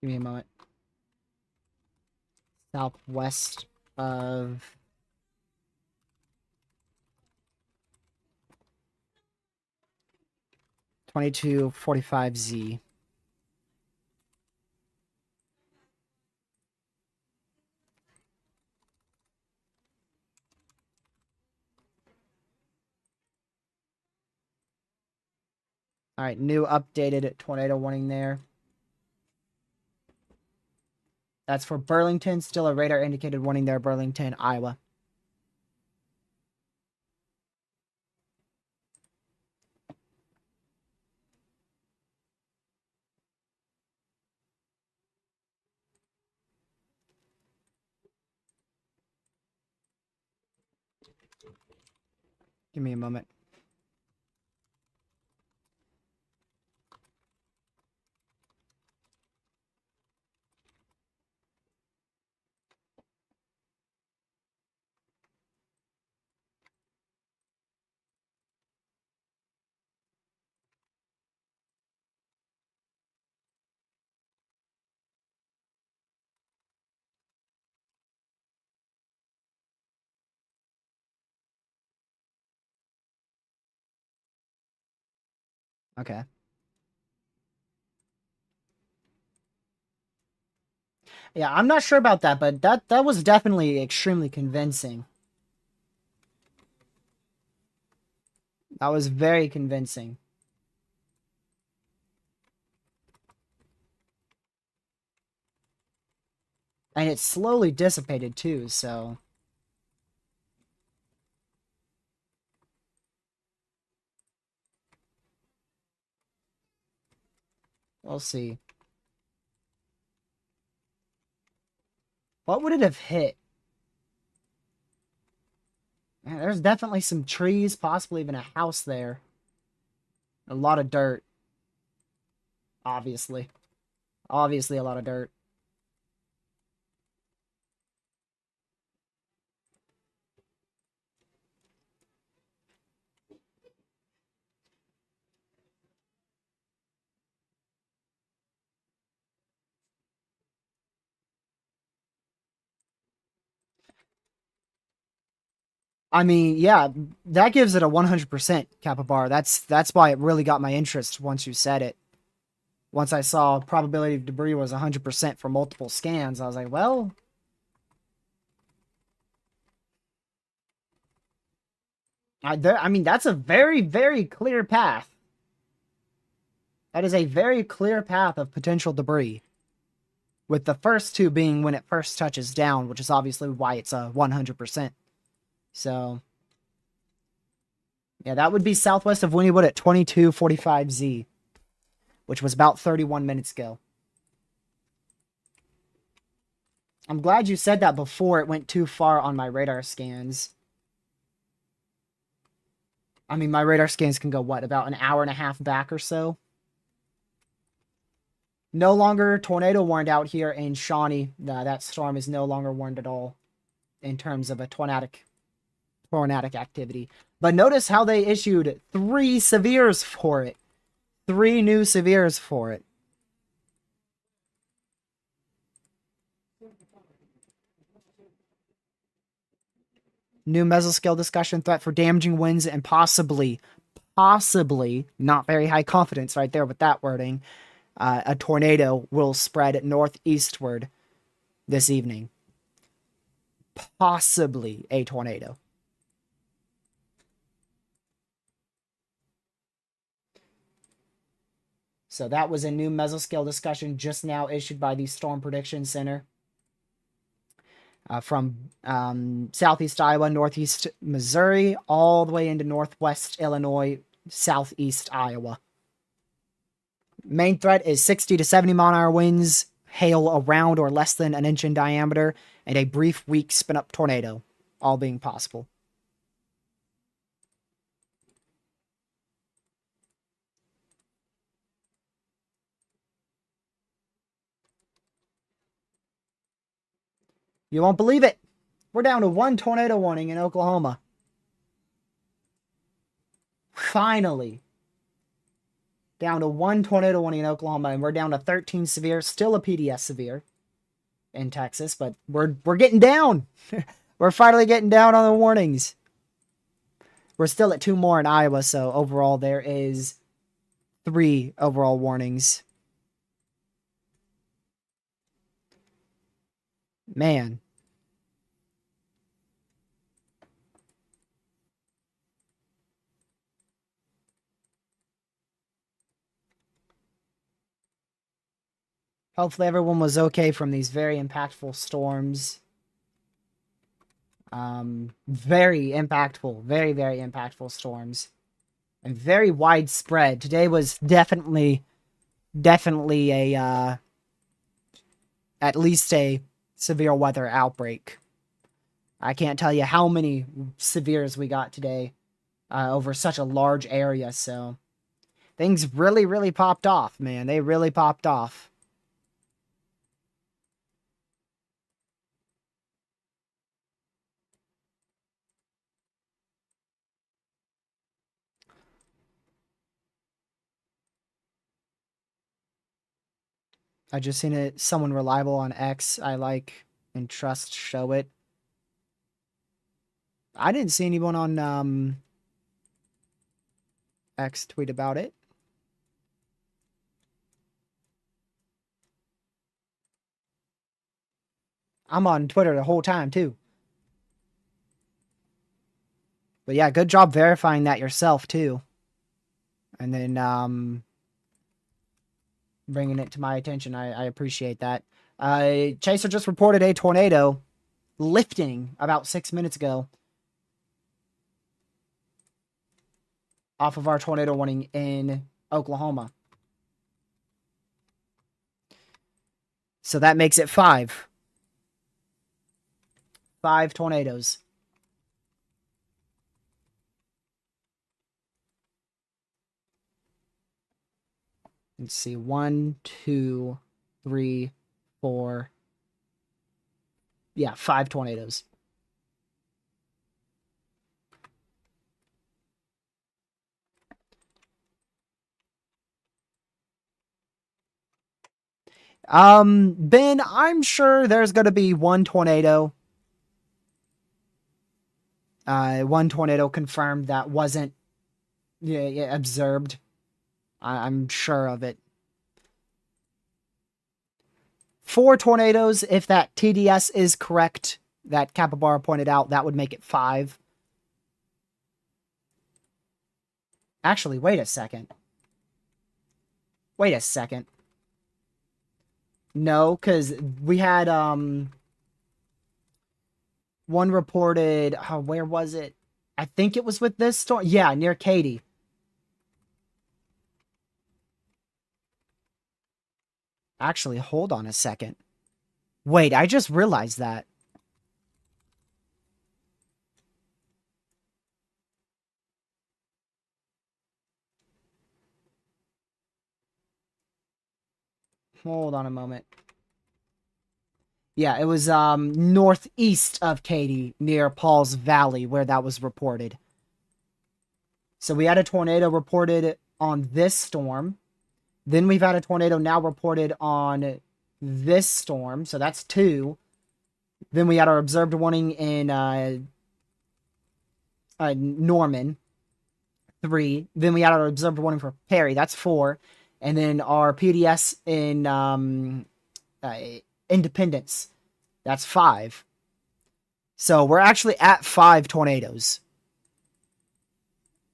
Give me a moment. Southwest of 2245Z. All right, new updated tornado warning there. That's for Burlington. Still a radar indicated warning there, Burlington, Iowa. Give me a moment. Okay. Yeah, I'm not sure about that, but that was definitely extremely convincing. That was very convincing. And it slowly dissipated too, so... We'll see. What would it have hit? Man, there's definitely some trees, possibly even a house there. A lot of dirt. Obviously. Obviously a lot of dirt. I mean, yeah, that gives it a 100% kappa bar. That's why it really got my interest once you said it. Once I saw probability of debris was 100% for multiple scans, I was like, well... I mean, that's a very, very clear path. That is a very clear path of potential debris. with the first two being when it first touches down, which is obviously why it's a 100%. So, yeah, that would be southwest of Wynnewood at 2245Z, which was about 31 minutes ago. I'm glad you said that before it went too far on my radar scans. I mean, my radar scans can go, what, about an hour and a half back or so? No longer tornado warned out here in Shawnee. That storm is no longer warned at all in terms of a tornadic activity. But notice how they issued 3 severes for it. 3 new severes for it. New mesoscale discussion, threat for damaging winds and possibly, not very high confidence right there with that wording, a tornado will spread northeastward this evening. Possibly a tornado. So that was a new mesoscale discussion just now issued by the Storm Prediction Center. From southeast Iowa, northeast Missouri, all the way into northwest Illinois, southeast Iowa. Main threat is 60 to 70 mile-an-hour winds, hail around or less than an inch in diameter, and a brief weak spin-up tornado, all being possible. You won't believe it. We're down to 1 tornado warning in Oklahoma. Finally. Down to 1 tornado warning in Oklahoma, and we're down to 13 severe. Still a PDS severe in Texas, but we're getting down. We're finally getting down on the warnings. We're still at 2 more in Iowa, so overall there is 3 overall warnings. Man. Hopefully everyone was okay from these very impactful storms. Very impactful. Very, very impactful storms. And very widespread. Today was definitely a, at least a severe weather outbreak. I can't tell you how many severes we got today over such a large area, so things really, really popped off, man. They really popped off. I just seen it. Someone reliable on X. I like and trust show it. I didn't see anyone on X tweet about it. I'm on Twitter the whole time too. But yeah, good job verifying that yourself too. And then bringing it to my attention. I appreciate that. Chaser just reported a tornado lifting about 6 minutes ago off of our tornado warning in Oklahoma. So that makes it 5. 5 tornadoes. Let's see. 1, 2, 3, 4. Yeah, 5 tornadoes. Ben, I'm sure there's going to be 1 tornado. 1 tornado confirmed that wasn't observed. I'm sure of it. 4 tornadoes, if that TDS is correct, that Capybara pointed out, that would make it 5. Actually, wait a second. Wait a second. No, because we had one reported. Oh, where was it? I think it was with this storm. Yeah, near Katy. Actually, hold on a second. Wait, I just realized that. Hold on a moment. Yeah, it was northeast of Katy, near Paul's Valley, where that was reported. So we had a tornado reported on this storm. Then we've had a tornado now reported on this storm. So that's two. Then we had our observed warning in Norman. Three. Then we had our observed warning for Perry. That's four. And then our PDS in uh, Independence. That's five. So we're actually at 5 tornadoes.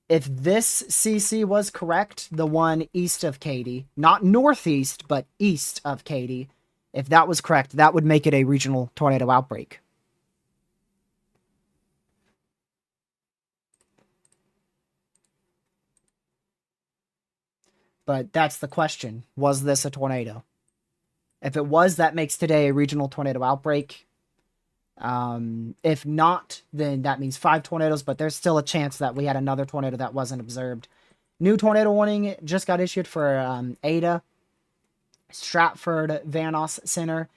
If this CC was correct, the one east of Katy, not northeast, but east of Katy, if that was correct, that would make it a regional tornado outbreak. But that's the question. Was this a tornado? If it was, that makes today a regional tornado outbreak. If not, then that means 5 tornadoes, but there's still a chance that we had another tornado that wasn't observed. New tornado warning just got issued for Ada, Stratford Vanos Center,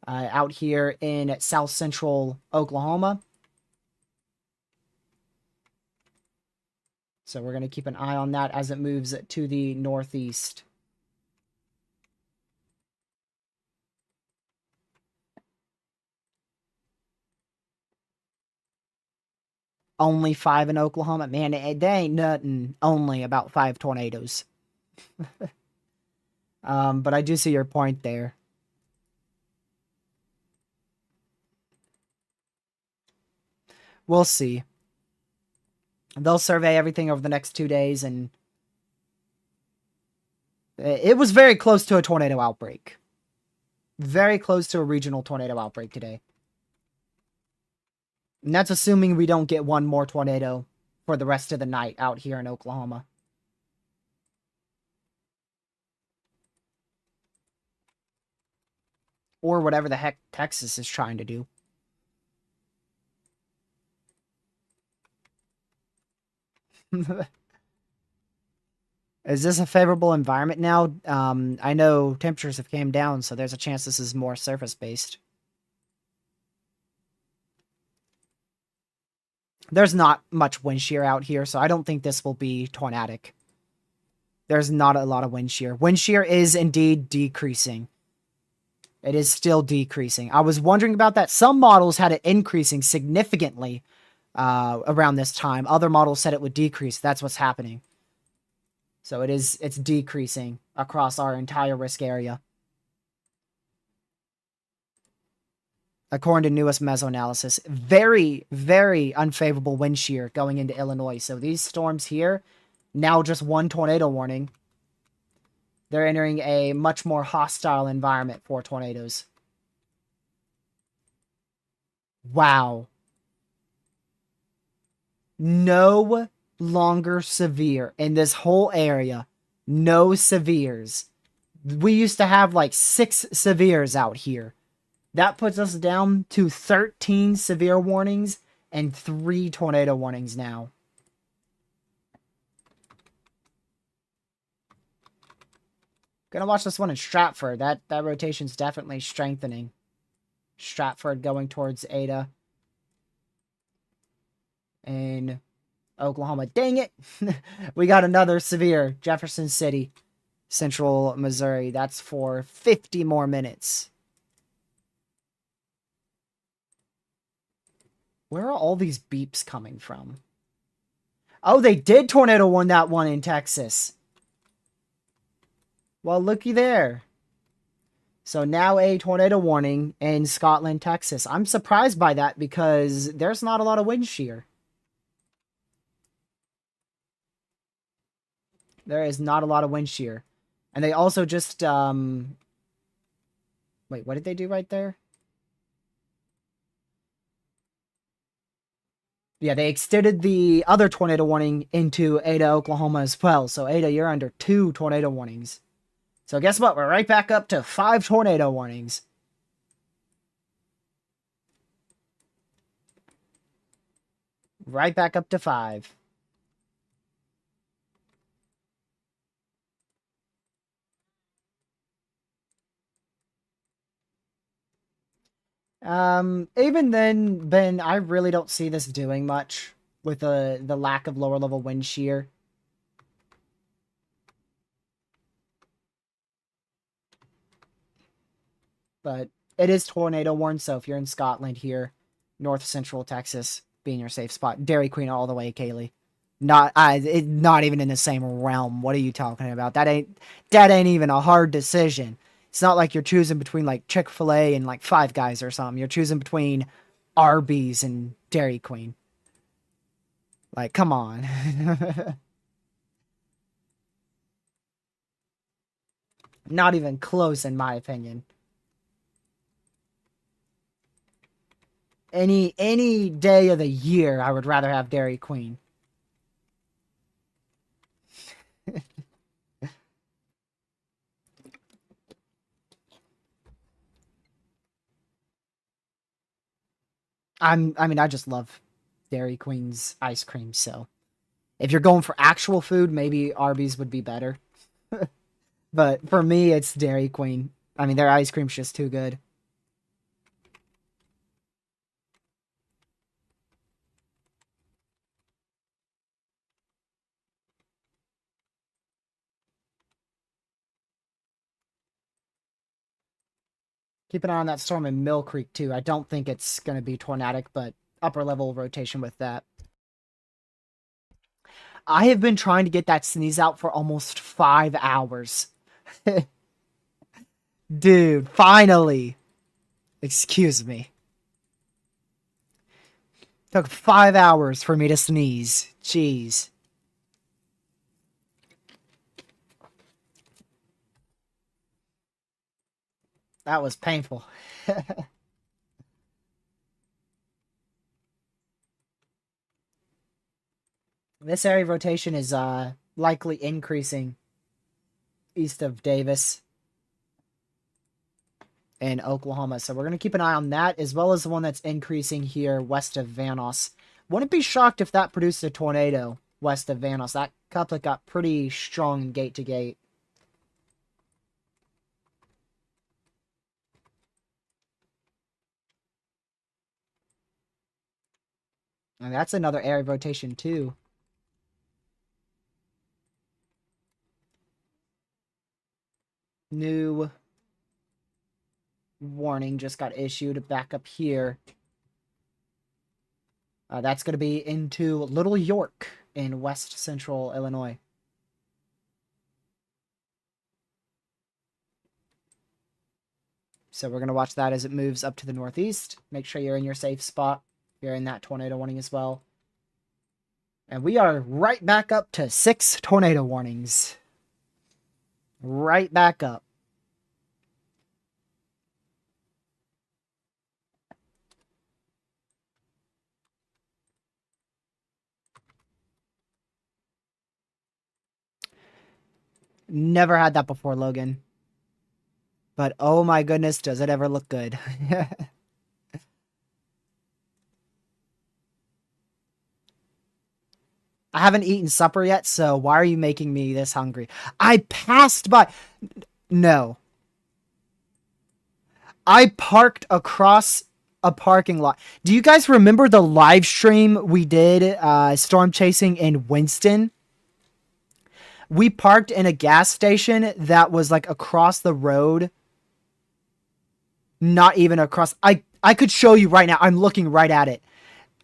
out here in south central Oklahoma. So we're going to keep an eye on that as it moves to the northeast. Only 5 in Oklahoma. Man, they ain't nothing only about 5 tornadoes. But I do see your point there. We'll see. They'll survey everything over the next 2 days, and it was very close to a tornado outbreak. Very close to a regional tornado outbreak today. And that's assuming we don't get one more tornado for the rest of the night out here in Oklahoma. Or whatever the heck Texas is trying to do. Is this a favorable environment now? I know temperatures have came down, so there's a chance this is more surface-based. There's not much wind shear out here, so I don't think this will be tornadic. There's not a lot of wind shear. Wind shear is indeed decreasing. It is still decreasing. I was wondering about that. Some models had it increasing significantly around this time. Other models said it would decrease. That's what's happening. So it's decreasing across our entire risk area. According to newest meso-analysis, very, very unfavorable wind shear going into Illinois. So these storms here, now just 1 tornado warning. They're entering a much more hostile environment for tornadoes. Wow. No longer severe in this whole area. No severes. We used to have like 6 severes out here. That puts us down to 13 severe warnings and 3 tornado warnings now. Gonna watch this one in Stratford. That rotation's definitely strengthening. Stratford going towards Ada. And Oklahoma. Dang it! We got another severe. Jefferson City, Central Missouri. That's for 50 more minutes. Where are all these beeps coming from? Oh, they did tornado warn that one in Texas. Well, looky there. So now a tornado warning in Scotland, Texas. I'm surprised by that because there's not a lot of wind shear. There is not a lot of wind shear. And they also just Wait, what did they do right there? Yeah, they extended the other tornado warning into Ada, Oklahoma as well. So Ada, you're under 2 tornado warnings. So guess what? We're right back up to 5 tornado warnings. Right back up to 5. Even then, Ben, I really don't see this doing much with the lack of lower level wind shear. But it is tornado warned, so if you're in Scotland here, north central Texas, being your safe spot. Dairy Queen all the way, Kaylee. Not even in the same realm. What are you talking about? That ain't even a hard decision. It's not like you're choosing between like Chick-fil-A and like Five Guys or something. You're choosing between Arby's and Dairy Queen. Like, come on. Not even close, in my opinion. Any day of the year, I would rather have Dairy Queen. I mean, I just love Dairy Queen's ice cream. So, if you're going for actual food, maybe Arby's would be better. But for me, it's Dairy Queen. I mean, their ice cream's just too good. Keep an eye on that storm in Mill Creek, too. I don't think it's going to be tornadic, but upper level rotation with that. I have been trying to get that sneeze out for almost 5 hours. Dude, finally. Excuse me. Took 5 hours for me to sneeze. Jeez. That was painful. This area of rotation is likely increasing east of Davis in Oklahoma. So we're going to keep an eye on that, as well as the one that's increasing here west of Vanos. Wouldn't be shocked if that produced a tornado west of Vanos. That couplet got pretty strong gate to gate. And that's another area of rotation too. New warning just got issued back up here. That's going to be into Little York in west central Illinois. So we're going to watch that as it moves up to the northeast. Make sure you're in your safe spot. You're in that tornado warning as well. And we are right back up to 6 tornado warnings. Right back up. Never had that before, Logan. But oh my goodness, does it ever look good. I haven't eaten supper yet, so why are you making me this hungry? I passed by... No. I parked across a parking lot. Do you guys remember the live stream we did, storm chasing in Winston? We parked in a gas station that was like across the road. Not even across. I could show you right now. I'm looking right at it.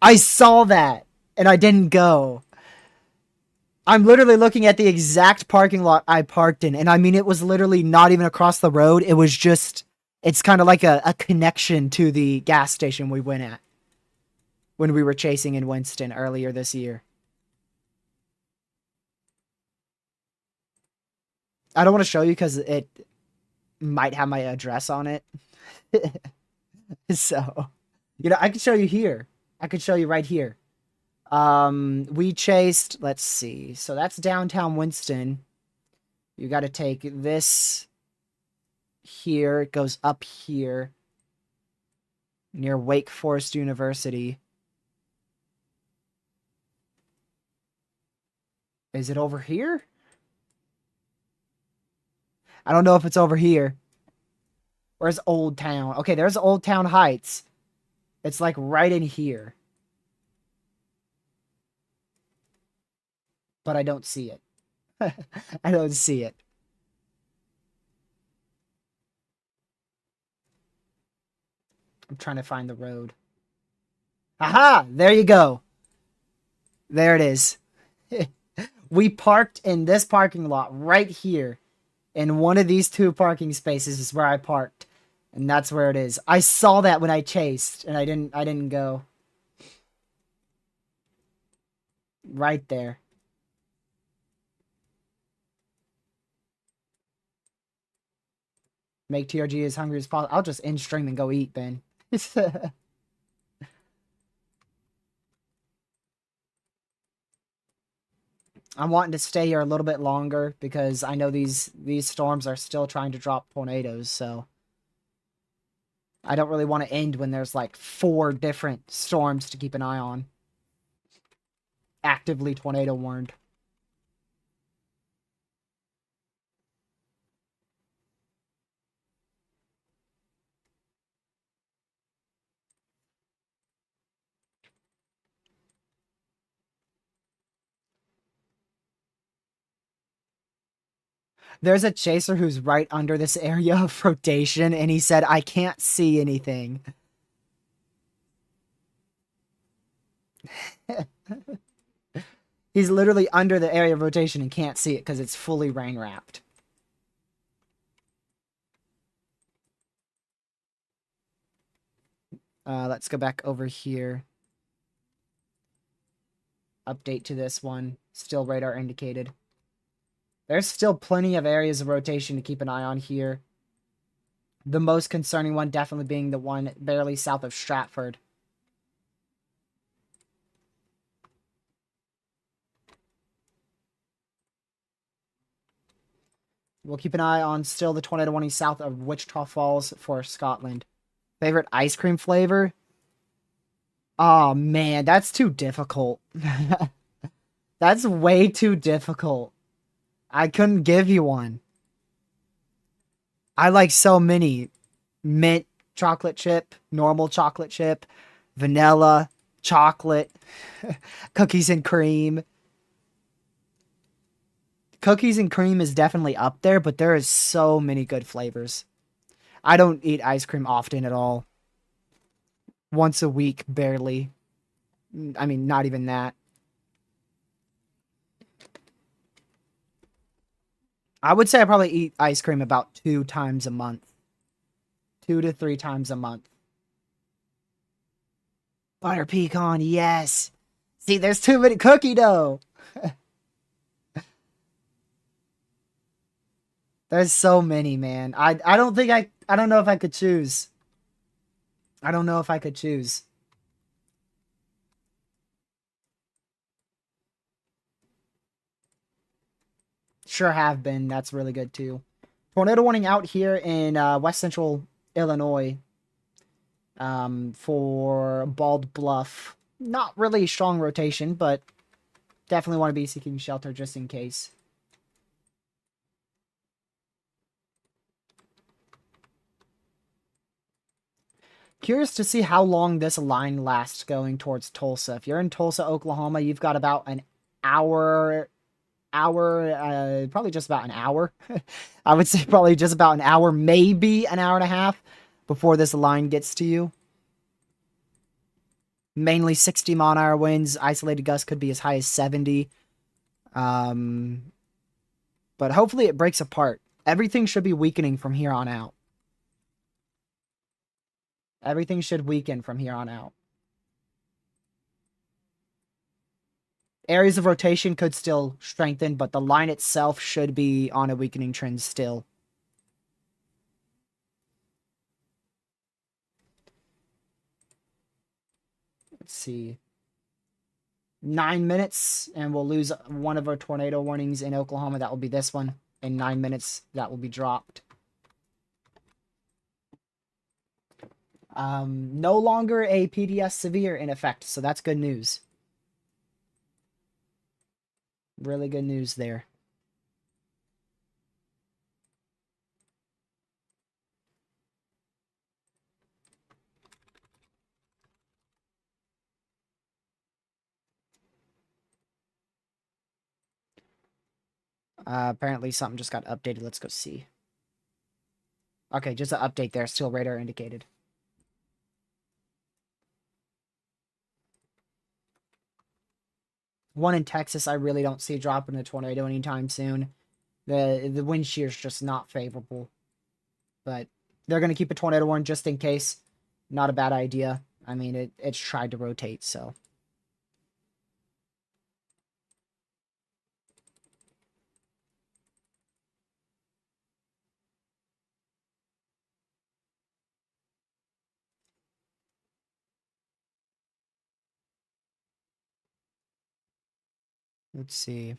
I saw that and I didn't go. I'm literally looking at the exact parking lot I parked in. And I mean, it was literally not even across the road. It was just, it's kind of like a connection to the gas station we went at when we were chasing in Winston earlier this year. I don't want to show you because it might have my address on it. So, I could show you here. I could show you right here. We chased, let's see. So that's downtown Winston. You got to take this here. It goes up here near Wake Forest University. Is it over here? I don't know if it's over here. Where's Old Town? Okay, there's Old Town Heights. It's like right in here. But I don't see it. I don't see it. I'm trying to find the road. Aha! There you go. There it is. We parked in this parking lot right here. In one of these two parking spaces is where I parked. And that's where it is. I saw that when I chased and I didn't go. Right there. Make TRG as hungry as possible. I'll just end stream and go eat, Ben. I'm wanting to stay here a little bit longer because I know these storms are still trying to drop tornadoes, so I don't really want to end when there's like 4 different storms to keep an eye on. Actively tornado warned. There's a chaser who's right under this area of rotation, and he said, I can't see anything. He's literally under the area of rotation and can't see it because it's fully rain wrapped. Let's go back over here. Update to this one. Still radar indicated. There's still plenty of areas of rotation to keep an eye on here. The most concerning one definitely being the one barely south of Stratford. We'll keep an eye on still the tornado warning south of Wichita Falls for Scotland. Favorite ice cream flavor? Oh man, that's too difficult. That's way too difficult. I couldn't give you one. I like so many. Mint chocolate chip, normal chocolate chip, vanilla, chocolate, cookies and cream. Cookies and cream is definitely up there, but there is so many good flavors. I don't eat ice cream often at all. Once a week, barely. I mean, not even that. I would say I probably eat ice cream about 2 times a month. 2 to 3 times a month. Butter pecan, yes. See, there's too many cookie dough. There's so many, man. I don't think I don't know if I could choose. I don't know if I could choose. Sure have been. That's really good too. Tornado warning out here in west central Illinois for Bald Bluff. Not really strong rotation, but definitely want to be seeking shelter just in case. Curious to see how long this line lasts going towards Tulsa. If you're in Tulsa, Oklahoma, you've got about an hour, probably just about an hour. I would say probably just about an hour, maybe an hour and a half before this line gets to you. Mainly 60 mile-an-hour winds. Isolated gusts could be as high as 70. But hopefully it breaks apart. Everything should be weakening from here on out. Everything should weaken from here on out. Areas of rotation could still strengthen, but the line itself should be on a weakening trend still. let's see, 9 minutes, and we'll lose one of our tornado warnings in Oklahoma. That will be this one. In 9 minutes, that will be dropped. No longer a PDS severe in effect, so that's good news. Really good news there. Apparently something just got updated. Let's go see. Okay, just an update there. Still radar indicated. One in Texas, I really don't see dropping a tornado anytime soon. The wind shear is just not favorable. But they're going to keep a tornado warning just in case. Not a bad idea. I mean, it's tried to rotate, so. Let's see.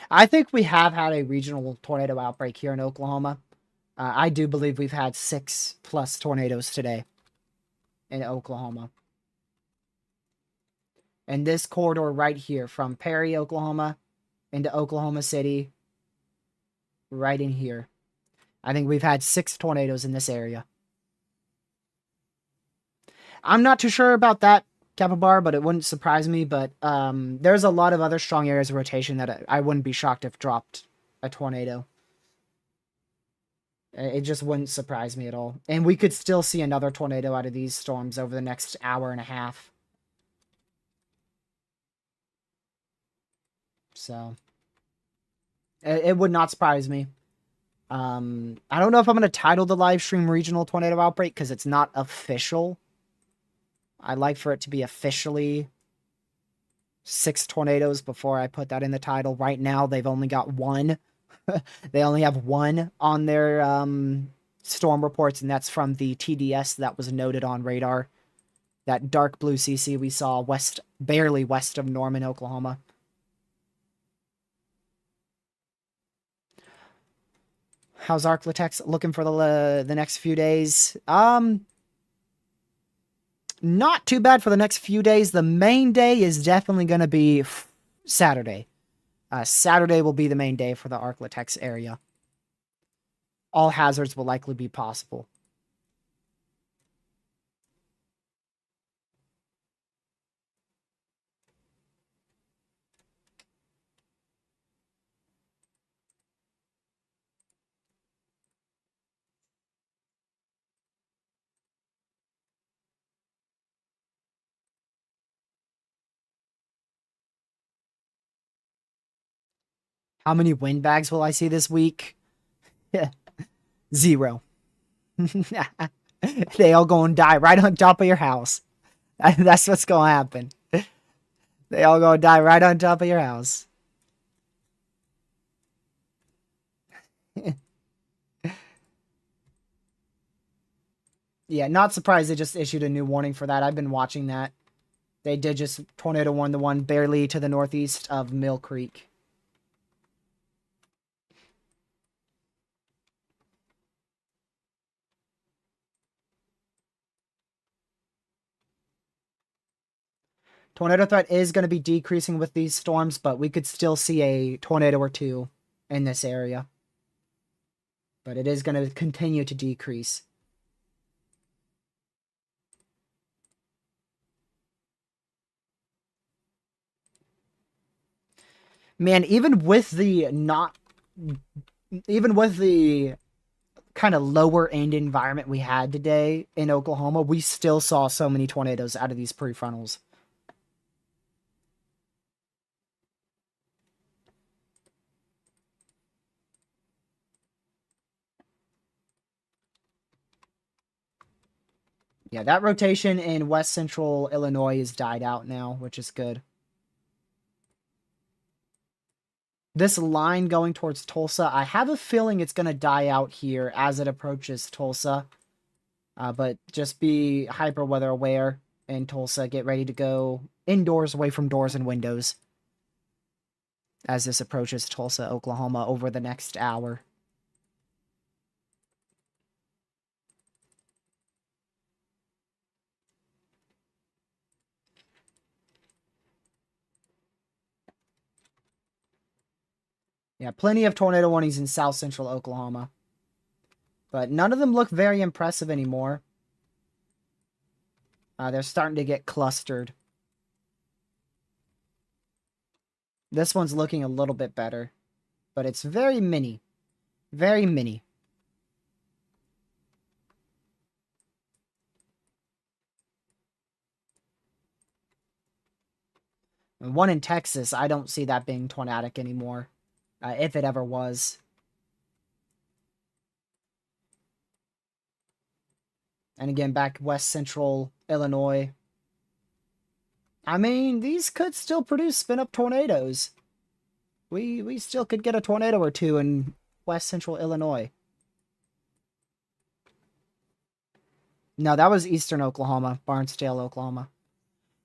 I think we have had a regional tornado outbreak here in Oklahoma. I do believe we've had 6+ tornadoes today in Oklahoma. And this corridor right here from Perry, Oklahoma into Oklahoma City, right in here. I think we've had 6 tornadoes in this area. I'm not too sure about that, Capybara, but it wouldn't surprise me. But there's a lot of other strong areas of rotation that I wouldn't be shocked if dropped a tornado. It just wouldn't surprise me at all. And we could still see another tornado out of these storms over the next hour and a half. So, it would not surprise me. I don't know if I'm going to title the live stream Regional Tornado Outbreak because it's not official. I'd like for it to be officially 6 tornadoes before I put that in the title. Right now, they've only got 1. They only have 1 on their storm reports, and that's from the TDS that was noted on radar. That dark blue CC we saw barely west of Norman, Oklahoma. How's Arklatex looking for the next few days? Not too bad for the next few days. The main day is definitely going to be Saturday. Saturday will be the main day for the Arklatex area. All hazards will likely be possible. How many windbags will I see this week? 0. They all gonna die right on top of your house. That's what's gonna happen. They all gonna die right on top of your house. Yeah, not surprised they just issued a new warning for that. I've been watching that. They did just tornado warn the one barely to the northeast of Mill Creek. Tornado threat is going to be decreasing with these storms, but we could still see a tornado or 2 in this area. But it is going to continue to decrease. Man, even with the kind of lower end environment we had today in Oklahoma, we still saw so many tornadoes out of these prefrontals. Yeah, that rotation in west central Illinois has died out now, which is good. This line going towards Tulsa, I have a feeling it's going to die out here as it approaches Tulsa. But just be hyper weather aware in Tulsa. Get ready to go indoors, away from doors and windows, as this approaches Tulsa, Oklahoma over the next hour. Yeah, plenty of tornado warnings in south central Oklahoma. But none of them look very impressive anymore. They're starting to get clustered. This one's looking a little bit better. But it's very mini. Very mini. And one in Texas, I don't see that being tornadic anymore. If it ever was. And again, back west central Illinois. I mean, these could still produce spin-up tornadoes. We still could get a tornado or two in west central Illinois. No, that was eastern Oklahoma, Barnsdale, Oklahoma.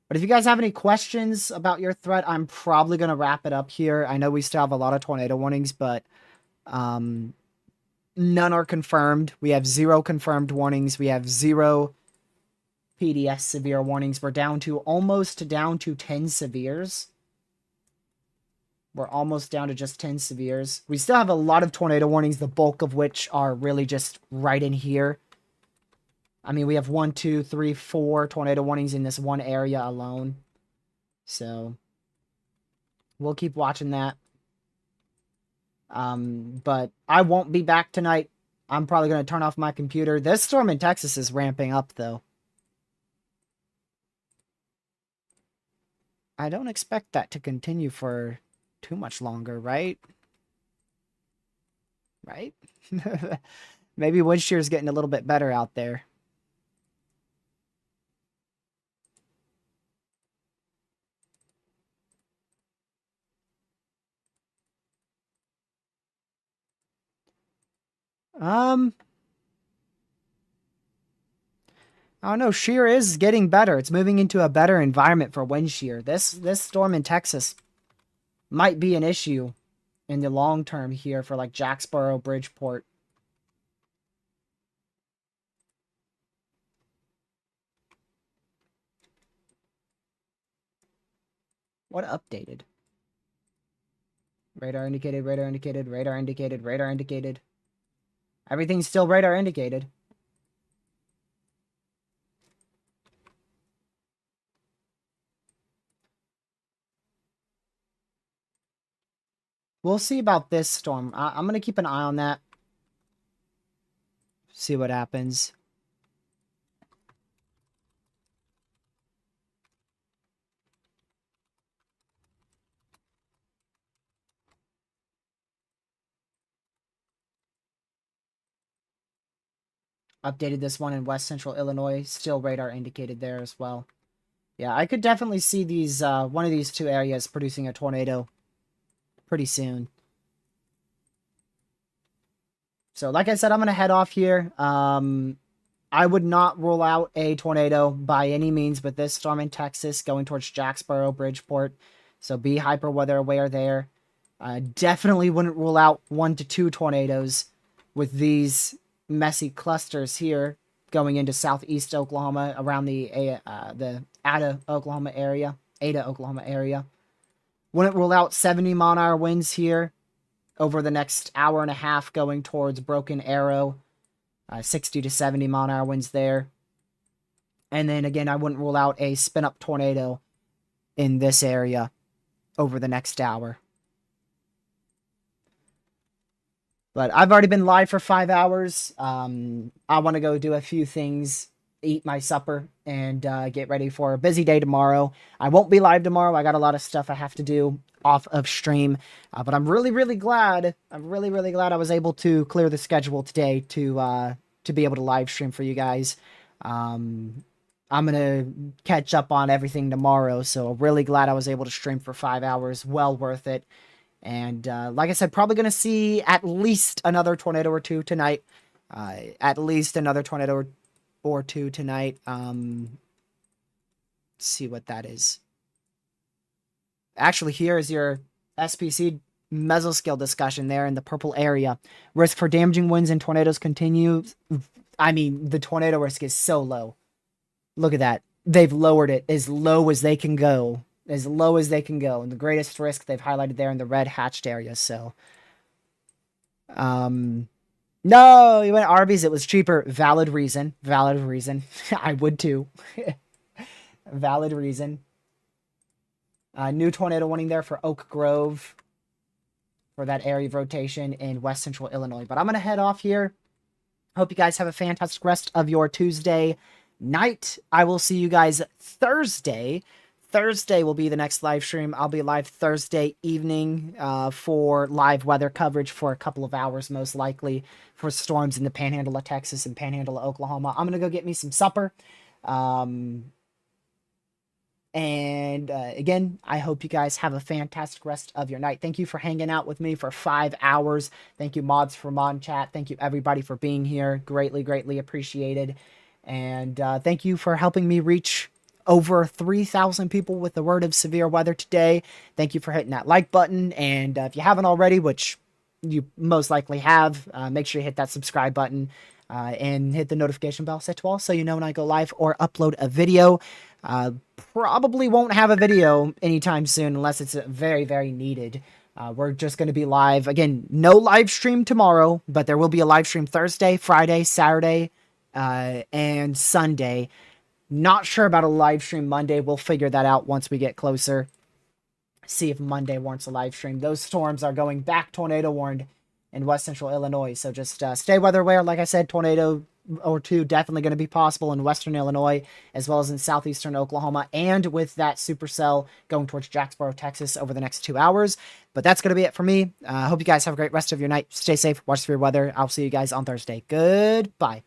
But if you guys have any questions about your threat, I'm probably going to wrap it up here. I know we still have a lot of tornado warnings, but none are confirmed. We have 0 confirmed warnings. We have 0 PDS severe warnings. We're almost down to 10 severes. We're almost down to just 10 severes. We still have a lot of tornado warnings, the bulk of which are really just right in here. I mean, we have 1, 2, 3, 4 tornado warnings in this one area alone. So, we'll keep watching that. But I won't be back tonight. I'm probably going to turn off my computer. This storm in Texas is ramping up, though. I don't expect that to continue for too much longer, right? Right? Maybe wind shear is getting a little bit better out there. I don't know. Shear is getting better. It's moving into a better environment for wind shear. This storm in Texas might be an issue in the long term here for like Jacksboro, Bridgeport. What updated? Radar indicated, radar indicated, radar indicated, radar indicated. Everything's still radar indicated. We'll see about this storm. I'm going to keep an eye on that. See what happens. Updated this one in west central Illinois. Still radar indicated there as well. Yeah, I could definitely see these one of these two areas producing a tornado pretty soon. So like I said, I'm going to head off here. I would not rule out a tornado by any means with this storm in Texas going towards Jacksboro, Bridgeport. So be hyper weather aware there. Definitely wouldn't rule out 1 to 2 tornadoes with these messy clusters here going into southeast Oklahoma around the Ada, Oklahoma area. Wouldn't rule out 70 mile-an-hour winds here over the next hour and a half going towards Broken Arrow. 60 to 70 mile-an-hour winds there. And then again, I wouldn't rule out a spin-up tornado in this area over the next hour. But I've already been live for 5 hours. I want to go do a few things, eat my supper, and get ready for a busy day tomorrow. I won't be live tomorrow. I got a lot of stuff I have to do off of stream. But I'm really, really glad. I'm really, really glad I was able to clear the schedule today to be able to live stream for you guys. I'm going to catch up on everything tomorrow. So really glad I was able to stream for 5 hours. Well worth it. And like I said, probably going to see at least another tornado or two tonight. At least another tornado or two tonight. Let's see what that is. Actually, here is your SPC mesoscale discussion there in the purple area. Risk for damaging winds and tornadoes continues. I mean, the tornado risk is so low. Look at that. They've lowered it as low as they can go. As low as they can go. And the greatest risk they've highlighted there in the red hatched area. So, no, you went Arby's. It was cheaper. Valid reason. Valid reason. I would too. Valid reason. New tornado warning there for Oak Grove for that area of rotation in West Central Illinois. But I'm going to head off here. Hope you guys have a fantastic rest of your Tuesday night. I will see you guys Thursday. Thursday will be the next live stream. I'll be live Thursday evening for live weather coverage for a couple of hours, most likely, for storms in the Panhandle of Texas and Panhandle of Oklahoma. I'm going to go get me some supper. And again, I hope you guys have a fantastic rest of your night. Thank you for hanging out with me for 5 hours. Thank you, mods, for Mod Chat. Thank you, everybody, for being here. Greatly, greatly appreciated. And thank you for helping me reach over 3,000 people with the word of severe weather today. Thank you for hitting that like button. And if you haven't already, which you most likely have, make sure you hit that subscribe button and hit the notification bell set to all so you know when I go live or upload a video. Probably won't have a video anytime soon unless it's very, very needed. We're just going to be live. Again, no live stream tomorrow, but there will be a live stream Thursday, Friday, Saturday, and Sunday. Not sure about a live stream Monday. We'll figure that out once we get closer. See if Monday warrants a live stream. Those storms are going back tornado warned in West Central Illinois. So just stay weather aware. Like I said, tornado or two definitely going to be possible in Western Illinois as well as in Southeastern Oklahoma, and with that supercell going towards Jacksboro, Texas over the next 2 hours. But that's going to be it for me. I hope you guys have a great rest of your night. Stay safe. Watch severe weather. I'll see you guys on Thursday. Goodbye.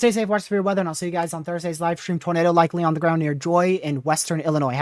Stay safe, watch for your weather, and I'll see you guys on Thursday's live stream. Tornado likely on the ground near Joy in Western Illinois. Have a